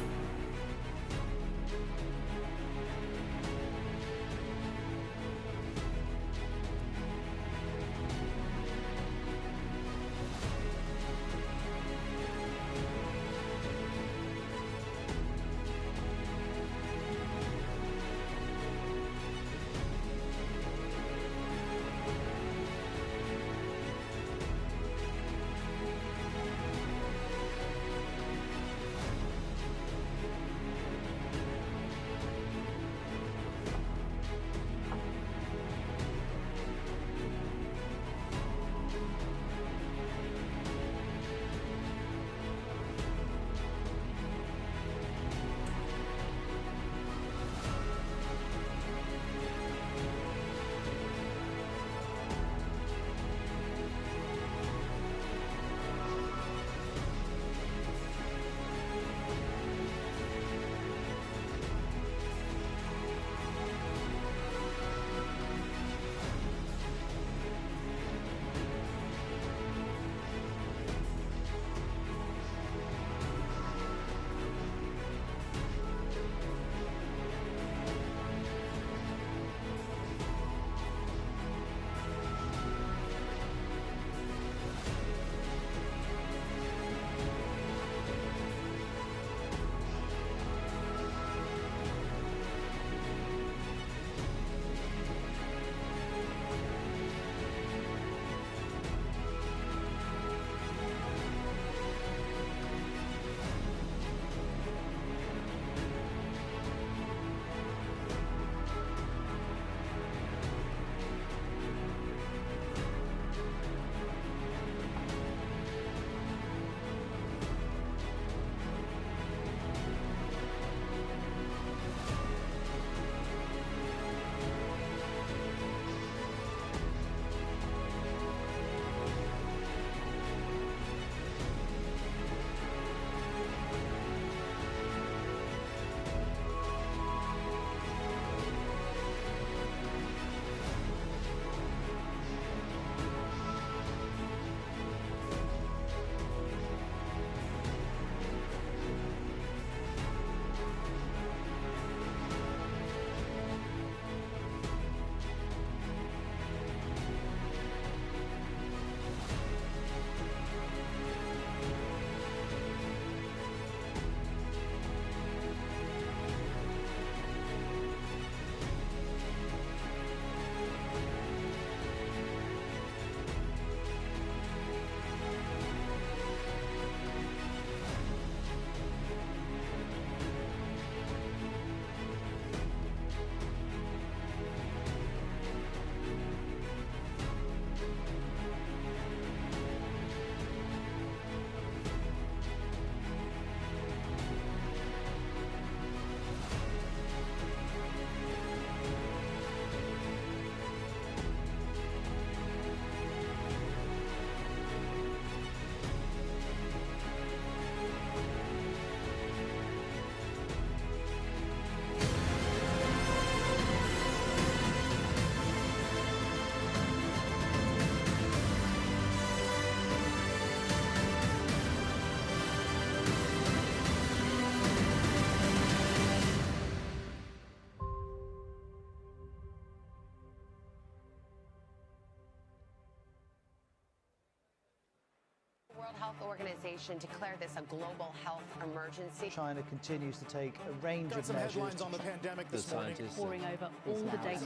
World Health Organization declared this a global health emergency. China continues to take a range of measures. Headlines on the pandemic this morning. Poring over all the data.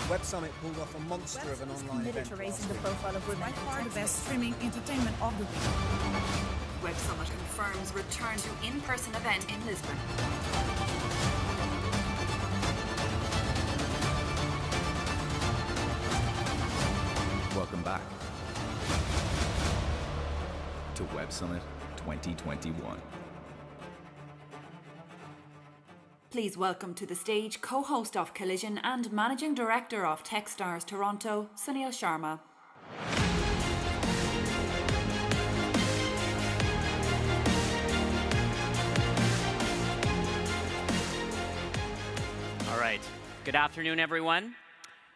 Web Summit pulled off a monster of an online event. To raising the profile of women. By far the best streaming entertainment of the week. Web Summit confirms return to in-person event in Lisbon. Welcome back to Web Summit 2021. Please welcome to the stage co-host of Collision and Managing Director of Techstars Toronto, Sunil Sharma. All right. Good afternoon, everyone.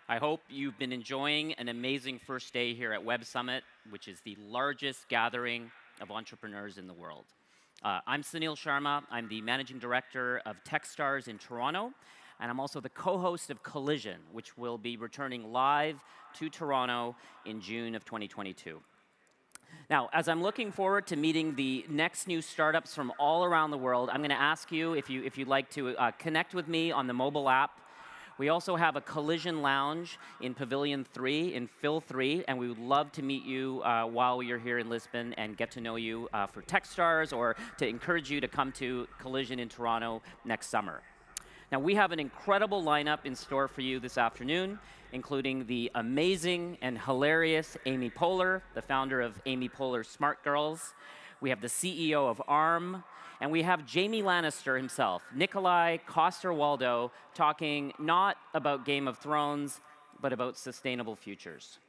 I hope you've been enjoying an amazing first day here at Web Summit, which is the largest gathering of entrepreneurs in the world. I'm Sunil Sharma. I'm the Managing Director of Techstars in Toronto, and I'm also the co-host of Collision, which will be returning live to Toronto in June of 2022. Now, as I'm looking forward to meeting the next new startups from all around the world, I'm going to ask you if you'd like to connect with me on the mobile app. We also have a Collision Lounge in Pavilion 3, in Phil 3, and we would love to meet you while you're here in Lisbon and get to know you for Techstars or to encourage you to come to Collision in Toronto next summer. Now, we have an incredible lineup in store for you this afternoon, including the amazing and hilarious Amy Poehler, the founder of Amy Poehler Smart Girls. We have the CEO of ARM, and we have Jaime Lannister himself, Nikolai Coster-Waldau, talking not about Game of Thrones, but about sustainable futures.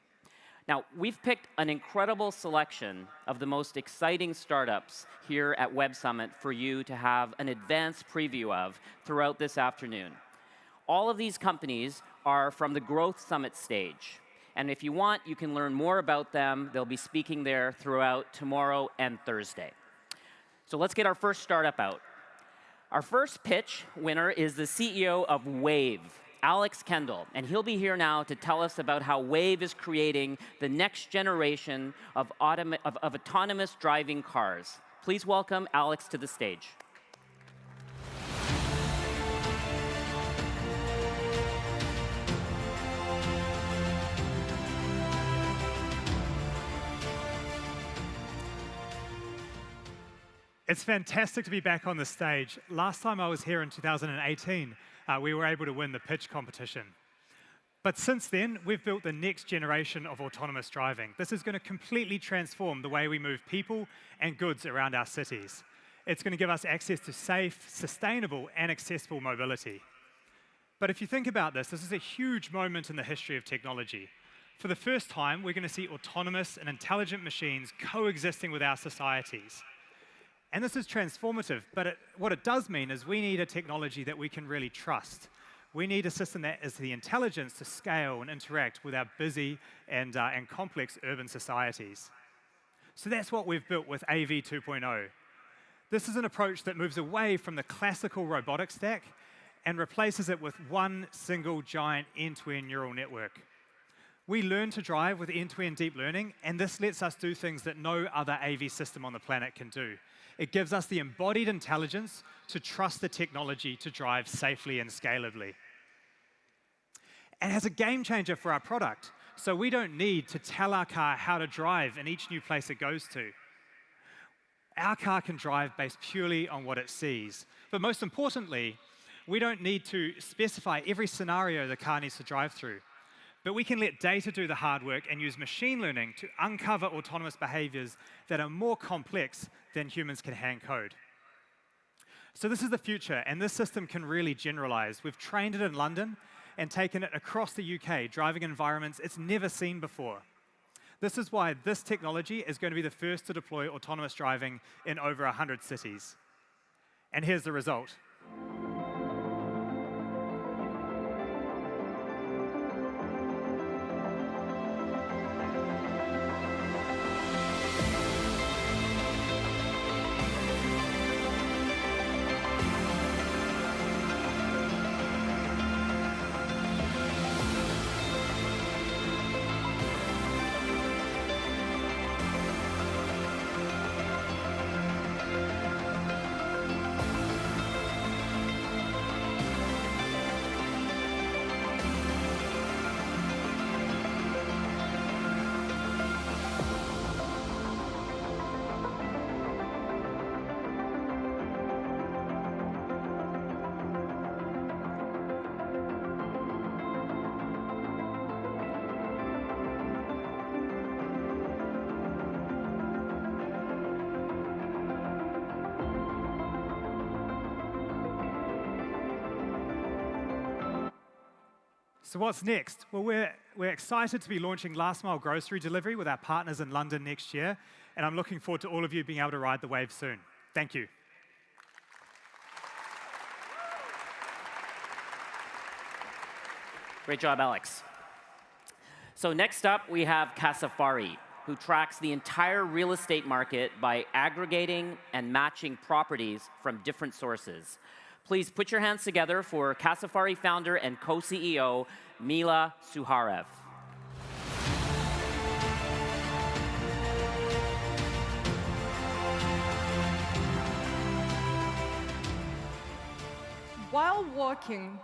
Now, we've picked an incredible selection of the most exciting startups here at Web Summit for you to have an advanced preview of throughout this afternoon. All of these companies are from the Growth Summit stage. And if you want, you can learn more about them. They'll be speaking there throughout tomorrow and Thursday. So let's get our first startup out. Our first pitch winner is the CEO of Wave, Alex Kendall, and he'll be here now to tell us about how Wave is creating the next generation of autonomous driving cars. Please welcome Alex to the stage. It's fantastic to be back on the stage. Last time I was here in 2018, we were able to win the pitch competition. But since then, we've built the next generation of autonomous driving. This is going to completely transform the way we move people and goods around our cities. It's going to give us access to safe, sustainable, and accessible mobility. But if you think about this, this is a huge moment in the history of technology. For the first time, we're going to see autonomous and intelligent machines coexisting with our societies. And this is transformative, but what it does mean is we need a technology that we can really trust. We need a system that has the intelligence to scale and interact with our busy and complex urban societies. So that's what we've built with AV 2.0. This is an approach that moves away from the classical robotic stack and replaces it with one single giant end-to-end neural network. We learn to drive with end-to-end deep learning, and this lets us do things that no other AV system on the planet can do. It gives us the embodied intelligence to trust the technology to drive safely and scalably. And as a game changer for our product, so we don't need to tell our car how to drive in each new place it goes to. Our car can drive based purely on what it sees. But most importantly, we don't need to specify every scenario the car needs to drive through. But we can let data do the hard work and use machine learning to uncover autonomous behaviors that are more complex than humans can hand code. So this is the future, and this system can really generalize. We've trained it in London and taken it across the UK, driving environments it's never seen before. This is why this technology is going to be the first to deploy autonomous driving in over 100 cities. And here's the result. So what's next? Well, we're excited to be launching last mile grocery delivery with our partners in London next year, and I'm looking forward to all of you being able to ride the wave soon. Thank you. Great job, Alex. So next up, we have Casafari, who tracks the entire real estate market by aggregating and matching properties from different sources. Please put your hands together for Casafari founder and co-CEO, Mila Suharev. While walking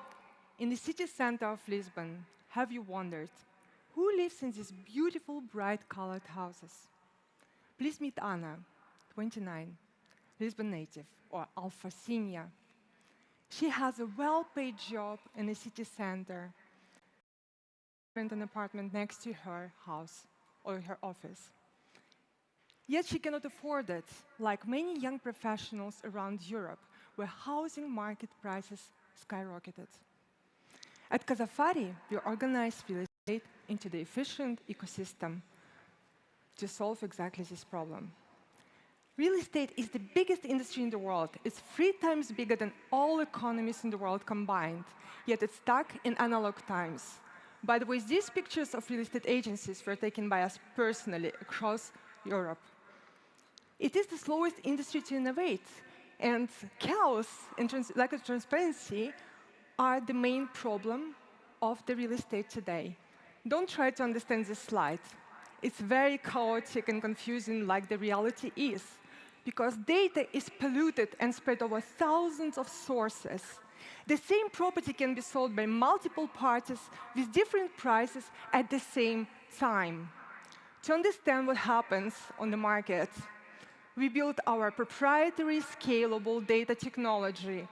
in the city center of Lisbon, have you wondered who lives in these beautiful, bright-colored houses? Please meet Anna, 29, Lisbon native, or Alfacinha. She has a well-paid job in the city center, rent an apartment next to her house or her office. Yet she cannot afford it, like many young professionals around Europe, where housing market prices skyrocketed. At Casafari, we organize real estate into the efficient ecosystem to solve exactly this problem. Real estate is the biggest industry in the world. It's 3 times bigger than all economies in the world combined, yet it's stuck in analog times. By the way, these pictures of real estate agencies were taken by us personally across Europe. It is the slowest industry to innovate, and chaos and lack of transparency are the main problem of the real estate today. Don't try to understand this slide. It's very chaotic and confusing, like the reality is, because data is polluted and spread over thousands of sources. The same property can be sold by multiple parties with different prices at the same time. To understand what happens on the market, we built our proprietary scalable data technology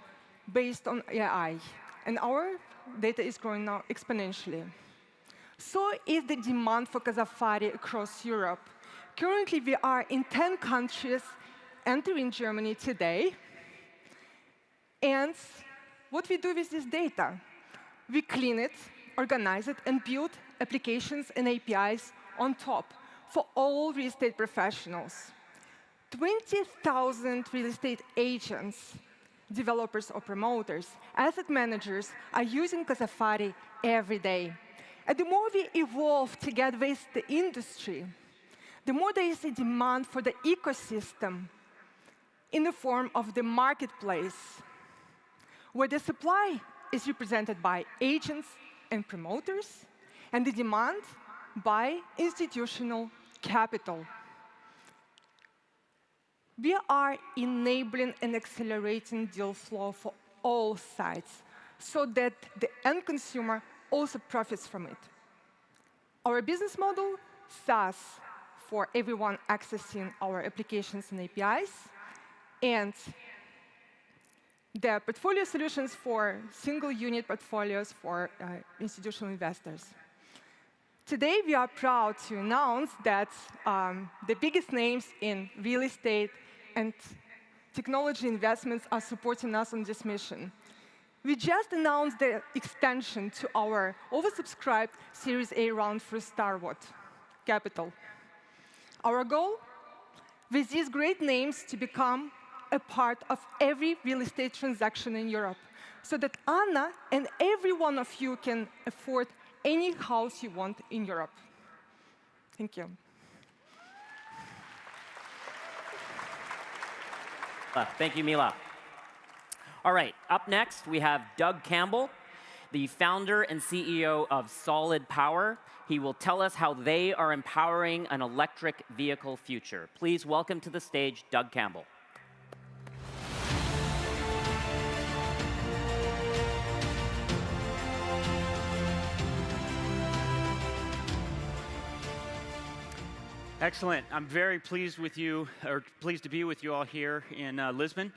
based on AI, and our data is growing now exponentially. So is the demand for Casafari across Europe. Currently, we are in 10 countries, entering Germany today. And what we do with this data? We clean it, organize it, and build applications and APIs on top for all real estate professionals. 20,000 real estate agents, developers or promoters, asset managers are using Casafari every day. And the more we evolve together with the industry, the more there is a demand for the ecosystem in the form of the marketplace, where the supply is represented by agents and promoters, and the demand by institutional capital. We are enabling and accelerating deal flow for all sides so that the end consumer also profits from it. Our business model, SaaS, for everyone accessing our applications and APIs, and the portfolio solutions for single-unit portfolios for institutional investors. Today, we are proud to announce that the biggest names in real estate and technology investments are supporting us on this mission. We just announced the extension to our oversubscribed Series A round for Starwood Capital. Our goal, with these great names, to become a part of every real estate transaction in Europe, so that Anna and every one of you can afford any house you want in Europe. Thank you. Thank you, Mila. All right, up next, we have Doug Campbell, the founder and CEO of Solid Power. He will tell us how they are empowering an electric vehicle future. Please welcome to the stage Doug Campbell. Excellent. I'm very pleased with you, or pleased to be with you all here in Lisbon.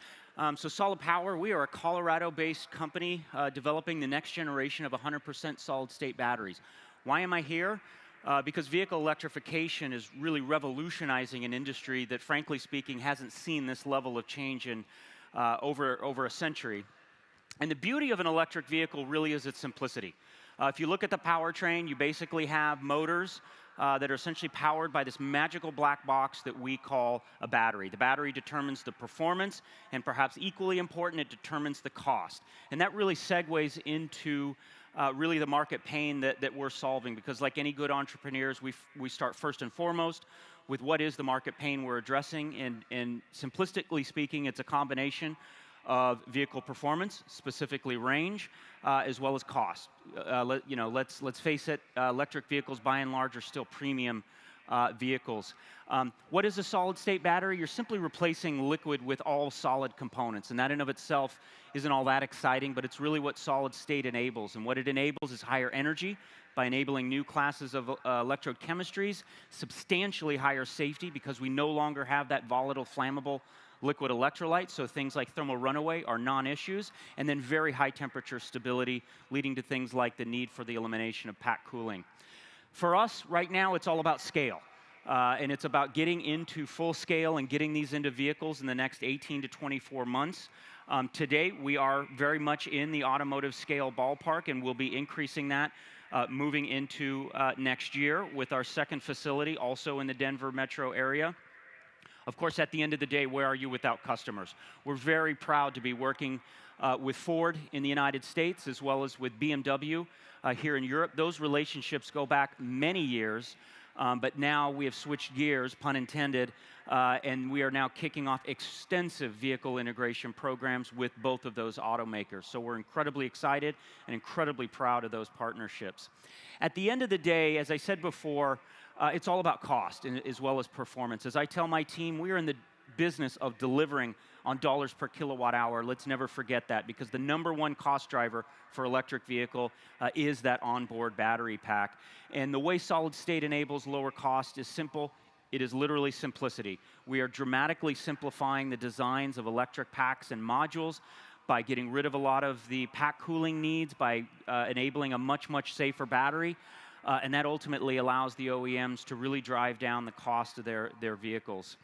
So Solid Power, we are a Colorado-based company developing the next generation of 100% solid-state batteries. Why am I here? Because vehicle electrification is really revolutionizing an industry that, frankly speaking, hasn't seen this level of change in over a century. And the beauty of an electric vehicle really is its simplicity. If you look at the powertrain, you basically have motors that are essentially powered by this magical black box that we call a battery. The battery determines the performance, and perhaps equally important, it determines the cost. And that really segues into really the market pain that we're solving, because like any good entrepreneurs, we start first and foremost with what is the market pain we're addressing, and simplistically speaking, it's a combination of vehicle performance, specifically range, as well as cost. Let's face it, electric vehicles by and large are still premium vehicles. What is a solid-state battery? You're simply replacing liquid with all solid components, and that in of itself isn't all that exciting, but it's really what solid-state enables. And what it enables is higher energy by enabling new classes of electrode chemistries, substantially higher safety because we no longer have that volatile, flammable liquid electrolyte, so things like thermal runaway are non-issues, and then very high temperature stability, leading to things like the need for the elimination of pack cooling. For us, right now, it's all about scale, and it's about getting into full scale and getting these into vehicles in the next 18 to 24 months. Today, we are very much in the automotive scale ballpark, and we'll be increasing that moving into next year with our second facility, also in the Denver metro area. Of course, at the end of the day, where are you without customers? We're very proud to be working with Ford in the United States, as well as with BMW here in Europe. Those relationships go back many years, but now we have switched gears, pun intended, and we are now kicking off extensive vehicle integration programs with both of those automakers. So we're incredibly excited and incredibly proud of those partnerships. At the end of the day, as I said before, it's all about cost as well as performance. As I tell my team, we are in the business of delivering on dollars per kilowatt hour. Let's never forget that, because the #1 cost driver for electric vehicle is that onboard battery pack. And the way solid state enables lower cost is simple. It is literally simplicity. We are dramatically simplifying the designs of electric packs and modules by getting rid of a lot of the pack cooling needs, by enabling a much, much safer battery. And that ultimately allows the OEMs to really drive down the cost of their vehicles.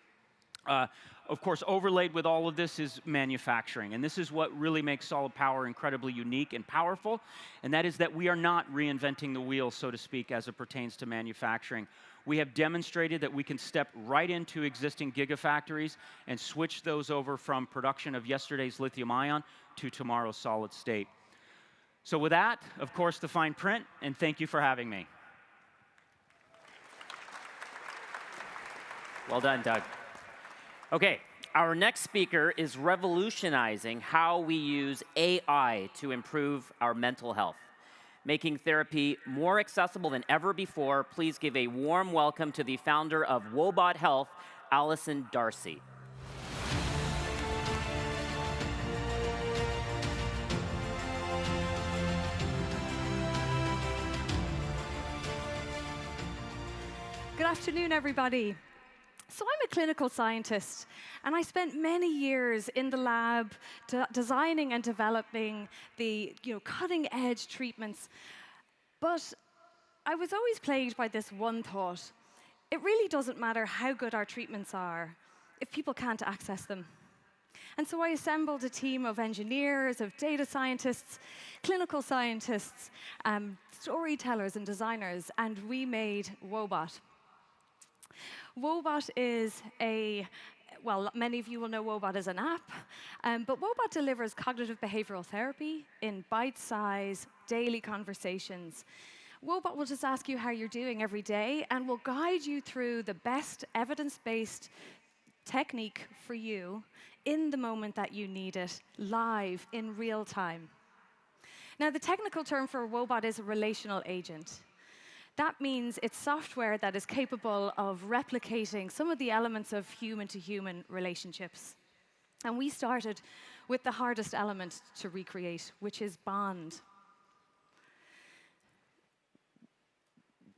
Of course, overlaid with all of this is manufacturing. And this is what really makes Solid Power incredibly unique and powerful. And that is that we are not reinventing the wheel, so to speak, as it pertains to manufacturing. We have demonstrated that we can step right into existing gigafactories and switch those over from production of yesterday's lithium ion to tomorrow's solid state. So with that, of course, the fine print, and thank you for having me. Well done, Doug. Okay, our next speaker is revolutionizing how we use AI to improve our mental health, making therapy more accessible than ever before. Please give a warm welcome to the founder of Wobot Health, Allison Darcy. Good afternoon, everybody. So I'm a clinical scientist, and I spent many years in the lab designing and developing the cutting-edge treatments. But I was always plagued by this one thought. It really doesn't matter how good our treatments are if people can't access them. And so I assembled a team of engineers, of data scientists, clinical scientists, storytellers, and designers, and we made Wobot. Wobot is well, many of you will know Wobot as an app, but Wobot delivers cognitive behavioral therapy in bite-sized daily conversations. Wobot will just ask you how you're doing every day and will guide you through the best evidence-based technique for you in the moment that you need it, live, in real time. Now, the technical term for Wobot is a relational agent. That means it's software that is capable of replicating some of the elements of human-to-human relationships. And we started with the hardest element to recreate, which is bond.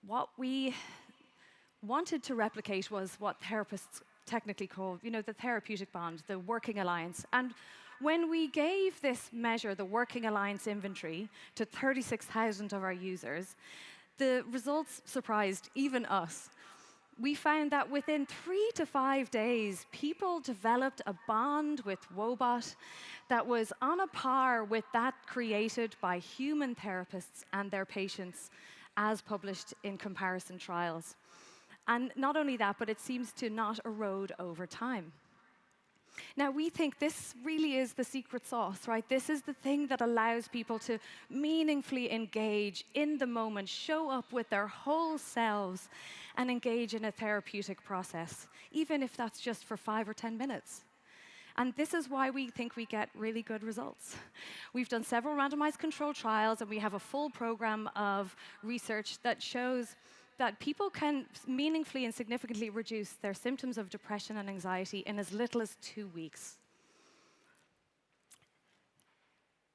What we wanted to replicate was what therapists technically call, the therapeutic bond, the working alliance. And when we gave this measure, the working alliance inventory, to 36,000 of our users, the results surprised even us. We found that within 3 to 5 days, people developed a bond with Wobot that was on a par with that created by human therapists and their patients as published in comparison trials. And not only that, but it seems to not erode over time. Now, we think this really is the secret sauce, right? This is the thing that allows people to meaningfully engage in the moment, show up with their whole selves, and engage in a therapeutic process, even if that's just for 5 or 10 minutes. And this is why we think we get really good results. We've done several randomized controlled trials, and we have a full program of research that shows that people can meaningfully and significantly reduce their symptoms of depression and anxiety in as little as 2 weeks.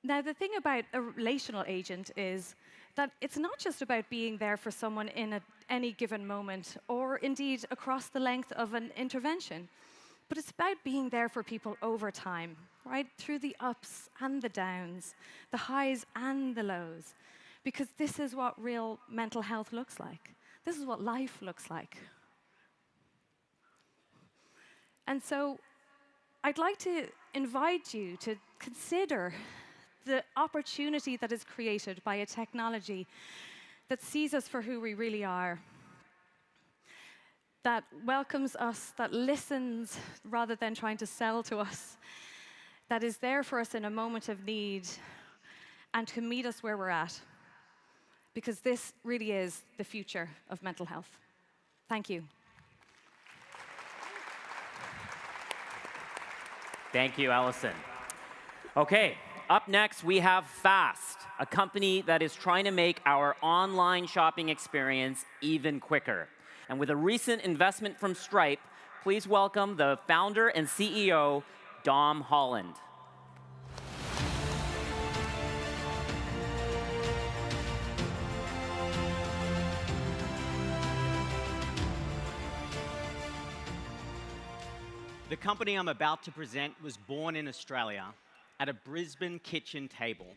Now, the thing about a relational agent is that it's not just about being there for someone in any given moment, or indeed across the length of an intervention, but it's about being there for people over time, right? Through the ups and the downs, the highs and the lows, because this is what real mental health looks like. This is what life looks like. And so I'd like to invite you to consider the opportunity that is created by a technology that sees us for who we really are, that welcomes us, that listens rather than trying to sell to us, that is there for us in a moment of need, and to meet us where we're at. Because this really is the future of mental health. Thank you. Thank you, Allison. Okay, up next we have Fast, a company that is trying to make our online shopping experience even quicker. And with a recent investment from Stripe, please welcome the founder and CEO, Dom Holland. The company I'm about to present was born in Australia at a Brisbane kitchen table.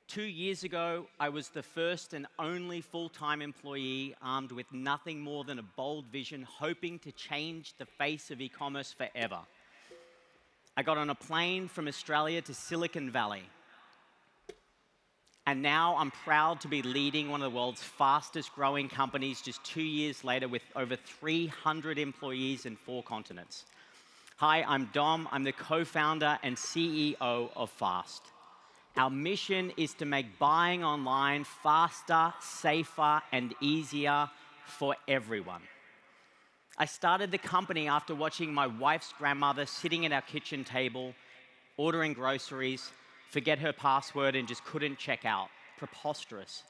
2 years ago, I was the first and only full-time employee armed with nothing more than a bold vision, hoping to change the face of e-commerce forever. I got on a plane from Australia to Silicon Valley. And now I'm proud to be leading one of the world's fastest growing companies just 2 years later with over 300 employees in 4 continents. Hi, I'm Dom. I'm the co-founder and CEO of Fast. Our mission is to make buying online faster, safer, and easier for everyone. I started the company after watching my wife's grandmother sitting at our kitchen table, ordering groceries, forget her password, and just couldn't check out. Preposterous.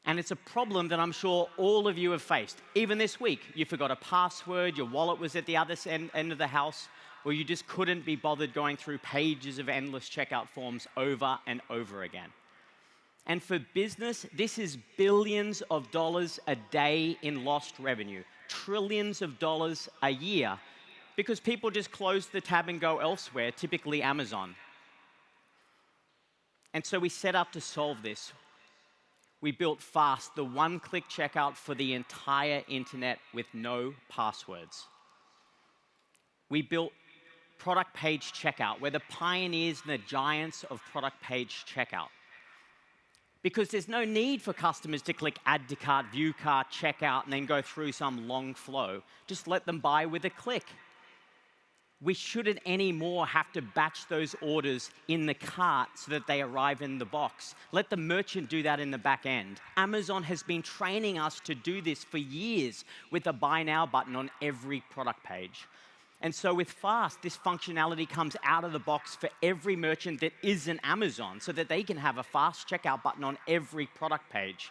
And it's a problem that I'm sure all of you have faced. Even this week, you forgot a password, your wallet was at the other end of the house, or you just couldn't be bothered going through pages of endless checkout forms over and over again. And for business, this is billions of dollars a day in lost revenue, trillions of dollars a year, because people just close the tab and go elsewhere, typically Amazon. And so we set up to solve this. We built Fast, the one-click checkout for the entire internet with no passwords. We built Product Page Checkout. We're the pioneers and the giants of Product Page Checkout. Because there's no need for customers to click Add to Cart, View Cart, Checkout, and then go through some long flow. Just let them buy with a click. We shouldn't anymore have to batch those orders in the cart so that they arrive in the box. Let the merchant do that in the back end. Amazon has been training us to do this for years with a Buy Now button on every product page. And so with Fast, this functionality comes out of the box for every merchant that isn't Amazon so that they can have a fast checkout button on every product page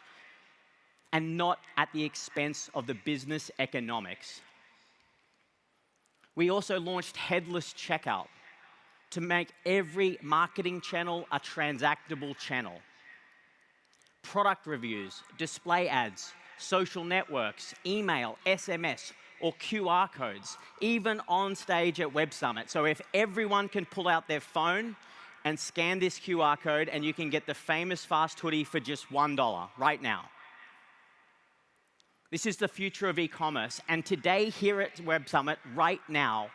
and not at the expense of the business economics. We also launched headless checkout to make every marketing channel a transactable channel. Product reviews, display ads, social networks, email, SMS, or QR codes, even on stage at Web Summit. So if everyone can pull out their phone and scan this QR code, and you can get the famous Fast hoodie for just $1 right now. This is the future of e-commerce, and today here at Web Summit, right now,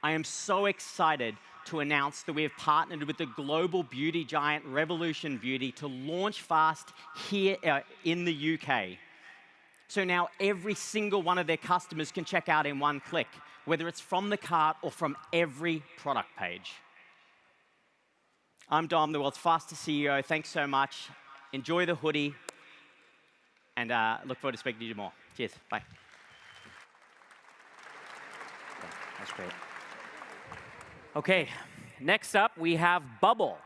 I am so excited to announce that we have partnered with the global beauty giant Revolution Beauty to launch Fast here in the UK. So now every single one of their customers can check out in one click, whether it's from the cart or from every product page. I'm Dom, the world's fastest CEO. Thanks so much. Enjoy the hoodie, and look forward to speaking to you more. Cheers. Bye. That's great. Okay, next up we have Bubble,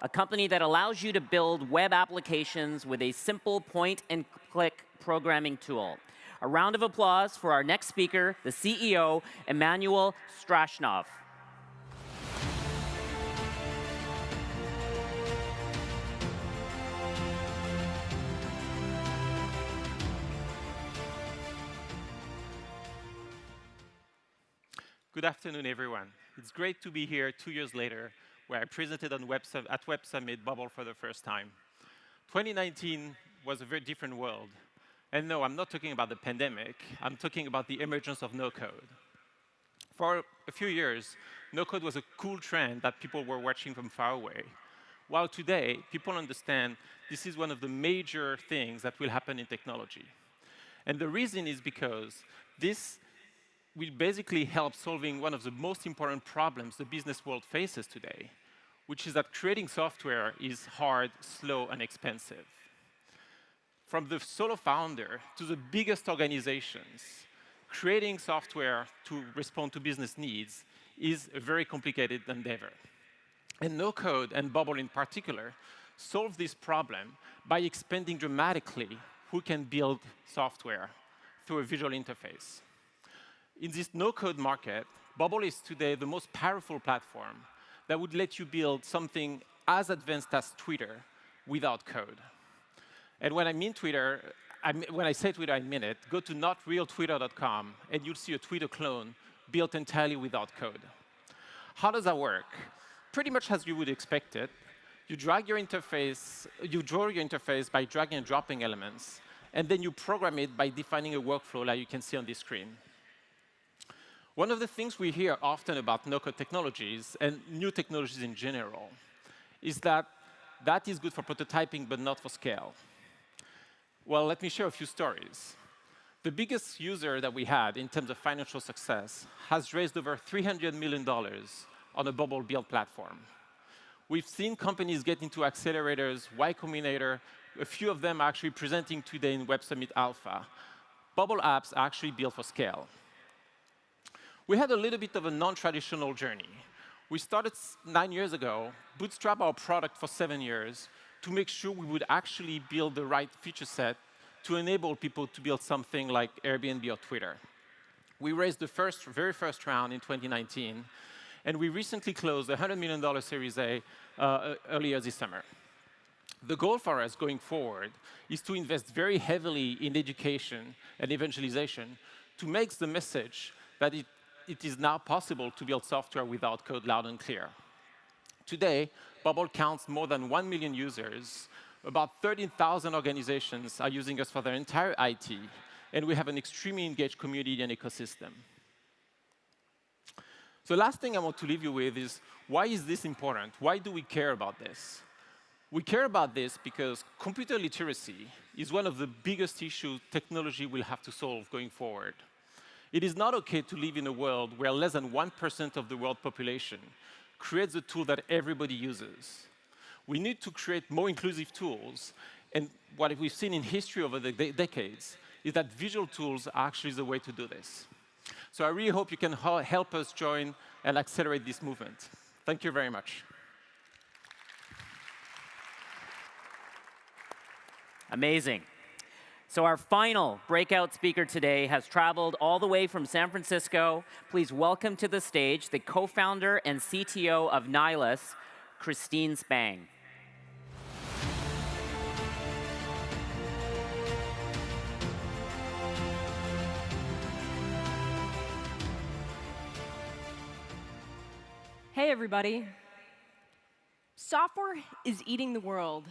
a company that allows you to build web applications with a simple point-and-click programming tool. A round of applause for our next speaker, the CEO, Emmanuel Strashnov. Good afternoon, everyone. It's great to be here 2 years later, where I presented at Web Summit Bubble for the first time. 2019 was a very different world. And no, I'm not talking about the pandemic. I'm talking about the emergence of no-code. For a few years, no-code was a cool trend that people were watching from far away. While today, people understand this is one of the major things that will happen in technology. And the reason is because this will basically help solving one of the most important problems the business world faces today, which is that creating software is hard, slow, and expensive. From the solo founder to the biggest organizations, creating software to respond to business needs is a very complicated endeavor. And no-code, and Bubble in particular, solve this problem by expanding dramatically who can build software through a visual interface. In this no-code market, Bubble is today the most powerful platform that would let you build something as advanced as Twitter without code. And when I mean Twitter, when I say Twitter, I mean it. Go to notrealtwitter.com, and you'll see a Twitter clone built entirely without code. How does that work? Pretty much as you would expect it. You drag your interface, you draw your interface by dragging and dropping elements, and then you program it by defining a workflow like you can see on this screen. One of the things we hear often about no-code technologies, and new technologies in general, is that that is good for prototyping, but not for scale. Well, let me share a few stories. The biggest user that we had in terms of financial success has raised over $300 million on a Bubble build platform. We've seen companies get into accelerators, Y Combinator. A few of them are actually presenting today in Web Summit Alpha. Bubble apps are actually built for scale. We had a little bit of a non-traditional journey. We started 9 years ago, bootstrap our product for 7 years to make sure we would actually build the right feature set to enable people to build something like Airbnb or Twitter. We raised the very first round in 2019, and we recently closed a $100 million Series A earlier this summer. The goal for us going forward is to invest very heavily in education and evangelization to make the message that it is now possible to build software without code loud and clear. Today, Bubble counts more than 1 million users. About 13,000 organizations are using us for their entire IT, and we have an extremely engaged community and ecosystem. So the last thing I want to leave you with is, why is this important? Why do we care about this? We care about this because computer literacy is one of the biggest issues technology will have to solve going forward. It is not OK to live in a world where less than 1% of the world population creates a tool that everybody uses. We need to create more inclusive tools. And what we've seen in history over the decades is that visual tools are actually the way to do this. So I really hope you can help us join and accelerate this movement. Thank you very much. Amazing. So our final breakout speaker today has traveled all the way from San Francisco. Please welcome to the stage the co-founder and CTO of Nihilus, Christine Spang. Hey, everybody. Software is eating the world.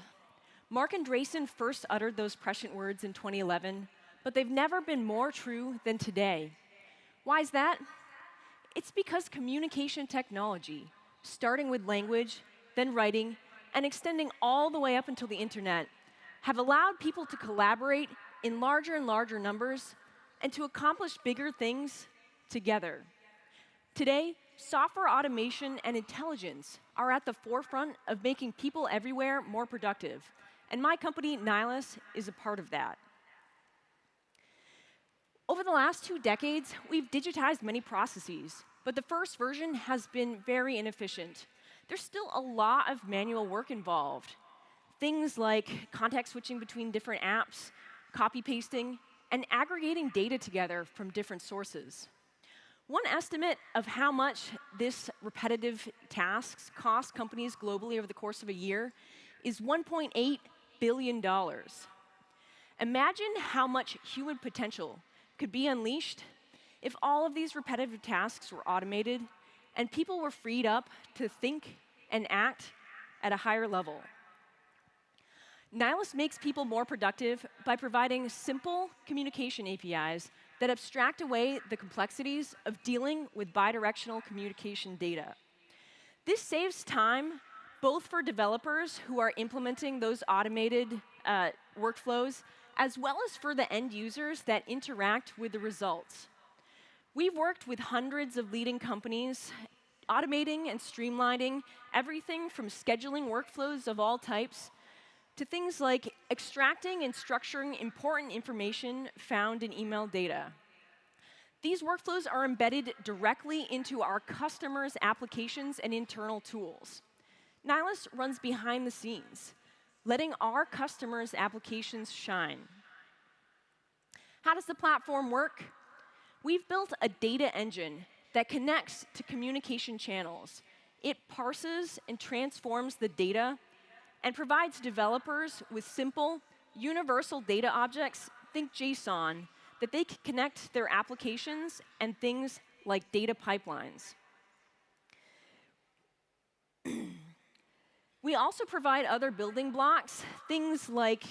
Marc Andreessen first uttered those prescient words in 2011, but they've never been more true than today. Why is that? It's because communication technology, starting with language, then writing, and extending all the way up until the internet, have allowed people to collaborate in larger and larger numbers and to accomplish bigger things together. Today, software automation and intelligence are at the forefront of making people everywhere more productive, and my company, Nihilus, is a part of that. Over the last 2 decades, we've digitized many processes, but the first version has been very inefficient. There's still a lot of manual work involved. Things like context switching between different apps, copy pasting, and aggregating data together from different sources. One estimate of how much this repetitive tasks cost companies globally over the course of a year is $1.8 billion. Imagine how much human potential could be unleashed if all of these repetitive tasks were automated and people were freed up to think and act at a higher level. Nihilus makes people more productive by providing simple communication APIs that abstract away the complexities of dealing with bidirectional communication data. This saves time both for developers who are implementing those automated workflows, as well as for the end users that interact with the results. We've worked with hundreds of leading companies, automating and streamlining everything from scheduling workflows of all types to things like extracting and structuring important information found in email data. These workflows are embedded directly into our customers' applications and internal tools. Nihilus runs behind the scenes, letting our customers' applications shine. How does the platform work? We've built a data engine that connects to communication channels. It parses and transforms the data and provides developers with simple, universal data objects, think JSON, that they can connect their applications and things like data pipelines. We also provide other building blocks, things like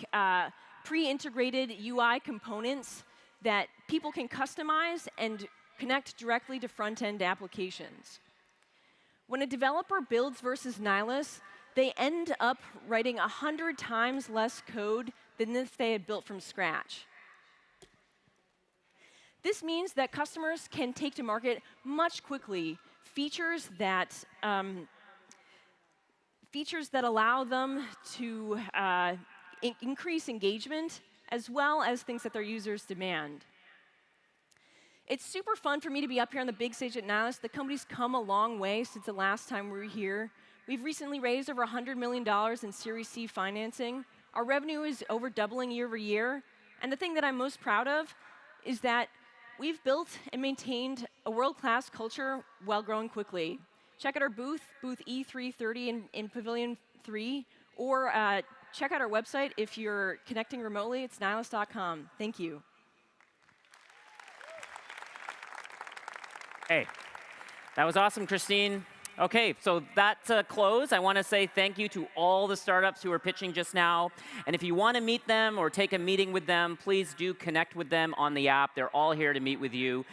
pre-integrated UI components that people can customize and connect directly to front-end applications. When a developer builds versus Nihilus, they end up writing 100 times less code than if they had built from scratch. This means that customers can take to market much quickly features that allow them to increase engagement, as well as things that their users demand. It's super fun for me to be up here on the big stage at Nihilus. The company's come a long way since the last time we were here. We've recently raised over $100 million in Series C financing. Our revenue is over doubling year over year. And the thing that I'm most proud of is that we've built and maintained a world-class culture while growing quickly. Check out our booth E330 in Pavilion 3, or check out our website if you're connecting remotely. It's nihilus.com. Thank you. Hey, that was awesome, Christine. Okay, so that's a close. I want to say thank you to all the startups who are pitching just now. And if you want to meet them or take a meeting with them, please do connect with them on the app. They're all here to meet with you.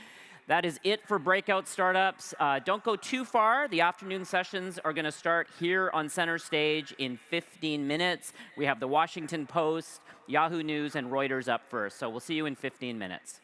That is it for breakout startups. Don't go too far. The afternoon sessions are going to start here on center stage in 15 minutes. We have the Washington Post, Yahoo News, and Reuters up first. So we'll see you in 15 minutes.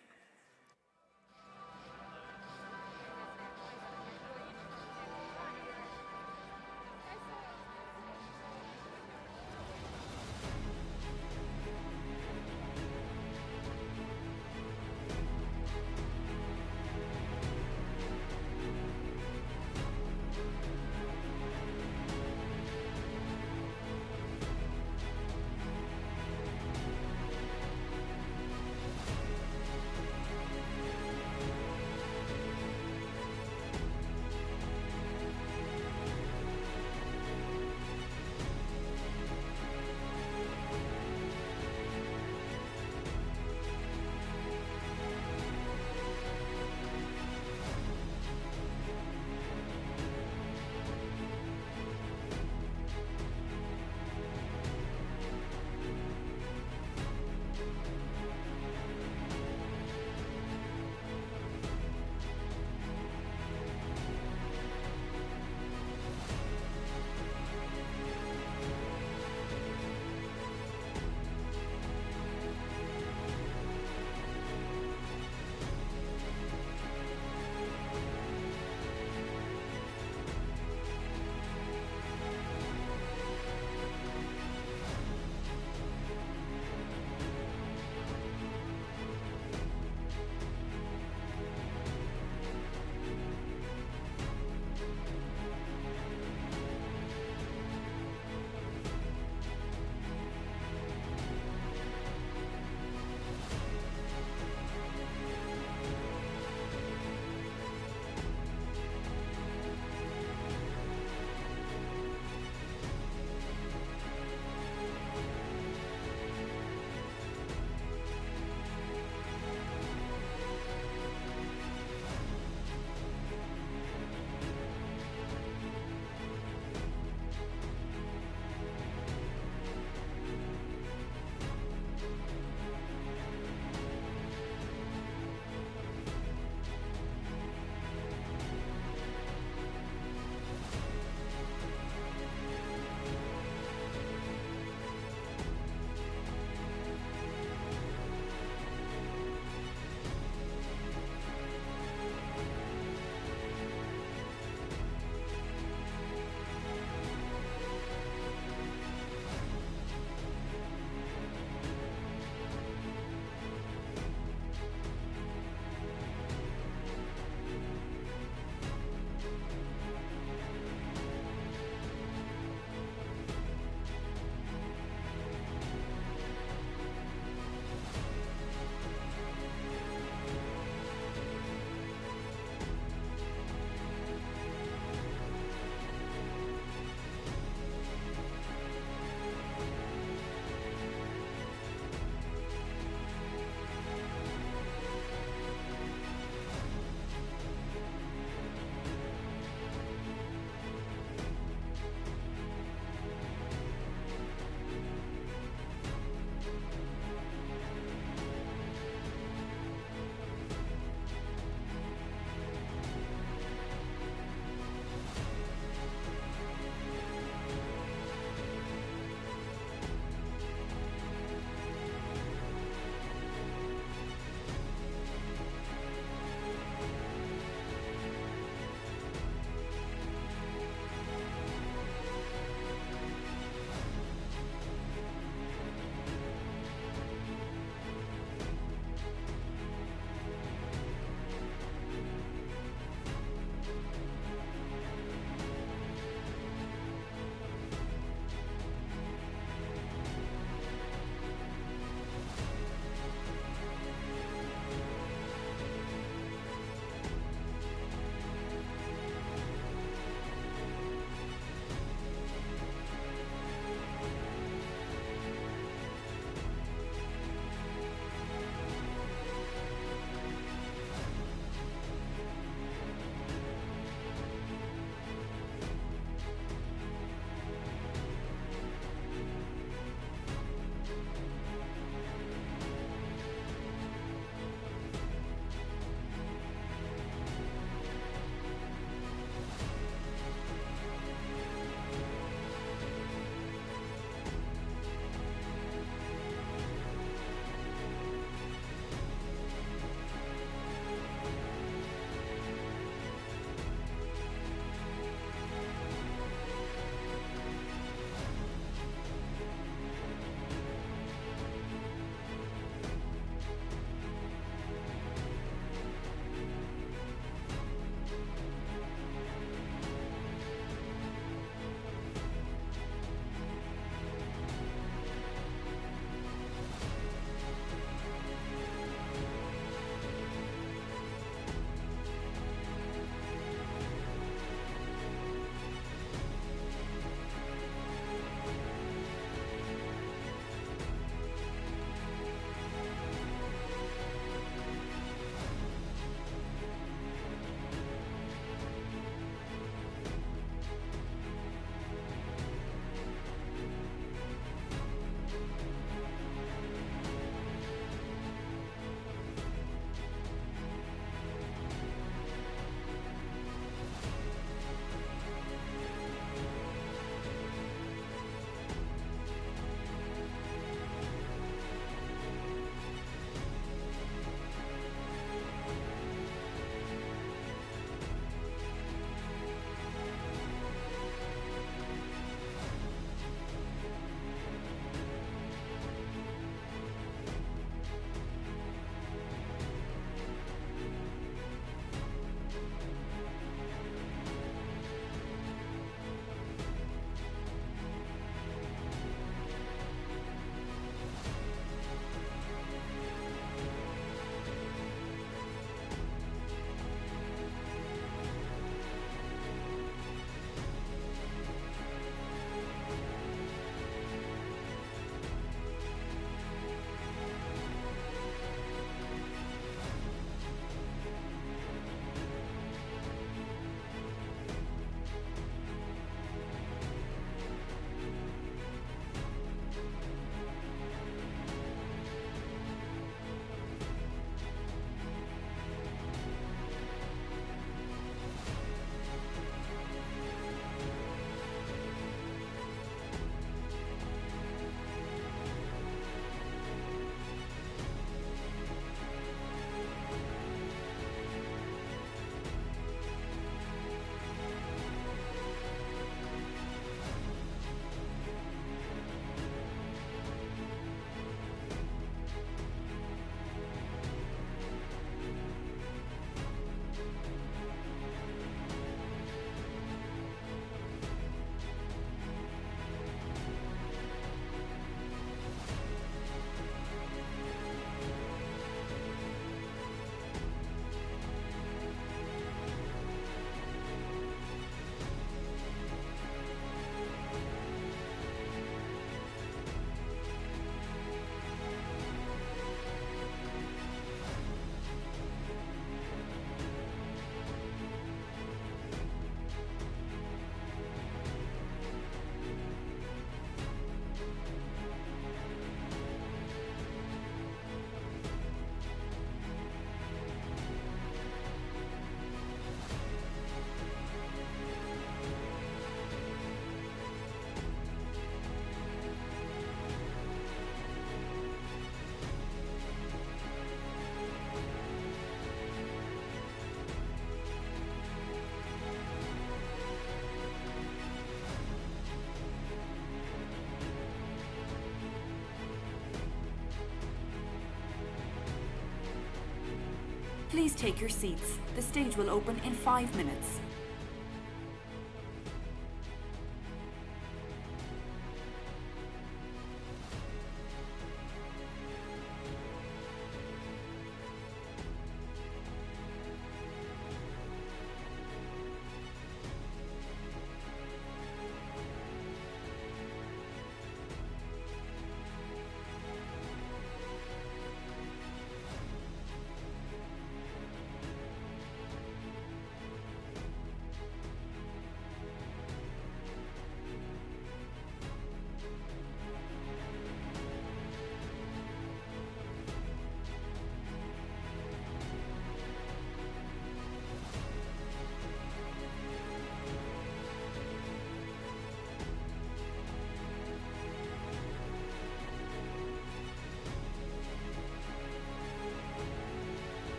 Please take your seats. The stage will open in 5 minutes.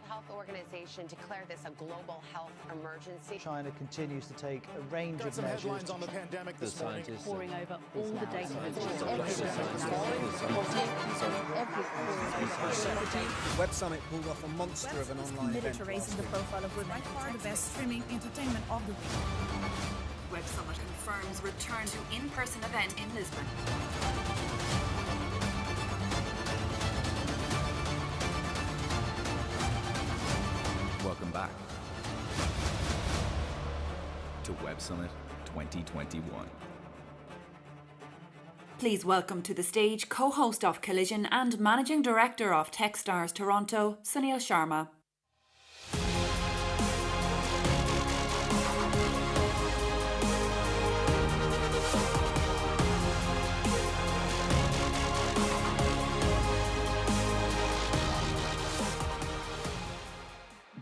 Health Organization declared this a global health emergency. China continues to take a range of measures. Headlines on the pandemic this morning. Poring over all the data. Web Summit pulled off a monster of an online committed event. to raising the profile of women. By far the best streaming entertainment of the week. Web Summit confirms return to in-person event in Lisbon. Welcome back to Web Summit 2021. Please welcome to the stage co-host of Collision and Managing Director of Techstars Toronto, Sunil Sharma.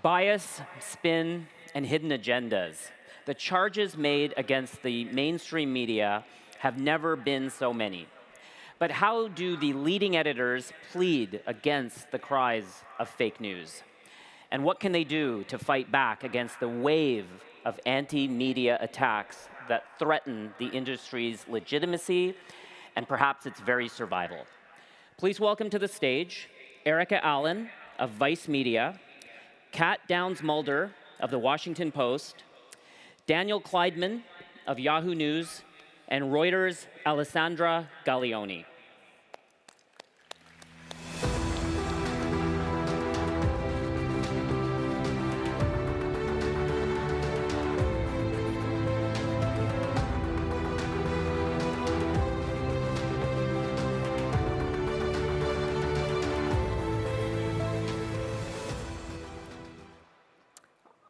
Bias, spin, and hidden agendas. The charges made against the mainstream media have never been so many. But how do the leading editors plead against the cries of fake news? And what can they do to fight back against the wave of anti-media attacks that threaten the industry's legitimacy and perhaps its very survival? Please welcome to the stage Erica Allen of Vice Media, Kat Downs-Mulder of The Washington Post, Daniel Kleidman of Yahoo News, and Reuters' Alessandra Gaglioni.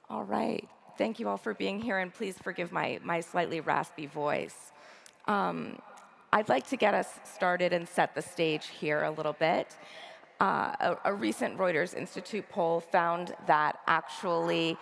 All right. Thank you all for being here, and please forgive my slightly raspy voice. I'd like to get us started and set the stage here a little bit. A recent Reuters Institute poll found that actually,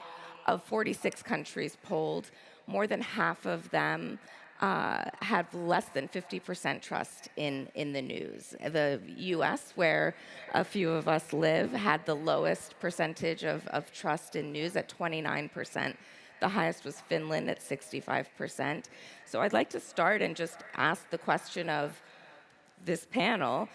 of 46 countries polled, more than half of them have less than 50% trust in the news. The US, where a few of us live, had the lowest percentage of trust in news at 29%. The highest was Finland at 65%. So I'd like to start and just ask the question of this panel,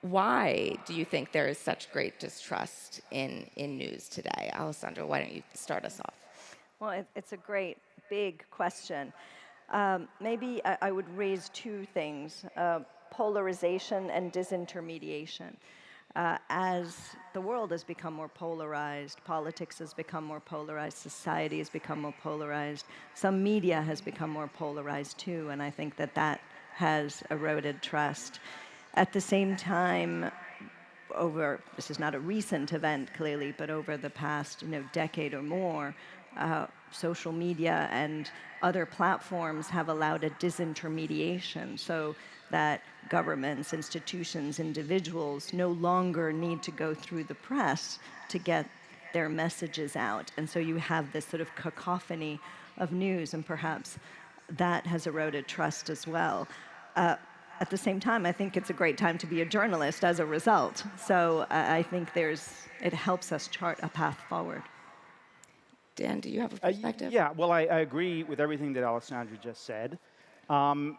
why do you think there is such great distrust in news today? Alessandra, why don't you start us off? Well, it's a great, big question. Maybe I would raise two things, polarization and disintermediation. As the world has become more polarized, politics has become more polarized, society has become more polarized, some media has become more polarized too, and I think that has eroded trust. At the same time, this is not a recent event clearly, but over the past decade or more, social media and other platforms have allowed a disintermediation so that governments, institutions, individuals no longer need to go through the press to get their messages out. And so you have this sort of cacophony of news, and perhaps that has eroded trust as well. At the same time, I think it's a great time to be a journalist as a result. So I think it helps us chart a path forward. Dan, do you have a perspective? Yeah, well, I agree with everything that Alessandra just said. And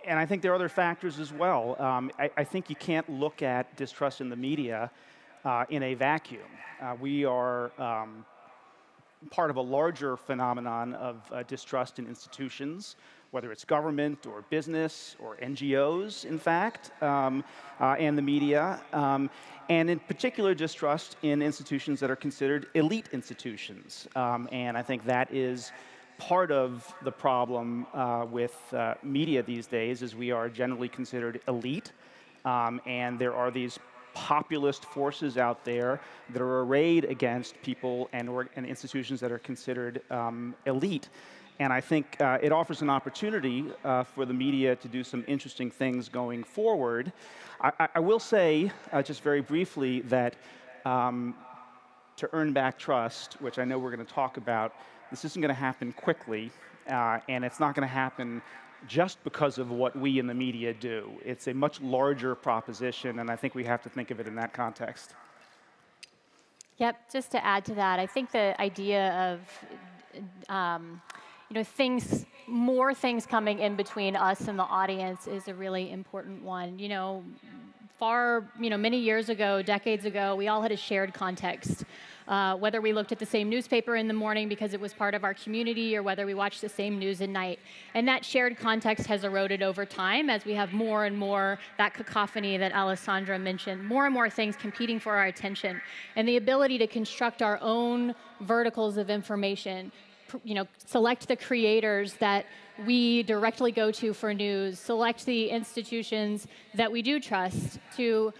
I think there are other factors as well. I think you can't look at distrust in the media in a vacuum. We are part of a larger phenomenon of distrust in institutions, whether it's government or business or NGOs, in fact, and the media, and in particular distrust in institutions that are considered elite institutions. And I think that is part of the problem with media these days, is we are generally considered elite, and there are these populist forces out there that are arrayed against people and institutions that are considered elite. And I think it offers an opportunity for the media to do some interesting things going forward. I will say, just very briefly, that to earn back trust, which I know we're going to talk about, this isn't going to happen quickly, and it's not going to happen just because of what we in the media do. It's a much larger proposition, and I think we have to think of it in that context. Yep, just to add to that, I think the idea of more things coming in between us and the audience is a really important one. Many years ago, decades ago, we all had a shared context. Whether we looked at the same newspaper in the morning because it was part of our community, or whether we watched the same news at night. And that shared context has eroded over time as we have more and more that cacophony that Alessandra mentioned, more and more things competing for our attention, and the ability to construct our own verticals of information, select the creators that we directly go to for news, select the institutions that we do trust to,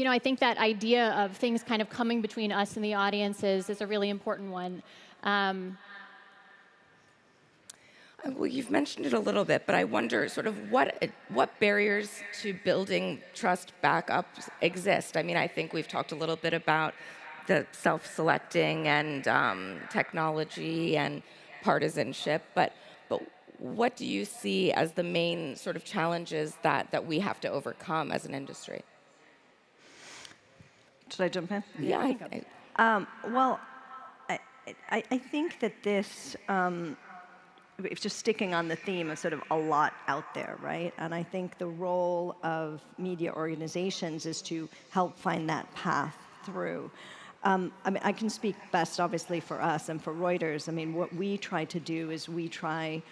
I think that idea of things kind of coming between us and the audiences is a really important one. Well, you've mentioned it a little bit, but I wonder sort of what barriers to building trust back up exist. I mean, I think we've talked a little bit about the self-selecting and technology and partisanship, but what do you see as the main sort of challenges that we have to overcome as an industry? Should I jump in? Yeah. Well, I think that this, it's just sticking on the theme of sort of a lot out there, right? And I think the role of media organizations is to help find that path through. I mean, I can speak best, obviously, for us and for Reuters. I mean, what we try to do is we try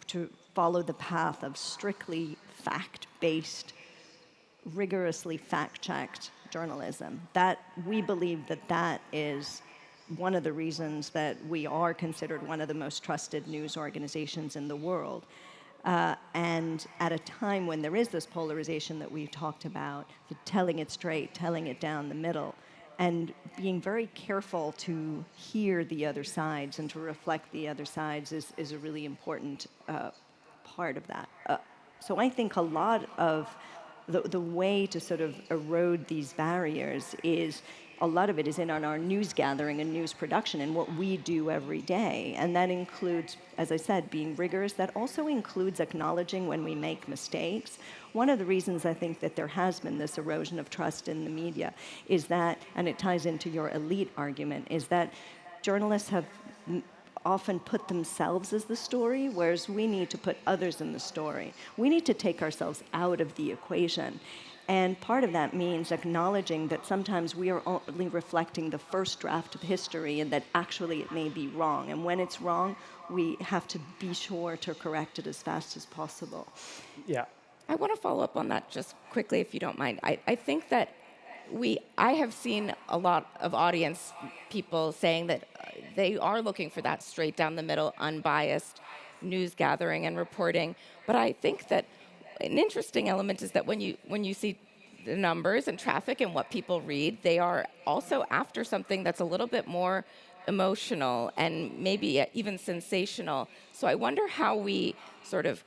to follow the path of strictly fact-based, rigorously fact-checked journalism. That we believe that is one of the reasons that we are considered one of the most trusted news organizations in the world. And at a time when there is this polarization that we've talked about, telling it straight, telling it down the middle, and being very careful to hear the other sides and to reflect the other sides is a really important part of that. So I think a lot of the way to sort of erode these barriers is, a lot of it is in on our news gathering and news production and what we do every day. And that includes, as I said, being rigorous. That also includes acknowledging when we make mistakes. One of the reasons I think that there has been this erosion of trust in the media is that, and it ties into your elite argument, is that journalists have often put themselves as the story, whereas we need to put others in the story. We need to take ourselves out of the equation. And part of that means acknowledging that sometimes we are only reflecting the first draft of history and that actually it may be wrong. And when it's wrong, we have to be sure to correct it as fast as possible. Yeah. I want to follow up on that just quickly, if you don't mind. I think that I have seen a lot of audience people saying that they are looking for that straight down the middle, unbiased news gathering and reporting. But I think that an interesting element is that when you see the numbers and traffic and what people read, they are also after something that's a little bit more emotional and maybe even sensational. So I wonder how we sort of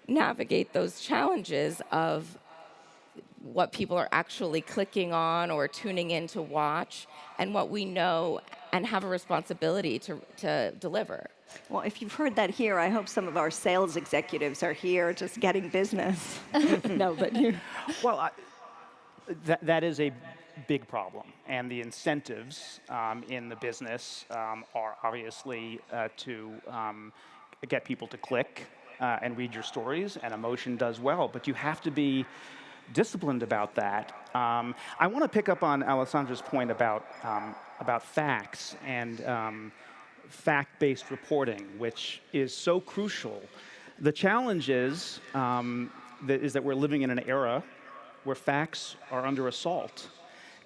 navigate those challenges of what people are actually clicking on or tuning in to watch, and what we know and have a responsibility to deliver. Well, if you've heard that here, I hope some of our sales executives are here just getting business. No, but you. Well, that is a big problem, and the incentives in the business are obviously to get people to click and read your stories, and emotion does well, but you have to be disciplined about that. I want to pick up on Alessandra's point about facts and fact-based reporting, which is so crucial. The challenge is that we're living in an era where facts are under assault.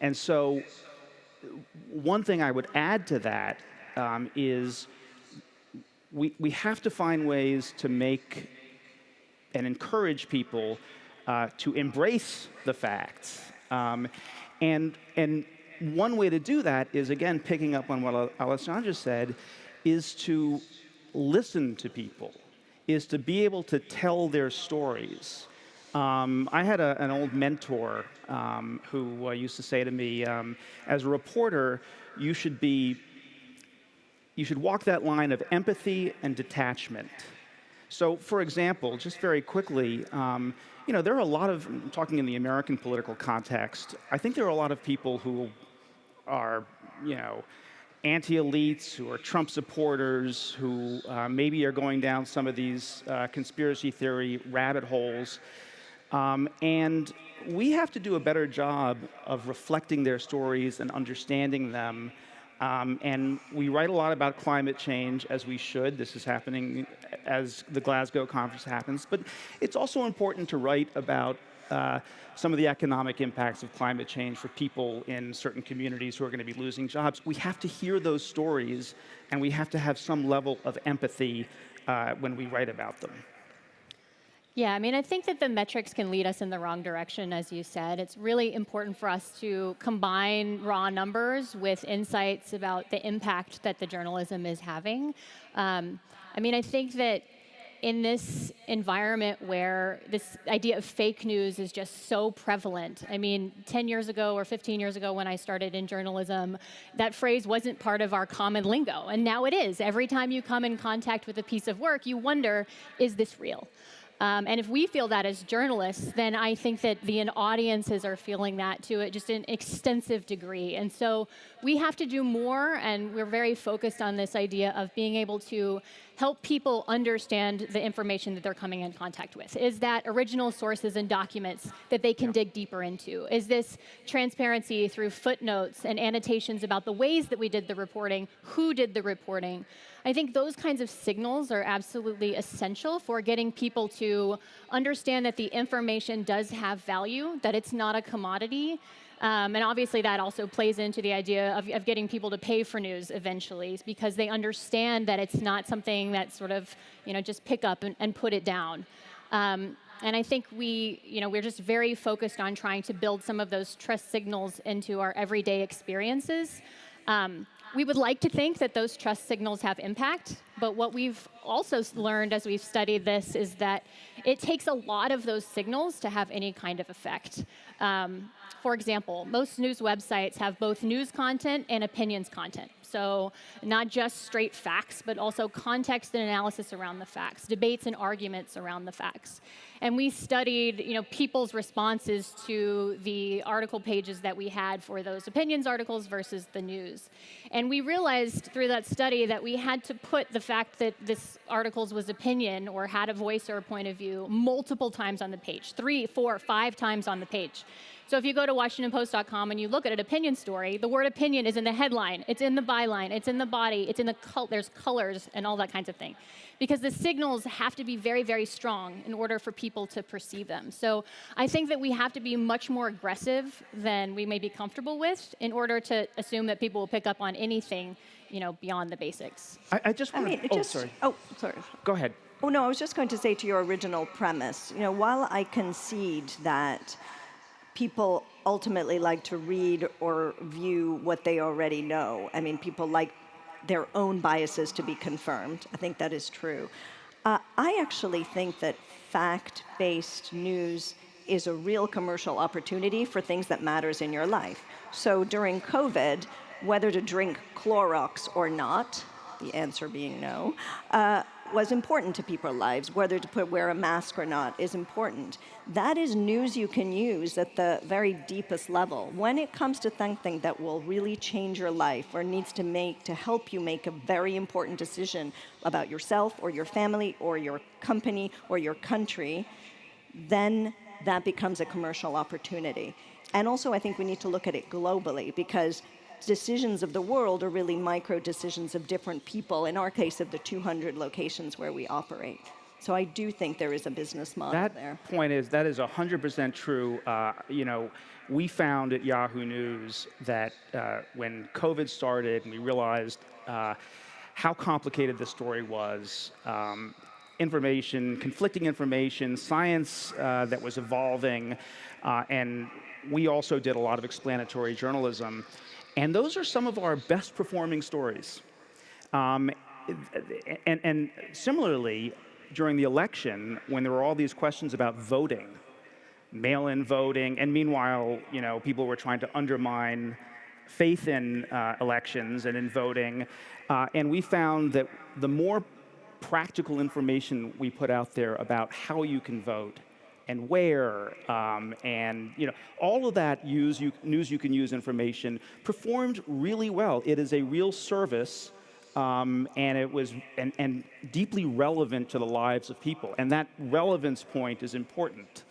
And so one thing I would add to that is we have to find ways to make and encourage people to embrace the facts. And one way to do that is, again, picking up on what Alessandra said, is to listen to people, is to be able to tell their stories. I had an old mentor who used to say to me, as a reporter, you should walk that line of empathy and detachment. So, for example, just very quickly, there are a lot of, talking in the American political context, I think there are a lot of people who are, anti-elites, who are Trump supporters, who maybe are going down some of these conspiracy theory rabbit holes. And we have to do a better job of reflecting their stories and understanding them. And we write a lot about climate change, as we should. This is happening as the Glasgow conference happens. But it's also important to write about some of the economic impacts of climate change for people in certain communities who are going to be losing jobs. We have to hear those stories, and we have to have some level of empathy when we write about them. Yeah, I mean, I think that the metrics can lead us in the wrong direction, as you said. It's really important for us to combine raw numbers with insights about the impact that the journalism is having. I mean, I think that in this environment where this idea of fake news is just so prevalent. I mean, 10 years ago or 15 years ago when I started in journalism, that phrase wasn't part of our common lingo, and now it is. Every time you come in contact with a piece of work, you wonder, is this real? And if we feel that as journalists, then I think that the audiences are feeling that to just an extensive degree. And so we have to do more, and we're very focused on this idea of being able to help people understand the information that they're coming in contact with. Is that original sources and documents that they can dig deeper into? Is this transparency through footnotes and annotations about the ways that we did the reporting, who did the reporting? I think those kinds of signals are absolutely essential for getting people to understand that the information does have value, that it's not a commodity. And obviously that also plays into the idea of getting people to pay for news eventually, because they understand that it's not something that sort of, just pick up and put it down. And I think we're just very focused on trying to build some of those trust signals into our everyday experiences. We would like to think that those trust signals have impact, but what we've also learned as we've studied this is that it takes a lot of those signals to have any kind of effect. For example, most news websites have both news content and opinions content. So not just straight facts, but also context and analysis around the facts, debates and arguments around the facts. And we studied, people's responses to the article pages that we had for those opinions articles versus the news. And we realized through that study that we had to put the fact that this article was opinion or had a voice or a point of view multiple times on the page, 3, 4, 5 times on the page. So if you go to WashingtonPost.com and you look at an opinion story, the word opinion is in the headline, it's in the byline, it's in the body, it's in the there's colors and all that kinds of thing. Because the signals have to be very, very strong in order for people to perceive them. So I think that we have to be much more aggressive than we may be comfortable with in order to assume that people will pick up on anything, beyond the basics. I just want to... sorry. Oh, sorry. Go ahead. Oh, no, I was just going to say to your original premise, while I concede that people ultimately like to read or view what they already know. I mean, people like their own biases to be confirmed. I think that is true. I actually think that fact-based news is a real commercial opportunity for things that matters in your life. So during COVID, whether to drink Clorox or not, the answer being no, was important to people's lives. Whether to wear a mask or not is important. That is news you can use at the very deepest level. When it comes to something that will really change your life or needs to help you make a very important decision about yourself or your family or your company or your country, then that becomes a commercial opportunity. And also I think we need to look at it globally, because decisions of the world are really micro decisions of different people, in our case of the 200 locations where we operate. So I do think there is a business model there. That is 100% true. We found at Yahoo News that when COVID started and we realized how complicated the story was, conflicting information, science that was evolving, and we also did a lot of explanatory journalism. And those are some of our best performing stories. And similarly, during the election, when there were all these questions about voting, mail-in voting, and meanwhile, people were trying to undermine faith in elections and in voting, and we found that the more practical information we put out there about how you can vote, and where, and all of that news you can use information performed really well. It is a real service, and it was and deeply relevant to the lives of people. And that relevance point is important.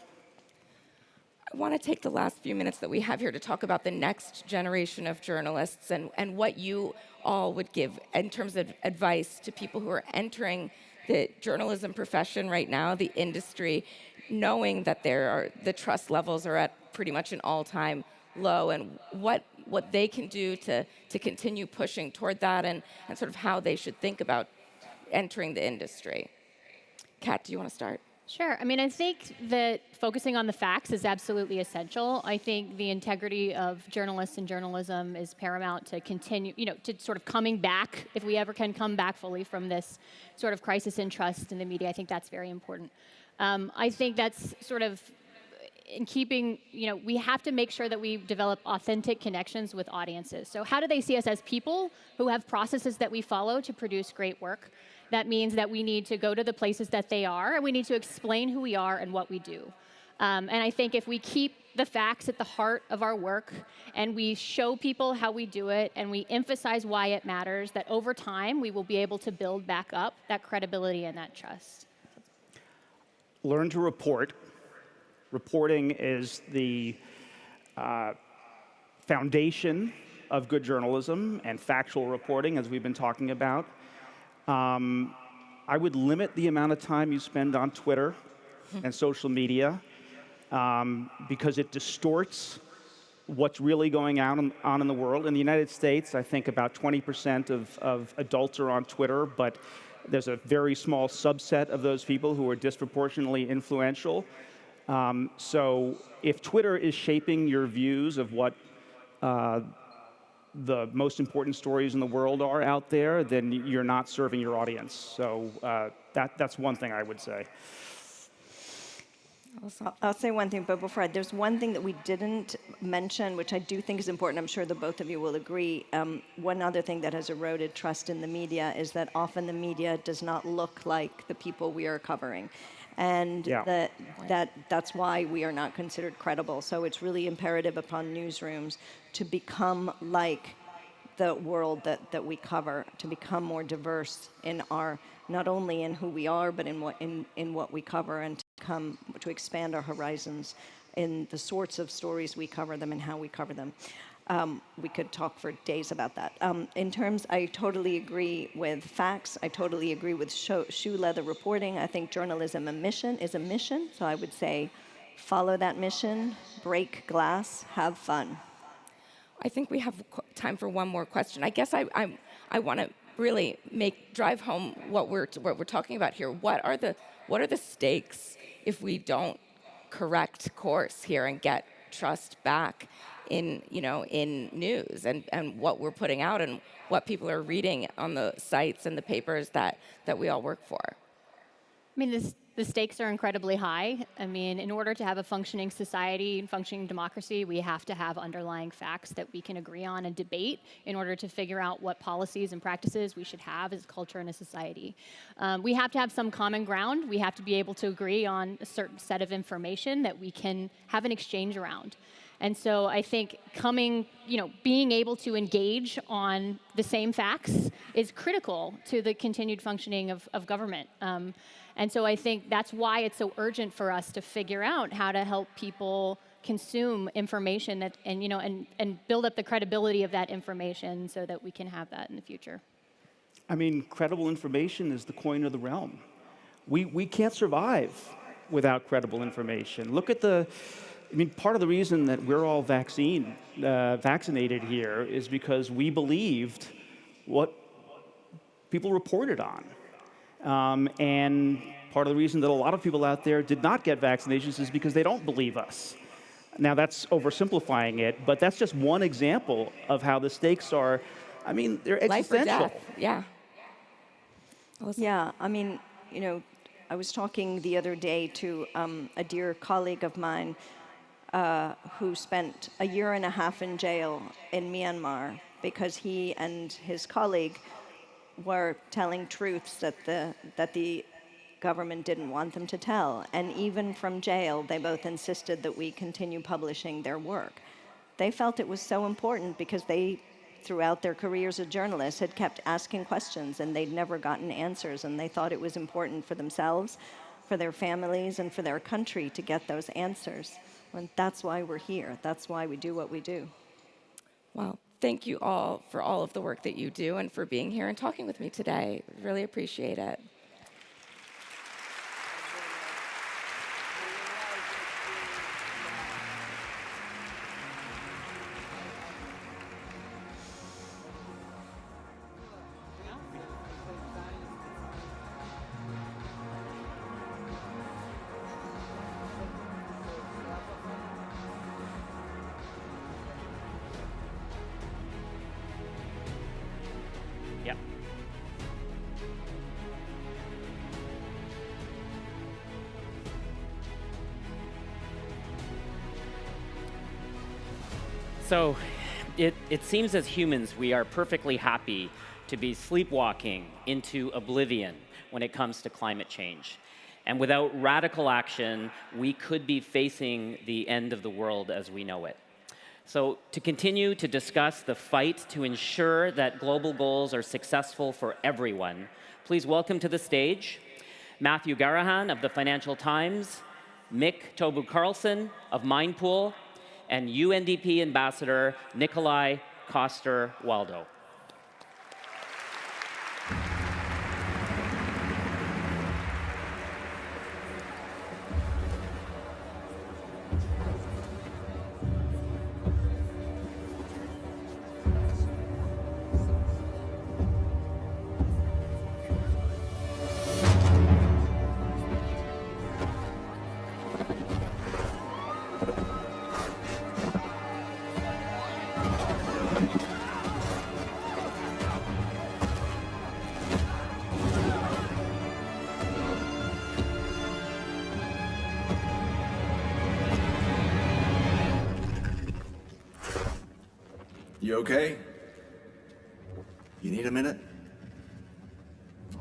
I want to take the last few minutes that we have here to talk about the next generation of journalists and what you all would give in terms of advice to people who are entering the journalism profession right now, the industry, knowing that the trust levels are at pretty much an all-time low, and what they can do to continue pushing toward that, and sort of how they should think about entering the industry. Kat, do you want to start? Sure. I mean, I think that focusing on the facts is absolutely essential. I think the integrity of journalists and journalism is paramount to continue, to sort of coming back, if we ever can come back fully from this sort of crisis in trust in the media. I think that's very important. I think that's sort of in keeping, we have to make sure that we develop authentic connections with audiences. So how do they see us as people who have processes that we follow to produce great work? That means that we need to go to the places that they are, and we need to explain who we are and what we do. And I think if we keep the facts at the heart of our work, and we show people how we do it, and we emphasize why it matters, that over time we will be able to build back up that credibility and that trust. Learn to report. Reporting is the foundation of good journalism and factual reporting, as we've been talking about. I would limit the amount of time you spend on Twitter and social media because it distorts what's really going on in the world. In the United States, I think about 20% of adults are on Twitter, but there's a very small subset of those people who are disproportionately influential. So if Twitter is shaping your views of what the most important stories in the world are out there, then you're not serving your audience. So that's one thing I would say. I'll say one thing, but before there's one thing that we didn't mention, which I do think is important. I'm sure the both of you will agree. One other thing that has eroded trust in the media is that often the media does not look like the people we are covering. And that's why we are not considered credible. So it's really imperative upon newsrooms to become like the world that we cover, to become more diverse in our, not only in who we are, but in what we cover, and to expand our horizons in the sorts of stories we cover them and how we cover them. We could talk for days about that. In terms, I totally agree with facts. I totally agree with shoe leather reporting. I think journalism is a mission. So I would say, follow that mission, break glass, have fun. I think we have time for one more question. I guess I want to really drive home what we're talking about here. What are the stakes if we don't correct course here and get trust back in news and what we're putting out and what people are reading on the sites and the papers that we all work for? I mean, the stakes are incredibly high. I mean, in order to have a functioning society and functioning democracy, we have to have underlying facts that we can agree on and debate in order to figure out what policies and practices we should have as a culture and a society. We have to have some common ground. We have to be able to agree on a certain set of information that we can have an exchange around. And so I think being able to engage on the same facts is critical to the continued functioning of government. And so I think that's why it's so urgent for us to figure out how to help people consume information and build up the credibility of that information so that we can have that in the future. I mean, credible information is the coin of the realm. We can't survive without credible information. Look at part of the reason that we're all vaccinated here is because we believed what people reported on. And part of the reason that a lot of people out there did not get vaccinations is because they don't believe us. Now, that's oversimplifying it, but that's just one example of how the stakes are, they're existential. Life or death, yeah. Yeah, I was talking the other day to a dear colleague of mine who spent a year and a half in jail in Myanmar because he and his colleague were telling truths that the government didn't want them to tell. And even from jail, they both insisted that we continue publishing their work. They felt it was so important because they, throughout their careers as journalists, had kept asking questions and they'd never gotten answers. And they thought it was important for themselves, for their families, and for their country to get those answers. And that's why we're here. That's why we do what we do. Well, thank you all for all of the work that you do and for being here and talking with me today. Really appreciate it. So it seems as humans we are perfectly happy to be sleepwalking into oblivion when it comes to climate change. And without radical action, we could be facing the end of the world as we know it. So to continue to discuss the fight to ensure that global goals are successful for everyone, please welcome to the stage Matthew Garahan of the Financial Times, Mick Tobu-Carlson of Mindpool, and UNDP Ambassador Nikolai Coster-Waldau. You okay? You need a minute?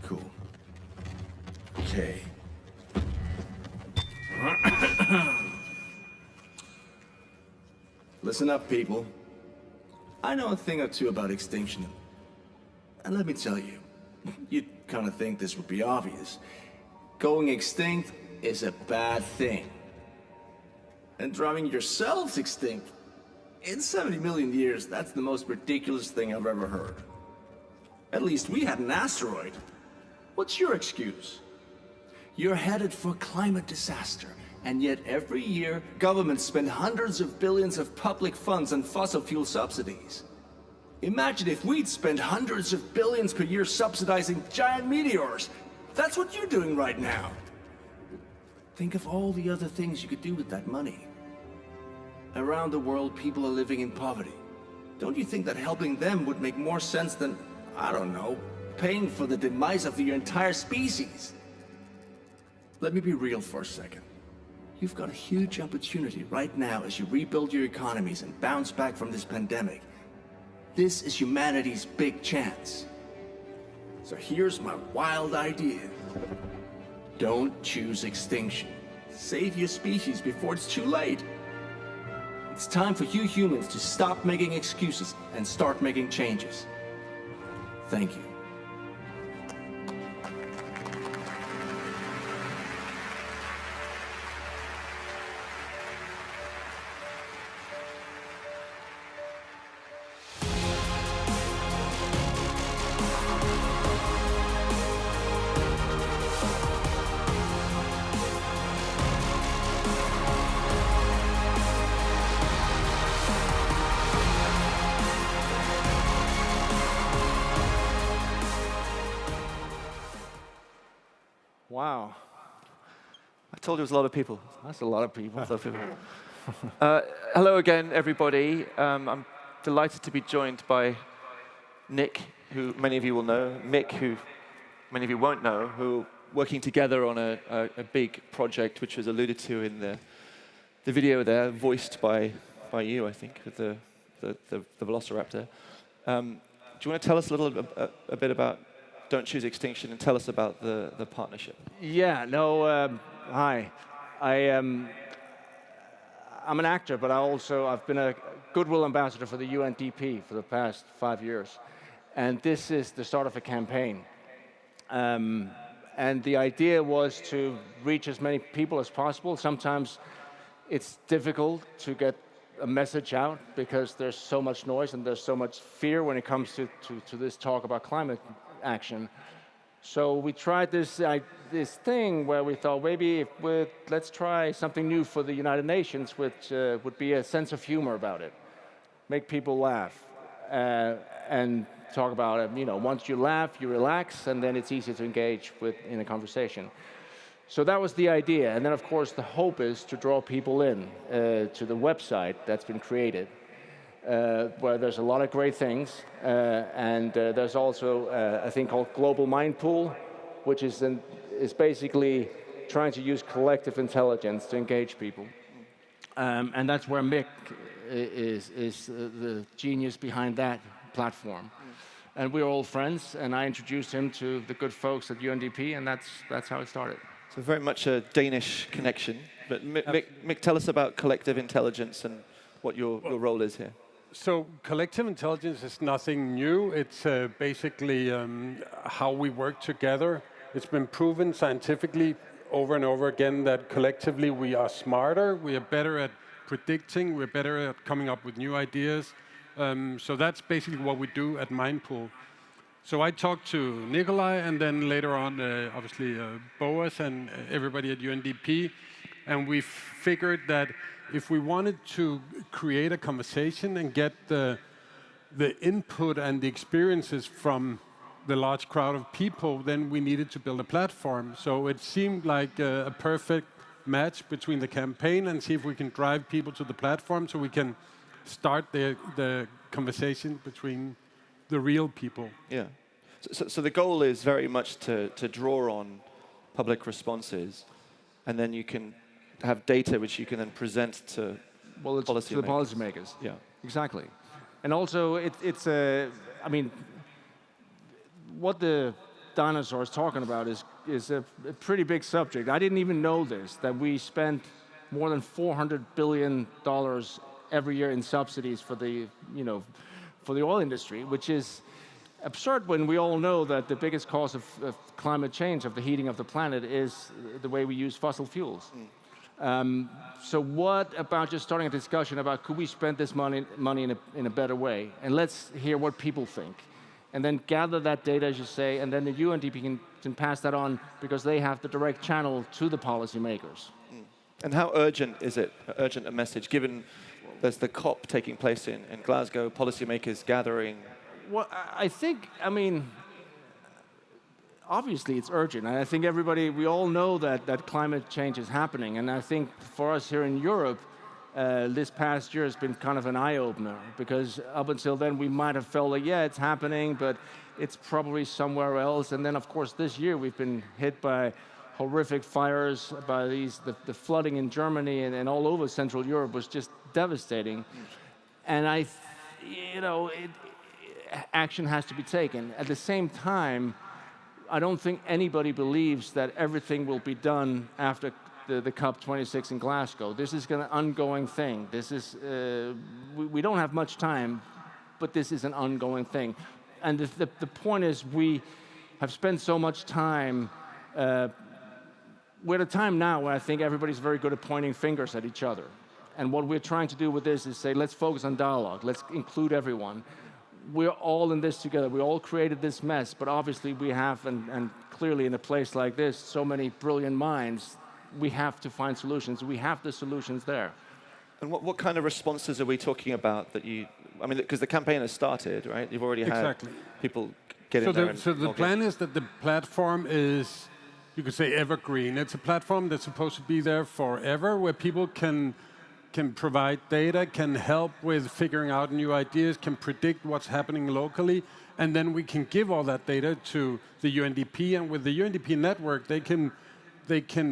Cool. Okay. Listen up, people. I know a thing or two about extinction. And let me tell you, you'd kind of think this would be obvious. Going extinct is a bad thing. And driving yourselves extinct, in 70 million years, that's the most ridiculous thing I've ever heard. At least we had an asteroid. What's your excuse? You're headed for climate disaster, and yet every year, governments spend hundreds of billions of public funds on fossil fuel subsidies. Imagine if we'd spend hundreds of billions per year subsidizing giant meteors. That's what you're doing right now. Think of all the other things you could do with that money. Around the world, people are living in poverty. Don't you think that helping them would make more sense than, I don't know, paying for the demise of your entire species? Let me be real for a second. You've got a huge opportunity right now as you rebuild your economies and bounce back from this pandemic. This is humanity's big chance. So here's my wild idea. Don't choose extinction. Save your species before it's too late. It's time for you humans to stop making excuses and start making changes. Thank you. Wow. I told you it was a lot of people. That's a lot of people. Hello again, everybody. I'm delighted to be joined by Nick, who many of you will know, Mick, who many of you won't know, who are working together on a big project which was alluded to in the video there, voiced by you, I think, with the Velociraptor. Do you want to tell us a bit about Don't Choose Extinction and tell us about the partnership? Yeah, no, hi. I'm an actor, but I've been a Goodwill Ambassador for the UNDP for the past 5 years. And this is the start of a campaign. And the idea was to reach as many people as possible. Sometimes it's difficult to get a message out because there's so much noise and there's so much fear when it comes to this talk about climate action. So we tried this thing where we thought maybe let's try something new for the United Nations, which would be a sense of humor about it, make people laugh, and talk about it. You know, once you laugh, you relax, and then it's easy to engage in a conversation. So that was the idea, and then of course the hope is to draw people in to the website that's been created. Where there's a lot of great things, and there's also a thing called Global Mindpool, which is basically trying to use collective intelligence to engage people. And that's where Mick is the genius behind that platform. And we're all friends, and I introduced him to the good folks at UNDP, and that's how it started. So very much a Danish connection. But Mick, tell us about collective intelligence and what your role is here. So collective intelligence is nothing new. It's basically how we work together. It's been proven scientifically over and over again that collectively we are smarter, we are better at predicting, we're better at coming up with new ideas. So that's basically what we do at Mindpool. So I talked to Nikolai, and then later on, obviously, Boas and everybody at UNDP, and we figured that if we wanted to create a conversation and get the input and the experiences from the large crowd of people, then we needed to build a platform. So it seemed like a perfect match between the campaign and see if we can drive people to the platform so we can start the conversation between the real people. Yeah. So the goal is very much to draw on public responses, and then you can have data which you can then present to to the policymakers. Yeah, exactly. And also, it's I mean, what the dinosaur is talking about is a pretty big subject. I didn't even know this, that we spent more than $400 billion every year in subsidies for the oil industry, which is absurd when we all know that the biggest cause of climate change, of the heating of the planet, is the way we use fossil fuels. So what about just starting a discussion about could we spend this money in a better way? And let's hear what people think. And then gather that data, as you say, and then the UNDP can pass that on because they have the direct channel to the policymakers. And how urgent is it, a message, given there's the COP taking place in Glasgow, policymakers gathering? Well, I mean, obviously it's urgent. And I think we all know that climate change is happening. And I think for us here in Europe, this past year has been kind of an eye-opener, because up until then we might have felt like, yeah, it's happening, but it's probably somewhere else. And then, of course, this year we've been hit by horrific fires, by the flooding in Germany and all over Central Europe was just devastating. And action has to be taken. At the same time, I don't think anybody believes that everything will be done after the COP26 in Glasgow. This is an ongoing thing. This is we don't have much time, but this is an ongoing thing. And the point is, we have spent so much time. We're at a time now where I think everybody's very good at pointing fingers at each other. And what we're trying to do with this is say, let's focus on dialogue. Let's include everyone. We're all in this together. We all created this mess, but obviously we have, and clearly in a place like this, so many brilliant minds. We have to find solutions. We have the solutions there. And what kind of responses are we talking about that I mean, because the campaign has started, right? You've already had people get in there. So the plan is that the platform is, you could say, evergreen. It's a platform that's supposed to be there forever, where people can provide data, can help with figuring out new ideas, can predict what's happening locally, and then we can give all that data to the UNDP, and with the UNDP network, they can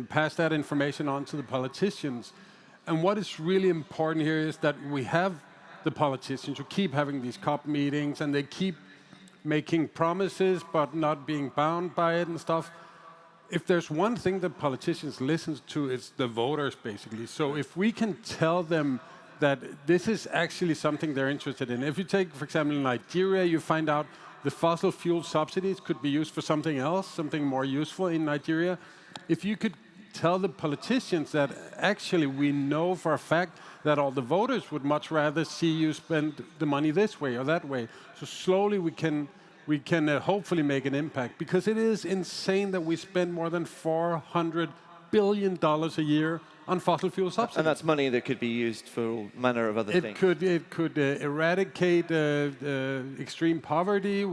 pass that information on to the politicians. And what is really important here is that we have the politicians who keep having these COP meetings, and they keep making promises but not being bound by it and stuff. If there's one thing that politicians listen to, it's the voters, basically. So if we can tell them that this is actually something they're interested in. If you take, for example, in Nigeria, you find out the fossil fuel subsidies could be used for something else, something more useful in Nigeria. If you could tell the politicians that actually we know for a fact that all the voters would much rather see you spend the money this way or that way. So slowly we can hopefully make an impact, because it is insane that we spend more than $400 billion a year on fossil fuel subsidies. And that's money that could be used for all manner of other things. It could eradicate extreme poverty.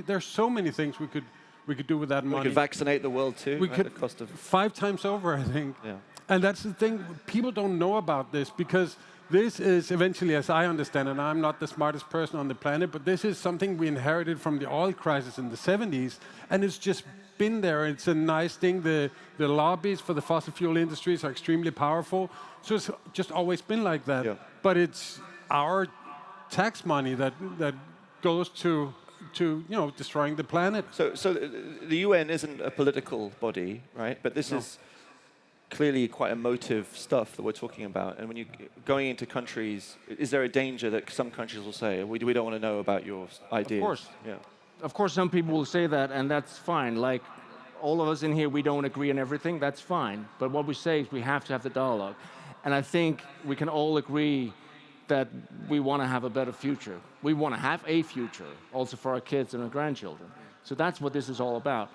There's so many things we could do with that money. We could vaccinate the world too. We could at the cost of 5 times over, I think. Yeah. And that's the thing. People don't know about this, because this is eventually, as I understand it, and I'm not the smartest person on the planet, but this is something we inherited from the oil crisis in the 70s, and it's just been there. It's a nice thing. The lobbies for the fossil fuel industries are extremely powerful, so it's just always been like that. Yeah. But it's our tax money that goes to destroying the planet. So the UN isn't a political body, right? But this is clearly quite emotive stuff that we're talking about. And when you're going into countries, is there a danger that some countries will say, we don't want to know about your ideas? Of course. Yeah. Of course, some people will say that, and that's fine. Like, all of us in here, we don't agree on everything, that's fine. But what we say is we have to have the dialogue. And I think we can all agree that we want to have a better future. We want to have a future, also for our kids and our grandchildren. So that's what this is all about.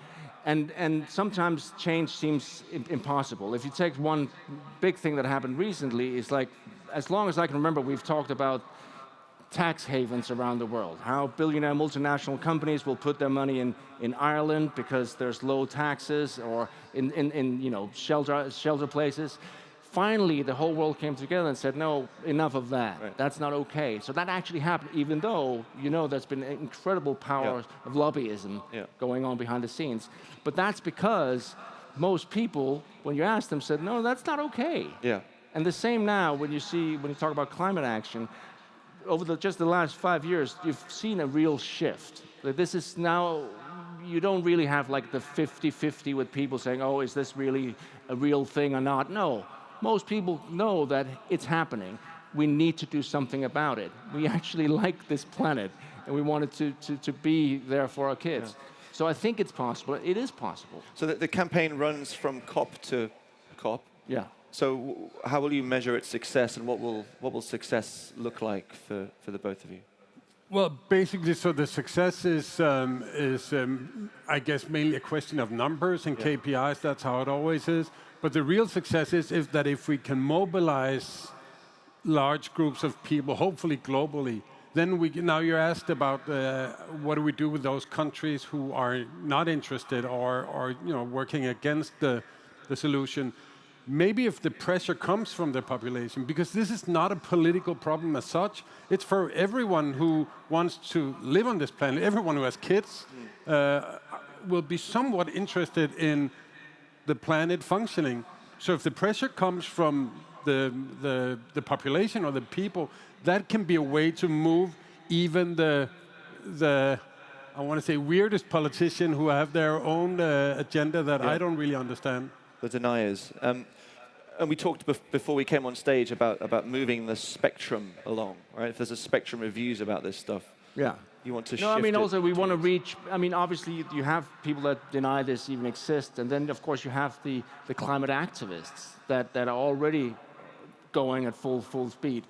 And sometimes change seems impossible. If you take one big thing that happened recently, is like, as long as I can remember, we've talked about tax havens around the world, how billionaire multinational companies will put their money in Ireland because there's low taxes, or in shelter places. Finally, the whole world came together and said, no, enough of that. Right. That's not okay. So that actually happened, even though, there's been incredible power of lobbyism going on behind the scenes. But that's because most people, when you ask them, said, no, that's not okay. Yeah. And the same now, when you talk about climate action, over just the last 5 years, you've seen a real shift. That this is now, you don't really have like the 50-50 with people saying, oh, is this really a real thing or not? No. Most people know that it's happening. We need to do something about it. We actually like this planet, and we want it to be there for our kids. Yeah. So I think it's possible. It is possible. So the campaign runs from COP to COP? Yeah. So how will you measure its success, and what will success look like for the both of you? Well, basically, so the success is I guess, mainly a question of numbers and KPIs. That's how it always is. But the real success is if we can mobilize large groups of people, hopefully globally, then now you're asked about what do we do with those countries who are not interested or working against the solution. Maybe if the pressure comes from the population, because this is not a political problem as such, it's for everyone who wants to live on this planet, everyone who has kids will be somewhat interested in the planet functioning. So if the pressure comes from the population or the people, that can be a way to move even the I want to say weirdest politician who have their own agenda that I don't really understand. The deniers. And we talked before we came on stage about moving the spectrum along, right? If there's a spectrum of views about this stuff, you want to shift it. No, I mean, also we want to reach, I mean, obviously you have people that deny this even exists, and then of course you have the climate activists that are already going at full speed.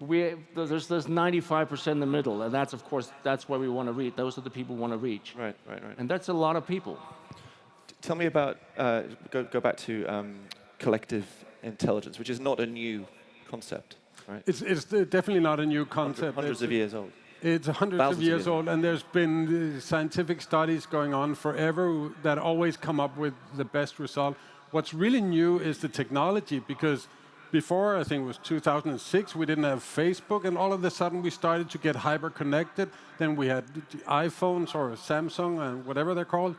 There's 95% in the middle, and that's, of course, that's where we want to reach. Those are the people we want to reach. Right. And that's a lot of people. Tell me about, go back to collective intelligence, which is not a new concept, right? It's definitely not a new concept. Hundreds of years old. It's hundreds of years old, and there's been scientific studies going on forever that always come up with the best result. What's really new is the technology, because before, I think it was 2006, we didn't have Facebook, and all of a sudden we started to get hyper-connected. Then we had iPhones or Samsung and whatever they're called.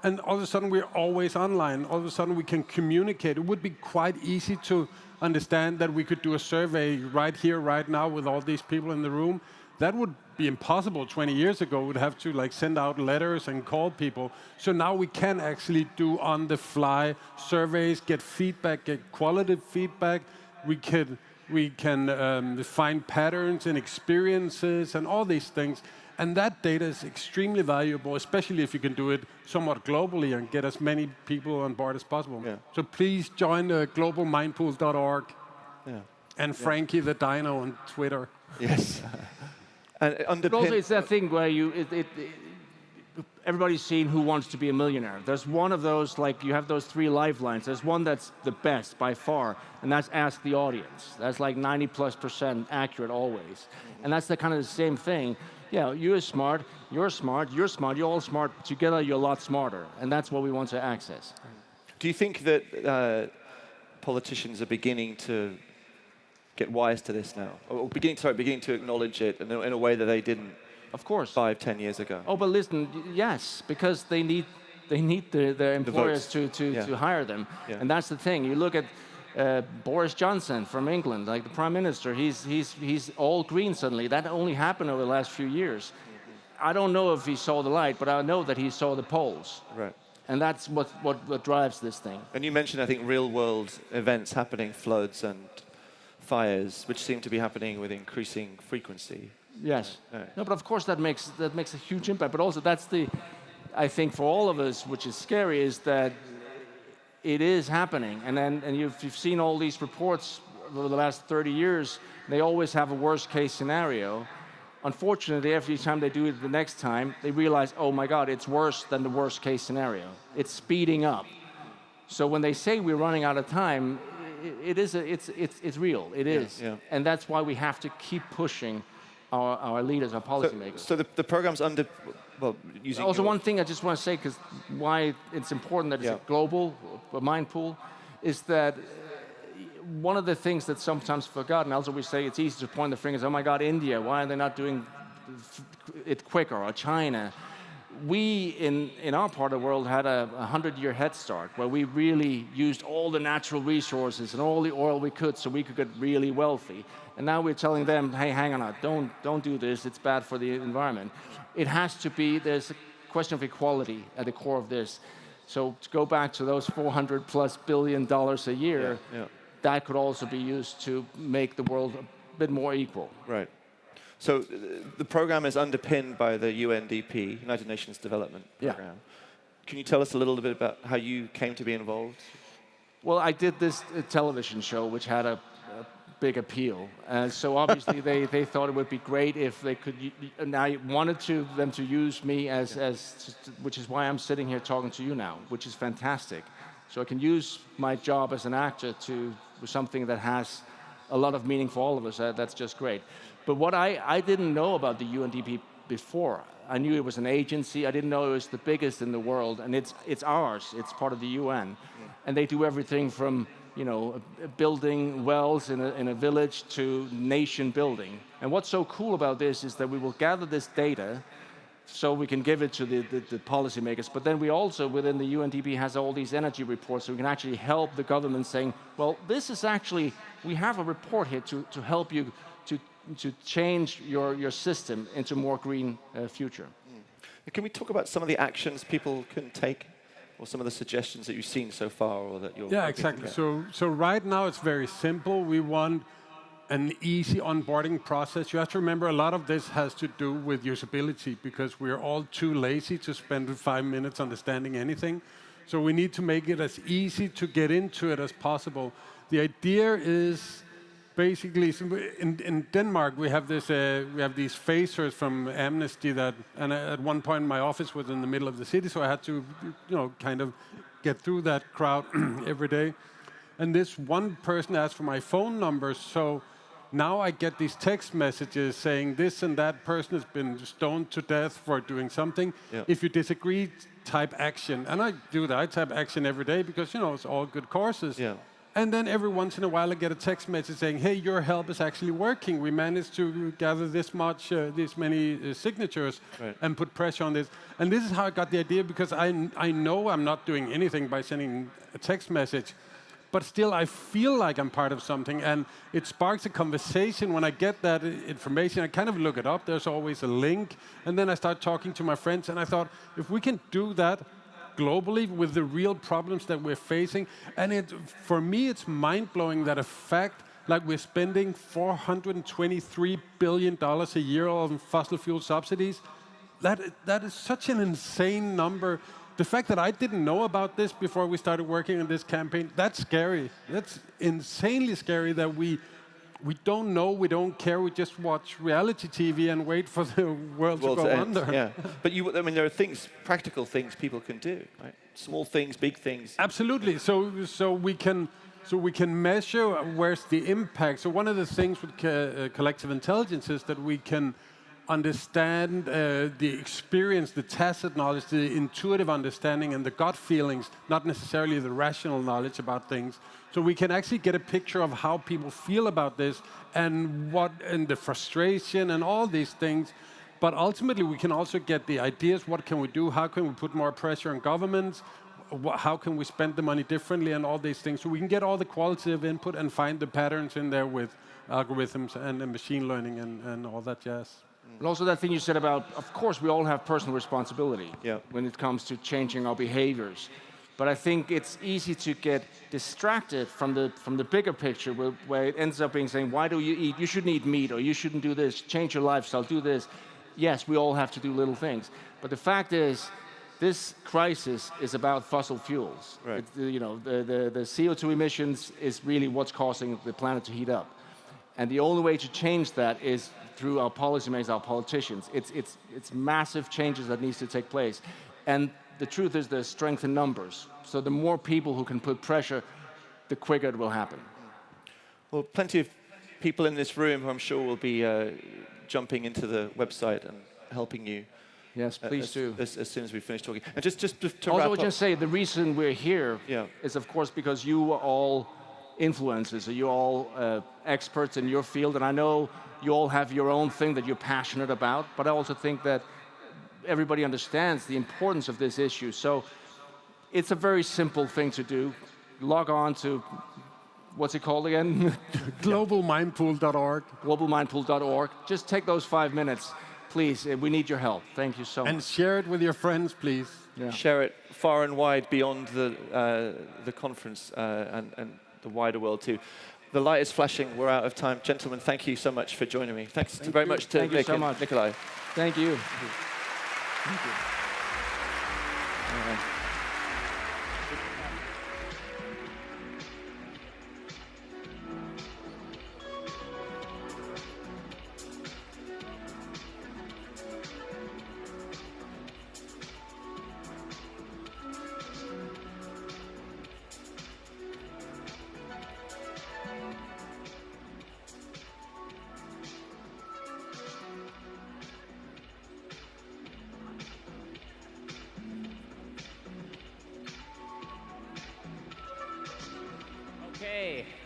And all of a sudden we're always online. All of a sudden we can communicate. It would be quite easy to understand that we could do a survey right here, right now, with all these people in the room. That would be impossible 20 years ago. We'd have to send out letters and call people. So now we can actually do on-the-fly surveys, get feedback, get qualitative feedback. We can find patterns and experiences and all these things. And that data is extremely valuable, especially if you can do it somewhat globally and get as many people on board as possible. Yeah. So please join globalmindpool.org and Frankie the Dino on Twitter. Yes. But also it's that thing where everybody's seen Who Wants to Be a Millionaire. There's one of those, you have those 3 lifelines. There's one that's the best by far, and that's ask the audience. That's like 90+% accurate always. And that's the kind of the same thing. Yeah, you're smart, you're all smart. Together, you're a lot smarter. And that's what we want to access. Do you think that politicians are beginning to get wise to this now? Or beginning to acknowledge it in a way that they didn't, of course, 5-10 years ago? Oh, but listen, yes, because they need their employers to hire them. Yeah. And that's the thing. You look at Boris Johnson from England, like the Prime Minister, he's all green suddenly. That only happened over the last few years. I don't know if he saw the light, but I know that he saw the polls. Right. And that's what drives this thing. And you mentioned, I think, real-world events happening, floods and fires, which seem to be happening with increasing frequency. Yes. No, but of course that makes a huge impact. But also that's I think for all of us, which is scary, is that it is happening. And you've seen all these reports over the last 30 years. They always have a worst-case scenario. Unfortunately, every time they do it the next time, they realize, oh my God, it's worse than the worst-case scenario. It's speeding up. So when they say we're running out of time, it's real. It is. Yeah. And that's why we have to keep pushing our leaders, our policymakers. So the program's using... Also, one thing I just want to say, because why it's important that it's a global mind pool, is that one of the things that's sometimes forgotten, also we say it's easy to point the fingers, oh my God, India, why are they not doing it quicker, or China? We, in our part of the world, had a 100-year head start, where we really used all the natural resources and all the oil we could so we could get really wealthy. And now we're telling them, hey, hang on, don't do this, it's bad for the environment. It has to be, there's a question of equality at the core of this. So to go back to those $400+ billion a year, that could also be used to make the world a bit more equal. Right. So the program is underpinned by the UNDP, United Nations Development Program. Can you tell us a little bit about how you came to be involved? Well, I did this television show which had a big appeal. So obviously they thought it would be great if they could, and I wanted them to use me as which is why I'm sitting here talking to you now, which is fantastic. So I can use my job as an actor to something that has a lot of meaning for all of us. That's just great. But what I didn't know about the UNDP before, I knew it was an agency. I didn't know it was the biggest in the world, and it's ours. It's part of the UN, and they do everything from building wells in a village to nation building. And what's so cool about this is that we will gather this data so we can give it to the policymakers. But then we also, within the UNDP, has all these energy reports, so we can actually help the government saying, well, this is actually, we have a report here to help you to change your system into a more green future. Can we talk about some of the actions people can take, or some of the suggestions that you've seen so far, or that you're... Yeah, exactly. So right now it's very simple. We want an easy onboarding process. You have to remember a lot of this has to do with usability, because we're all too lazy to spend 5 minutes understanding anything. So we need to make it as easy to get into it as possible. The idea is basically, in Denmark we have these phasers from Amnesty and at one point my office was in the middle of the city, so I had to kind of get through that crowd every day. And this one person asked for my phone number, so now I get these text messages saying this and that person has been stoned to death for doing something. Yeah. If you disagree, type action. And I do that. I type action every day because, it's all good courses. Yeah. And then every once in a while I get a text message saying, hey, your help is actually working. We managed to gather this many signatures and put pressure on this. And this is how I got the idea, because I know I'm not doing anything by sending a text message. But still, I feel like I'm part of something, and it sparks a conversation. When I get that information, I kind of look it up. There's always a link, and then I start talking to my friends, and I thought, if we can do that globally with the real problems that we're facing, and for me, it's mind-blowing that a fact like we're spending $423 billion a year on fossil fuel subsidies, that is such an insane number. The fact that I didn't know about this before we started working on this campaign, that's scary. That's insanely scary that we don't know, we don't care, we just watch reality TV and wait for the world to go under. Yeah, but there are things, practical things people can do, right? Small things, big things. Absolutely. So we can measure where's the impact. So one of the things with collective intelligence is that we can understand the experience, the tacit knowledge, the intuitive understanding, and the gut feelings, not necessarily the rational knowledge about things. So we can actually get a picture of how people feel about this and the frustration and all these things. But ultimately, we can also get the ideas. What can we do? How can we put more pressure on governments? how can we spend the money differently and all these things. So we can get all the qualitative input and find the patterns in there with algorithms and machine learning and all that jazz. But also that thing you said about, of course, we all have personal responsibility when it comes to changing our behaviors. But I think it's easy to get distracted from the bigger picture where it ends up being saying, why do you eat? You shouldn't eat meat, or you shouldn't do this. Change your lifestyle, do this. Yes, we all have to do little things. But the fact is, this crisis is about fossil fuels. Right. The CO2 emissions is really what's causing the planet to heat up. And the only way to change that is through our policymakers, our politicians. It's massive changes that needs to take place. And the truth is there's strength in numbers. So the more people who can put pressure, the quicker it will happen. Well, plenty of people in this room who I'm sure will be jumping into the website and helping you. Yes, please do. As soon as we finish talking. And just to Also, wrap I would up. just say the reason we're here is, of course, because you are all influencers, you're all experts in your field, and I know you all have your own thing that you're passionate about, but I also think that everybody understands the importance of this issue. So it's a very simple thing to do. Log on to, what's it called again? Globalmindpool.org. Globalmindpool.org. Just take those 5 minutes. Please, we need your help. Thank you so much. And share it with your friends, please. Yeah. Share it far and wide beyond the conference and the wider world too. The light is flashing. We're out of time. Gentlemen, thank you so much for joining me. Thanks very much to Thank you Nick so and much. Nikolai. Thank you. Thank you. All right.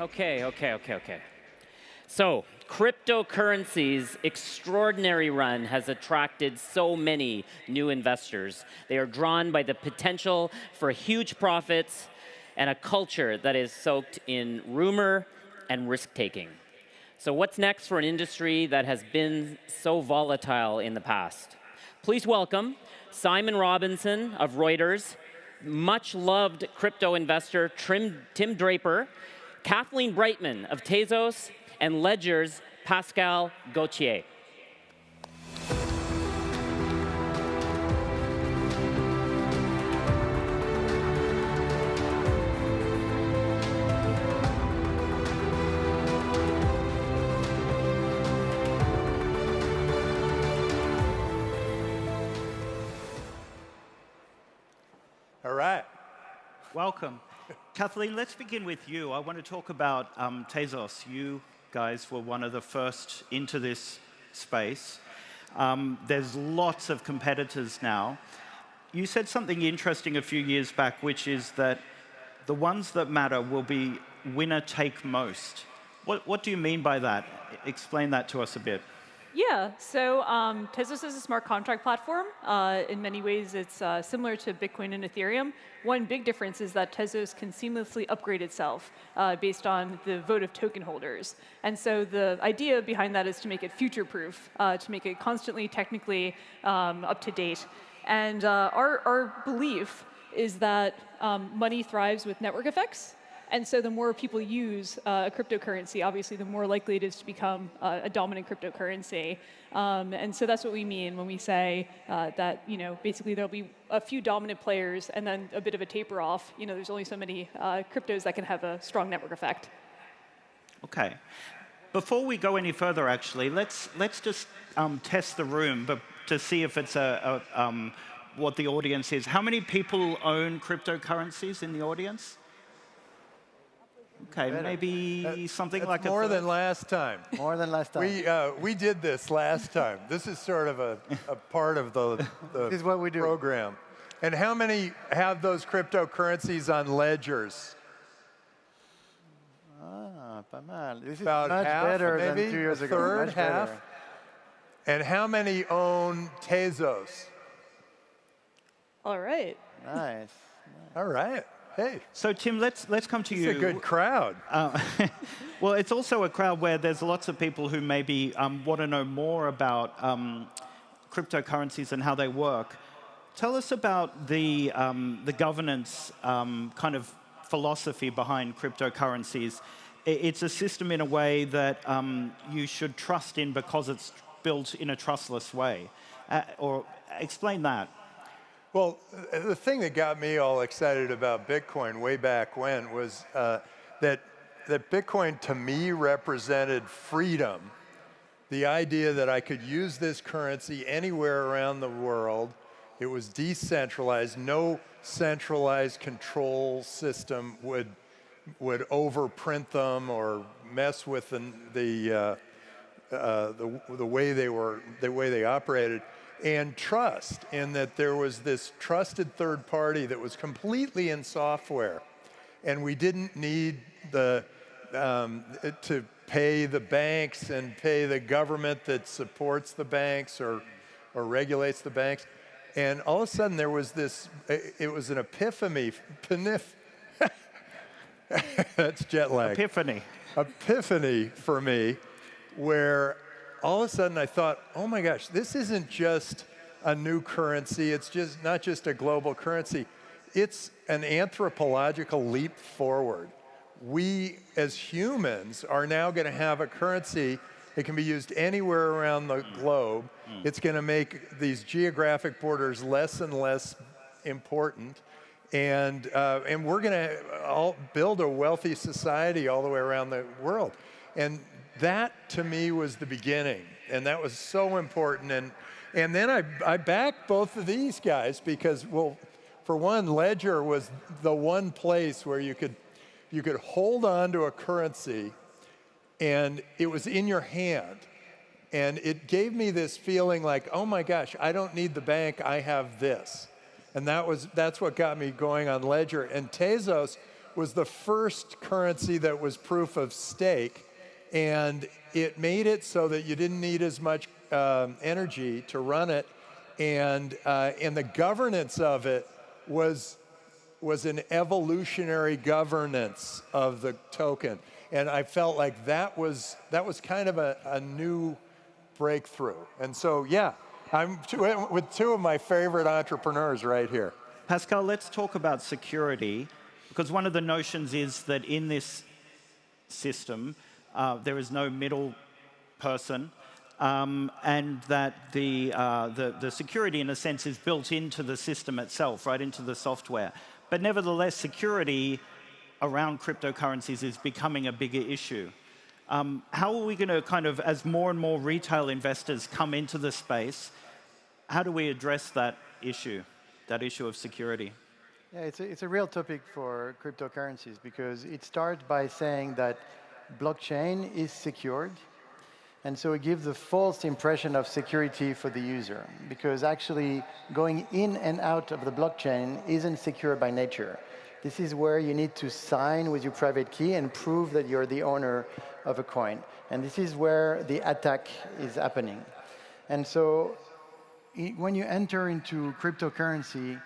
Okay. So, cryptocurrency's extraordinary run has attracted so many new investors. They are drawn by the potential for huge profits and a culture that is soaked in rumor and risk-taking. So what's next for an industry that has been so volatile in the past? Please welcome Simon Robinson of Reuters, much-loved crypto investor Tim Draper, Kathleen Brightman of Tezos, and Ledger's Pascal Gauthier. All right. Welcome. Kathleen, let's begin with you. I want to talk about Tezos. You guys were one of the first into this space. There's lots of competitors now. You said something interesting a few years back, which is that the ones that matter will be winner take most. What do you mean by that? Explain that to us a bit. Yeah, so Tezos is a smart contract platform. In many ways, it's similar to Bitcoin and Ethereum. One big difference is that Tezos can seamlessly upgrade itself based on the vote of token holders. And so the idea behind that is to make it future-proof, to make it constantly technically up-to-date. And our belief is that money thrives with network effects. And so the more people use a cryptocurrency, obviously, the more likely it is to become a dominant cryptocurrency. And so that's what we mean when we say that, basically there'll be a few dominant players and then a bit of a taper off. There's only so many cryptos that can have a strong network effect. Okay. Before we go any further, actually, let's just test the room but to see if it's what the audience is. How many people own cryptocurrencies in the audience? Okay, maybe something like more than last time. More than last time. We did this last time. This is sort of a part of the This is what we do. program. And how many have those cryptocurrencies on ledgers? Pas mal. This is About much half, better maybe than 2 years a ago. third, Much half. better. And how many own Tezos? All right. Nice. All right. Hey. So Tim, let's come to you. It's a good crowd. Well, it's also a crowd where there's lots of people who maybe want to know more about cryptocurrencies and how they work. Tell us about the governance kind of philosophy behind cryptocurrencies. It's a system in a way that you should trust in because it's built in a trustless way. Or explain that. Well, the thing that got me all excited about Bitcoin way back when was that Bitcoin to me represented freedom. The idea that I could use this currency anywhere around the world. It was decentralized. No centralized control system would overprint them or mess with the way they operated. And trust, in that there was this trusted third party that was completely in software, and we didn't need to pay the banks and pay the government that supports the banks or regulates the banks. And all of a sudden there was this, it was an epiphany, that's jet lag. Epiphany for me, where all of a sudden I thought, oh my gosh, this isn't just a new currency. It's just not just a global currency. It's an anthropological leap forward. We, as humans, are now going to have a currency that can be used anywhere around the globe. It's going to make these geographic borders less and less important. And we're going to all build a wealthy society all the way around the world. And that, to me, was the beginning, and that was so important. And then I backed both of these guys because, well, for one, Ledger was the one place where you could hold on to a currency, and it was in your hand. And it gave me this feeling like, oh my gosh, I don't need the bank, I have this. And that's what got me going on Ledger. And Tezos was the first currency that was proof of stake. And it made it so that you didn't need as much energy to run it, and the governance of it was an evolutionary governance of the token, and I felt like that was kind of a new breakthrough. And so yeah, I'm with two of my favorite entrepreneurs right here. Pascal, let's talk about security, because one of the notions is that in this system, there is no middle person, and that the security, in a sense, is built into the system itself, right into the software. But nevertheless, security around cryptocurrencies is becoming a bigger issue. How are we going to kind of, as more and more retail investors come into the space, how do we address that issue of security? Yeah, it's a real topic for cryptocurrencies, because it starts by saying that blockchain is secured, and so it gives a false impression of security for the user, because actually going in and out of the blockchain isn't secure by nature. This is where you need to sign with your private key and prove that you're the owner of a coin. And this is where the attack is happening. And so when you enter into cryptocurrency,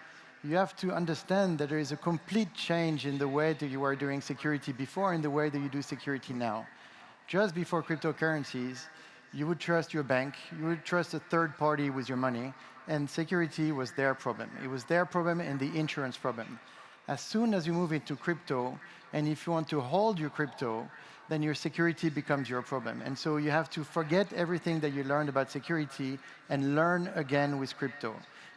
you have to understand that there is a complete change in the way that you were doing security before and the way that you do security now. Just before cryptocurrencies, you would trust your bank, you would trust a third party with your money, and security was their problem. It was their problem and the insurance problem. As soon as you move into crypto, and if you want to hold your crypto, then your security becomes your problem. And so you have to forget everything that you learned about security and learn again with crypto,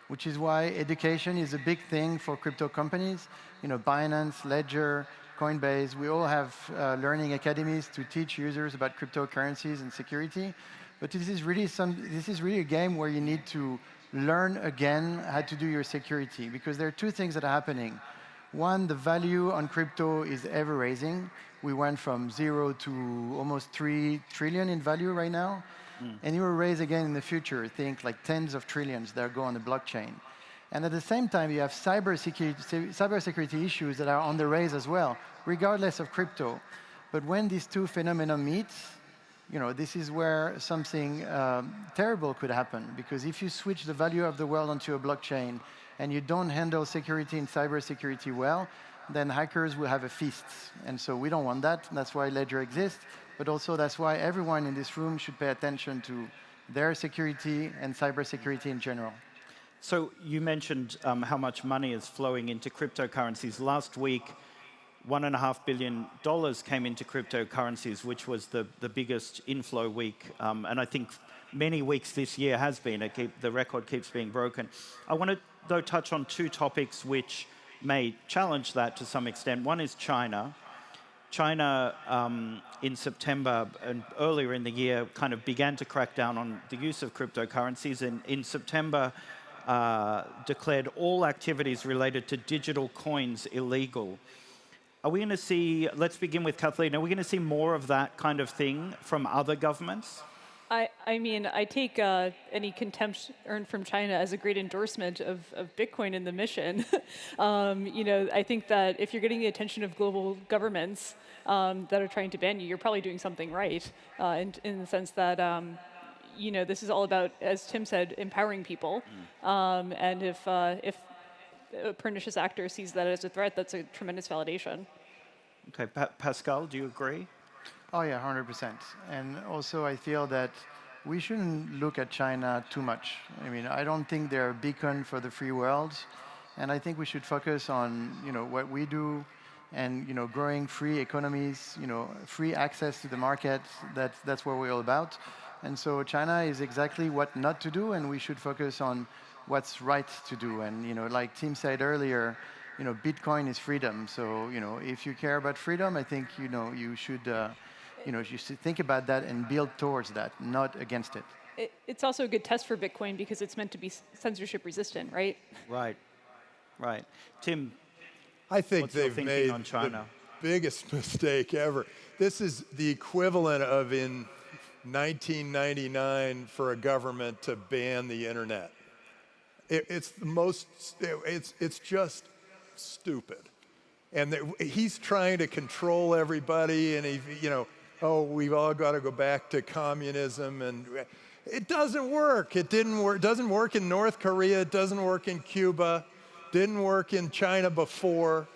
which is why education is a big thing for crypto companies. You know, Binance, Ledger, Coinbase, we all have learning academies to teach users about cryptocurrencies and security. But this is really a game where you need to learn again how to do your security, because there are two things that are happening. One, the value on crypto is ever raising. We went from 0 to almost 3 trillion in value right now. And it will raise again in the future, think like tens of trillions that go on the blockchain. And at the same time, you have cybersecurity issues that are on the rise as well, regardless of crypto. But when these two phenomena meet, you know, this is where something terrible could happen. Because if you switch the value of the world onto a blockchain, and you don't handle security and cybersecurity well, then hackers will have a feast. And so we don't want that. That's why Ledger exists. But also that's why everyone in this room should pay attention to their security and cybersecurity in general. So you mentioned how much money is flowing into cryptocurrencies. Last week, $1.5 billion came into cryptocurrencies, which was the biggest inflow week. And I think many weeks this year has been. The record keeps being broken. I want to, though, touch on two topics which may challenge that to some extent. One is China. China, in September and earlier in the year, kind of began to crack down on the use of cryptocurrencies. And in September, declared all activities related to digital coins illegal. Are we going to see, let's begin with Kathleen, are we going to see more of that kind of thing from other governments? I mean, I take any contempt earned from China as a great endorsement of Bitcoin and the mission. You know, I think that if you're getting the attention of global governments that are trying to ban you, you're probably doing something right, in the sense that, you know, this is all about, as Tim said, empowering people. And if a pernicious actor sees that as a threat, that's a tremendous validation. Okay, Pascal, do you agree? Oh yeah, 100%. And also I feel that we shouldn't look at China too much. I mean, I don't think they're a beacon for the free world. And I think we should focus on, you know, what we do and, you know, growing free economies, you know, free access to the market. That's what we're all about. And so China is exactly what not to do, and we should focus on what's right to do. And, you know, like Tim said earlier, you know, Bitcoin is freedom. So, you know, if you care about freedom, I think, you know, you should think about that and build towards that, not against it. It's also a good test for Bitcoin because it's meant to be censorship resistant, right? Right, right. Tim, I think what's your they've thinking made on China? the biggest mistake ever. This is the equivalent of in 1999 for a government to ban the internet. It's just stupid. And he's trying to control everybody, and we've all got to go back to communism, and it doesn't work. It didn't work. It doesn't work in North Korea. It doesn't work in Cuba. Didn't work in China before.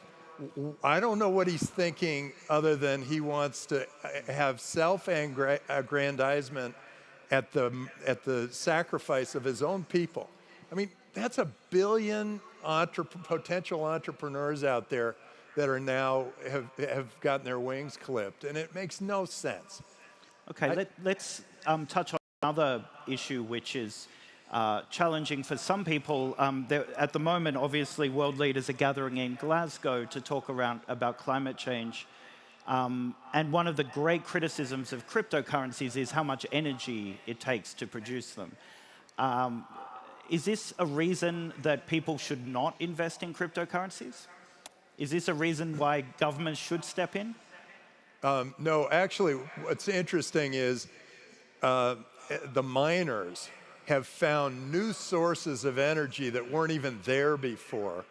I don't know what he's thinking other than he wants to have self-aggrandizement at the sacrifice of his own people. I mean, that's a billion potential entrepreneurs out there that are now have gotten their wings clipped, and it makes no sense. Okay, let's touch on another issue which is challenging for some people. At the moment, obviously, world leaders are gathering in Glasgow to talk about climate change. And one of the great criticisms of cryptocurrencies is how much energy it takes to produce them. Is this a reason that people should not invest in cryptocurrencies? Is this a reason why governments should step in? No, actually, what's interesting is the miners have found new sources of energy that weren't even there before.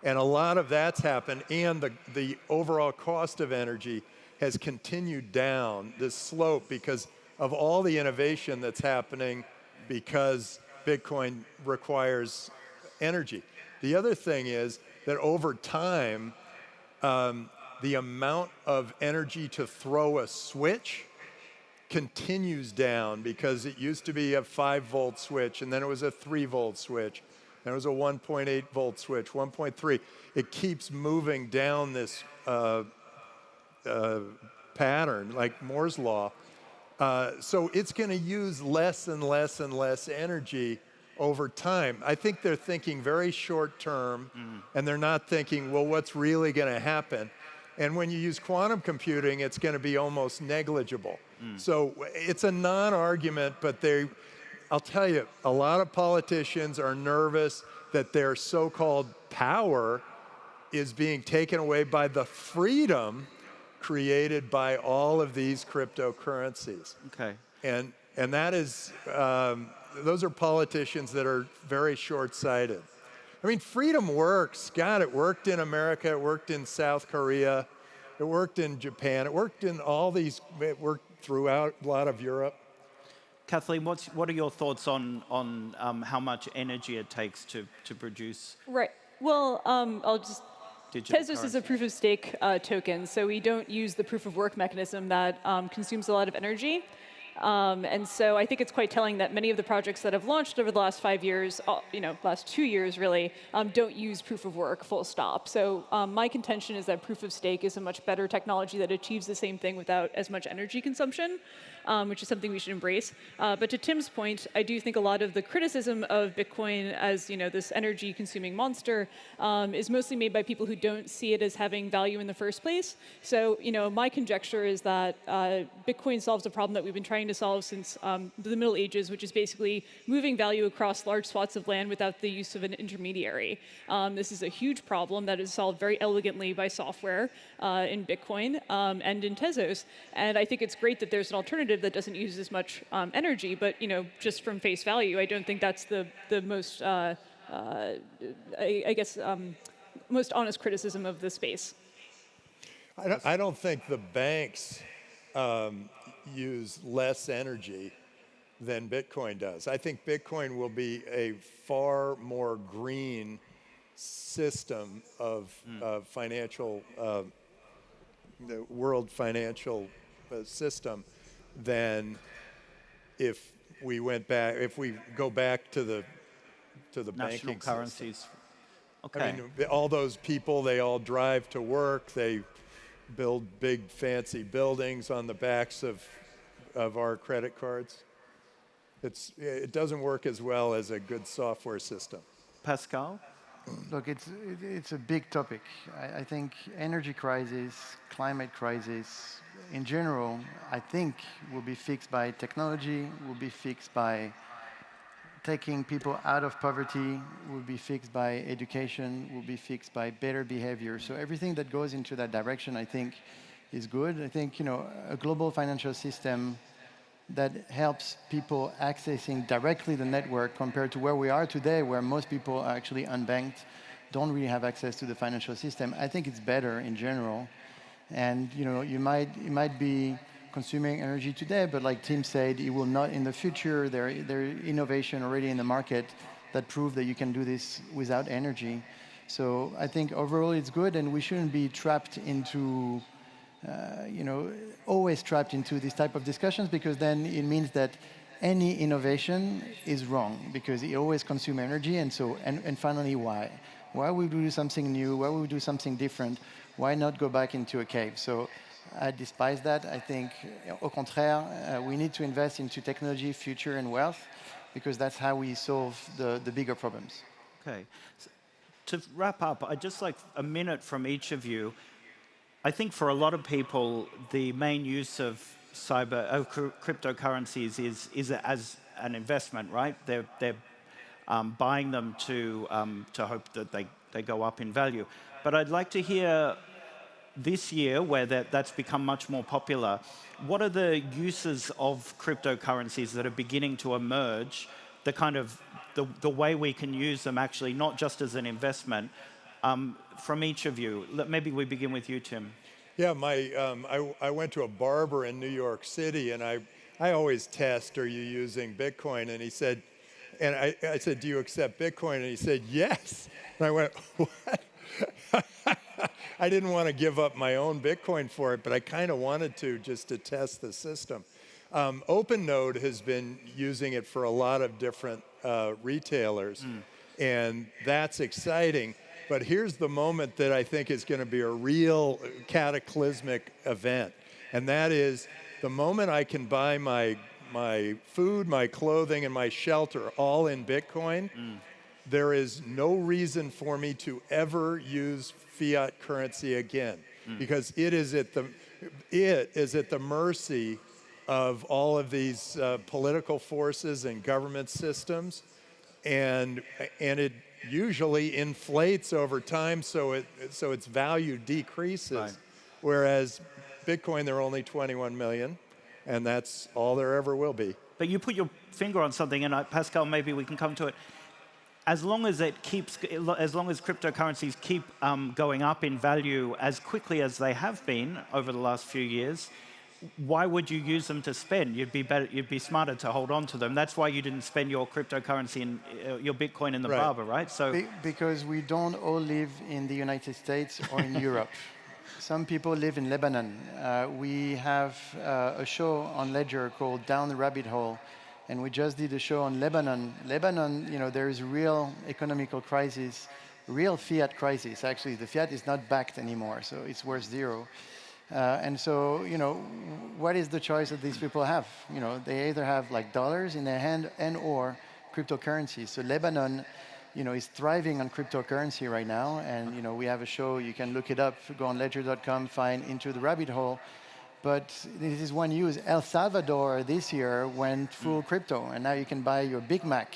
And a lot of that's happened, and the overall cost of energy has continued down this slope because of all the innovation that's happening because Bitcoin requires energy. The other thing is that over time, the amount of energy to throw a switch continues down because it used to be a 5-volt switch, and then it was a 3-volt switch, then it was a 1.8-volt switch, 1.3. It keeps moving down this pattern, like Moore's Law. So it's going to use less and less and less energy over time. I think they're thinking very short term, and they're not thinking, well, what's really going to happen? And when you use quantum computing, it's going to be almost negligible. So it's a non-argument, but I'll tell you, a lot of politicians are nervous that their so-called power is being taken away by the freedom created by all of these cryptocurrencies. Okay. And that is, those are politicians that are very short-sighted. I mean, freedom works. God, it worked in America. It worked in South Korea. It worked in Japan. It worked in all these, it worked throughout a lot of Europe. Kathleen, what are your thoughts on how much energy it takes to produce? Right. Well, I'll just. Tezos is a proof of stake token, so we don't use the proof of work mechanism that consumes a lot of energy. And so I think it's quite telling that many of the projects that have launched over the last 5 years, last 2 years really, don't use proof of work, full stop. So my contention is that proof of stake is a much better technology that achieves the same thing without as much energy consumption, which is something we should embrace. But to Tim's point, I do think a lot of the criticism of Bitcoin as this energy-consuming monster is mostly made by people who don't see it as having value in the first place. So my conjecture is that Bitcoin solves a problem that we've been trying to solve since the Middle Ages, which is basically moving value across large swaths of land without the use of an intermediary. This is a huge problem that is solved very elegantly by software in Bitcoin and in Tezos. And I think it's great that there's an alternative that doesn't use as much energy, but just from face value, I don't think that's the most, most honest criticism of the space. I don't think the banks use less energy than Bitcoin does. I think Bitcoin will be a far more green system of financial, the world financial system than if we go back to the national banking currencies. System. Okay. I mean, all those people, they all drive to work, they build big fancy buildings on the backs of our credit cards. It doesn't work as well as a good software system. Pascal? Look, it's a big topic. I think energy crisis, climate crisis, in general, I think will be fixed by technology, will be fixed by taking people out of poverty, will be fixed by education, will be fixed by better behavior. So everything that goes into that direction, I think, is good. I think, a global financial system that helps people accessing directly the network compared to where we are today, where most people are actually unbanked, don't really have access to the financial system. I think it's better in general. And, you might be consuming energy today, but like Tim said, it will not in the future. There is innovation already in the market that prove that you can do this without energy. So I think overall it's good, and we shouldn't be trapped into, always trapped into this type of discussions, because then it means that any innovation is wrong because it always consumes energy. And so, and finally, why? Why would we do something new? Why would we do something different? Why not go back into a cave? So I despise that. I think, au contraire, we need to invest into technology, future, and wealth, because that's how we solve the bigger problems. Okay. So to wrap up, I'd just like a minute from each of you. I think for a lot of people, the main use of cryptocurrencies is as an investment, right? They're buying them to hope that they go up in value. But I'd like to hear this year, where that's become much more popular, what are the uses of cryptocurrencies that are beginning to emerge, the kind of the way we can use them actually, not just as an investment, from each of you? Maybe we begin with you, Tim. Yeah, I went to a barber in New York City, and I always test, are you using Bitcoin? And he said, and I said, do you accept Bitcoin? And he said, yes. And I went, what? I didn't want to give up my own Bitcoin for it, but I kind of wanted to, just to test the system. OpenNode has been using it for a lot of different retailers, and that's exciting. But here's the moment that I think is going to be a real cataclysmic event, and that is the moment I can buy my food, my clothing, and my shelter all in Bitcoin. There is no reason for me to ever use fiat currency again, because it is at the mercy of all of these political forces and government systems, and it usually inflates over time, so its value decreases. Right. Whereas Bitcoin, there are only 21 million, and that's all there ever will be. But you put your finger on something, and Pascal, maybe we can come to it. As long as cryptocurrencies keep going up in value as quickly as they have been over the last few years, why would you use them to spend? You'd be smarter to hold on to them. That's why you didn't spend your cryptocurrency in your Bitcoin in the Barber, right? So because we don't all live in the United States or in Europe. Some people live in Lebanon. We have a show on Ledger called Down the Rabbit Hole, and we just did a show on Lebanon. Lebanon, there is real economical crisis, real fiat crisis. Actually, the fiat is not backed anymore, so it's worth zero. And so, what is the choice that these people have? They either have like dollars in their hand and or cryptocurrency. So Lebanon, is thriving on cryptocurrency right now. And, we have a show, you can look it up, go on ledger.com, find Into the Rabbit Hole. But this is one use. El Salvador this year went full crypto, and now you can buy your Big Mac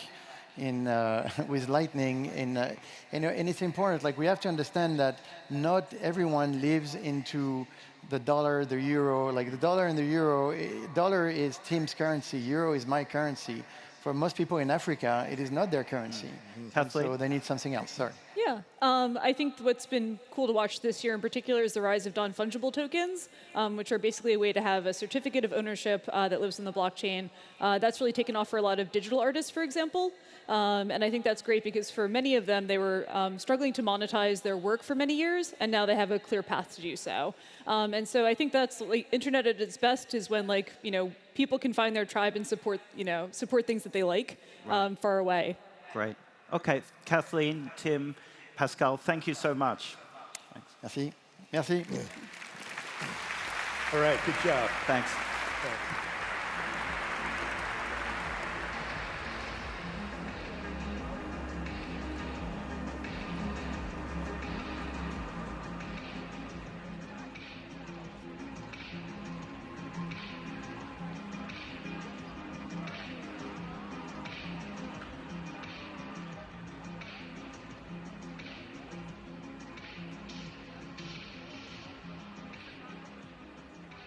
with Lightning. And it's important, like we have to understand that not everyone lives into the dollar, the euro. Like the dollar and the euro, dollar is Tim's currency, euro is my currency. For most people in Africa, it is not their currency. So they need something else. Sorry. Yeah, I think what's been cool to watch this year in particular is the rise of non-fungible tokens, which are basically a way to have a certificate of ownership that lives in the blockchain. That's really taken off for a lot of digital artists, for example. And I think that's great because for many of them, they were struggling to monetize their work for many years, and now they have a clear path to do so. And so I think that's like internet at its best is when people can find their tribe and support things that they like far away. Great. Okay, Kathleen, Tim, Pascal, thank you so much. Merci. Merci. All right, good job. Thanks.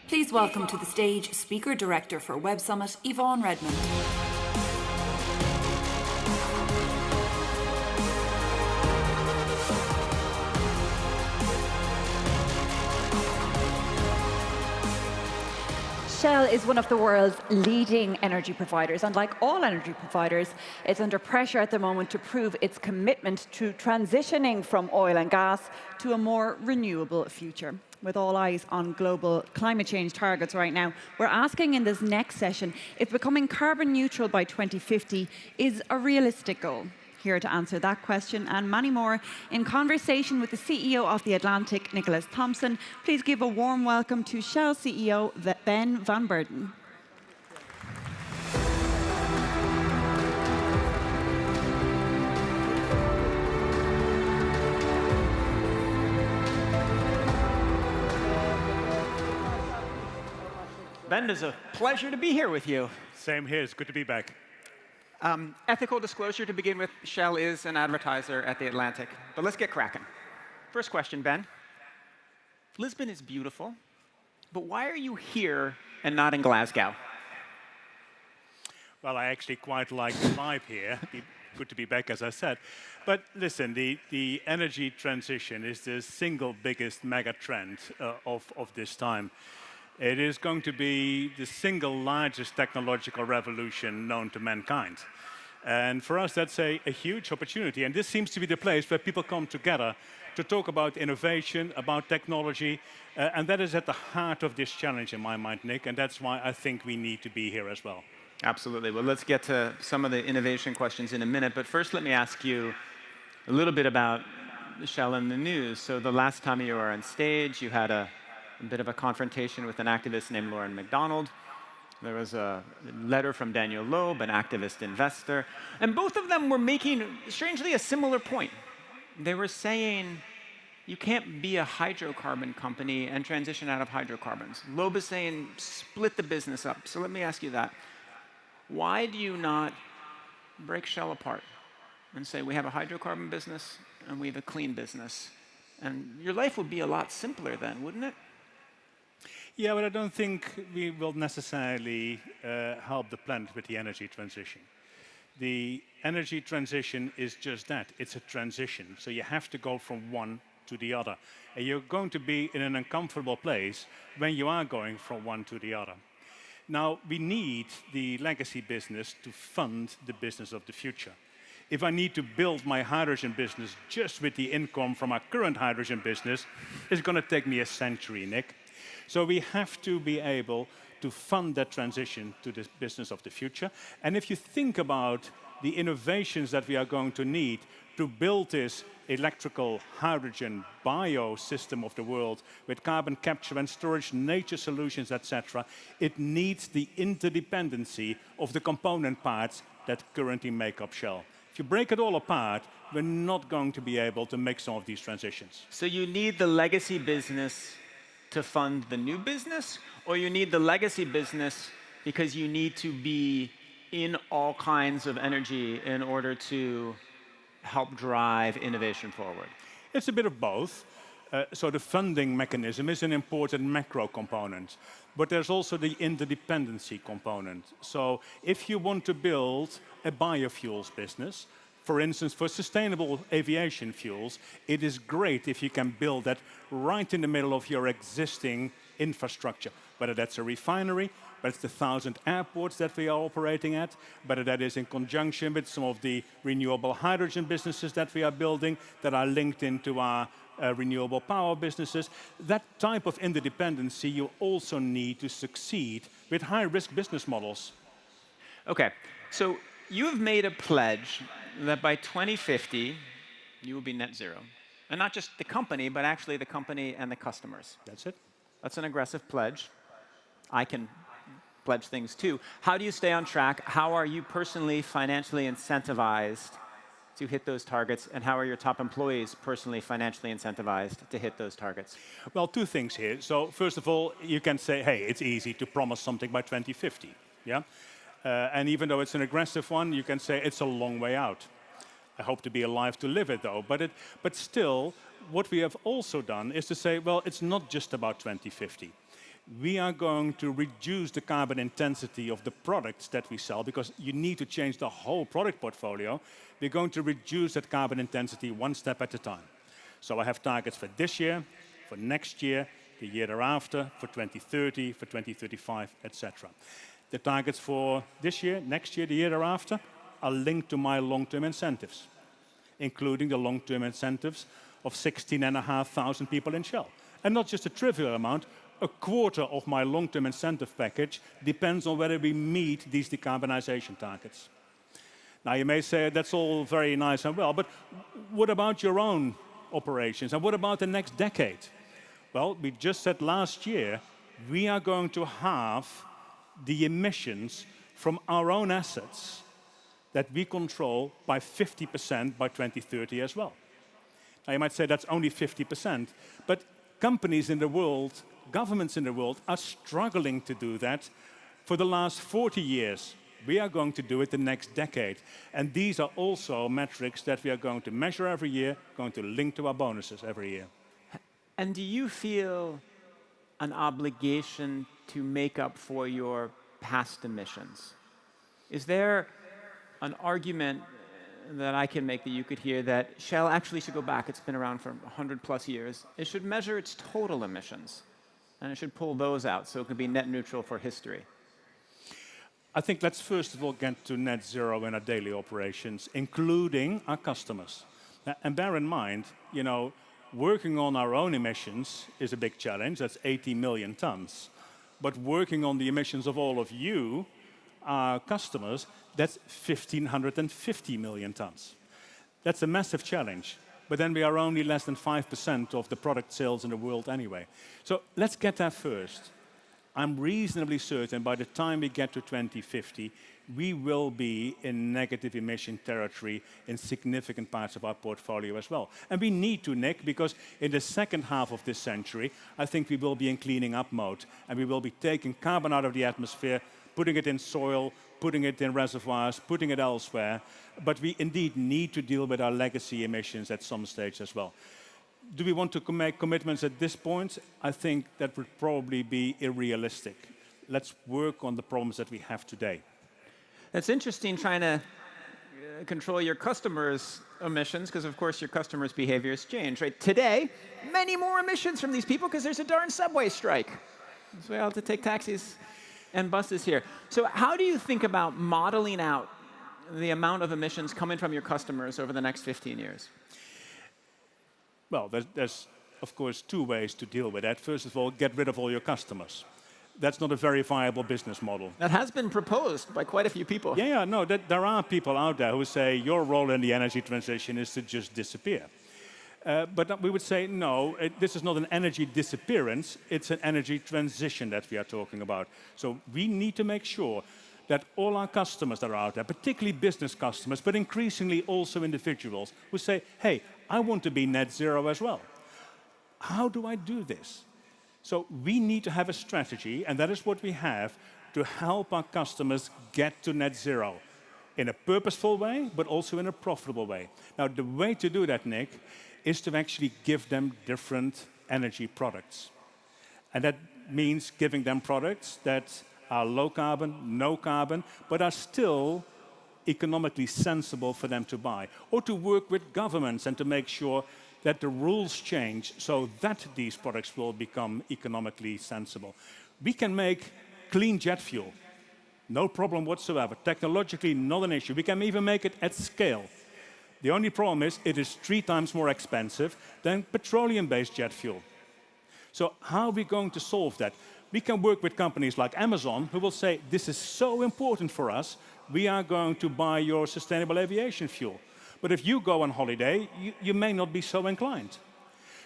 Please welcome to the stage Speaker Director for Web Summit, Yvonne Redmond. Shell is one of the world's leading energy providers, and like all energy providers, it's under pressure at the moment to prove its commitment to transitioning from oil and gas to a more renewable future. With all eyes on global climate change targets right now, we're asking in this next session if becoming carbon neutral by 2050 is a realistic goal. Here to answer that question and many more, in conversation with the CEO of The Atlantic, Nicholas Thompson, please give a warm welcome to Shell CEO Ben van Beurden. Ben, it's a pleasure to be here with you. Same here. It's good to be back. Ethical disclosure to begin with. Shell is an advertiser at The Atlantic. But let's get cracking. First question, Ben. Lisbon is beautiful, but why are you here and not in Glasgow? Well, I actually quite like the vibe here. Good to be back, as I said. But listen, the energy transition is the single biggest mega trend of this time. It is going to be the single largest technological revolution known to mankind. And for us, that's a huge opportunity. And this seems to be the place where people come together to talk about innovation, about technology. And that is at the heart of this challenge in my mind, Nick. And that's why I think we need to be here as well. Absolutely. Well, let's get to some of the innovation questions in a minute. But first, let me ask you a little bit about Shell in the news. So the last time you were on stage, you had a bit of a confrontation with an activist named Lauren McDonald. There was a letter from Daniel Loeb, an activist investor. And both of them were making, strangely, a similar point. They were saying, you can't be a hydrocarbon company and transition out of hydrocarbons. Loeb is saying, split the business up. So let me ask you that. Why do you not break Shell apart and say, we have a hydrocarbon business and we have a clean business? And your life would be a lot simpler then, wouldn't it? Yeah, but I don't think we will necessarily help the planet with the energy transition. The energy transition is just that. It's a transition. So you have to go from one to the other. And you're going to be in an uncomfortable place when you are going from one to the other. Now, we need the legacy business to fund the business of the future. If I need to build my hydrogen business just with the income from our current hydrogen business, it's going to take me a century, Nick. So we have to be able to fund that transition to the business of the future. And if you think about the innovations that we are going to need to build this electrical hydrogen bio system of the world with carbon capture and storage, nature solutions, etc., it needs the interdependency of the component parts that currently make up Shell. If you break it all apart, we're not going to be able to make some of these transitions. So you need the legacy business to fund the new business, or you need the legacy business because you need to be in all kinds of energy in order to help drive innovation forward? It's a bit of both. So the funding mechanism is an important macro component, but there's also the interdependency component. So if you want to build a biofuels business, for instance, for sustainable aviation fuels, it is great if you can build that right in the middle of your existing infrastructure, whether that's a refinery, but it's the 1,000 airports that we are operating at, whether that is in conjunction with some of the renewable hydrogen businesses that we are building that are linked into our renewable power businesses. That type of interdependency you also need to succeed with high-risk business models. Okay, so you have made a pledge that by 2050, you will be net zero. And not just the company, but actually the company and the customers. That's it. That's an aggressive pledge. I can pledge things too. How do you stay on track? How are you personally, financially incentivized to hit those targets? And how are your top employees personally, financially incentivized to hit those targets? Well, two things here. So first of all, you can say, hey, it's easy to promise something by 2050. Yeah? And even though it's an aggressive one, you can say it's a long way out. I hope to be alive to live it, though. But still, what we have also done is to say, well, it's not just about 2050. We are going to reduce the carbon intensity of the products that we sell because you need to change the whole product portfolio. We're going to reduce that carbon intensity one step at a time. So I have targets for this year, for next year, the year thereafter, for 2030, for 2035, etc. The targets for this year, next year, the year thereafter are linked to my long-term incentives, including the long-term incentives of 16,500 people in Shell. And not just a trivial amount, a quarter of my long-term incentive package depends on whether we meet these decarbonization targets. Now, you may say that's all very nice and well, but what about your own operations? And what about the next decade? Well, we just said last year, we are going to halve the emissions from our own assets that we control by 50% by 2030 as well. Now, you might say that's only 50%, but companies in the world, governments in the world are struggling to do that for the last 40 years. We are going to do it the next decade. And these are also metrics that we are going to measure every year, going to link to our bonuses every year. And do you feel an obligation to make up for your past emissions? Is there an argument that I can make that you could hear that Shell actually should go back? It's been around for 100 plus years. It should measure its total emissions. And it should pull those out so it can be net neutral for history. I think let's first of all get to net zero in our daily operations, including our customers. And bear in mind, you know, working on our own emissions is a big challenge. That's 80 million tons. But working on the emissions of all of you, our customers, that's 1,550 million tons. That's a massive challenge. But then we are only less than 5% of the product sales in the world anyway. So let's get there first. I'm reasonably certain by the time we get to 2050, we will be in negative emission territory in significant parts of our portfolio as well. And we need to, Nick, because in the second half of this century, I think we will be in cleaning up mode. And we will be taking carbon out of the atmosphere, putting it in soil, putting it in reservoirs, putting it elsewhere. But we indeed need to deal with our legacy emissions at some stage as well. Do we want to make commitments at this point? I think that would probably be unrealistic. Let's work on the problems that we have today. It's interesting trying to control your customers' emissions, because of course your customers' behaviors change, right? Today, many more emissions from these people because there's a darn subway strike. So we all have to take taxis and buses here. So how do you think about modeling out the amount of emissions coming from your customers over the next 15 years? Well, there's of course, two ways to deal with that. First of all, get rid of all your customers. That's not a very viable business model. That has been proposed by quite a few people. Yeah, no, there are people out there who say your role in the energy transition is to just disappear. But we would say, no, this is not an energy disappearance, it's an energy transition that we are talking about. So we need to make sure that all our customers that are out there, particularly business customers, but increasingly also individuals, who say, hey, I want to be net zero as well. How do I do this? So we need to have a strategy, and that is what we have, to help our customers get to net zero in a purposeful way, but also in a profitable way. Now, the way to do that, Nick, is to actually give them different energy products. And that means giving them products that are low carbon, no carbon, but are still economically sensible for them to buy. Or to work with governments and to make sure that the rules change so that these products will become economically sensible. We can make clean jet fuel, no problem whatsoever. Technologically, not an issue. We can even make it at scale. The only problem is it is 3 times more expensive than petroleum-based jet fuel. So how are we going to solve that? We can work with companies like Amazon who will say, this is so important for us, we are going to buy your sustainable aviation fuel. But if you go on holiday, you may not be so inclined.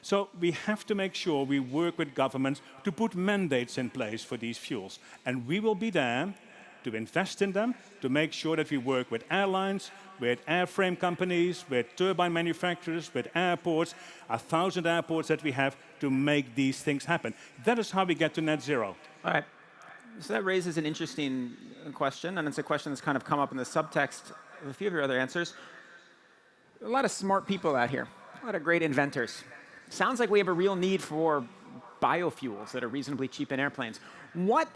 So we have to make sure we work with governments to put mandates in place for these fuels. And we will be there to invest in them, to make sure that we work with airlines, with airframe companies, with turbine manufacturers, with airports, 1,000 airports that we have, to make these things happen. That is how we get to net zero. All right. So that raises an interesting question, and it's a question that's kind of come up in the subtext of a few of your other answers. A lot of smart people out here, a lot of great inventors. Sounds like we have a real need for biofuels that are reasonably cheap in airplanes. What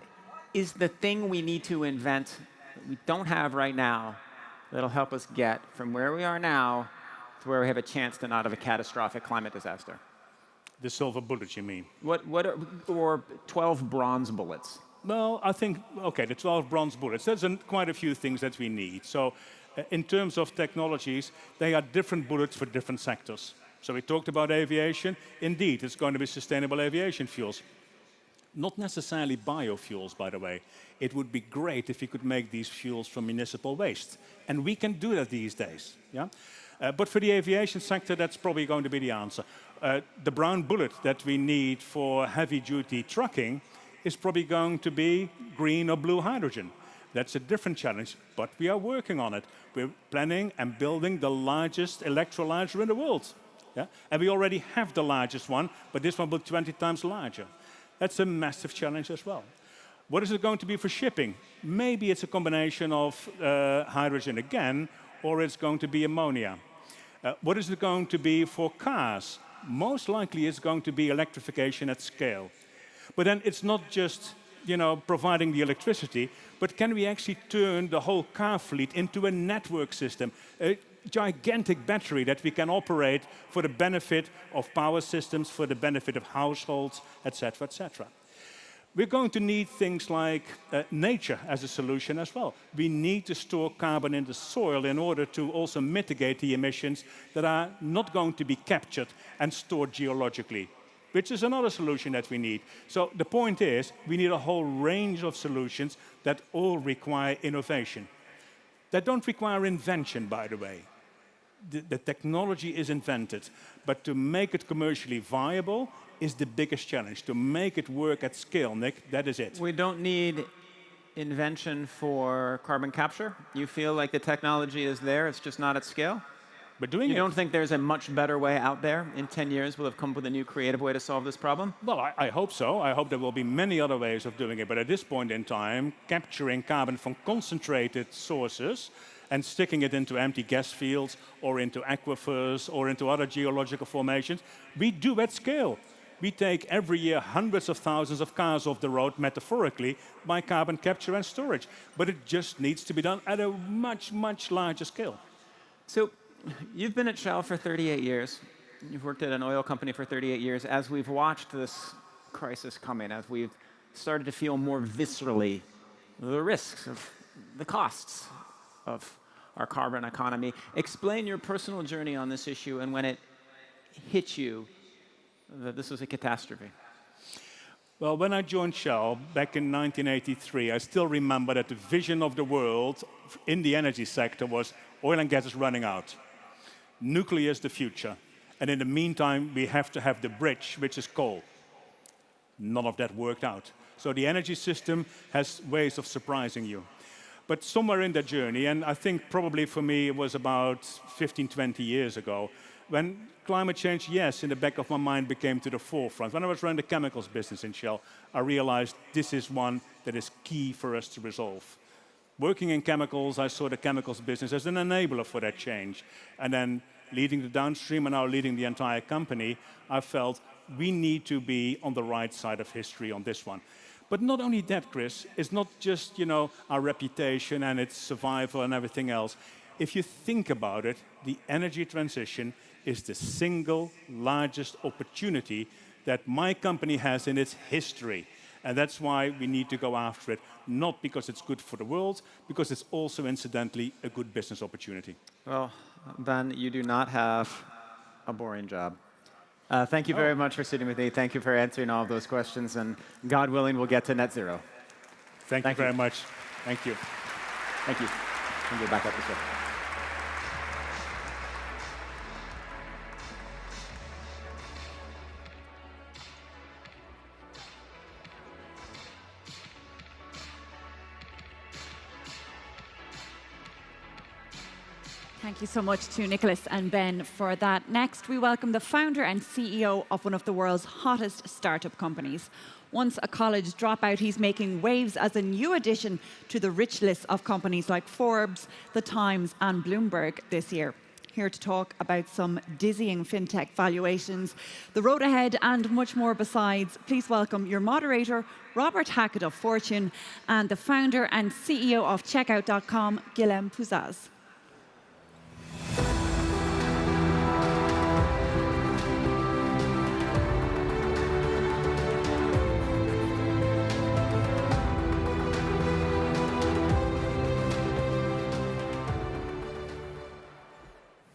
is the thing we need to invent that we don't have right now that'll help us get from where we are now to where we have a chance to not have a catastrophic climate disaster? The silver bullet, you mean? Or 12 bronze bullets? Well, I think, okay, the 12 bronze bullets, there's quite a few things that we need. So in terms of technologies, they are different bullets for different sectors. So we talked about aviation. Indeed, it's going to be sustainable aviation fuels. Not necessarily biofuels, by the way. It would be great if we could make these fuels from municipal waste. And we can do that these days. Yeah? But for the aviation sector, that's probably going to be the answer. The brown bullet that we need for heavy-duty trucking is probably going to be green or blue hydrogen. That's a different challenge, but we are working on it. We're planning and building the largest electrolyzer in the world. Yeah? And we already have the largest one, but this one will be 20 times larger. That's a massive challenge as well. What is it going to be for shipping? Maybe it's a combination of hydrogen again, or it's going to be ammonia. What is it going to be for cars? Most likely it's going to be electrification at scale. But then it's not just providing the electricity, but can we actually turn the whole car fleet into a network system, a gigantic battery that we can operate for the benefit of power systems, for the benefit of households, etc., etc. We're going to need things like nature as a solution as well. We need to store carbon in the soil in order to also mitigate the emissions that are not going to be captured and stored geologically, which is another solution that we need. So the point is, we need a whole range of solutions that all require innovation. That don't require invention, by the way. The technology is invented, but to make it commercially viable is the biggest challenge. To make it work at scale, Nick, that is it. We don't need invention for carbon capture? You feel like the technology is there, it's just not at scale? But doing You don't think there's a much better way out there? In 10 years, we'll have come up with a new creative way to solve this problem? Well, I hope so. I hope there will be many other ways of doing it. But at this point in time, capturing carbon from concentrated sources and sticking it into empty gas fields or into aquifers or into other geological formations, we do at scale. We take every year hundreds of thousands of cars off the road, metaphorically, by carbon capture and storage. But it just needs to be done at a much, much larger scale. So you've been at Shell for 38 years. You've worked at an oil company for 38 years. As we've watched this crisis come in, as we've started to feel more viscerally the risks of the costs of our carbon economy, explain your personal journey on this issue and when it hit you that this was a catastrophe. Well, when I joined Shell back in 1983, I still remember that the vision of the world in the energy sector was oil and gas is running out. Nuclear is the future. And in the meantime, we have to have the bridge, which is coal. None of that worked out. So the energy system has ways of surprising you. But somewhere in that journey, and I think probably for me it was about 15, 20 years ago, when climate change, yes, in the back of my mind became to the forefront. When I was running the chemicals business in Shell, I realized this is one that is key for us to resolve. Working in chemicals, I saw the chemicals business as an enabler for that change. And then leading the downstream and now leading the entire company, I felt we need to be on the right side of history on this one. But not only that, Chris, it's not just, our reputation and its survival and everything else. If you think about it, the energy transition is the single largest opportunity that my company has in its history. And that's why we need to go after it, not because it's good for the world, because it's also, incidentally, a good business opportunity. Well, Ben, you do not have a boring job. Thank you very much for sitting with me. Thank you for answering all of those questions. And God willing, we'll get to net zero. Thank you very much. Thank you. Thank you. Can go back up this way. Thank you so much to Nicholas and Ben for that. Next, we welcome the founder and CEO of one of the world's hottest startup companies. Once a college dropout, he's making waves as a new addition to the rich list of companies like Forbes, The Times, and Bloomberg this year. Here to talk about some dizzying fintech valuations, the road ahead, and much more besides, please welcome your moderator, Robert Hackett of Fortune, and the founder and CEO of Checkout.com, Guillaume Pouzaz.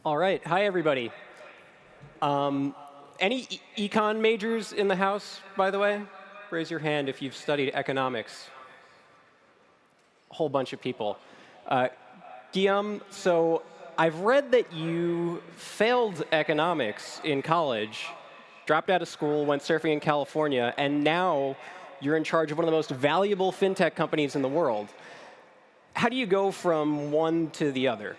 All right. Hi, everybody. Any econ majors in the house, by the way? Raise your hand if you've studied economics. A whole bunch of people. Guillaume, so I've read that you failed economics in college, dropped out of school, went surfing in California, and now you're in charge of one of the most valuable fintech companies in the world. How do you go from one to the other?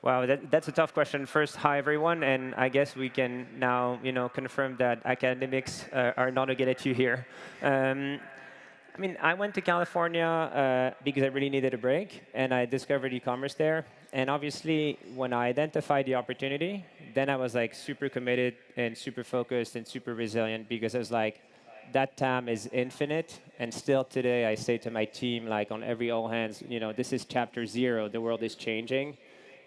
Wow, that's a tough question. First, hi everyone, and I guess we can now, confirm that academics are not a good at you here. I went to California because I really needed a break, and I discovered e-commerce there. And obviously, when I identified the opportunity, then I was like super committed and super focused and super resilient because I was like, that TAM is infinite. And still today, I say to my team, like on every all hands, this is chapter 0. The world is changing.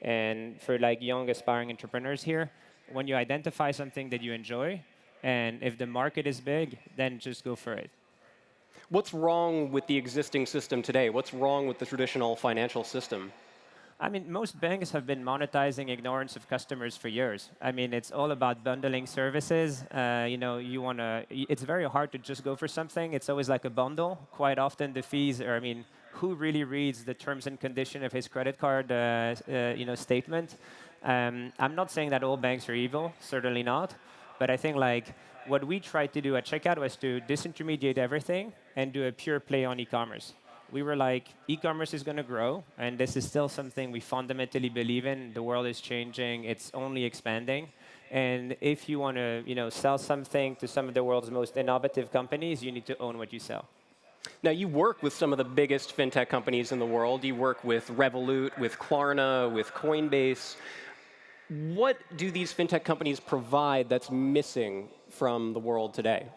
And for young aspiring entrepreneurs here, when you identify something that you enjoy, and if the market is big, then just go for it. What's wrong with the existing system today? What's wrong with the traditional financial system? Most banks have been monetizing ignorance of customers for years. It's all about bundling services. It's very hard to just go for something. It's always like a bundle. Quite often the fees are, who really reads the terms and condition of his credit card statement? I'm not saying that all banks are evil, certainly not. But I think what we tried to do at Checkout was to disintermediate everything and do a pure play on e-commerce. We were like, e-commerce is going to grow, and this is still something we fundamentally believe in. The world is changing. It's only expanding. And if you want to sell something to some of the world's most innovative companies, you need to own what you sell. Now, you work with some of the biggest fintech companies in the world. You work with Revolut, with Klarna, with Coinbase. What do these fintech companies provide that's missing from the world today?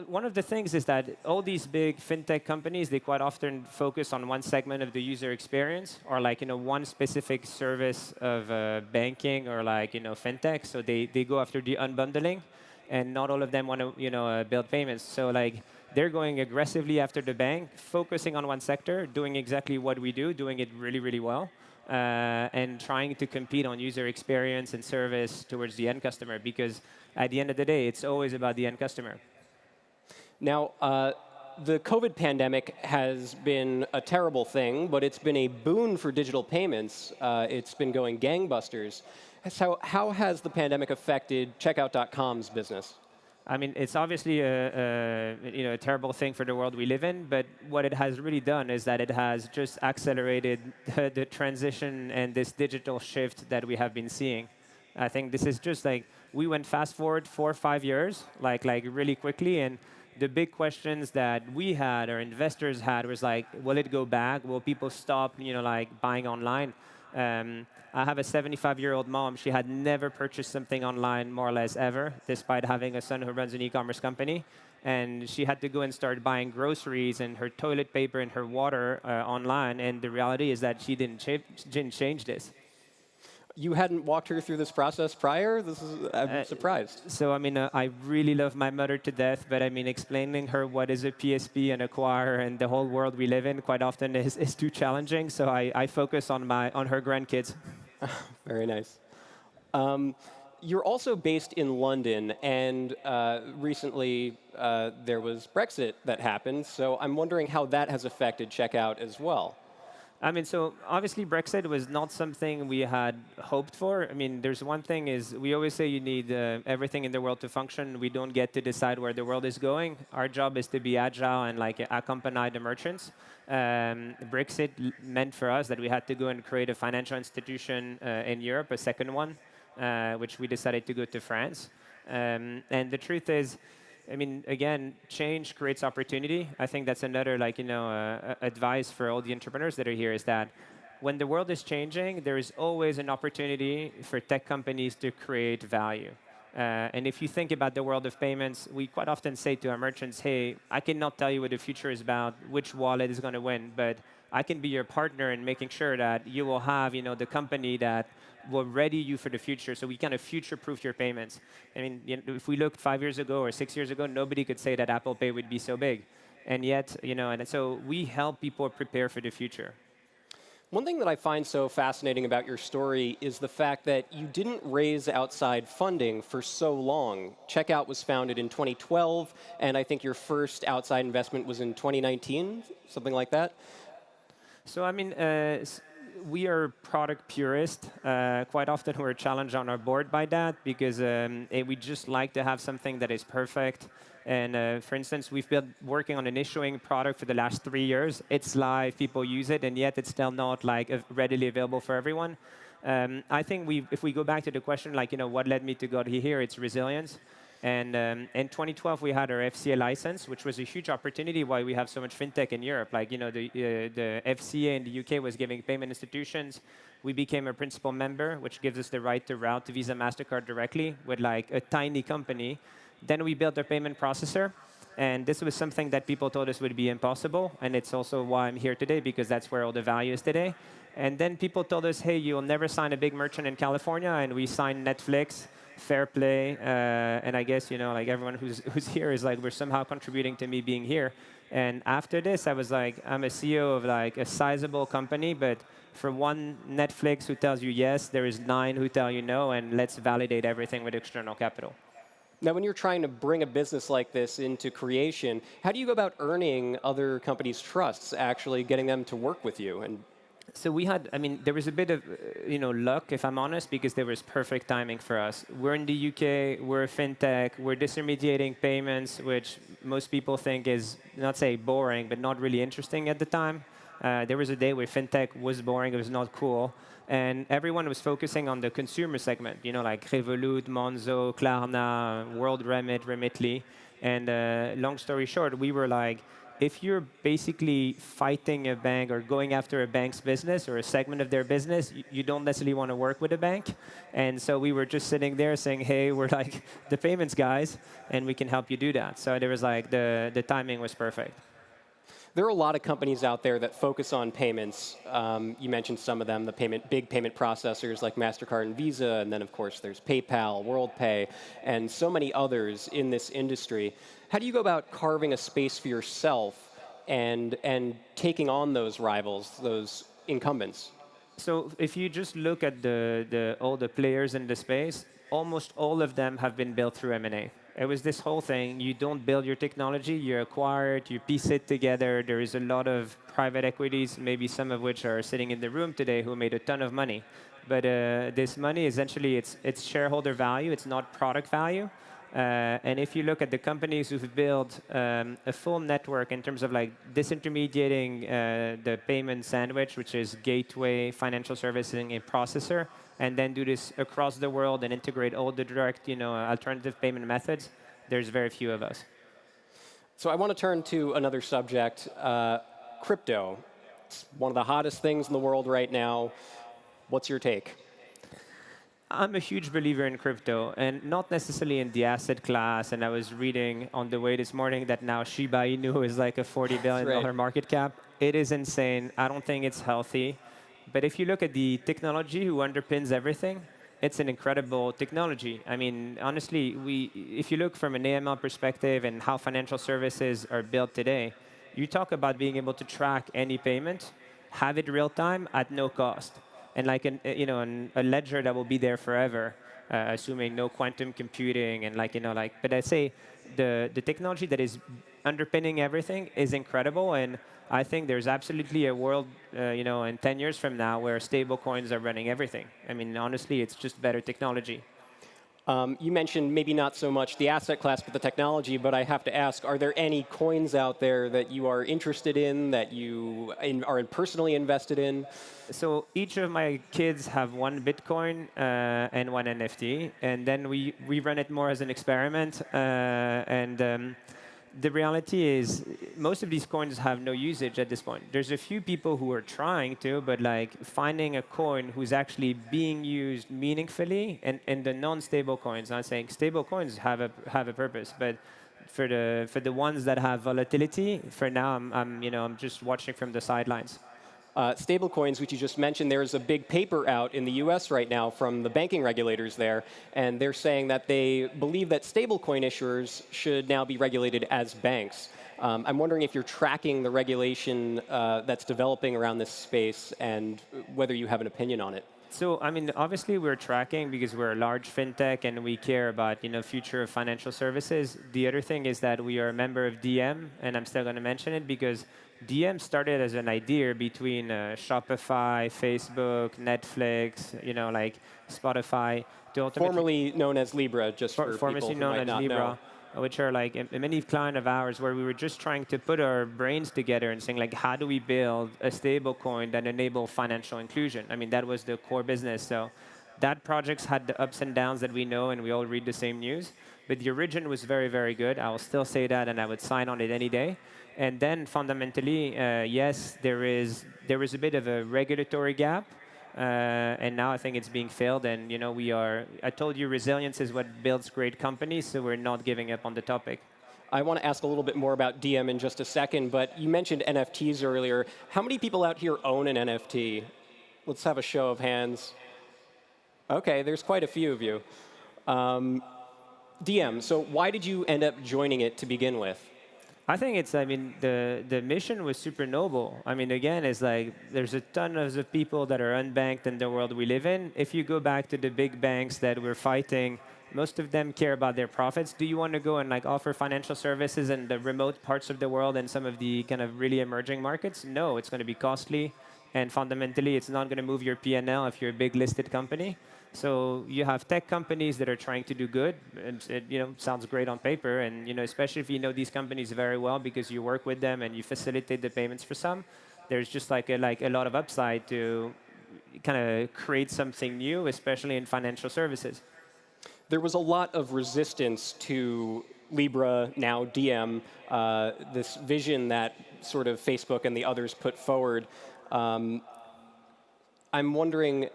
One of the things is that all these big fintech companies, they quite often focus on one segment of the user experience, or like one specific service of banking or like fintech. So they go after the unbundling, and not all of them want to build payments. So like they're going aggressively after the bank, focusing on one sector, doing exactly what we do, doing it really, really well. And trying to compete on user experience and service towards the end customer, because at the end of the day, it's always about the end customer. Now, the COVID pandemic has been a terrible thing, but it's been a boon for digital payments. It's been going gangbusters. So how has the pandemic affected Checkout.com's business? I mean, it's obviously a terrible thing for the world we live in, but what it has really done is that it has just accelerated the transition and this digital shift that we have been seeing. I think this is just like, we went fast forward 4 or 5 years, like really quickly, and the big questions that we had, or investors had, was like, will it go back? Will people stop, like buying online? I have a 75-year-old mom. She had never purchased something online, more or less ever, despite having a son who runs an e-commerce company. And she had to go and start buying groceries and her toilet paper and her water online. And the reality is that she didn't change this. You hadn't walked her through this process prior? I'm surprised. So, I mean, I really love my mother to death, but I mean, explaining her what is a PSP and Acquire and the whole world we live in quite often is too challenging. So I focus on her grandkids. Very nice. You're also based in London, and recently there was Brexit that happened. So I'm wondering how that has affected Checkout as well. I mean, so obviously Brexit was not something we had hoped for. I mean, there's one thing is we always say you need everything in the world to function. We don't get to decide where the world is going. Our job is to be agile and like accompany the merchants. Brexit meant for us that we had to go and create a financial institution in Europe, a second one, which we decided to go to France. And the truth is, I mean, again, change creates opportunity. I think that's another, advice for all the entrepreneurs that are here is that when the world is changing, there is always an opportunity for tech companies to create value. And if you think about the world of payments, we quite often say to our merchants, hey, I cannot tell you what the future is about, which wallet is going to win, but I can be your partner in making sure that you will have, the company that will ready you for the future, so we kind of future-proof your payments. I mean, if we looked 5 years ago or 6 years ago, nobody could say that Apple Pay would be so big. And yet, and so we help people prepare for the future. One thing that I find so fascinating about your story is the fact that you didn't raise outside funding for so long. Checkout was founded in 2012, and I think your first outside investment was in 2019, something like that. So, I mean, we are product purists. Quite often we're challenged on our board by that because we just like to have something that is perfect. And for instance, we've been working on an issuing product for the last 3 years. It's live, people use it, and yet it's still not readily available for everyone. I think if we go back to the question, what led me to go here, it's resilience. And in 2012, we had our FCA license, which was a huge opportunity why we have so much fintech in Europe. The FCA in the UK was giving payment institutions. We became a principal member, which gives us the right to route to Visa, MasterCard directly with a tiny company. Then we built our payment processor. And this was something that people told us would be impossible. And it's also why I'm here today, because that's where all the value is today. And then people told us, hey, you'll never sign a big merchant in California. And we signed Netflix, Fairplay, and I guess, everyone who's here is we're somehow contributing to me being here. And after this, I was I'm a CEO of a sizable company, but for one Netflix who tells you yes, there is 9 who tell you no, and let's validate everything with external capital. Now, when you're trying to bring a business like this into creation, how do you go about earning other companies' trusts, actually getting them to work with you? And so there was a bit of, luck, if I'm honest, because there was perfect timing for us. We're in the UK, we're a fintech, we're disintermediating payments, which most people think is, not say boring, but not really interesting at the time. There was a day where fintech was boring, it was not cool, and everyone was focusing on the consumer segment, like Revolut, Monzo, Klarna, World Remit, Remitly. And long story short, we were like, if you're basically fighting a bank or going after a bank's business or a segment of their business, you don't necessarily want to work with a bank. And so we were just sitting there saying, hey, we're like the payments guys, and we can help you do that. So there was like, the timing was perfect. There are a lot of companies out there that focus on payments. You mentioned some of them, the big payment processors like MasterCard and Visa, and then of course there's PayPal, WorldPay, and so many others in this industry. How do you go about carving a space for yourself and taking on those rivals, those incumbents? So if you just look at all the players in the space, almost all of them have been built through M&A. It was this whole thing, you don't build your technology, you acquire it, you piece it together. There is a lot of private equities, maybe some of which are sitting in the room today, who made a ton of money. But this money, essentially, it's shareholder value, it's not product value. And if you look at the companies who've built a full network in terms of like disintermediating the payment sandwich, which is gateway, financial servicing, and processor, and then do this across the world and integrate all the direct, alternative payment methods, there's very few of us. So I want to turn to another subject, crypto. It's one of the hottest things in the world right now. What's your take? I'm a huge believer in crypto, and not necessarily in the asset class. And I was reading on the way this morning that now Shiba Inu is like a $40 billion market cap. It is insane. I don't think it's healthy. But if you look at the technology who underpins everything, it's an incredible technology. I mean, honestly, if you look from an AML perspective and how financial services are built today, you talk about being able to track any payment, have it real time at no cost. And like a ledger that will be there forever, assuming no quantum computing and but I say the technology that is underpinning everything is incredible, and I think there's absolutely a world, in 10 years from now where stable coins are running everything. I mean, honestly, it's just better technology. You mentioned maybe not so much the asset class, but the technology. But I have to ask, are there any coins out there that you are interested in, that you are personally invested in? So each of my kids have one Bitcoin and one NFT. And then we run it more as an experiment. The reality is most of these coins have no usage at this point. There's a few people who are trying to, but like finding a coin who's actually being used meaningfully, and the non-stable coins, I'm saying stable coins have a purpose, but for the ones that have volatility, for now I'm just watching from the sidelines. Stablecoins, which you just mentioned, there's a big paper out in the US right now from the banking regulators there, and they're saying that they believe that stablecoin issuers should now be regulated as banks. I'm wondering if you're tracking the regulation that's developing around this space and whether you have an opinion on it. So, I mean, obviously we're tracking because we're a large fintech and we care about, future of financial services. The other thing is that we are a member of Diem, and I'm still going to mention it because Diem started as an idea between Shopify, Facebook, Netflix, like Spotify. Formerly known as Libra, just for people who might not know. Which are like a many client of ours where we were just trying to put our brains together and saying, like, how do we build a stable coin that enable financial inclusion? I mean, that was the core business. So that project's had the ups and downs that we know, and we all read the same news. But the origin was very, very good. I will still say that, and I would sign on it any day. And then fundamentally, yes, there is a bit of a regulatory gap. And now I think it's being filled, and I told you resilience is what builds great companies, so we're not giving up on the topic. I want to ask a little bit more about Diem in just a second, but you mentioned NFTs earlier. How many people out here own an NFT? Let's have a show of hands. Okay, there's quite a few of you. Diem, so why did you end up joining it to begin with? I think the mission was super noble. I mean, again, it's like there's a ton of people that are unbanked in the world we live in. If you go back to the big banks that we're fighting, most of them care about their profits. Do you want to go and offer financial services in the remote parts of the world and some of the kind of really emerging markets? No, it's going to be costly. And fundamentally, it's not going to move your P&L if you're a big listed company. So you have tech companies that are trying to do good. And it sounds great on paper. And especially if you know these companies very well because you work with them and you facilitate the payments for some. there's just like a lot of upside to kind of create something new, especially in financial services. There was a lot of resistance to Libra, now Diem, this vision that sort of Facebook and the others put forward. I'm wondering,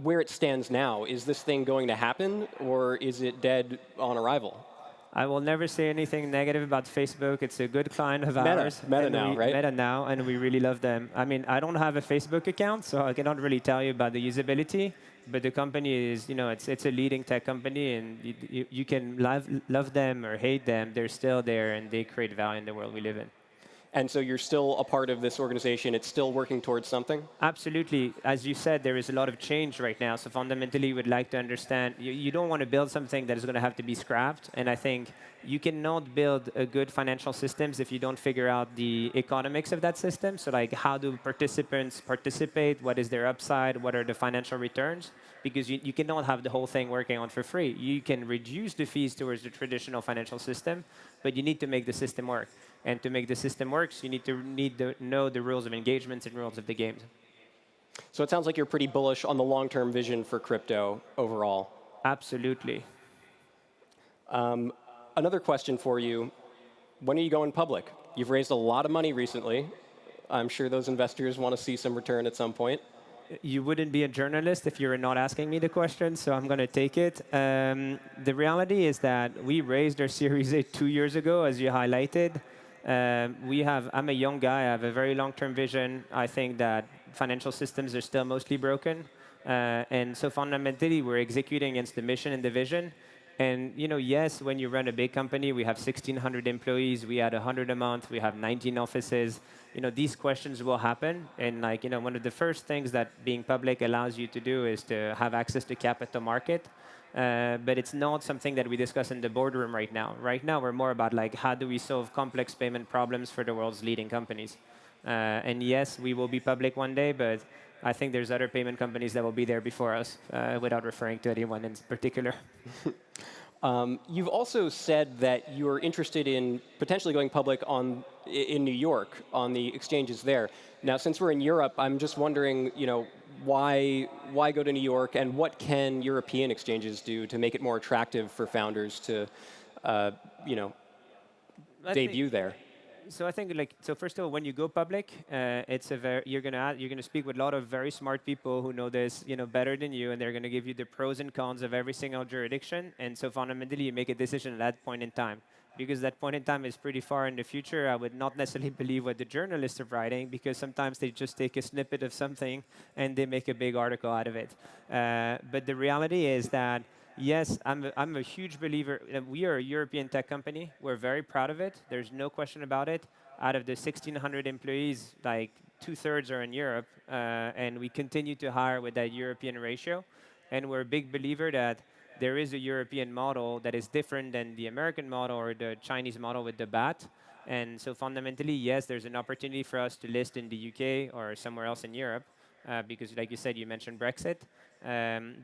where it stands now. Is this thing going to happen, or is it dead on arrival? I will never say anything negative about Facebook. It's a good client of ours. Meta now, right? Meta now, and we really love them. I mean, I don't have a Facebook account, so I cannot really tell you about the usability. But the company is, it's a leading tech company, and you can love them or hate them. They're still there, and they create value in the world we live in. And so you're still a part of this organization. It's still working towards something? Absolutely. As you said, there is a lot of change right now. So fundamentally, we'd like to understand, you don't want to build something that is going to have to be scrapped. And I think you cannot build a good financial systems if you don't figure out the economics of that system. So like, how do participants participate? What is their upside? What are the financial returns? Because you cannot have the whole thing working on for free. You can reduce the fees towards the traditional financial system, but you need to make the system work. And to make the system work, you need to know the rules of engagements and rules of the games. So it sounds like you're pretty bullish on the long-term vision for crypto overall. Absolutely. Another question for you. When are you going public? You've raised a lot of money recently. I'm sure those investors want to see some return at some point. You wouldn't be a journalist if you were not asking me the question, so I'm going to take it. The reality is that we raised our Series A 2 years ago, as you highlighted. I'm a young guy. I have a very long-term vision. I think that financial systems are still mostly broken. And so fundamentally, we're executing against the mission and the vision. And yes, when you run a big company, we have 1,600 employees. We had 100 a month. We have 19 offices. These questions will happen. And one of the first things that being public allows you to do is to have access to capital market. But it's not something that we discuss in the boardroom right now. Right now, we're more about how do we solve complex payment problems for the world's leading companies. And yes, we will be public one day, but I think there's other payment companies that will be there before us, without referring to anyone in particular. You've also said that you're interested in potentially going public in New York, on the exchanges there. Now, since we're in Europe, I'm just wondering, why go to New York, and what can European exchanges do to make it more attractive for founders to, debut there? So I think, first of all, when you go public, you're gonna speak with a lot of very smart people who know this, better than you, and they're gonna give you the pros and cons of every single jurisdiction. And so fundamentally, you make a decision at that point in time. Because that point in time is pretty far in the future, I would not necessarily believe what the journalists are writing, because sometimes they just take a snippet of something and they make a big article out of it. But the reality is that, yes, I'm a huge believer. We are a European tech company. We're very proud of it. There's no question about it. Out of the 1,600 employees, 2/3 are in Europe, and we continue to hire with that European ratio. And we're a big believer that there is a European model that is different than the American model or the Chinese model with the BAT. And so fundamentally, yes, there's an opportunity for us to list in the UK or somewhere else in Europe, because like you said, you mentioned Brexit.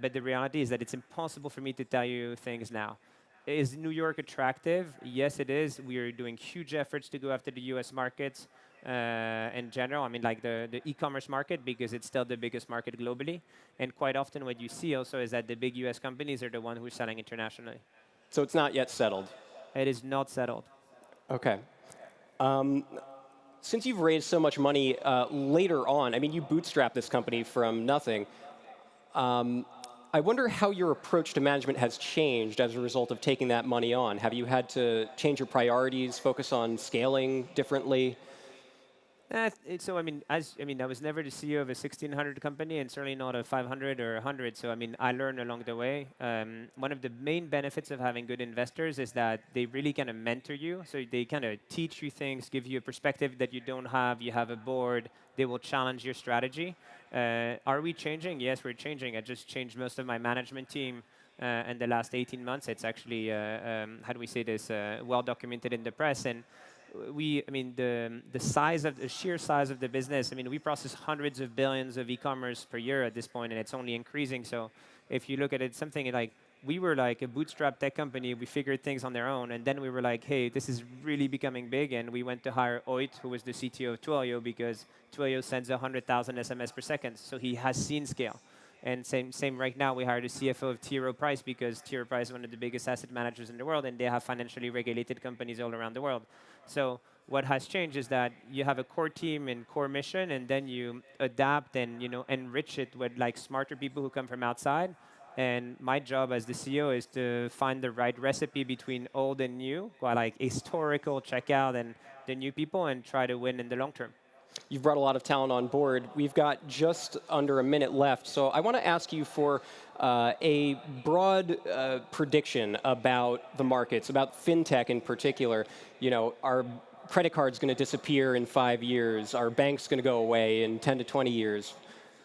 But the reality is that it's impossible for me to tell you things now. Is New York attractive? Yes, it is. We are doing huge efforts to go after the US markets in general. I mean, the e-commerce market, because it's still the biggest market globally. And quite often what you see also is that the big US companies are the ones who are selling internationally. So it's not yet settled? It is not settled. OK. Since you've raised so much money later on, I mean, you bootstrapped this company from nothing. I wonder how your approach to management has changed as a result of taking that money on. Have you had to change your priorities, focus on scaling differently? So I was never the CEO of a 1,600 company, and certainly not a 500 or 100. So I learned along the way. One of the main benefits of having good investors is that they really kind of mentor you. So they kind of teach you things, give you a perspective that you don't have. You have a board. They will challenge your strategy. Are we changing? Yes, we're changing. I just changed most of my management team in the last 18 months. It's actually, how do we say this, well documented in the press. And the sheer size of the business, we process hundreds of billions of e-commerce per year at this point, and it's only increasing. So if you look at it, something like we were like a bootstrap tech company. We figured things on their own, and then we were like, hey, this is really becoming big, and we went to hire Oit, who was the CTO of Twilio, because Twilio sends 100,000 SMS per second, so he has seen scale. And same right now, we hired a CFO of T. Rowe Price, because T. Rowe Price is one of the biggest asset managers in the world, and they have financially regulated companies all around the world. So what has changed is that you have a core team and core mission, and then you adapt and enrich it with like smarter people who come from outside. And my job as the CEO is to find the right recipe between old and new, like historical checkout and the new people, and try to win in the long term. You've brought a lot of talent on board. We've got just under a minute left. So I want to ask you for a broad prediction about the markets, about fintech in particular. Are credit cards going to disappear in 5 years? Are banks going to go away in 10 to 20 years?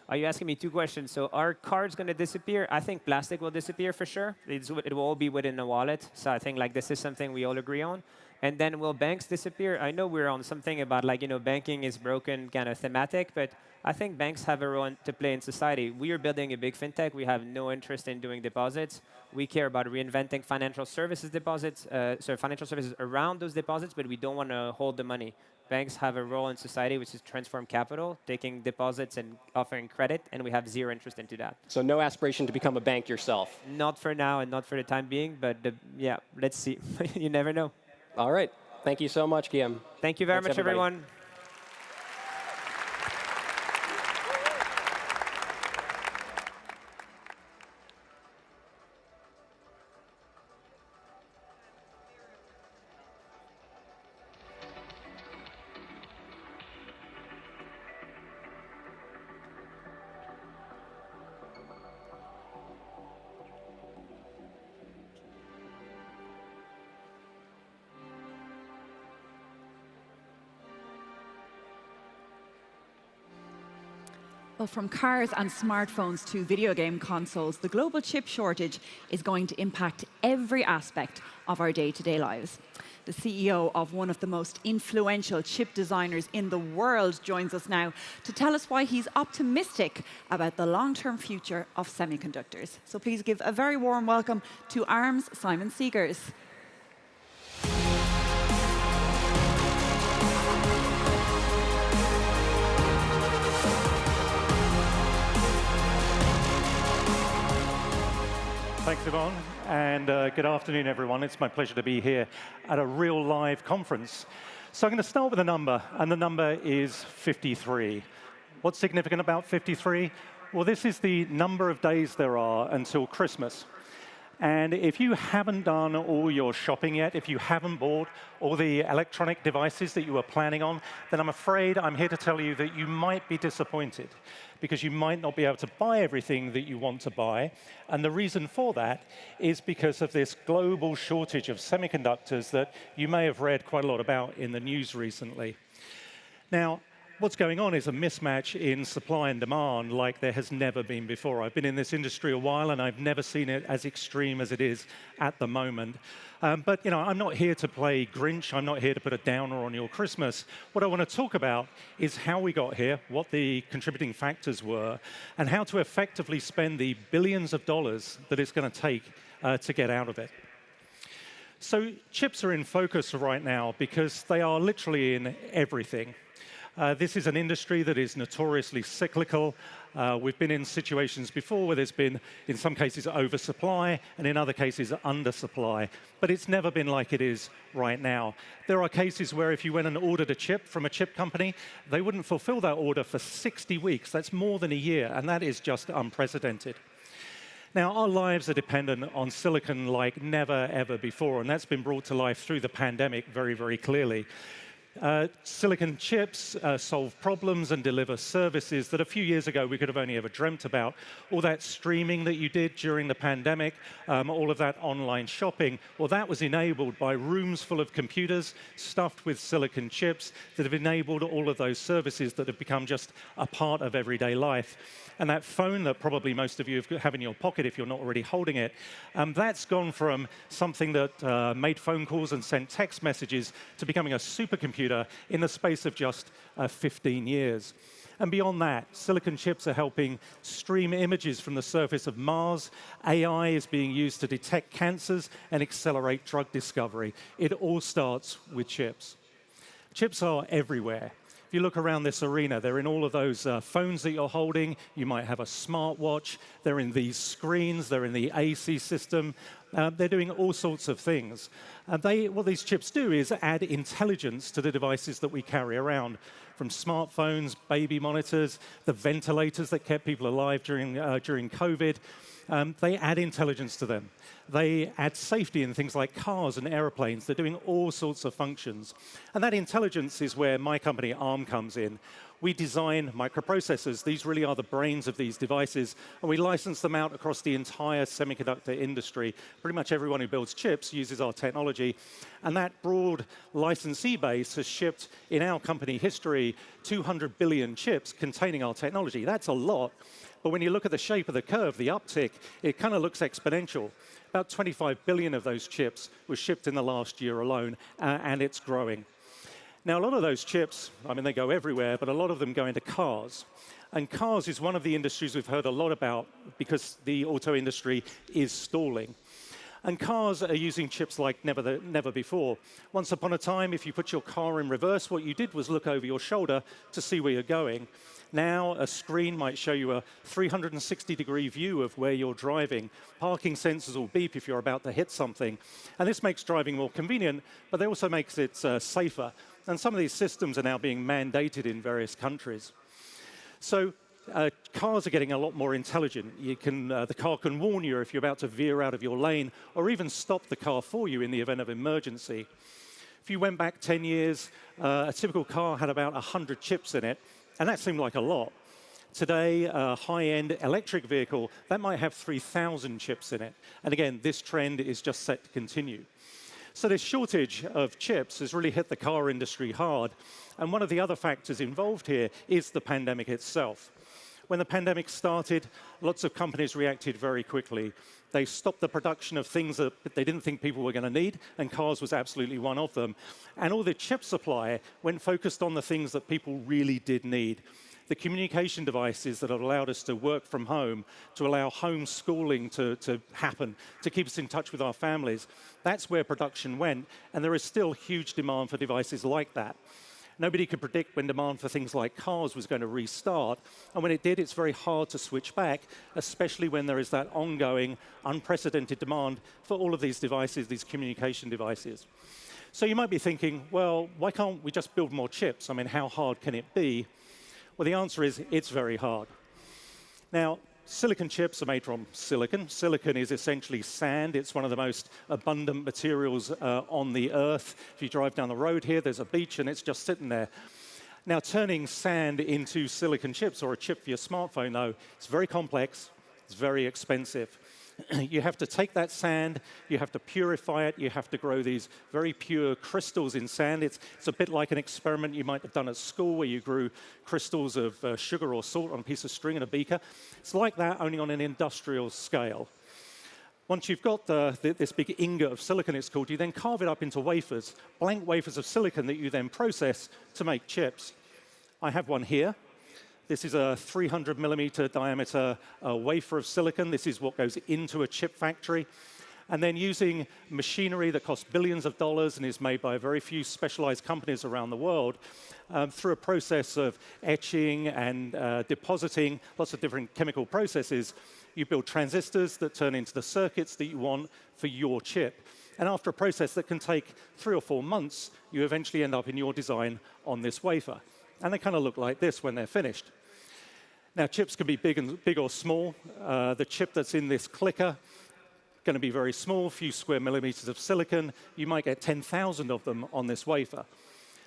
Are you asking me two questions? So are cards going to disappear? I think plastic will disappear for sure. It will all be within a wallet. So I think this is something we all agree on. And then will banks disappear? I know we're on something about banking is broken kind of thematic, but I think banks have a role to play in society. We are building a big fintech. We have no interest in doing deposits. We care about reinventing financial services deposits, financial services around those deposits, but we don't want to hold the money. Banks have a role in society, which is transform capital, taking deposits and offering credit, and we have zero interest into that. So no aspiration to become a bank yourself? Not for now and not for the time being, but yeah, let's see. You never know. All right. Thank you so much, Guillaume. Thank you very much, everybody. everyone. Well, from cars and smartphones to video game consoles, the global chip shortage is going to impact every aspect of our day-to-day lives. The CEO of one of the most influential chip designers in the world joins us now to tell us why he's optimistic about the long-term future of semiconductors. So please give a very warm welcome to ARM's Simon Segars. Thanks, Yvonne, and good afternoon, everyone. It's my pleasure to be here at a real live conference. So I'm going to start with a number, and the number is 53. What's significant about 53? Well, this is the number of days there are until Christmas. And if you haven't done all your shopping yet, if you haven't bought all the electronic devices that you were planning on, then I'm afraid I'm here to tell you that you might be disappointed, because you might not be able to buy everything that you want to buy. And the reason for that is because of this global shortage of semiconductors that you may have read quite a lot about in the news recently. Now, what's going on is a mismatch in supply and demand like there has never been before. I've been in this industry a while, and I've never seen it as extreme as it is at the moment. But I'm not here to play Grinch. I'm not here to put a downer on your Christmas. What I want to talk about is how we got here, what the contributing factors were, and how to effectively spend the billions of dollars that it's going to take to get out of it. So chips are in focus right now because they are literally in everything. This is an industry that is notoriously cyclical. We've been in situations before where there's been, in some cases, oversupply, and in other cases, undersupply. But it's never been like it is right now. There are cases where if you went and ordered a chip from a chip company, they wouldn't fulfill that order for 60 weeks. That's more than a year, and that is just unprecedented. Now, our lives are dependent on silicon like never, ever before, and that's been brought to life through the pandemic very, very clearly. Silicon chips solve problems and deliver services that a few years ago we could have only ever dreamt about. All that streaming that you did during the pandemic, all of that online shopping, well, that was enabled by rooms full of computers stuffed with silicon chips that have enabled all of those services that have become just a part of everyday life. And that phone that probably most of you have in your pocket if you're not already holding it, that's gone from something that made phone calls and sent text messages to becoming a supercomputer in the space of just 15 years. And beyond that, silicon chips are helping stream images from the surface of Mars. AI is being used to detect cancers and accelerate drug discovery. It all starts with chips. Chips are everywhere. If you look around this arena, they're in all of those phones that you're holding. You might have a smartwatch. They're in these screens. They're in the AC system. They're doing all sorts of things. What these chips do is add intelligence to the devices that we carry around, from smartphones, baby monitors, the ventilators that kept people alive during COVID. They add intelligence to them. They add safety in things like cars and airplanes. They're doing all sorts of functions. And that intelligence is where my company, ARM, comes in. We design microprocessors. These really are the brains of these devices, and we license them out across the entire semiconductor industry. Pretty much everyone who builds chips uses our technology, and that broad licensee base has shipped, in our company history, 200 billion chips containing our technology. That's a lot, but when you look at the shape of the curve, the uptick, it kind of looks exponential. About 25 billion of those chips were shipped in the last year alone, and it's growing. Now, a lot of those chips, I mean, they go everywhere, but a lot of them go into cars. And cars is one of the industries we've heard a lot about because the auto industry is stalling. And cars are using chips like never before. Once upon a time, if you put your car in reverse, what you did was look over your shoulder to see where you're going. Now, a screen might show you a 360-degree view of where you're driving. Parking sensors will beep if you're about to hit something. And this makes driving more convenient, but it also makes it safer. And some of these systems are now being mandated in various countries. So cars are getting a lot more intelligent. The car can warn you if you're about to veer out of your lane, or even stop the car for you in the event of emergency. If you went back 10 years, a typical car had about 100 chips in it, and that seemed like a lot. Today, a high-end electric vehicle, that might have 3,000 chips in it. And again, this trend is just set to continue. So this shortage of chips has really hit the car industry hard. And one of the other factors involved here is the pandemic itself. When the pandemic started, lots of companies reacted very quickly. They stopped the production of things that they didn't think people were going to need, and cars was absolutely one of them. And all the chip supply went focused on the things that people really did need. The communication devices that have allowed us to work from home, to allow homeschooling to happen, to keep us in touch with our families. That's where production went, and there is still huge demand for devices like that. Nobody could predict when demand for things like cars was going to restart, and when it did, it's very hard to switch back, especially when there is that ongoing, unprecedented demand for all of these devices, these communication devices. So you might be thinking, well, why can't we just build more chips? I mean, how hard can it be? Well, the answer is it's very hard. Now, silicon chips are made from silicon. Silicon is essentially sand. It's one of the most abundant materials on the Earth. If you drive down the road here, there's a beach, and it's just sitting there. Now, turning sand into silicon chips, or a chip for your smartphone, though, it's very complex. It's very expensive. You have to take that sand, you have to purify it, you have to grow these very pure crystals in sand. It's a bit like an experiment you might have done at school where you grew crystals of sugar or salt on a piece of string in a beaker. It's like that, only on an industrial scale. Once you've got this big ingot of silicon, it's called, you then carve it up into wafers, blank wafers of silicon that you then process to make chips. I have one here. This is a 300 millimeter diameter wafer of silicon. This is what goes into a chip factory. And then using machinery that costs billions of dollars and is made by very few specialized companies around the world, through a process of etching and depositing, lots of different chemical processes, you build transistors that turn into the circuits that you want for your chip. And after a process that can take 3 or 4 months, you eventually end up in your design on this wafer. And they kind of look like this when they're finished. Now, chips can be big or small. The chip that's in this clicker going to be very small, a few square millimeters of silicon. You might get 10,000 of them on this wafer.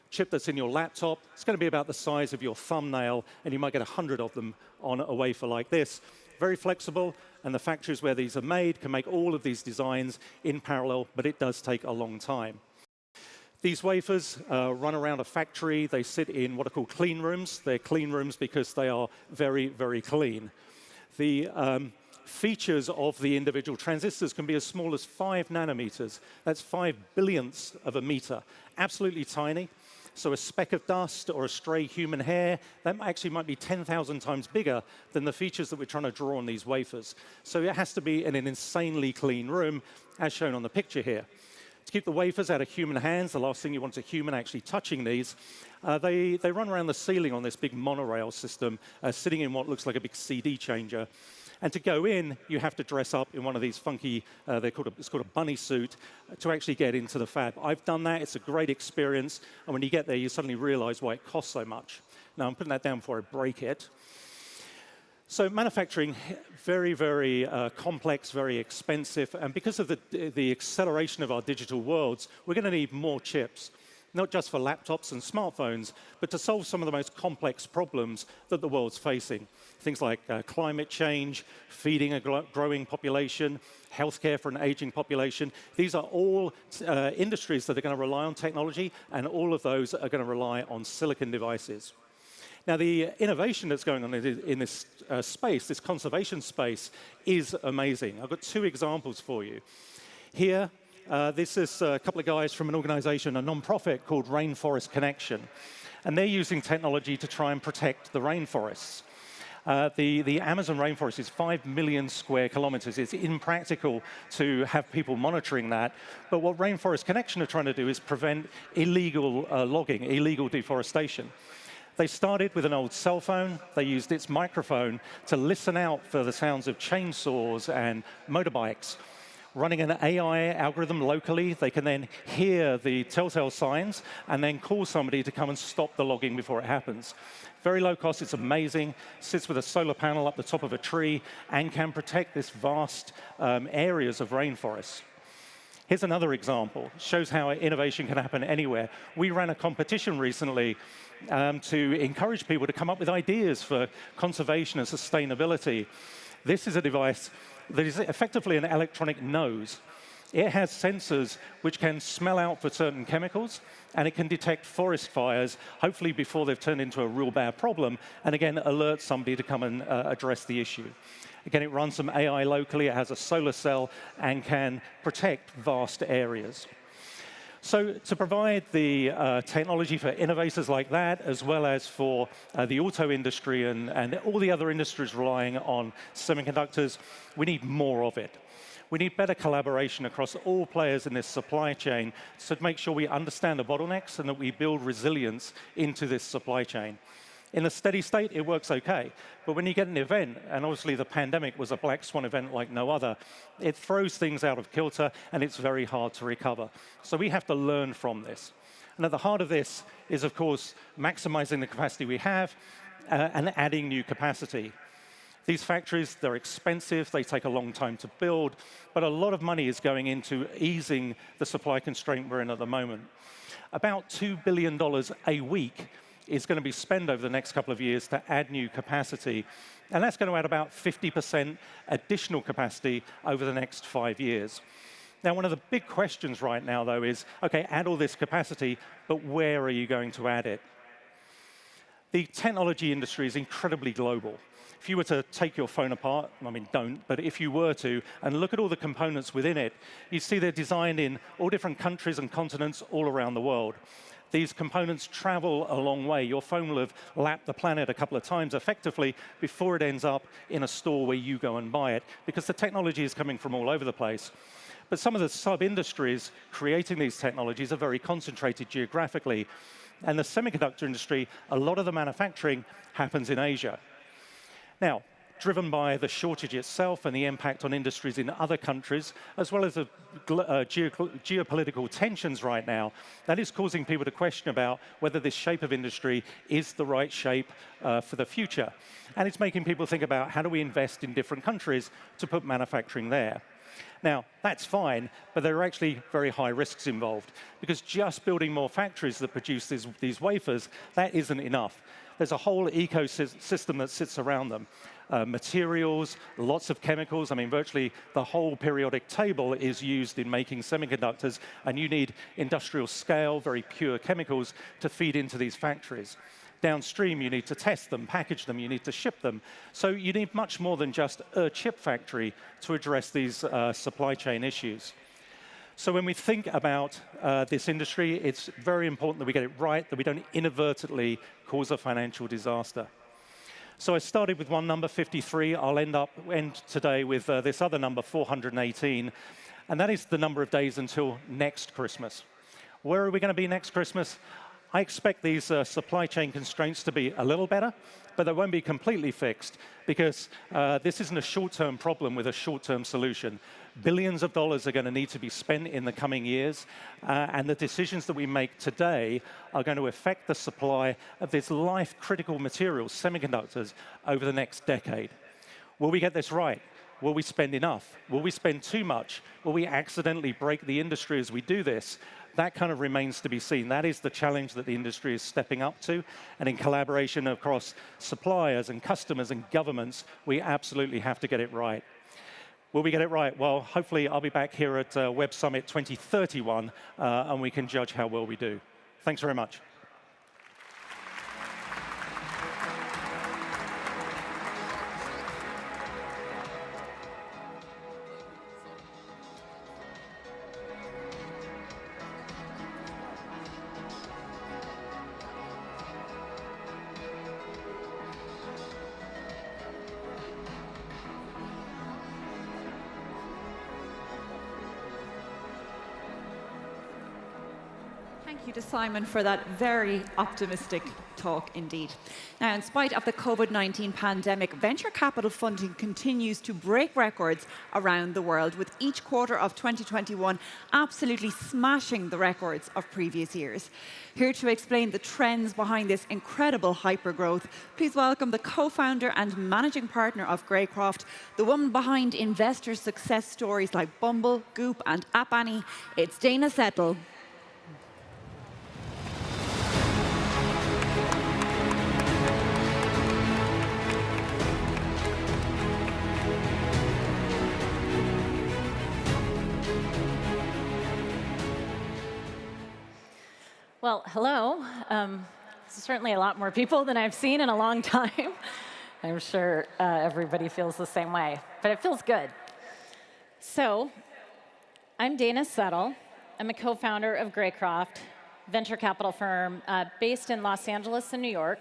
Chip that's in your laptop, it's going to be about the size of your thumbnail, and you might get 100 of them on a wafer like this. Very flexible, and the factories where these are made can make all of these designs in parallel, but it does take a long time. These wafers run around a factory. They sit in what are called clean rooms. They're clean rooms because they are very, very clean. The features of the individual transistors can be as small as 5 nanometers. That's 5 billionths of a meter. Absolutely tiny. So a speck of dust or a stray human hair, that actually might be 10,000 times bigger than the features that we're trying to draw on these wafers. So it has to be in an insanely clean room, as shown on the picture here. To keep the wafers out of human hands, the last thing you want is a human actually touching these. They run around the ceiling on this big monorail system, sitting in what looks like a big CD changer. And to go in, you have to dress up in one of these funky, it's called a bunny suit, to actually get into the fab. I've done that. It's a great experience. And when you get there, you suddenly realize why it costs so much. Now, I'm putting that down before I break it. So manufacturing, very, very complex, very expensive. And because of the acceleration of our digital worlds, we're going to need more chips, not just for laptops and smartphones, but to solve some of the most complex problems that the world's facing. Things like climate change, feeding a growing population, healthcare for an aging population. These are all industries that are going to rely on technology, and all of those are going to rely on silicon devices. Now, the innovation that's going on in this space, this conservation space, is amazing. I've got two examples for you. Here, this is a couple of guys from an organization, a non-profit called Rainforest Connection. And they're using technology to try and protect the rainforests. The Amazon rainforest is 5 million square kilometers. It's impractical to have people monitoring that. But what Rainforest Connection are trying to do is prevent illegal logging, illegal deforestation. They started with an old cell phone. They used its microphone to listen out for the sounds of chainsaws and motorbikes. Running an AI algorithm locally, they can then hear the telltale signs and then call somebody to come and stop the logging before it happens. Very low cost, it's amazing. Sits with a solar panel up the top of a tree and can protect this vast areas of rainforests. Here's another example. Shows how innovation can happen anywhere. We ran a competition recently to encourage people to come up with ideas for conservation and sustainability. This is a device that is effectively an electronic nose. It has sensors which can smell out for certain chemicals, and it can detect forest fires, hopefully before they've turned into a real bad problem, and again, alert somebody to come and address the issue. Again, it runs some AI locally, it has a solar cell, and can protect vast areas. So to provide the technology for innovators like that, as well as for the auto industry and all the other industries relying on semiconductors, we need more of it. We need better collaboration across all players in this supply chain to make sure we understand the bottlenecks and that we build resilience into this supply chain. In a steady state, it works okay. But when you get an event, and obviously the pandemic was a black swan event like no other, it throws things out of kilter, and it's very hard to recover. So we have to learn from this. And at the heart of this is, of course, maximizing the capacity we have and adding new capacity. These factories, they're expensive, they take a long time to build, but a lot of money is going into easing the supply constraint we're in at the moment. About $2 billion a week is going to be spent over the next couple of years to add new capacity. And that's going to add about 50% additional capacity over the next 5 years. Now, one of the big questions right now, though, is, OK, add all this capacity, but where are you going to add it? The technology industry is incredibly global. If you were to take your phone apart, I mean, don't, but if you were to, and look at all the components within it, you see they're designed in all different countries and continents all around the world. These components travel a long way. Your phone will have lapped the planet a couple of times effectively before it ends up in a store where you go and buy it, because the technology is coming from all over the place. But some of the sub-industries creating these technologies are very concentrated geographically. And the semiconductor industry, a lot of the manufacturing happens in Asia. Now, driven by the shortage itself and the impact on industries in other countries, as well as the geopolitical tensions right now, that is causing people to question about whether this shape of industry is the right shape for the future. And it's making people think about how do we invest in different countries to put manufacturing there. Now, that's fine, but there are actually very high risks involved, because just building more factories that produce these wafers, that isn't enough. There's a whole ecosystem that sits around them. Materials, lots of chemicals. I mean, virtually the whole periodic table is used in making semiconductors, and you need industrial scale, very pure chemicals to feed into these factories. Downstream, you need to test them, package them, you need to ship them. So you need much more than just a chip factory to address these supply chain issues. So when we think about this industry, it's very important that we get it right, that we don't inadvertently cause a financial disaster. So I started with one number, 53. I'll end today with this other number, 418. And that is the number of days until next Christmas. Where are we going to be next Christmas? I expect these supply chain constraints to be a little better, but they won't be completely fixed because this isn't a short-term problem with a short-term solution. Billions of dollars are going to need to be spent in the coming years, and the decisions that we make today are going to affect the supply of these life-critical materials, semiconductors, over the next decade. Will we get this right? Will we spend enough? Will we spend too much? Will we accidentally break the industry as we do this? That kind of remains to be seen. That is the challenge that the industry is stepping up to. And in collaboration across suppliers and customers and governments, we absolutely have to get it right. Will we get it right? Well, hopefully I'll be back here at Web Summit 2031, and we can judge how well we do. Thanks very much. Thank you to Simon for that very optimistic talk indeed. Now, in spite of the COVID-19 pandemic, venture capital funding continues to break records around the world, with each quarter of 2021 absolutely smashing the records of previous years. Here to explain the trends behind this incredible hypergrowth, please welcome the co-founder and managing partner of Greycroft, the woman behind investor success stories like Bumble, Goop, and App Annie. It's Dana Settle. Well, hello. This is certainly a lot more people than I've seen in a long time. I'm sure everybody feels the same way, but it feels good. So, I'm Dana Settle. I'm a co-founder of Greycroft, venture capital firm based in Los Angeles and New York.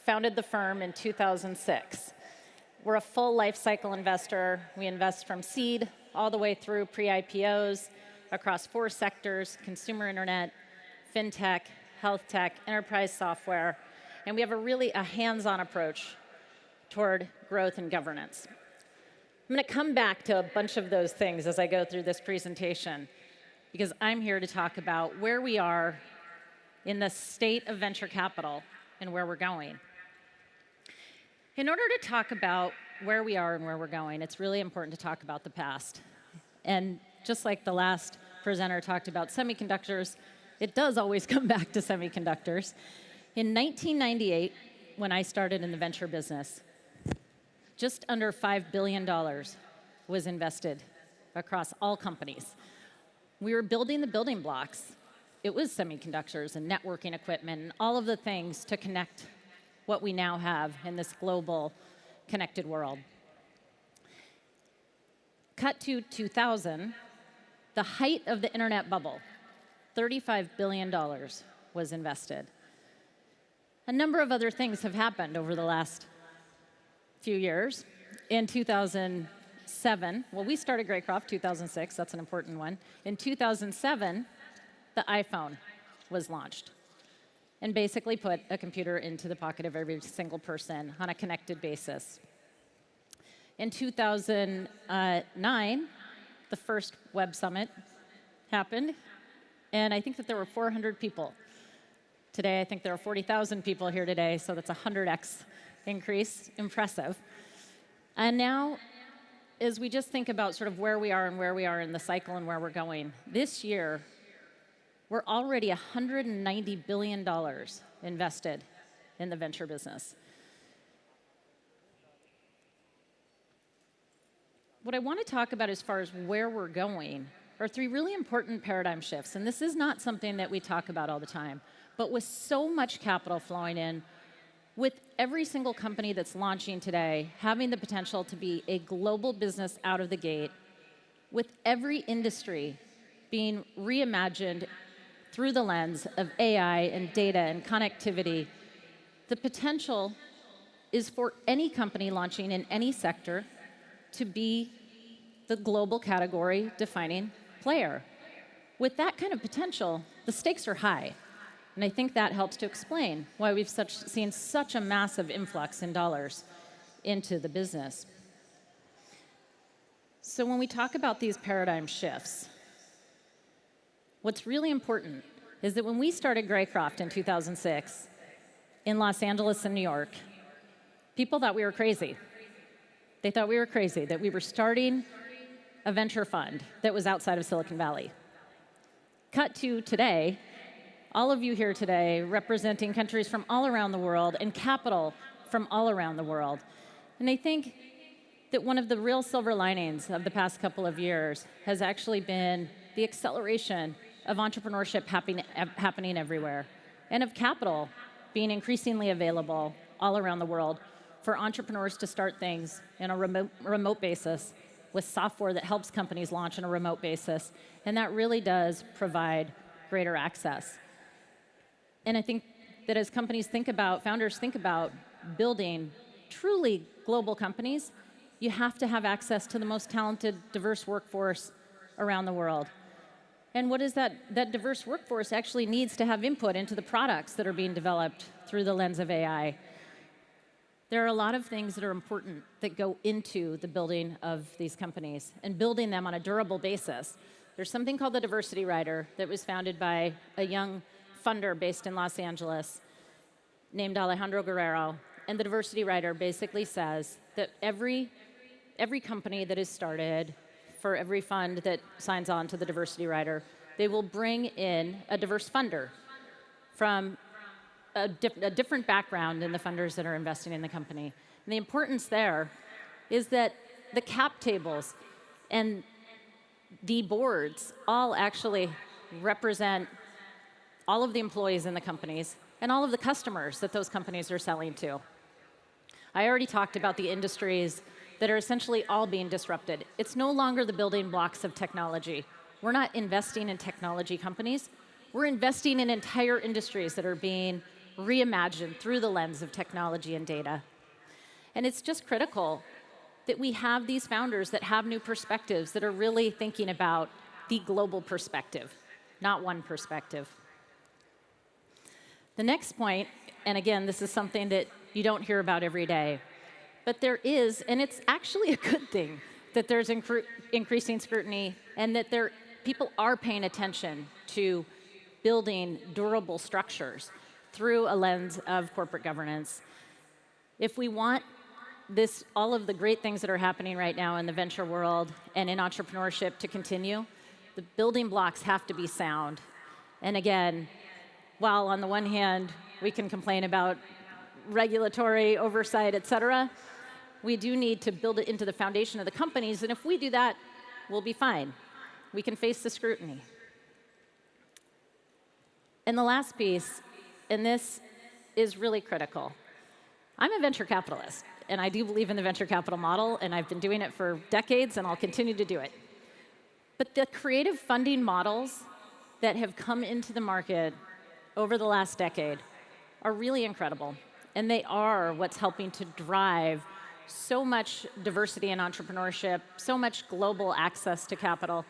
Founded the firm in 2006. We're a full life cycle investor. We invest from seed all the way through pre-IPOs across 4 sectors: consumer internet, fintech, health tech, enterprise software, and we have a hands-on approach toward growth and governance. I'm going to come back to a bunch of those things as I go through this presentation, because I'm here to talk about where we are in the state of venture capital and where we're going. In order to talk about where we are and where we're going, it's really important to talk about the past. And just like the last presenter talked about semiconductors, it does always come back to semiconductors. In 1998, when I started in the venture business, just under $5 billion was invested across all companies. We were building the building blocks. It was semiconductors and networking equipment and all of the things to connect what we now have in this global connected world. Cut to 2000, the height of the internet bubble. $35 billion was invested. A number of other things have happened over the last few years. In 2007, well, we started Greycroft 2006, that's an important one. In 2007, the iPhone was launched and basically put a computer into the pocket of every single person on a connected basis. In 2009, the first Web Summit happened. And I think that there were 400 people. Today, I think there are 40,000 people here today, so that's a 100x increase. Impressive. And now, as we just think about sort of where we are in the cycle and where we're going, this year, we're already $190 billion invested in the venture business. What I want to talk about as far as where we're going are 3 really important paradigm shifts. And this is not something that we talk about all the time. But with so much capital flowing in, with every single company that's launching today having the potential to be a global business out of the gate, with every industry being reimagined through the lens of AI and data and connectivity, the potential is for any company launching in any sector to be the global category defining player. With that kind of potential, the stakes are high. And I think that helps to explain why we've seen such a massive influx in dollars into the business. So when we talk about these paradigm shifts, what's really important is that when we started Greycroft in 2006 in Los Angeles and New York, people thought we were crazy. They thought we were crazy, that we were starting a venture fund that was outside of Silicon Valley. Cut to today, all of you here today representing countries from all around the world and capital from all around the world. And I think that one of the real silver linings of the past couple of years has actually been the acceleration of entrepreneurship happening everywhere, and of capital being increasingly available all around the world for entrepreneurs to start things in a remote basis with software that helps companies launch on a remote basis. And that really does provide greater access. And I think that as companies think about, founders think about building truly global companies, you have to have access to the most talented, diverse workforce around the world. And what is that diverse workforce actually needs to have input into the products that are being developed through the lens of AI. There are a lot of things that are important that go into the building of these companies and building them on a durable basis. There's something called the Diversity Rider that was founded by a young funder based in Los Angeles named Alejandro Guerrero. And the Diversity Rider basically says that every company that is started, for every fund that signs on to the Diversity Rider, they will bring in a diverse funder from a different background than the funders that are investing in the company. And the importance there is that the cap tables and the boards all actually represent all of the employees in the companies and all of the customers that those companies are selling to. I already talked about the industries that are essentially all being disrupted. It's no longer the building blocks of technology. We're not investing in technology companies. We're investing in entire industries that are being reimagined through the lens of technology and data. And it's just critical that we have these founders that have new perspectives, that are really thinking about the global perspective, not one perspective. The next point, and again, this is something that you don't hear about every day, but there is, and it's actually a good thing, that there's increasing scrutiny and that people are paying attention to building durable structures through a lens of corporate governance. If we want all of the great things that are happening right now in the venture world and in entrepreneurship to continue, the building blocks have to be sound. And again, while on the one hand, we can complain about regulatory oversight, et cetera, we do need to build it into the foundation of the companies. And if we do that, we'll be fine. We can face the scrutiny. And the last piece, and this is really critical. I'm a venture capitalist, and I do believe in the venture capital model, and I've been doing it for decades, and I'll continue to do it. But the creative funding models that have come into the market over the last decade are really incredible, and they are what's helping to drive so much diversity in entrepreneurship, so much global access to capital.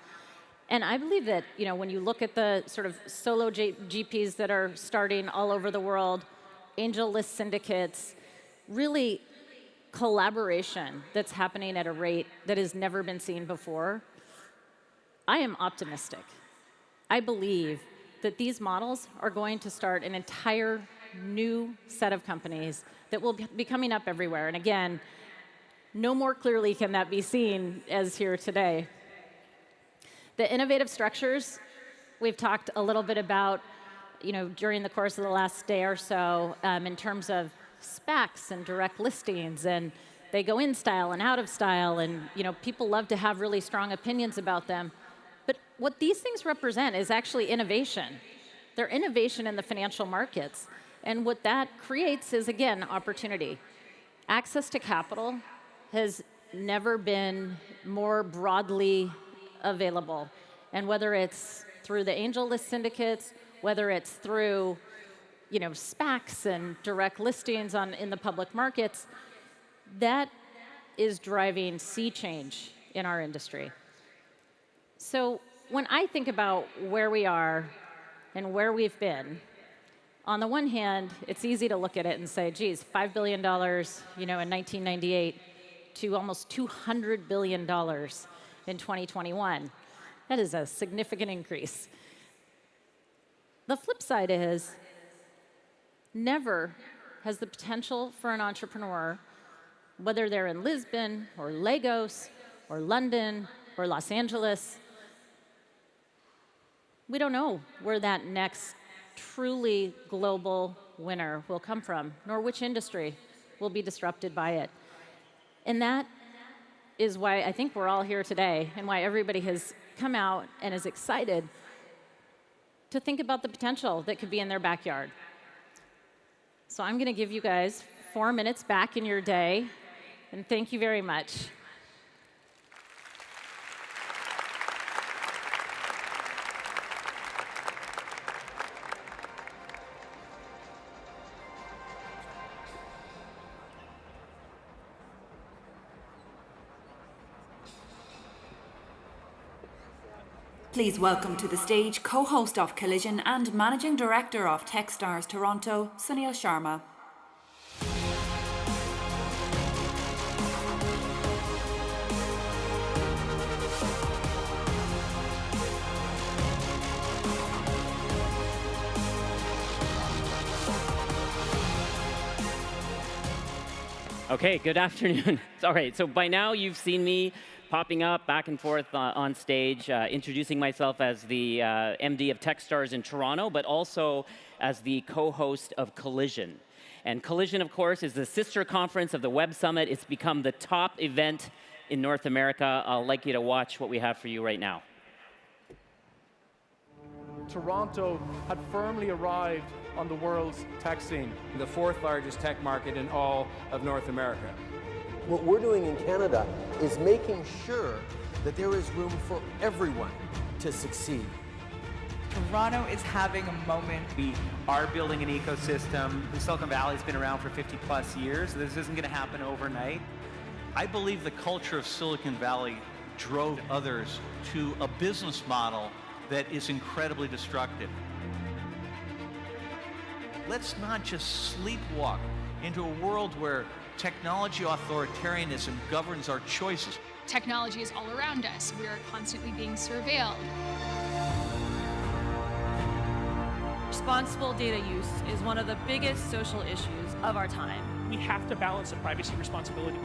And I believe that, when you look at the sort of solo GPs that are starting all over the world, angel list syndicates, really collaboration that's happening at a rate that has never been seen before, I am optimistic. I believe that these models are going to start an entire new set of companies that will be coming up everywhere. And again, no more clearly can that be seen as here today. The innovative structures, we've talked a little bit about, during the course of the last day or so, in terms of SPACs and direct listings, and they go in style and out of style, and people love to have really strong opinions about them. But what these things represent is actually innovation. They're innovation in the financial markets. And what that creates is, again, opportunity. Access to capital has never been more broadly available. And whether it's through the AngelList syndicates, whether it's through SPACs and direct listings in the public markets, that is driving sea change in our industry. So when I think about where we are and where we've been, on the one hand, it's easy to look at it and say, geez, $5 billion in 1998 to almost $200 billion in 2021. That is a significant increase. The flip side is, never has the potential for an entrepreneur, whether they're in Lisbon or Lagos or London or Los Angeles, we don't know where that next truly global winner will come from, nor which industry will be disrupted by it. And that is why I think we're all here today, and why everybody has come out and is excited to think about the potential that could be in their backyard. So I'm going to give you guys 4 minutes back in your day, and thank you very much. Please welcome to the stage co-host of Collision and Managing Director of Techstars Toronto, Sunil Sharma. Okay, good afternoon. All right, so by now you've seen me popping up back and forth on stage, introducing myself as the MD of Techstars in Toronto, but also as the co-host of Collision. And Collision, of course, is the sister conference of the Web Summit. It's become the top event in North America. I'd like you to watch what we have for you right now. Toronto had firmly arrived on the world's tech scene, the fourth largest tech market in all of North America. What we're doing in Canada is making sure that there is room for everyone to succeed. Toronto is having a moment. We are building an ecosystem. Silicon Valley's been around for 50 plus years. This isn't going to happen overnight. I believe the culture of Silicon Valley drove others to a business model that is incredibly destructive. Let's not just sleepwalk into a world where technology authoritarianism governs our choices. Technology is all around us. We are constantly being surveilled. Responsible data use is one of the biggest social issues of our time. We have to balance the privacy responsibility.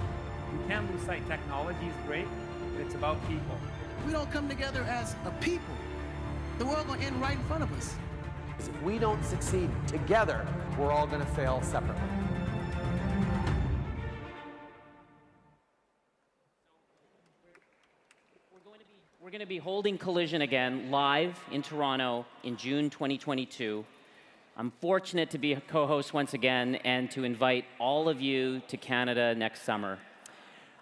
We can't lose sight. Technology is great, but it's about people. If we don't come together as a people, the world will end right in front of us. If we don't succeed together, we're all going to fail separately. We're going to be holding Collision again live in Toronto in June 2022. I'm fortunate to be a co-host once again and to invite all of you to Canada next summer.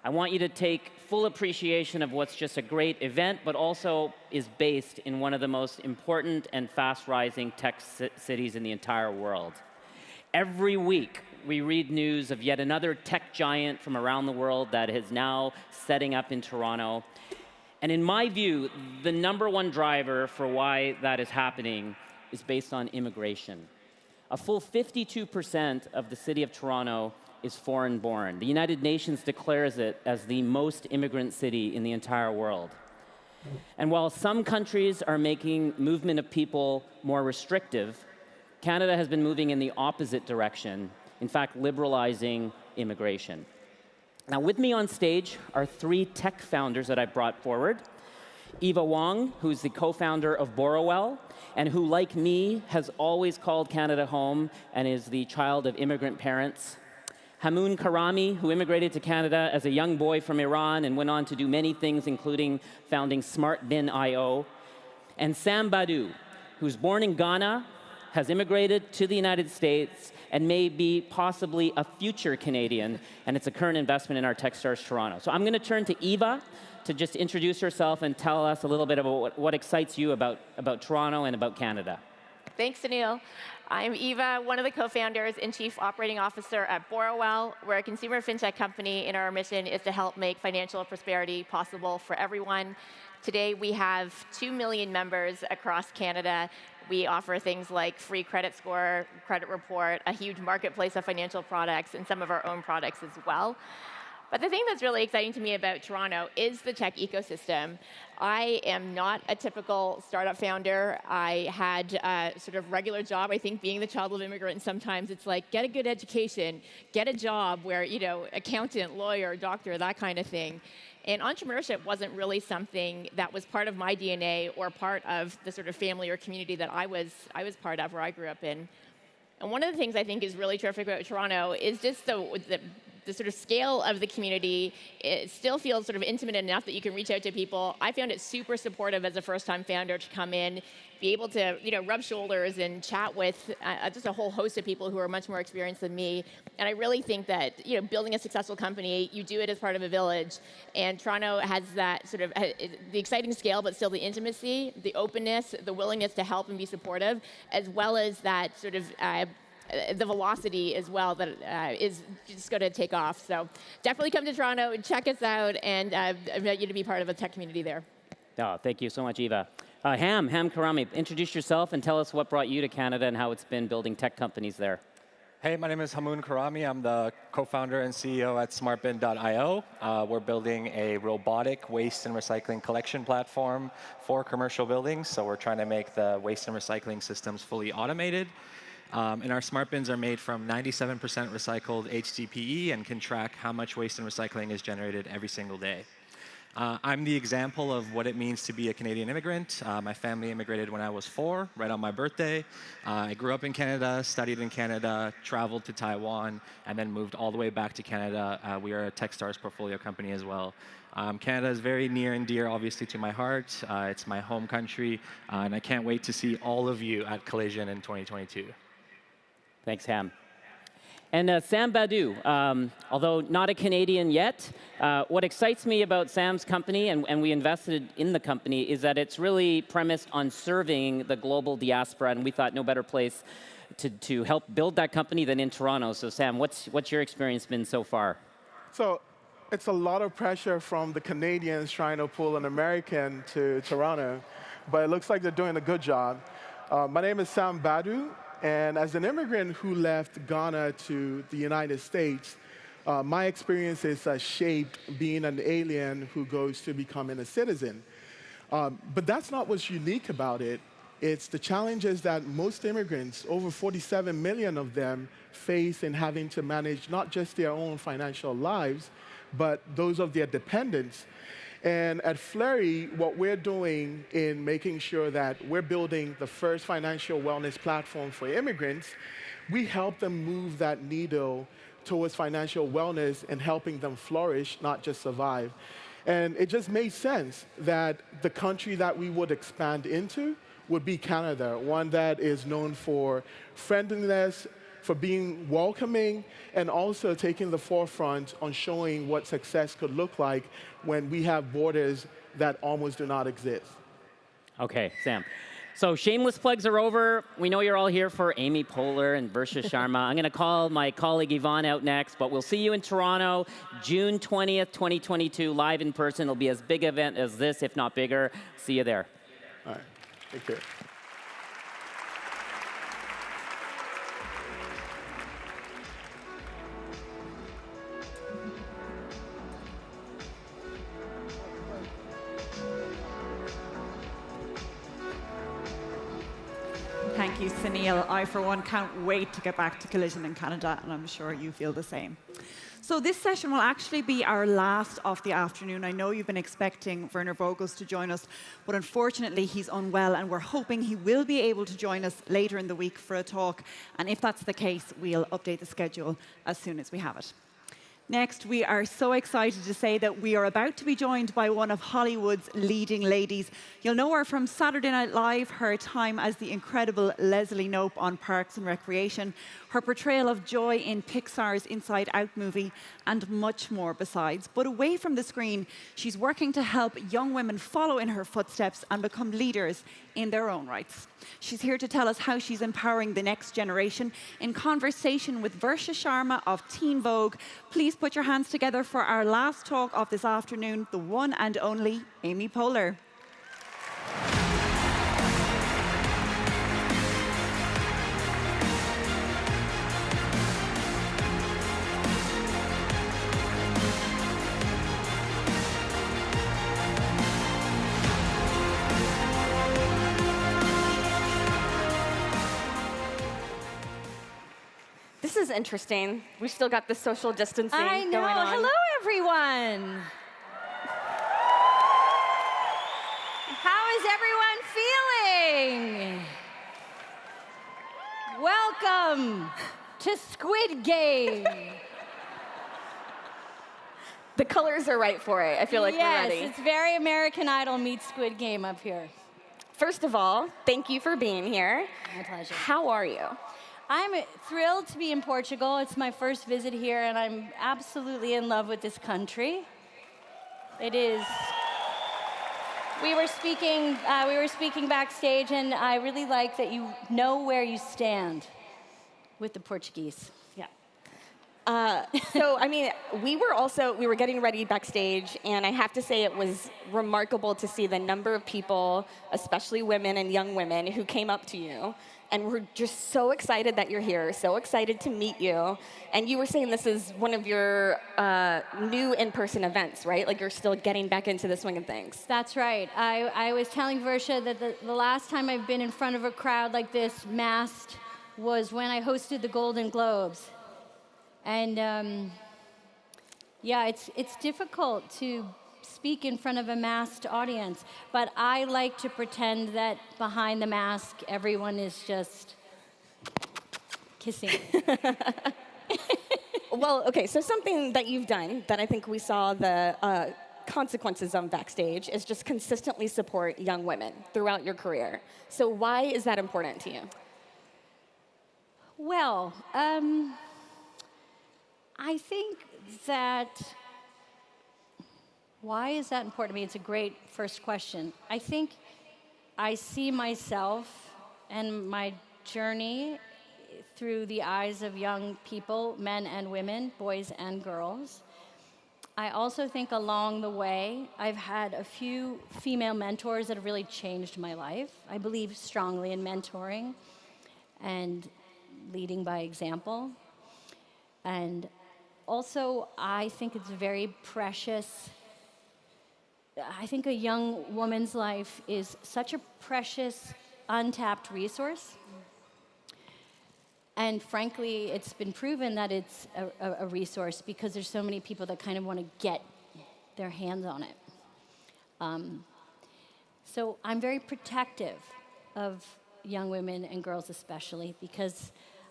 I want you to take full appreciation of what's just a great event, but also is based in one of the most important and fast-rising tech cities in the entire world. Every week, we read news of yet another tech giant from around the world that is now setting up in Toronto. And in my view, the #1 driver for why that is happening is based on immigration. A full 52% of the city of Toronto is foreign-born. The United Nations declares it as the most immigrant city in the entire world. And while some countries are making movement of people more restrictive, Canada has been moving in the opposite direction, in fact, liberalizing immigration. Now, with me on stage are 3 tech founders that I brought forward. Eva Wong, who's the co-founder of Borrowell, and who, like me, has always called Canada home and is the child of immigrant parents. Hamoon Karami, who immigrated to Canada as a young boy from Iran and went on to do many things, including founding SmartBin.io. And Sam Badu, who's born in Ghana, has immigrated to the United States and may be possibly a future Canadian, and it's a current investment in our Techstars Toronto. So I'm going to turn to Eva to just introduce herself and tell us a little bit about what excites you about Toronto and about Canada. Thanks, Sunil. I'm Eva, one of the co-founders and chief operating officer at Borrowell. We're a consumer fintech company, and our mission is to help make financial prosperity possible for everyone. Today, we have 2 million members across Canada. We offer things like free credit score, credit report, a huge marketplace of financial products, and some of our own products as well. But the thing that's really exciting to me about Toronto is the tech ecosystem. I am not a typical startup founder. I had a sort of regular job. I think being the child of immigrants, sometimes it's like, get a good education, get a job where, accountant, lawyer, doctor, that kind of thing. And entrepreneurship wasn't really something that was part of my DNA or part of the sort of family or community that I was part of, where I grew up in. And one of the things I think is really terrific about Toronto is just the sort of scale of the community. It still feels sort of intimate enough that you can reach out to people. I found it super supportive as a first-time founder to come in, be able to rub shoulders and chat with just a whole host of people who are much more experienced than me. And I really think that building a successful company, you do it as part of a village. And Toronto has that sort of the exciting scale, but still the intimacy, the openness, the willingness to help and be supportive, as well as that sort of the velocity as well that is just going to take off. So definitely come to Toronto and check us out, and I invite you to be part of a tech community there. Oh, thank you so much, Eva. Ham Karami, introduce yourself and tell us what brought you to Canada and how it's been building tech companies there. Hey, my name is Hamoon Karami. I'm the co-founder and CEO at smartbin.io. We're building a robotic waste and recycling collection platform for commercial buildings. So we're trying to make the waste and recycling systems fully automated. And our smart bins are made from 97% recycled HDPE and can track how much waste and recycling is generated every single day. I'm the example of what it means to be a Canadian immigrant. My family immigrated when I was 4, right on my birthday. I grew up in Canada, studied in Canada, traveled to Taiwan, and then moved all the way back to Canada. We are a Techstars portfolio company as well. Canada is very near and dear, obviously, to my heart. It's my home country, and I can't wait to see all of you at Collision in 2022. Thanks, Ham. And Sam Badu, although not a Canadian yet, what excites me about Sam's company, and we invested in the company, is that it's really premised on serving the global diaspora, and we thought no better place to help build that company than in Toronto. So Sam, what's your experience been so far? So it's a lot of pressure from the Canadians trying to pull an American to Toronto, but it looks like they're doing a good job. My name is Sam Badu. And as an immigrant who left Ghana to the United States, my experience is shaped being an alien who goes to becoming a citizen. But that's not what's unique about it. It's the challenges that most immigrants, over 47 million of them, face in having to manage not just their own financial lives, but those of their dependents. And at Flurry, what we're doing in making sure that we're building the first financial wellness platform for immigrants, we help them move that needle towards financial wellness and helping them flourish, not just survive. And it just made sense that the country that we would expand into would be Canada, one that is known for friendliness, for being welcoming, and also taking the forefront on showing what success could look like when we have borders that almost do not exist. Okay, Sam. So shameless plugs are over. We know you're all here for Amy Poehler and Varsha Sharma. I'm going to call my colleague Yvonne out next, but we'll see you in Toronto, June 20th, 2022, live in person. It'll be as big an event as this, if not bigger. See you there. All right. Take care. Thank you, Sunil. I, for one, can't wait to get back to Collision in Canada, and I'm sure you feel the same. So this session will actually be our last of the afternoon. I know you've been expecting Werner Vogels to join us, but unfortunately he's unwell, and we're hoping he will be able to join us later in the week for a talk. And if that's the case, we'll update the schedule as soon as we have it. Next, we are so excited to say that we are about to be joined by one of Hollywood's leading ladies. You'll know her from Saturday Night Live, her time as the incredible Leslie Knope on Parks and Recreation, her portrayal of Joy in Pixar's Inside Out movie, and much more besides. But away from the screen, she's working to help young women follow in her footsteps and become leaders in their own rights. She's here to tell us how she's empowering the next generation in conversation with Varsha Sharma of Teen Vogue. Please put your hands together for our last talk of this afternoon, the one and only Amy Poehler. This is interesting. We've still got the social distancing I know. going on. Hello, everyone. How is everyone feeling? Welcome to Squid Game. The colors are right for it. I feel like we're ready. Yes, it's very American Idol meets Squid Game up here. First of all, thank you for being here. My pleasure. How are you? I'm thrilled to be in Portugal. It's my first visit here, and I'm absolutely in love with this country. It is. We were speaking backstage, and I really like that you know where you stand with the Portuguese. Yeah. So, I mean, we were getting ready backstage, and I have to say it was remarkable to see the number of people, especially women and young women, who came up to you. And we're just so excited that you're here, so excited to meet you. And you were saying this is one of your new in-person events, right? Like you're still getting back into the swing of things. That's right. I was telling Varsha that the last time I've been in front of a crowd like this, masked, was when I hosted the Golden Globes. And yeah, it's difficult to speak in front of a masked audience, but I like to pretend that behind the mask, everyone is just kissing. Well, okay, so something that you've done that I think we saw the consequences of backstage is just consistently support young women throughout your career. So why is that important to you? Well, I think that why is that important to me? It's a great first question. I think I see myself and my journey through the eyes of young people, men and women, boys and girls. I also think along the way, I've had a few female mentors that have really changed my life. I believe strongly in mentoring and leading by example. And also, I think it's very precious. I think a young woman's life is such a precious, untapped resource. And frankly, it's been proven that it's a resource because there's so many people that kind of want to get their hands on it. So I'm very protective of young women and girls especially because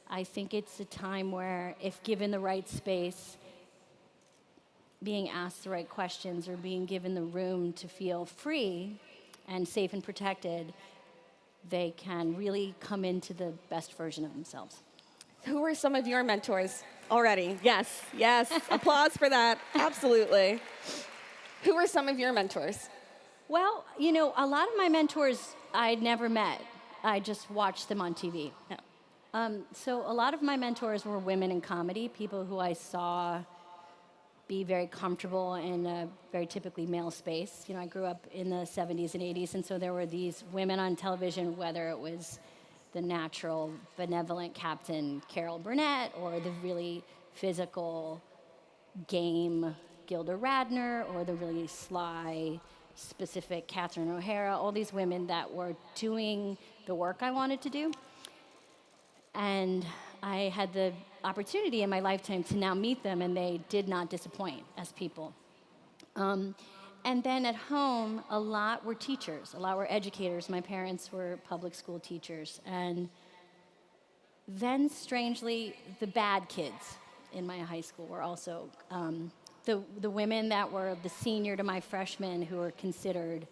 I think it's a time where if given the right space, being asked the right questions or being given the room to feel free and safe and protected, they can really come into the best version of themselves. Who are some of your mentors already? Yes, yes, applause for that, absolutely. Who are some of your mentors? Well, you know, a lot of my mentors I'd never met. I just watched them on TV. Yeah. So a lot of my mentors were women in comedy, people who I saw be very comfortable in a very typically male space. You know, I grew up in the 70s and 80s, and so there were these women on television, whether it was the natural, benevolent Captain Carol Burnett or the really physical, game Gilda Radner or the really sly, specific Catherine O'Hara, all these women that were doing the work I wanted to do. And I had the opportunity in my lifetime to now meet them, and they did not disappoint as people. And then at home, a lot were teachers, a lot were educators. My parents were public school teachers. And then, strangely, the bad kids in my high school were also the women that were the senior to my freshmen who were considered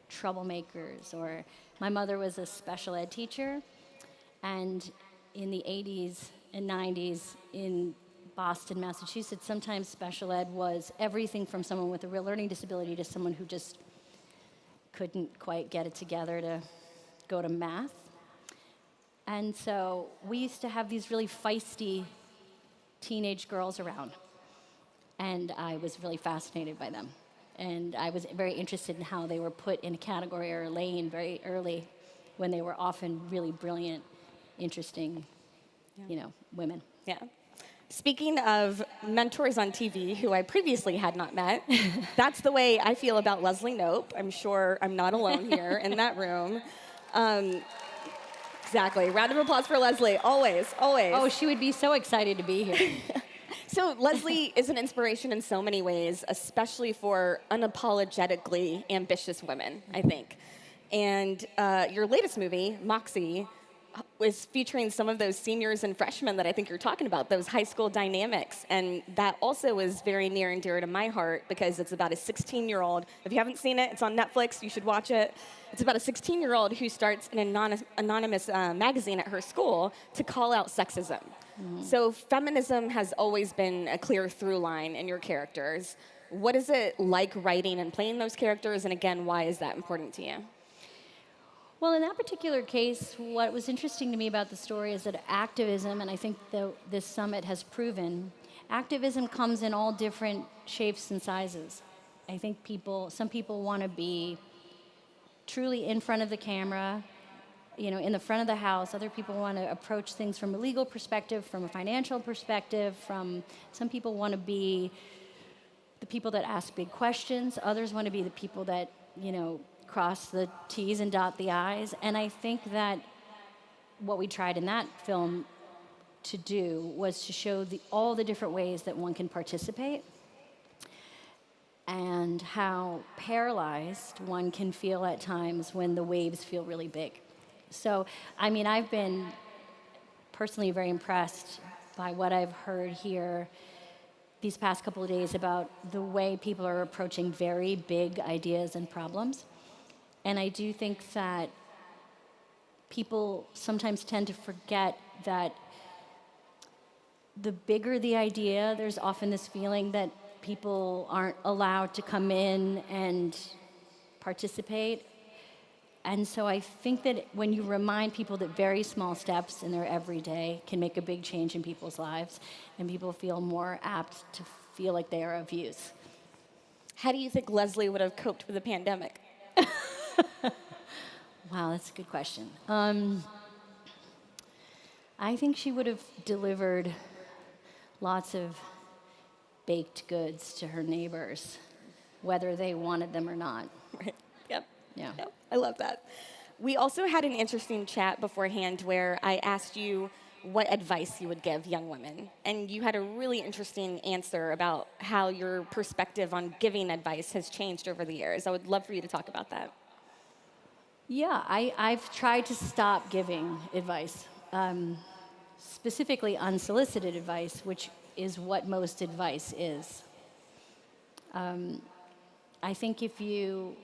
troublemakers. Or my mother was a special ed teacher, and in the 80s and 90s in Boston, Massachusetts, sometimes special ed was everything from someone with a real learning disability to someone who just couldn't quite get it together to go to math. And so we used to have these really feisty teenage girls around, and I was really fascinated by them. And I was very interested in how they were put in a category or a lane very early when they were often really brilliant, interesting, women. Yeah. Speaking of mentors on TV who I previously had not met, that's the way I feel about Leslie Knope. I'm sure I'm not alone here in that room. Exactly. Round of applause for Leslie. Always, always. Oh, she would be so excited to be here. So Leslie is an inspiration in so many ways, especially for unapologetically ambitious women, I think. And your latest movie, Moxie, was featuring some of those seniors and freshmen that I think you're talking about, those high school dynamics. And that also is very near and dear to my heart because it's about a 16-year-old. If you haven't seen it, it's on Netflix. You should watch it. It's about a 16-year-old who starts an anonymous magazine at her school to call out sexism. Mm-hmm. So feminism has always been a clear through line in your characters. What is it like writing and playing those characters? And again, why is that important to you? Well, in that particular case, what was interesting to me about the story is that activism, and I think this summit has proven, activism comes in all different shapes and sizes. I think some people want to be truly in front of the camera, in the front of the house. Other people want to approach things from a legal perspective, from a financial perspective, some people want to be the people that ask big questions. Others want to be the people that, cross the T's and dot the I's. And I think that what we tried in that film to do was to show all the different ways that one can participate and how paralyzed one can feel at times when the waves feel really big. So, I've been personally very impressed by what I've heard here these past couple of days about the way people are approaching very big ideas and problems. And I do think that people sometimes tend to forget that the bigger the idea, there's often this feeling that people aren't allowed to come in and participate. And so I think that when you remind people that very small steps in their everyday can make a big change in people's lives, and people feel more apt to feel like they are of use. How do you think Leslie would have coped with the pandemic? Wow, that's a good question. I think she would have delivered lots of baked goods to her neighbors, whether they wanted them or not. Right. Yep. Yeah. Yep. I love that. We also had an interesting chat beforehand where I asked you what advice you would give young women. And you had a really interesting answer about how your perspective on giving advice has changed over the years. I would love for you to talk about that. Yeah, I've tried to stop giving advice, specifically unsolicited advice, which is what most advice is. I think if you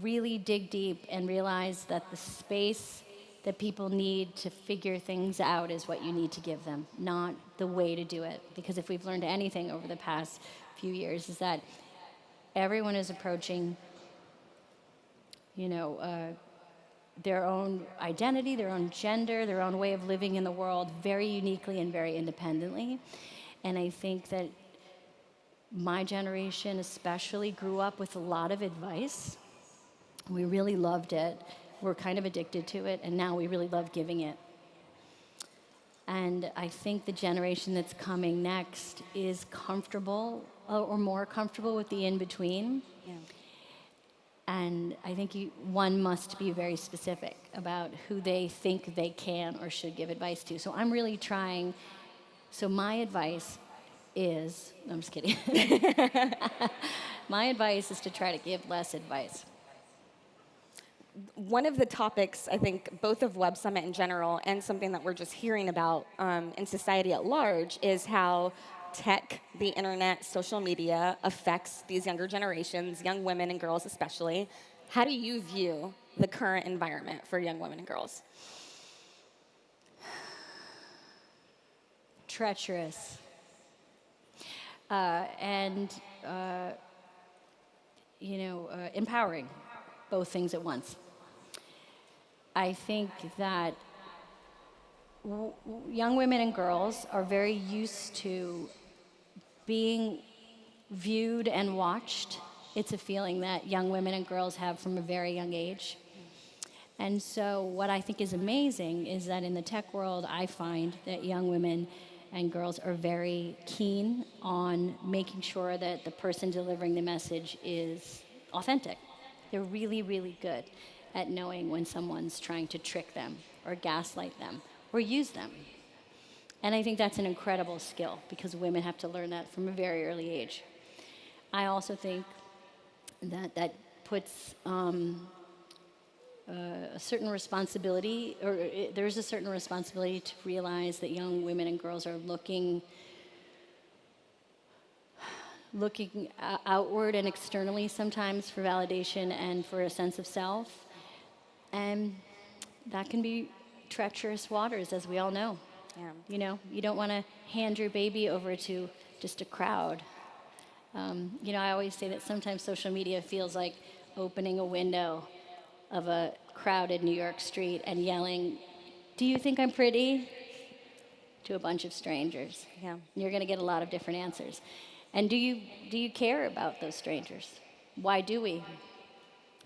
really dig deep and realize that the space that people need to figure things out is what you need to give them, not the way to do it. Because if we've learned anything over the past few years is that everyone is approaching, their own identity, their own gender, their own way of living in the world very uniquely and very independently. And I think that my generation especially grew up with a lot of advice. We really loved it. We're kind of addicted to it, and now we really love giving it. And I think the generation that's coming next is comfortable or more comfortable with the in-between. Yeah. And I think one must be very specific about who they think they can or should give advice to. So I'm really trying. So my advice is, no, I'm just kidding. My advice is to try to give less advice. One of the topics, I think, both of Web Summit in general and something that we're just hearing about in society at large is how tech, the internet, social media affects these younger generations, young women and girls especially. How do you view the current environment for young women and girls? Treacherous. Empowering, both things at once. I think that young women and girls are very used to being viewed and watched. It's a feeling that young women and girls have from a very young age. And so what I think is amazing is that in the tech world, I find that young women and girls are very keen on making sure that the person delivering the message is authentic. They're really, really good at knowing when someone's trying to trick them or gaslight them or use them. And I think that's an incredible skill because women have to learn that from a very early age. I also think that that puts a certain responsibility, there's a certain responsibility to realize that young women and girls are looking outward and externally sometimes for validation and for a sense of self. And that can be treacherous waters, as we all know. Yeah. You know, you don't want to hand your baby over to just a crowd. I always say that sometimes social media feels like opening a window of a crowded New York street and yelling, "Do you think I'm pretty?" to a bunch of strangers. Yeah. You're going to get a lot of different answers. And do you care about those strangers? Why do we?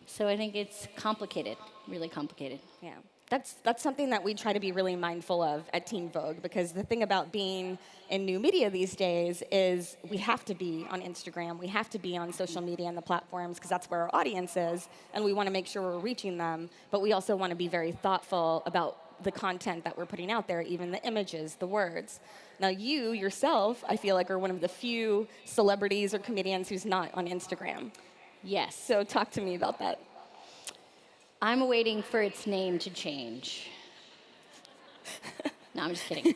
So I think it's complicated, really complicated. Yeah. That's something that we try to be really mindful of at Teen Vogue, because the thing about being in new media these days is we have to be on Instagram, we have to be on social media and the platforms because that's where our audience is, and we want to make sure we're reaching them, but we also want to be very thoughtful about the content that we're putting out there, even the images, the words. Now you yourself, I feel like, are one of the few celebrities or comedians who's not on Instagram. Yes. So talk to me about that. I'm waiting for its name to change. No, I'm just kidding.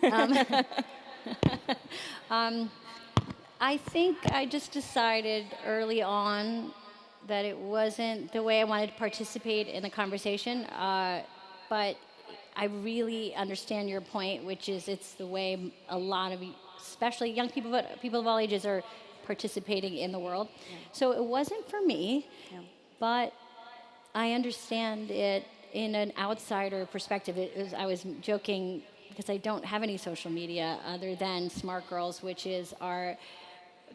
I think I just decided early on that it wasn't the way I wanted to participate in the conversation, but I really understand your point, which is it's the way a lot of, especially young people, but people of all ages are participating in the world. Yeah. So it wasn't for me, but I understand it in an outsider perspective. I was joking because I don't have any social media other than Smart Girls, which is our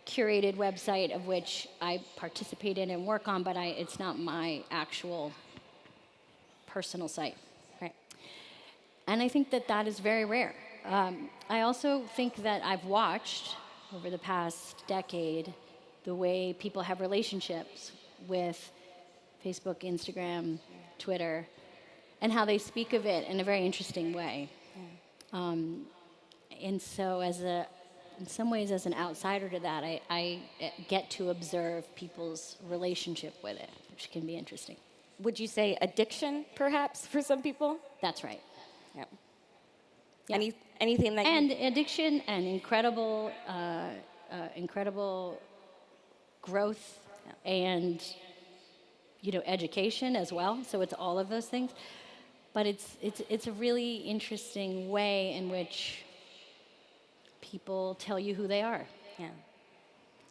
curated website of which I participate in and work on, but it's not my actual personal site. Right. And I think that is very rare. I also think that I've watched over the past decade the way people have relationships with Facebook, Instagram, Twitter, and how they speak of it in a very interesting way. Yeah. And so in some ways, as an outsider to that, I get to observe people's relationship with it, which can be interesting. Would you say addiction, perhaps, for some people? That's right. Yeah. Anything that and addiction and incredible growth and education as well. So it's all of those things, but it's a really interesting way in which people tell you who they are. Yeah.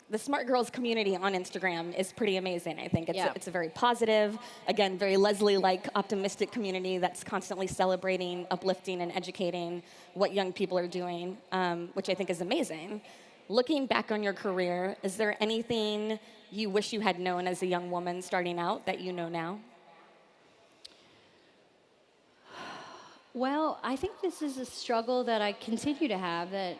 The Smart Girls community on Instagram is pretty amazing, I think. It's a very positive, again, very Leslie-like, optimistic community that's constantly celebrating, uplifting, and educating what young people are doing, which I think is amazing. Looking back on your career, is there anything you wish you had known as a young woman starting out that you know now? Well, I think this is a struggle that I continue to have, that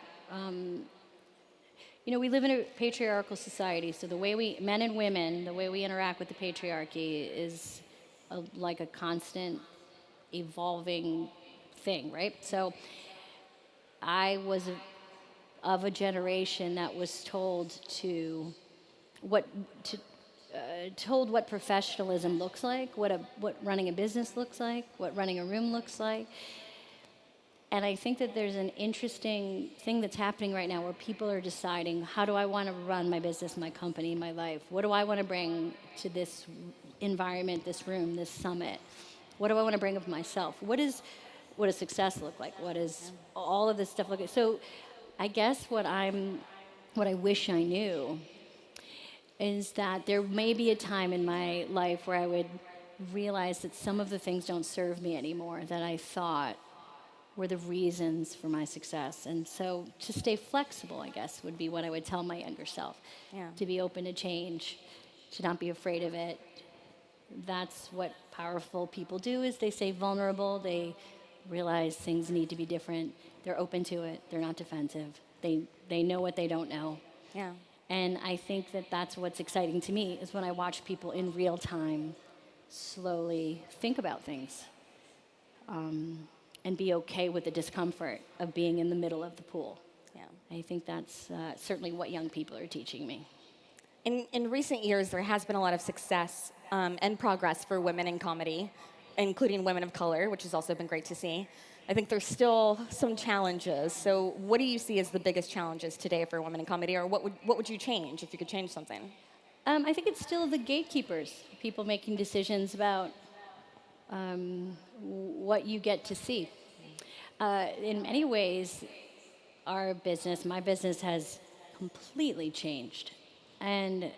we live in a patriarchal society, so the way men and women, the way we interact with the patriarchy is like a constant evolving thing, right? So I was of a generation that was told told what professionalism looks like, what running a business looks like, what running a room looks like. And I think that there's an interesting thing that's happening right now where people are deciding, how do I want to run my business, my company, my life? What do I want to bring to this environment, this room, this summit? What do I want to bring of myself? What does success look like? What does all of this stuff look like? So I guess what I wish I knew is that there may be a time in my life where I would realize that some of the things don't serve me anymore that I thought were the reasons for my success. And so to stay flexible, I guess, would be what I would tell my younger self. Yeah. To be open to change, to not be afraid of it. That's what powerful people do, is they stay vulnerable, they realize things need to be different, they're open to it, they're not defensive, they know what they don't know. Yeah. And I think that that's what's exciting to me, is when I watch people in real time slowly think about things. And be okay with the discomfort of being in the middle of the pool. Yeah. I think that's certainly what young people are teaching me. In recent years, there has been a lot of success and progress for women in comedy, including women of color, which has also been great to see. I think there's still some challenges. So what do you see as the biggest challenges today for women in comedy, or what would you change if you could change something? I think it's still the gatekeepers, people making decisions about what you get to see. In many ways, my business has completely changed. And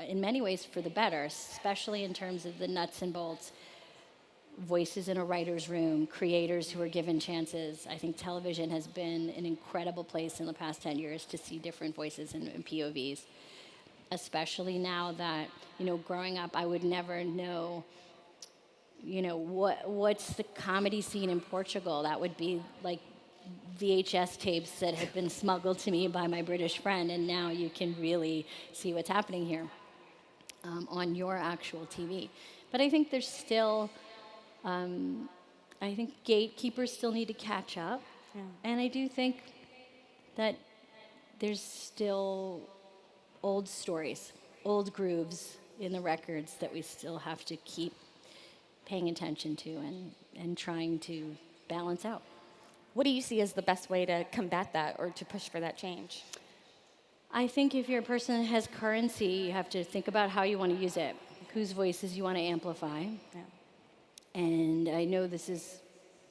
in many ways for the better, especially in terms of the nuts and bolts, voices in a writer's room, creators who are given chances. I think television has been an incredible place in the past 10 years to see different voices and POVs, especially now that, growing up, I would never know what's the comedy scene in Portugal. That would be like VHS tapes that had been smuggled to me by my British friend, and now you can really see what's happening here on your actual TV. But I think there's still, I think gatekeepers still need to catch up. Yeah. And I do think that there's still old stories, old grooves in the records that we still have to keep paying attention to and trying to balance out. What do you see as the best way to combat that or to push for that change? I think if you're a person that has currency, you have to think about how you want to use it, whose voices you want to amplify. Yeah. And I know this is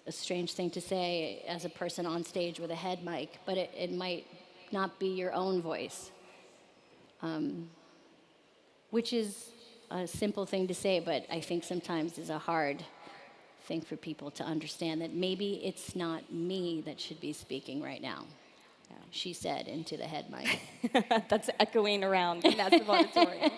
a strange thing to say as a person on stage with a head mic, but it might not be your own voice, which is a simple thing to say, but I think sometimes is a hard thing for people to understand, that maybe it's not me that should be speaking right now. Yeah. She said into the head mic. That's echoing around the massive auditorium.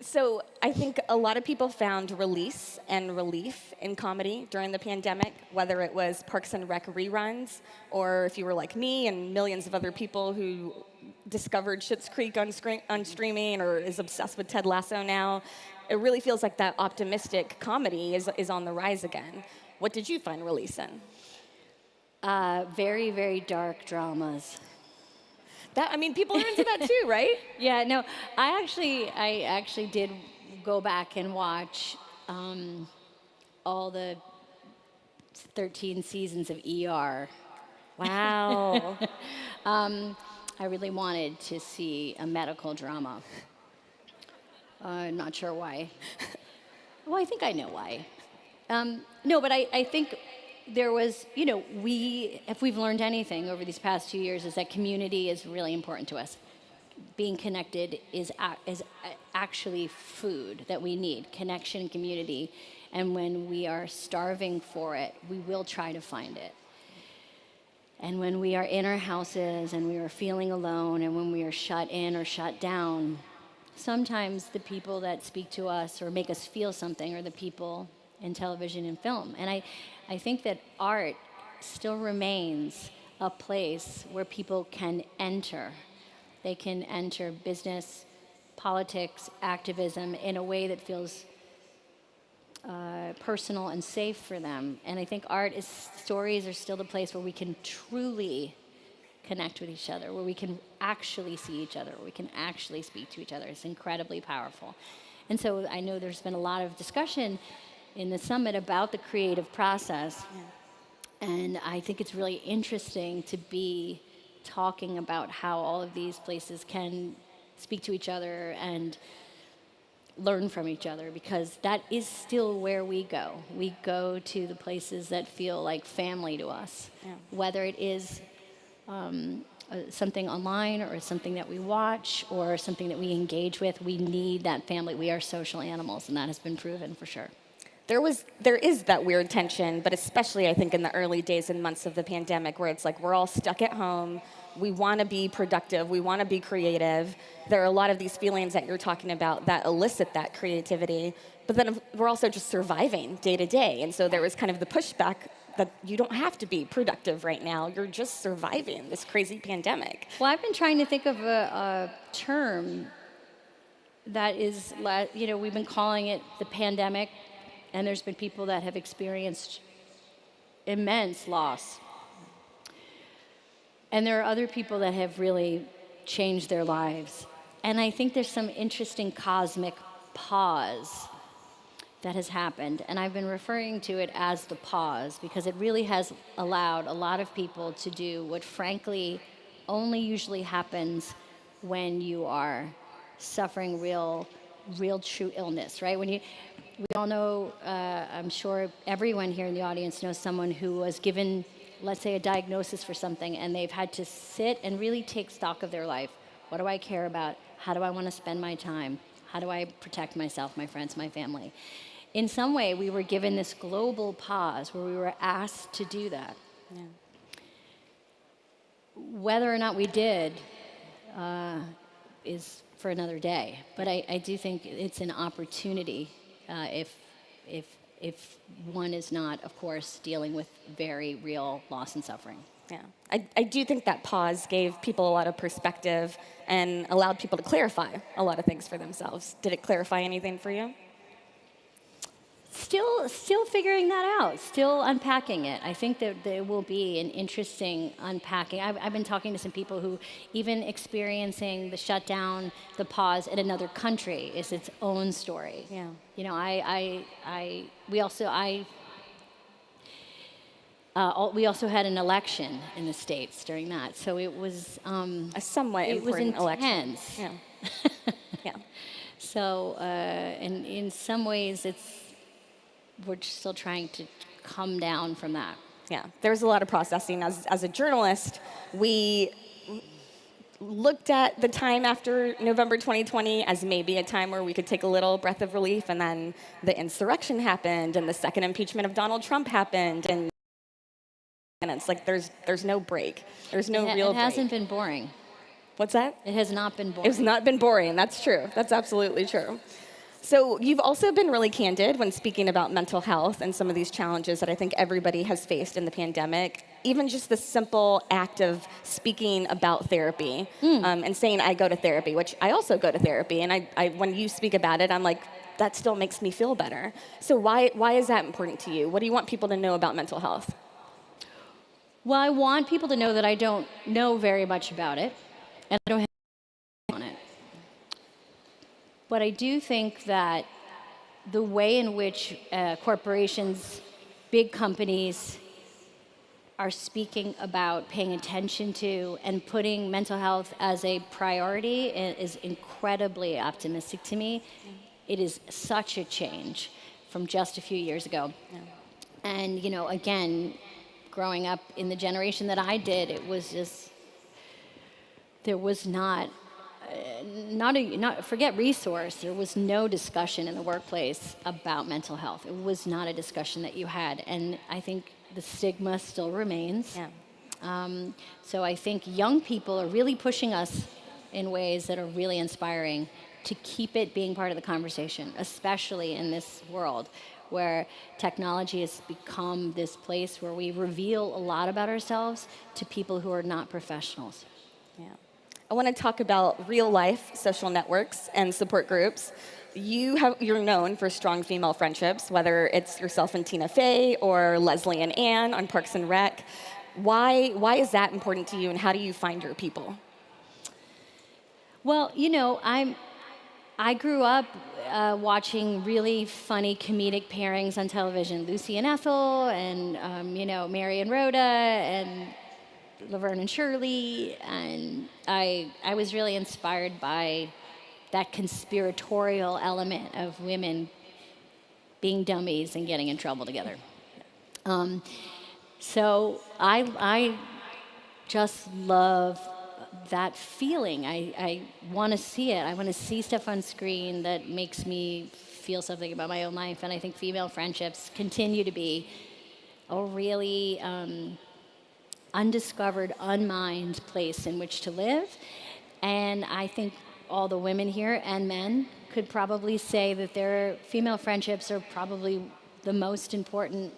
So I think a lot of people found release and relief in comedy during the pandemic, whether it was Parks and Rec reruns, or if you were like me and millions of other people who discovered Schitt's Creek on streaming or is obsessed with Ted Lasso now. It really feels like that optimistic comedy is on the rise again. What did you find release in? Very, very dark dramas. People are into that too, right? Yeah, no, I actually did go back and watch all the 13 seasons of ER. Wow. I really wanted to see a medical drama. Not sure why. Well, I think I know why. No, but I think there was, if we've learned anything over these past 2 years, is that community is really important to us. Being connected is actually food that we need, connection and community. And when we are starving for it, we will try to find it. And when we are in our houses and we are feeling alone and when we are shut in or shut down, sometimes the people that speak to us or make us feel something are the people in television and film. And I think that art still remains a place where people can enter. They can enter business, politics, activism in a way that feels personal and safe for them. And I think stories are still the place where we can truly connect with each other, where we can actually see each other, where we can actually speak to each other. It's incredibly powerful. And so I know there's been a lot of discussion in the summit about the creative process. Yeah. And I think it's really interesting to be talking about how all of these places can speak to each other and learn from each other, because that is still where we go. We go to the places that feel like family to us, whether it is something online or something that we watch or something that we engage with. We need that family. We are social animals, and that has been proven for sure. There is that weird tension, but especially I think in the early days and months of the pandemic, where it's like we're all stuck at home. We want to be productive. We want to be creative. There are a lot of these feelings that you're talking about that elicit that creativity, but then we're also just surviving day to day. And so there was kind of the pushback that you don't have to be productive right now. You're just surviving this crazy pandemic. Well, I've been trying to think of a term that is, we've been calling it the pandemic, and there's been people that have experienced immense loss. And there are other people that have really changed their lives. And I think there's some interesting cosmic pause that has happened. And I've been referring to it as the pause because it really has allowed a lot of people to do what frankly only usually happens when you are suffering real true illness, right? We all know, I'm sure everyone here in the audience knows someone who was given, let's say, a diagnosis for something, and they've had to sit and really take stock of their life. What do I care about? How do I want to spend my time? How do I protect myself, my friends, my family? In some way, we were given this global pause where we were asked to do that. Yeah. Whether or not we did is for another day. But I do think it's an opportunity if one is not, of course, dealing with very real loss and suffering. Yeah, I do think that pause gave people a lot of perspective and allowed people to clarify a lot of things for themselves. Did it clarify anything for you? Still figuring that out, still unpacking it. I think that there will be an interesting unpacking. I've been talking to some people who even experiencing the shutdown, the pause in another country is its own story. Yeah. You know, we also had an election in the States during that, so it was a somewhat important election. Yeah. Yeah. So, and in some ways, we're still trying to come down from that. Yeah, there's a lot of processing. As a journalist, we looked at the time after November 2020 as maybe a time where we could take a little breath of relief, and then the insurrection happened, and the second impeachment of Donald Trump happened, and it's like there's no break. There's no real break. It hasn't been boring. What's that? It has not been boring. It's not been boring. That's true. That's absolutely true. So you've also been really candid when speaking about mental health and some of these challenges that I think everybody has faced in the pandemic. Even just the simple act of speaking about therapy and saying, I go to therapy, which I also go to therapy. And I when you speak about it, I'm like, that still makes me feel better. So why is that important to you? What do you want people to know about mental health? Well, I want people to know that I don't know very much about it, and I don't have on it. But I do think that the way in which corporations, big companies, are speaking about paying attention to and putting mental health as a priority is incredibly optimistic to me. It is such a change from just a few years ago. Yeah. And, you know, again, growing up in the generation that I did, it was just, there was not forget resource, there was no discussion in the workplace about mental health. It was not a discussion that you had. And I think the stigma still remains. Yeah. So I think young people are really pushing us in ways that are really inspiring to keep it being part of the conversation, especially in this world where technology has become this place where we reveal a lot about ourselves to people who are not professionals. Yeah. I want to talk about real-life social networks and support groups. You're known for strong female friendships, whether it's yourself and Tina Fey or Leslie and Ann on Parks and Rec. Why is that important to you, and how do you find your people? Well, you know, I grew up, watching really funny comedic pairings on television. Lucy and Ethel, and Mary and Rhoda, and Laverne and Shirley. And I was really inspired by that conspiratorial element of women being dummies and getting in trouble together. So I just love that feeling. I want to see it. I want to see stuff on screen that makes me feel something about my own life. And I think female friendships continue to be a really undiscovered, unmined place in which to live. And I think all the women here and men could probably say that their female friendships are probably the most important,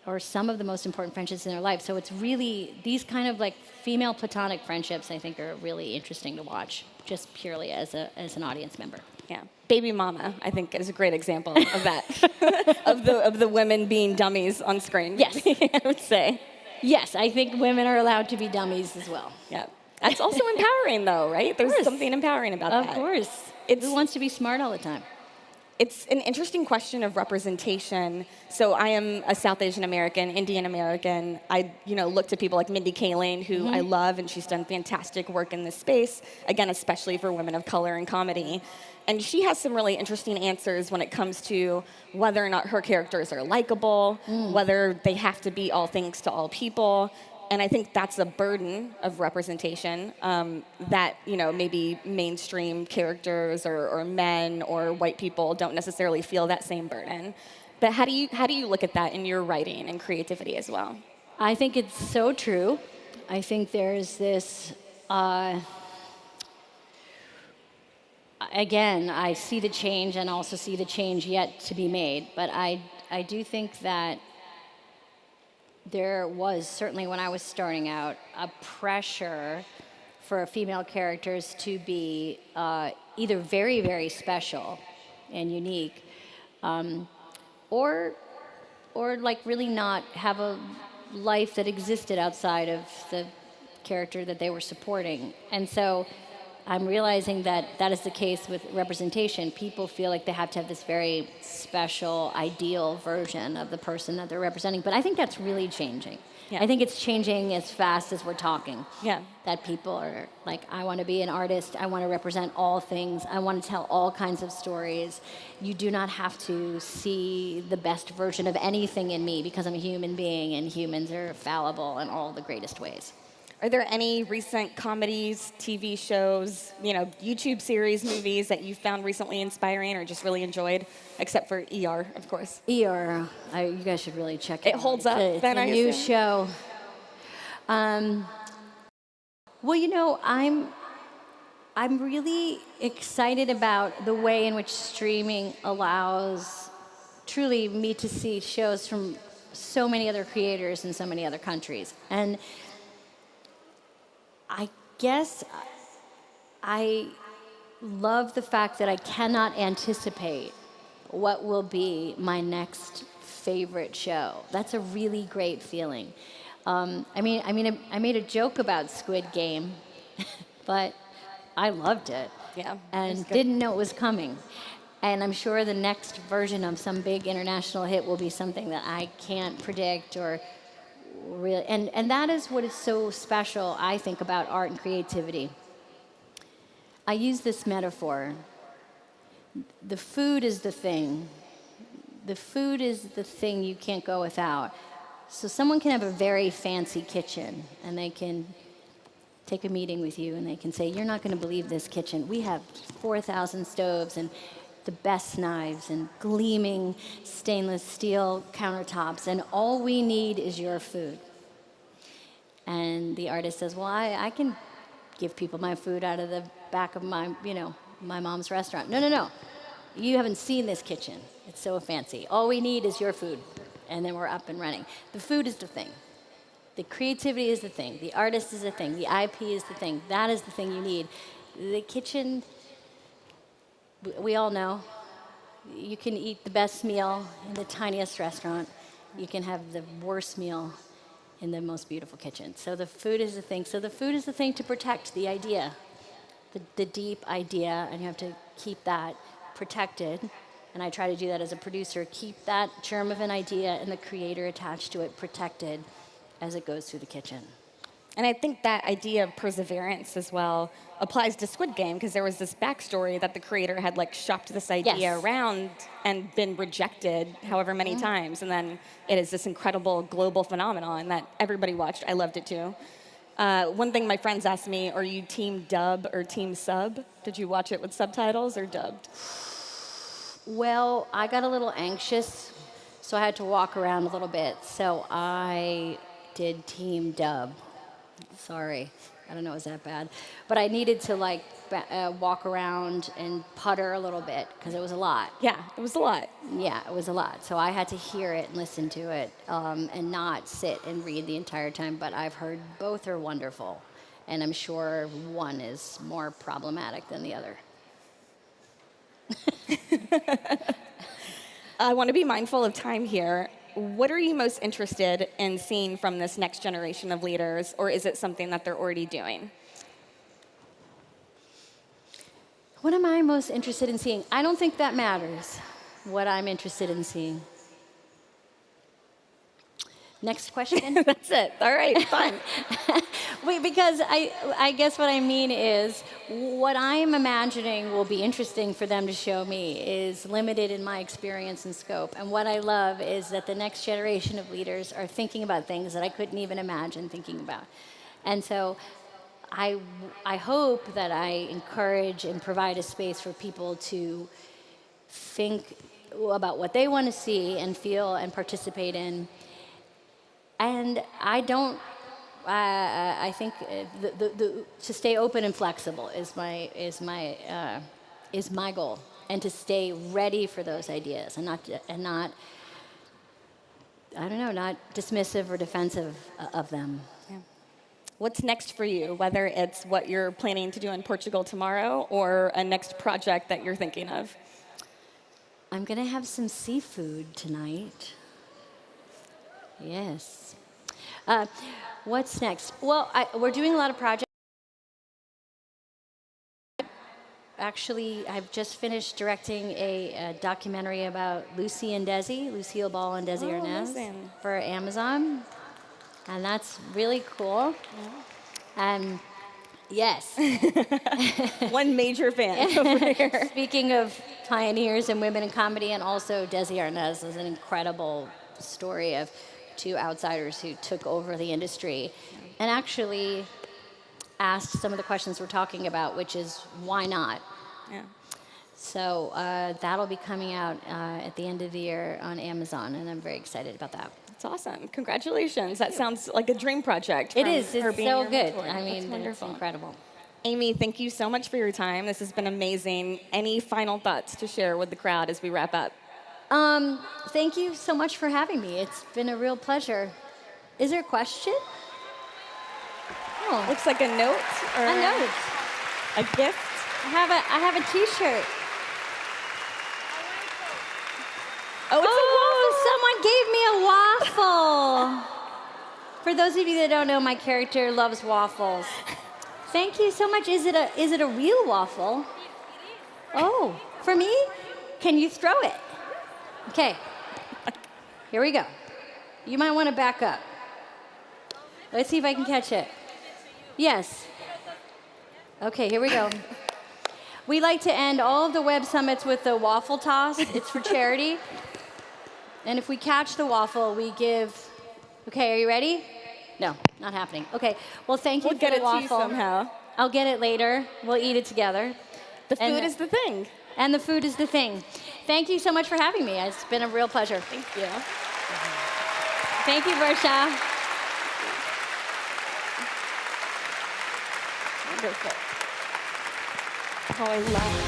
or some of the most important friendships in their life. So it's really, these kind of like female platonic friendships, I think, are really interesting to watch, just purely as an audience member. Yeah, Baby Mama, I think, is a great example of that, of the women being dummies on screen. Yes, I would say. Yes, I think women are allowed to be dummies as well. Yeah, that's also empowering, though, right? There's something empowering about that. Of course. Who wants to be smart all the time? It's an interesting question of representation. So I am a South Asian American, Indian American. I look to people like Mindy Kaling, who I love, and she's done fantastic work in this space, again, especially for women of color in comedy. And she has some really interesting answers when it comes to whether or not her characters are likable, whether they have to be all things to all people. And I think that's a burden of representation that maybe mainstream characters or men or white people don't necessarily feel that same burden. But how do you look at that in your writing and creativity as well? I think it's so true. I think there's this. Again, I see the change and also see the change yet to be made. But I do think that there was, certainly when I was starting out, a pressure for female characters to be either very, very special and unique, or like really not have a life that existed outside of the character that they were supporting. And so I'm realizing that that is the case with representation. People feel like they have to have this very special, ideal version of the person that they're representing. But I think that's really changing. Yeah. I think it's changing as fast as we're talking. Yeah. That people are like, I want to be an artist. I want to represent all things. I want to tell all kinds of stories. You do not have to see the best version of anything in me because I'm a human being, and humans are fallible in all the greatest ways. Are there any recent comedies, TV shows, YouTube series, movies that you found recently inspiring or just really enjoed, except for ER, of course? ER, you guys should really check it out. It holds up. It's a new show. Well, I'm really excited about the way in which streaming allows truly me to see shows from so many other creators in so many other countries. And I guess I love the fact that I cannot anticipate what will be my next favorite show. That's a really great feeling. I made a joke about Squid Game, but I loved it. Yeah, and didn't know it was coming. And I'm sure the next version of some big international hit will be something that I can't predict or really, and that is what is so special, I think, about art and creativity. I use this metaphor. The food is the thing. The food is the thing you can't go without. So someone can have a very fancy kitchen, and they can take a meeting with you, and they can say, you're not going to believe this kitchen. We have 4,000 stoves and the best knives and gleaming stainless steel countertops, and all we need is your food. And the artist says, well, I can give people my food out of the back of my mom's restaurant. No. You haven't seen this kitchen. It's so fancy. All we need is your food, and then we're up and running. The food is the thing. The creativity is the thing. The artist is the thing. The IP is the thing. That is the thing you need. The kitchen, we all know, you can eat the best meal in the tiniest restaurant. You can have the worst meal in the most beautiful kitchen. So the food is the thing. So the food is the thing to protect, the idea, the deep idea, and you have to keep that protected, and I try to do that as a producer, keep that germ of an idea and the creator attached to it protected as it goes through the kitchen. And I think that idea of perseverance as well applies to Squid Game, because there was this backstory that the creator had like shopped this idea around and been rejected however many times, and then it is this incredible global phenomenon that everybody watched. I loved it too. One thing my friends asked me, are you team dub or team sub? Did you watch it with subtitles or dubbed? Well, I got a little anxious, so I had to walk around a little bit. So I did team dub. Sorry, I don't know, it was that bad. But I needed to like walk around and putter a little bit because it was a lot. Yeah, it was a lot. Yeah, it was a lot. So I had to hear it and listen to it and not sit and read the entire time. But I've heard both are wonderful. And I'm sure one is more problematic than the other. I want to be mindful of time here. What are you most interested in seeing from this next generation of leaders, or is it something that they're already doing? What am I most interested in seeing? I don't think that matters, what I'm interested in seeing. Next question? That's it. All right, fine. Wait, because I guess what I mean is what I'm imagining will be interesting for them to show me is limited in my experience and scope. And what I love is that the next generation of leaders are thinking about things that I couldn't even imagine thinking about. And so I hope that I encourage and provide a space for people to think about what they want to see and feel and participate in. And I don't. I think to stay open and flexible is my goal, and to stay ready for those ideas, and not I don't know, not dismissive or defensive of them. Yeah. What's next for you? Whether it's what you're planning to do in Portugal tomorrow or a next project that you're thinking of. I'm gonna have some seafood tonight. Yes. What's next? Well, we're doing a lot of projects. Actually, I've just finished directing a documentary about Lucy and Desi, Lucille Ball and Desi Arnaz, for Amazon. And that's really cool. And yes. One major fan over here. Speaking of pioneers and women in comedy, and also Desi Arnaz is an incredible story of two outsiders who took over the industry and actually asked some of the questions we're talking about, which is, why not? Yeah. So that'll be coming out at the end of the year on Amazon, and I'm very excited about that. That's awesome. Congratulations. That sounds like a dream project. It is. It's so good. Mentor. I mean, it's wonderful. It's incredible. Amy, thank you so much for your time. This has been amazing. Any final thoughts to share with the crowd as we wrap up? Thank you so much for having me. It's been a real pleasure. Is there a question? Oh, looks like a note. Or a note. A gift. I have a T-shirt. Oh, someone gave me a waffle. For those of you that don't know, my character loves waffles. Thank you so much. Is it a real waffle? Oh, for me? Can you throw it? Okay, here we go. You might want to back up. Let's see if I can catch it. Yes. Okay, here we go. We like to end all of the web summits with the waffle toss. It's for charity. And if we catch the waffle, we give... Okay, are you ready? No, not happening. Okay, well, thank you for the waffle. We'll get it to you somehow. I'll get it later. We'll eat it together. The food is the thing. And the food is the thing. Thank you so much for having me. It's been a real pleasure. Thank you. Thank you, Versha. Wonderful. Oh, I love it.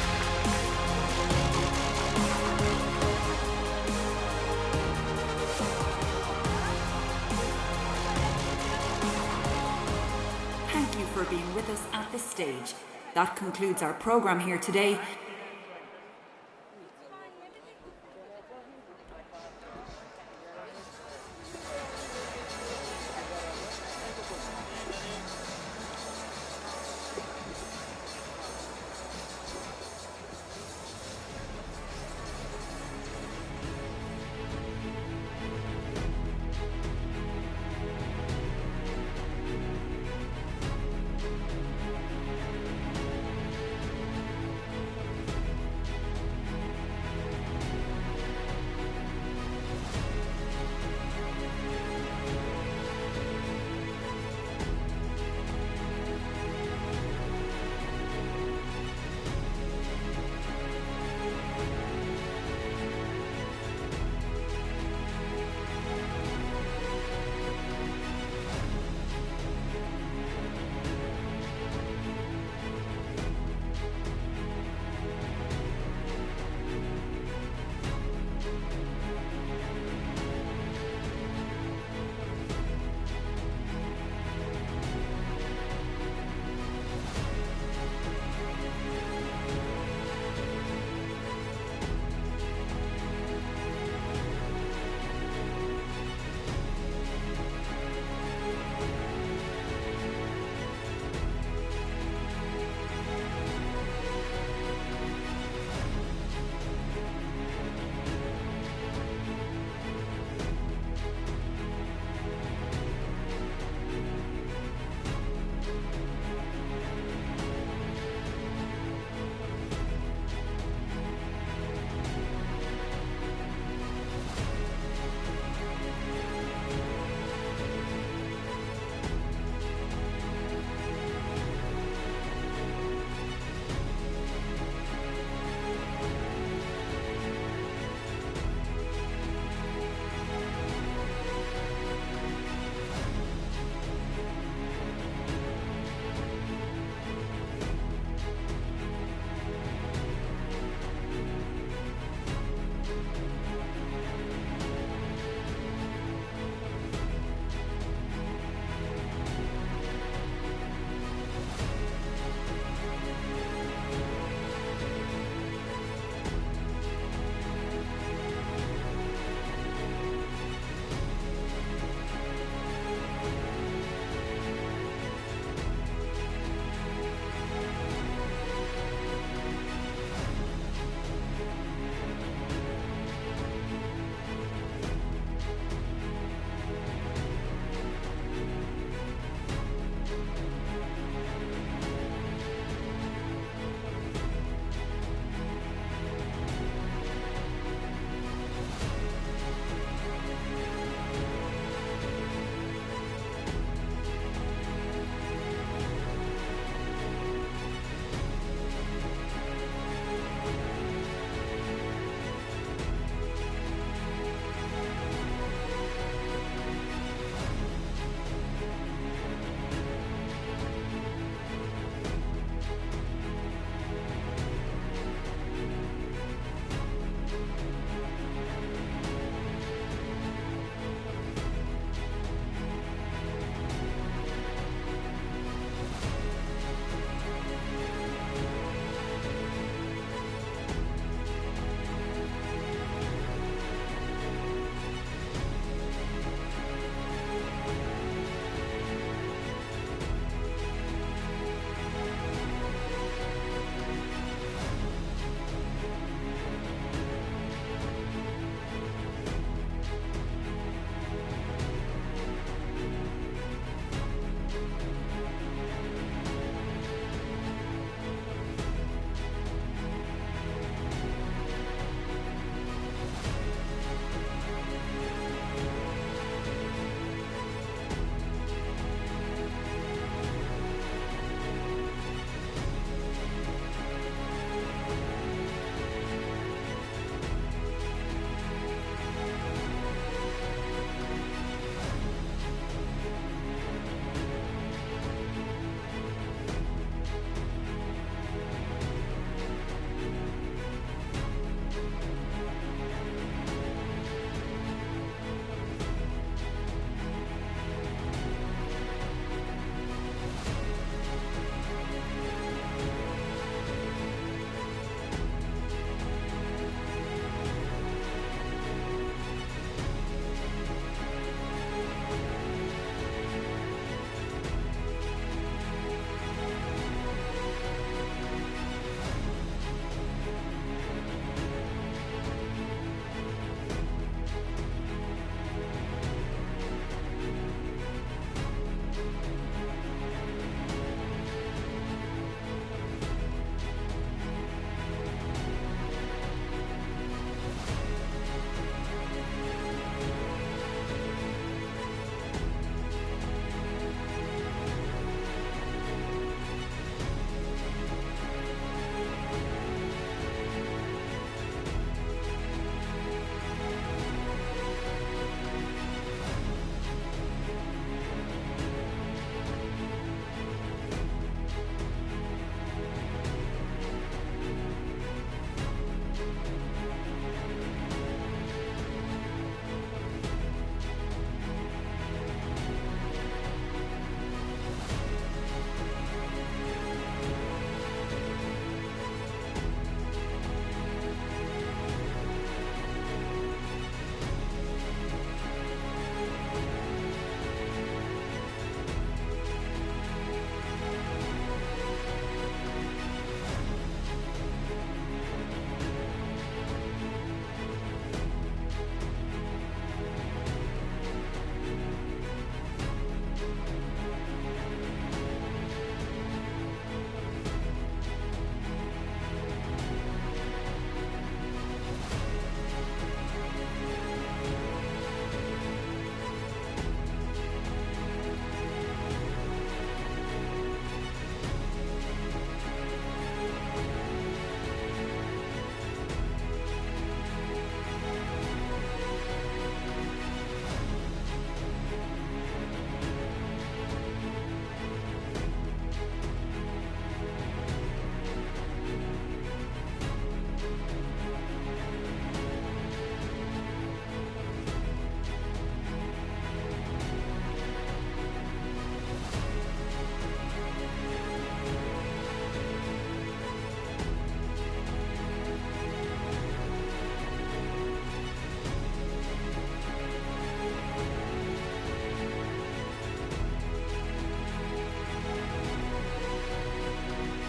Thank you for being with us at this stage. That concludes our program here today.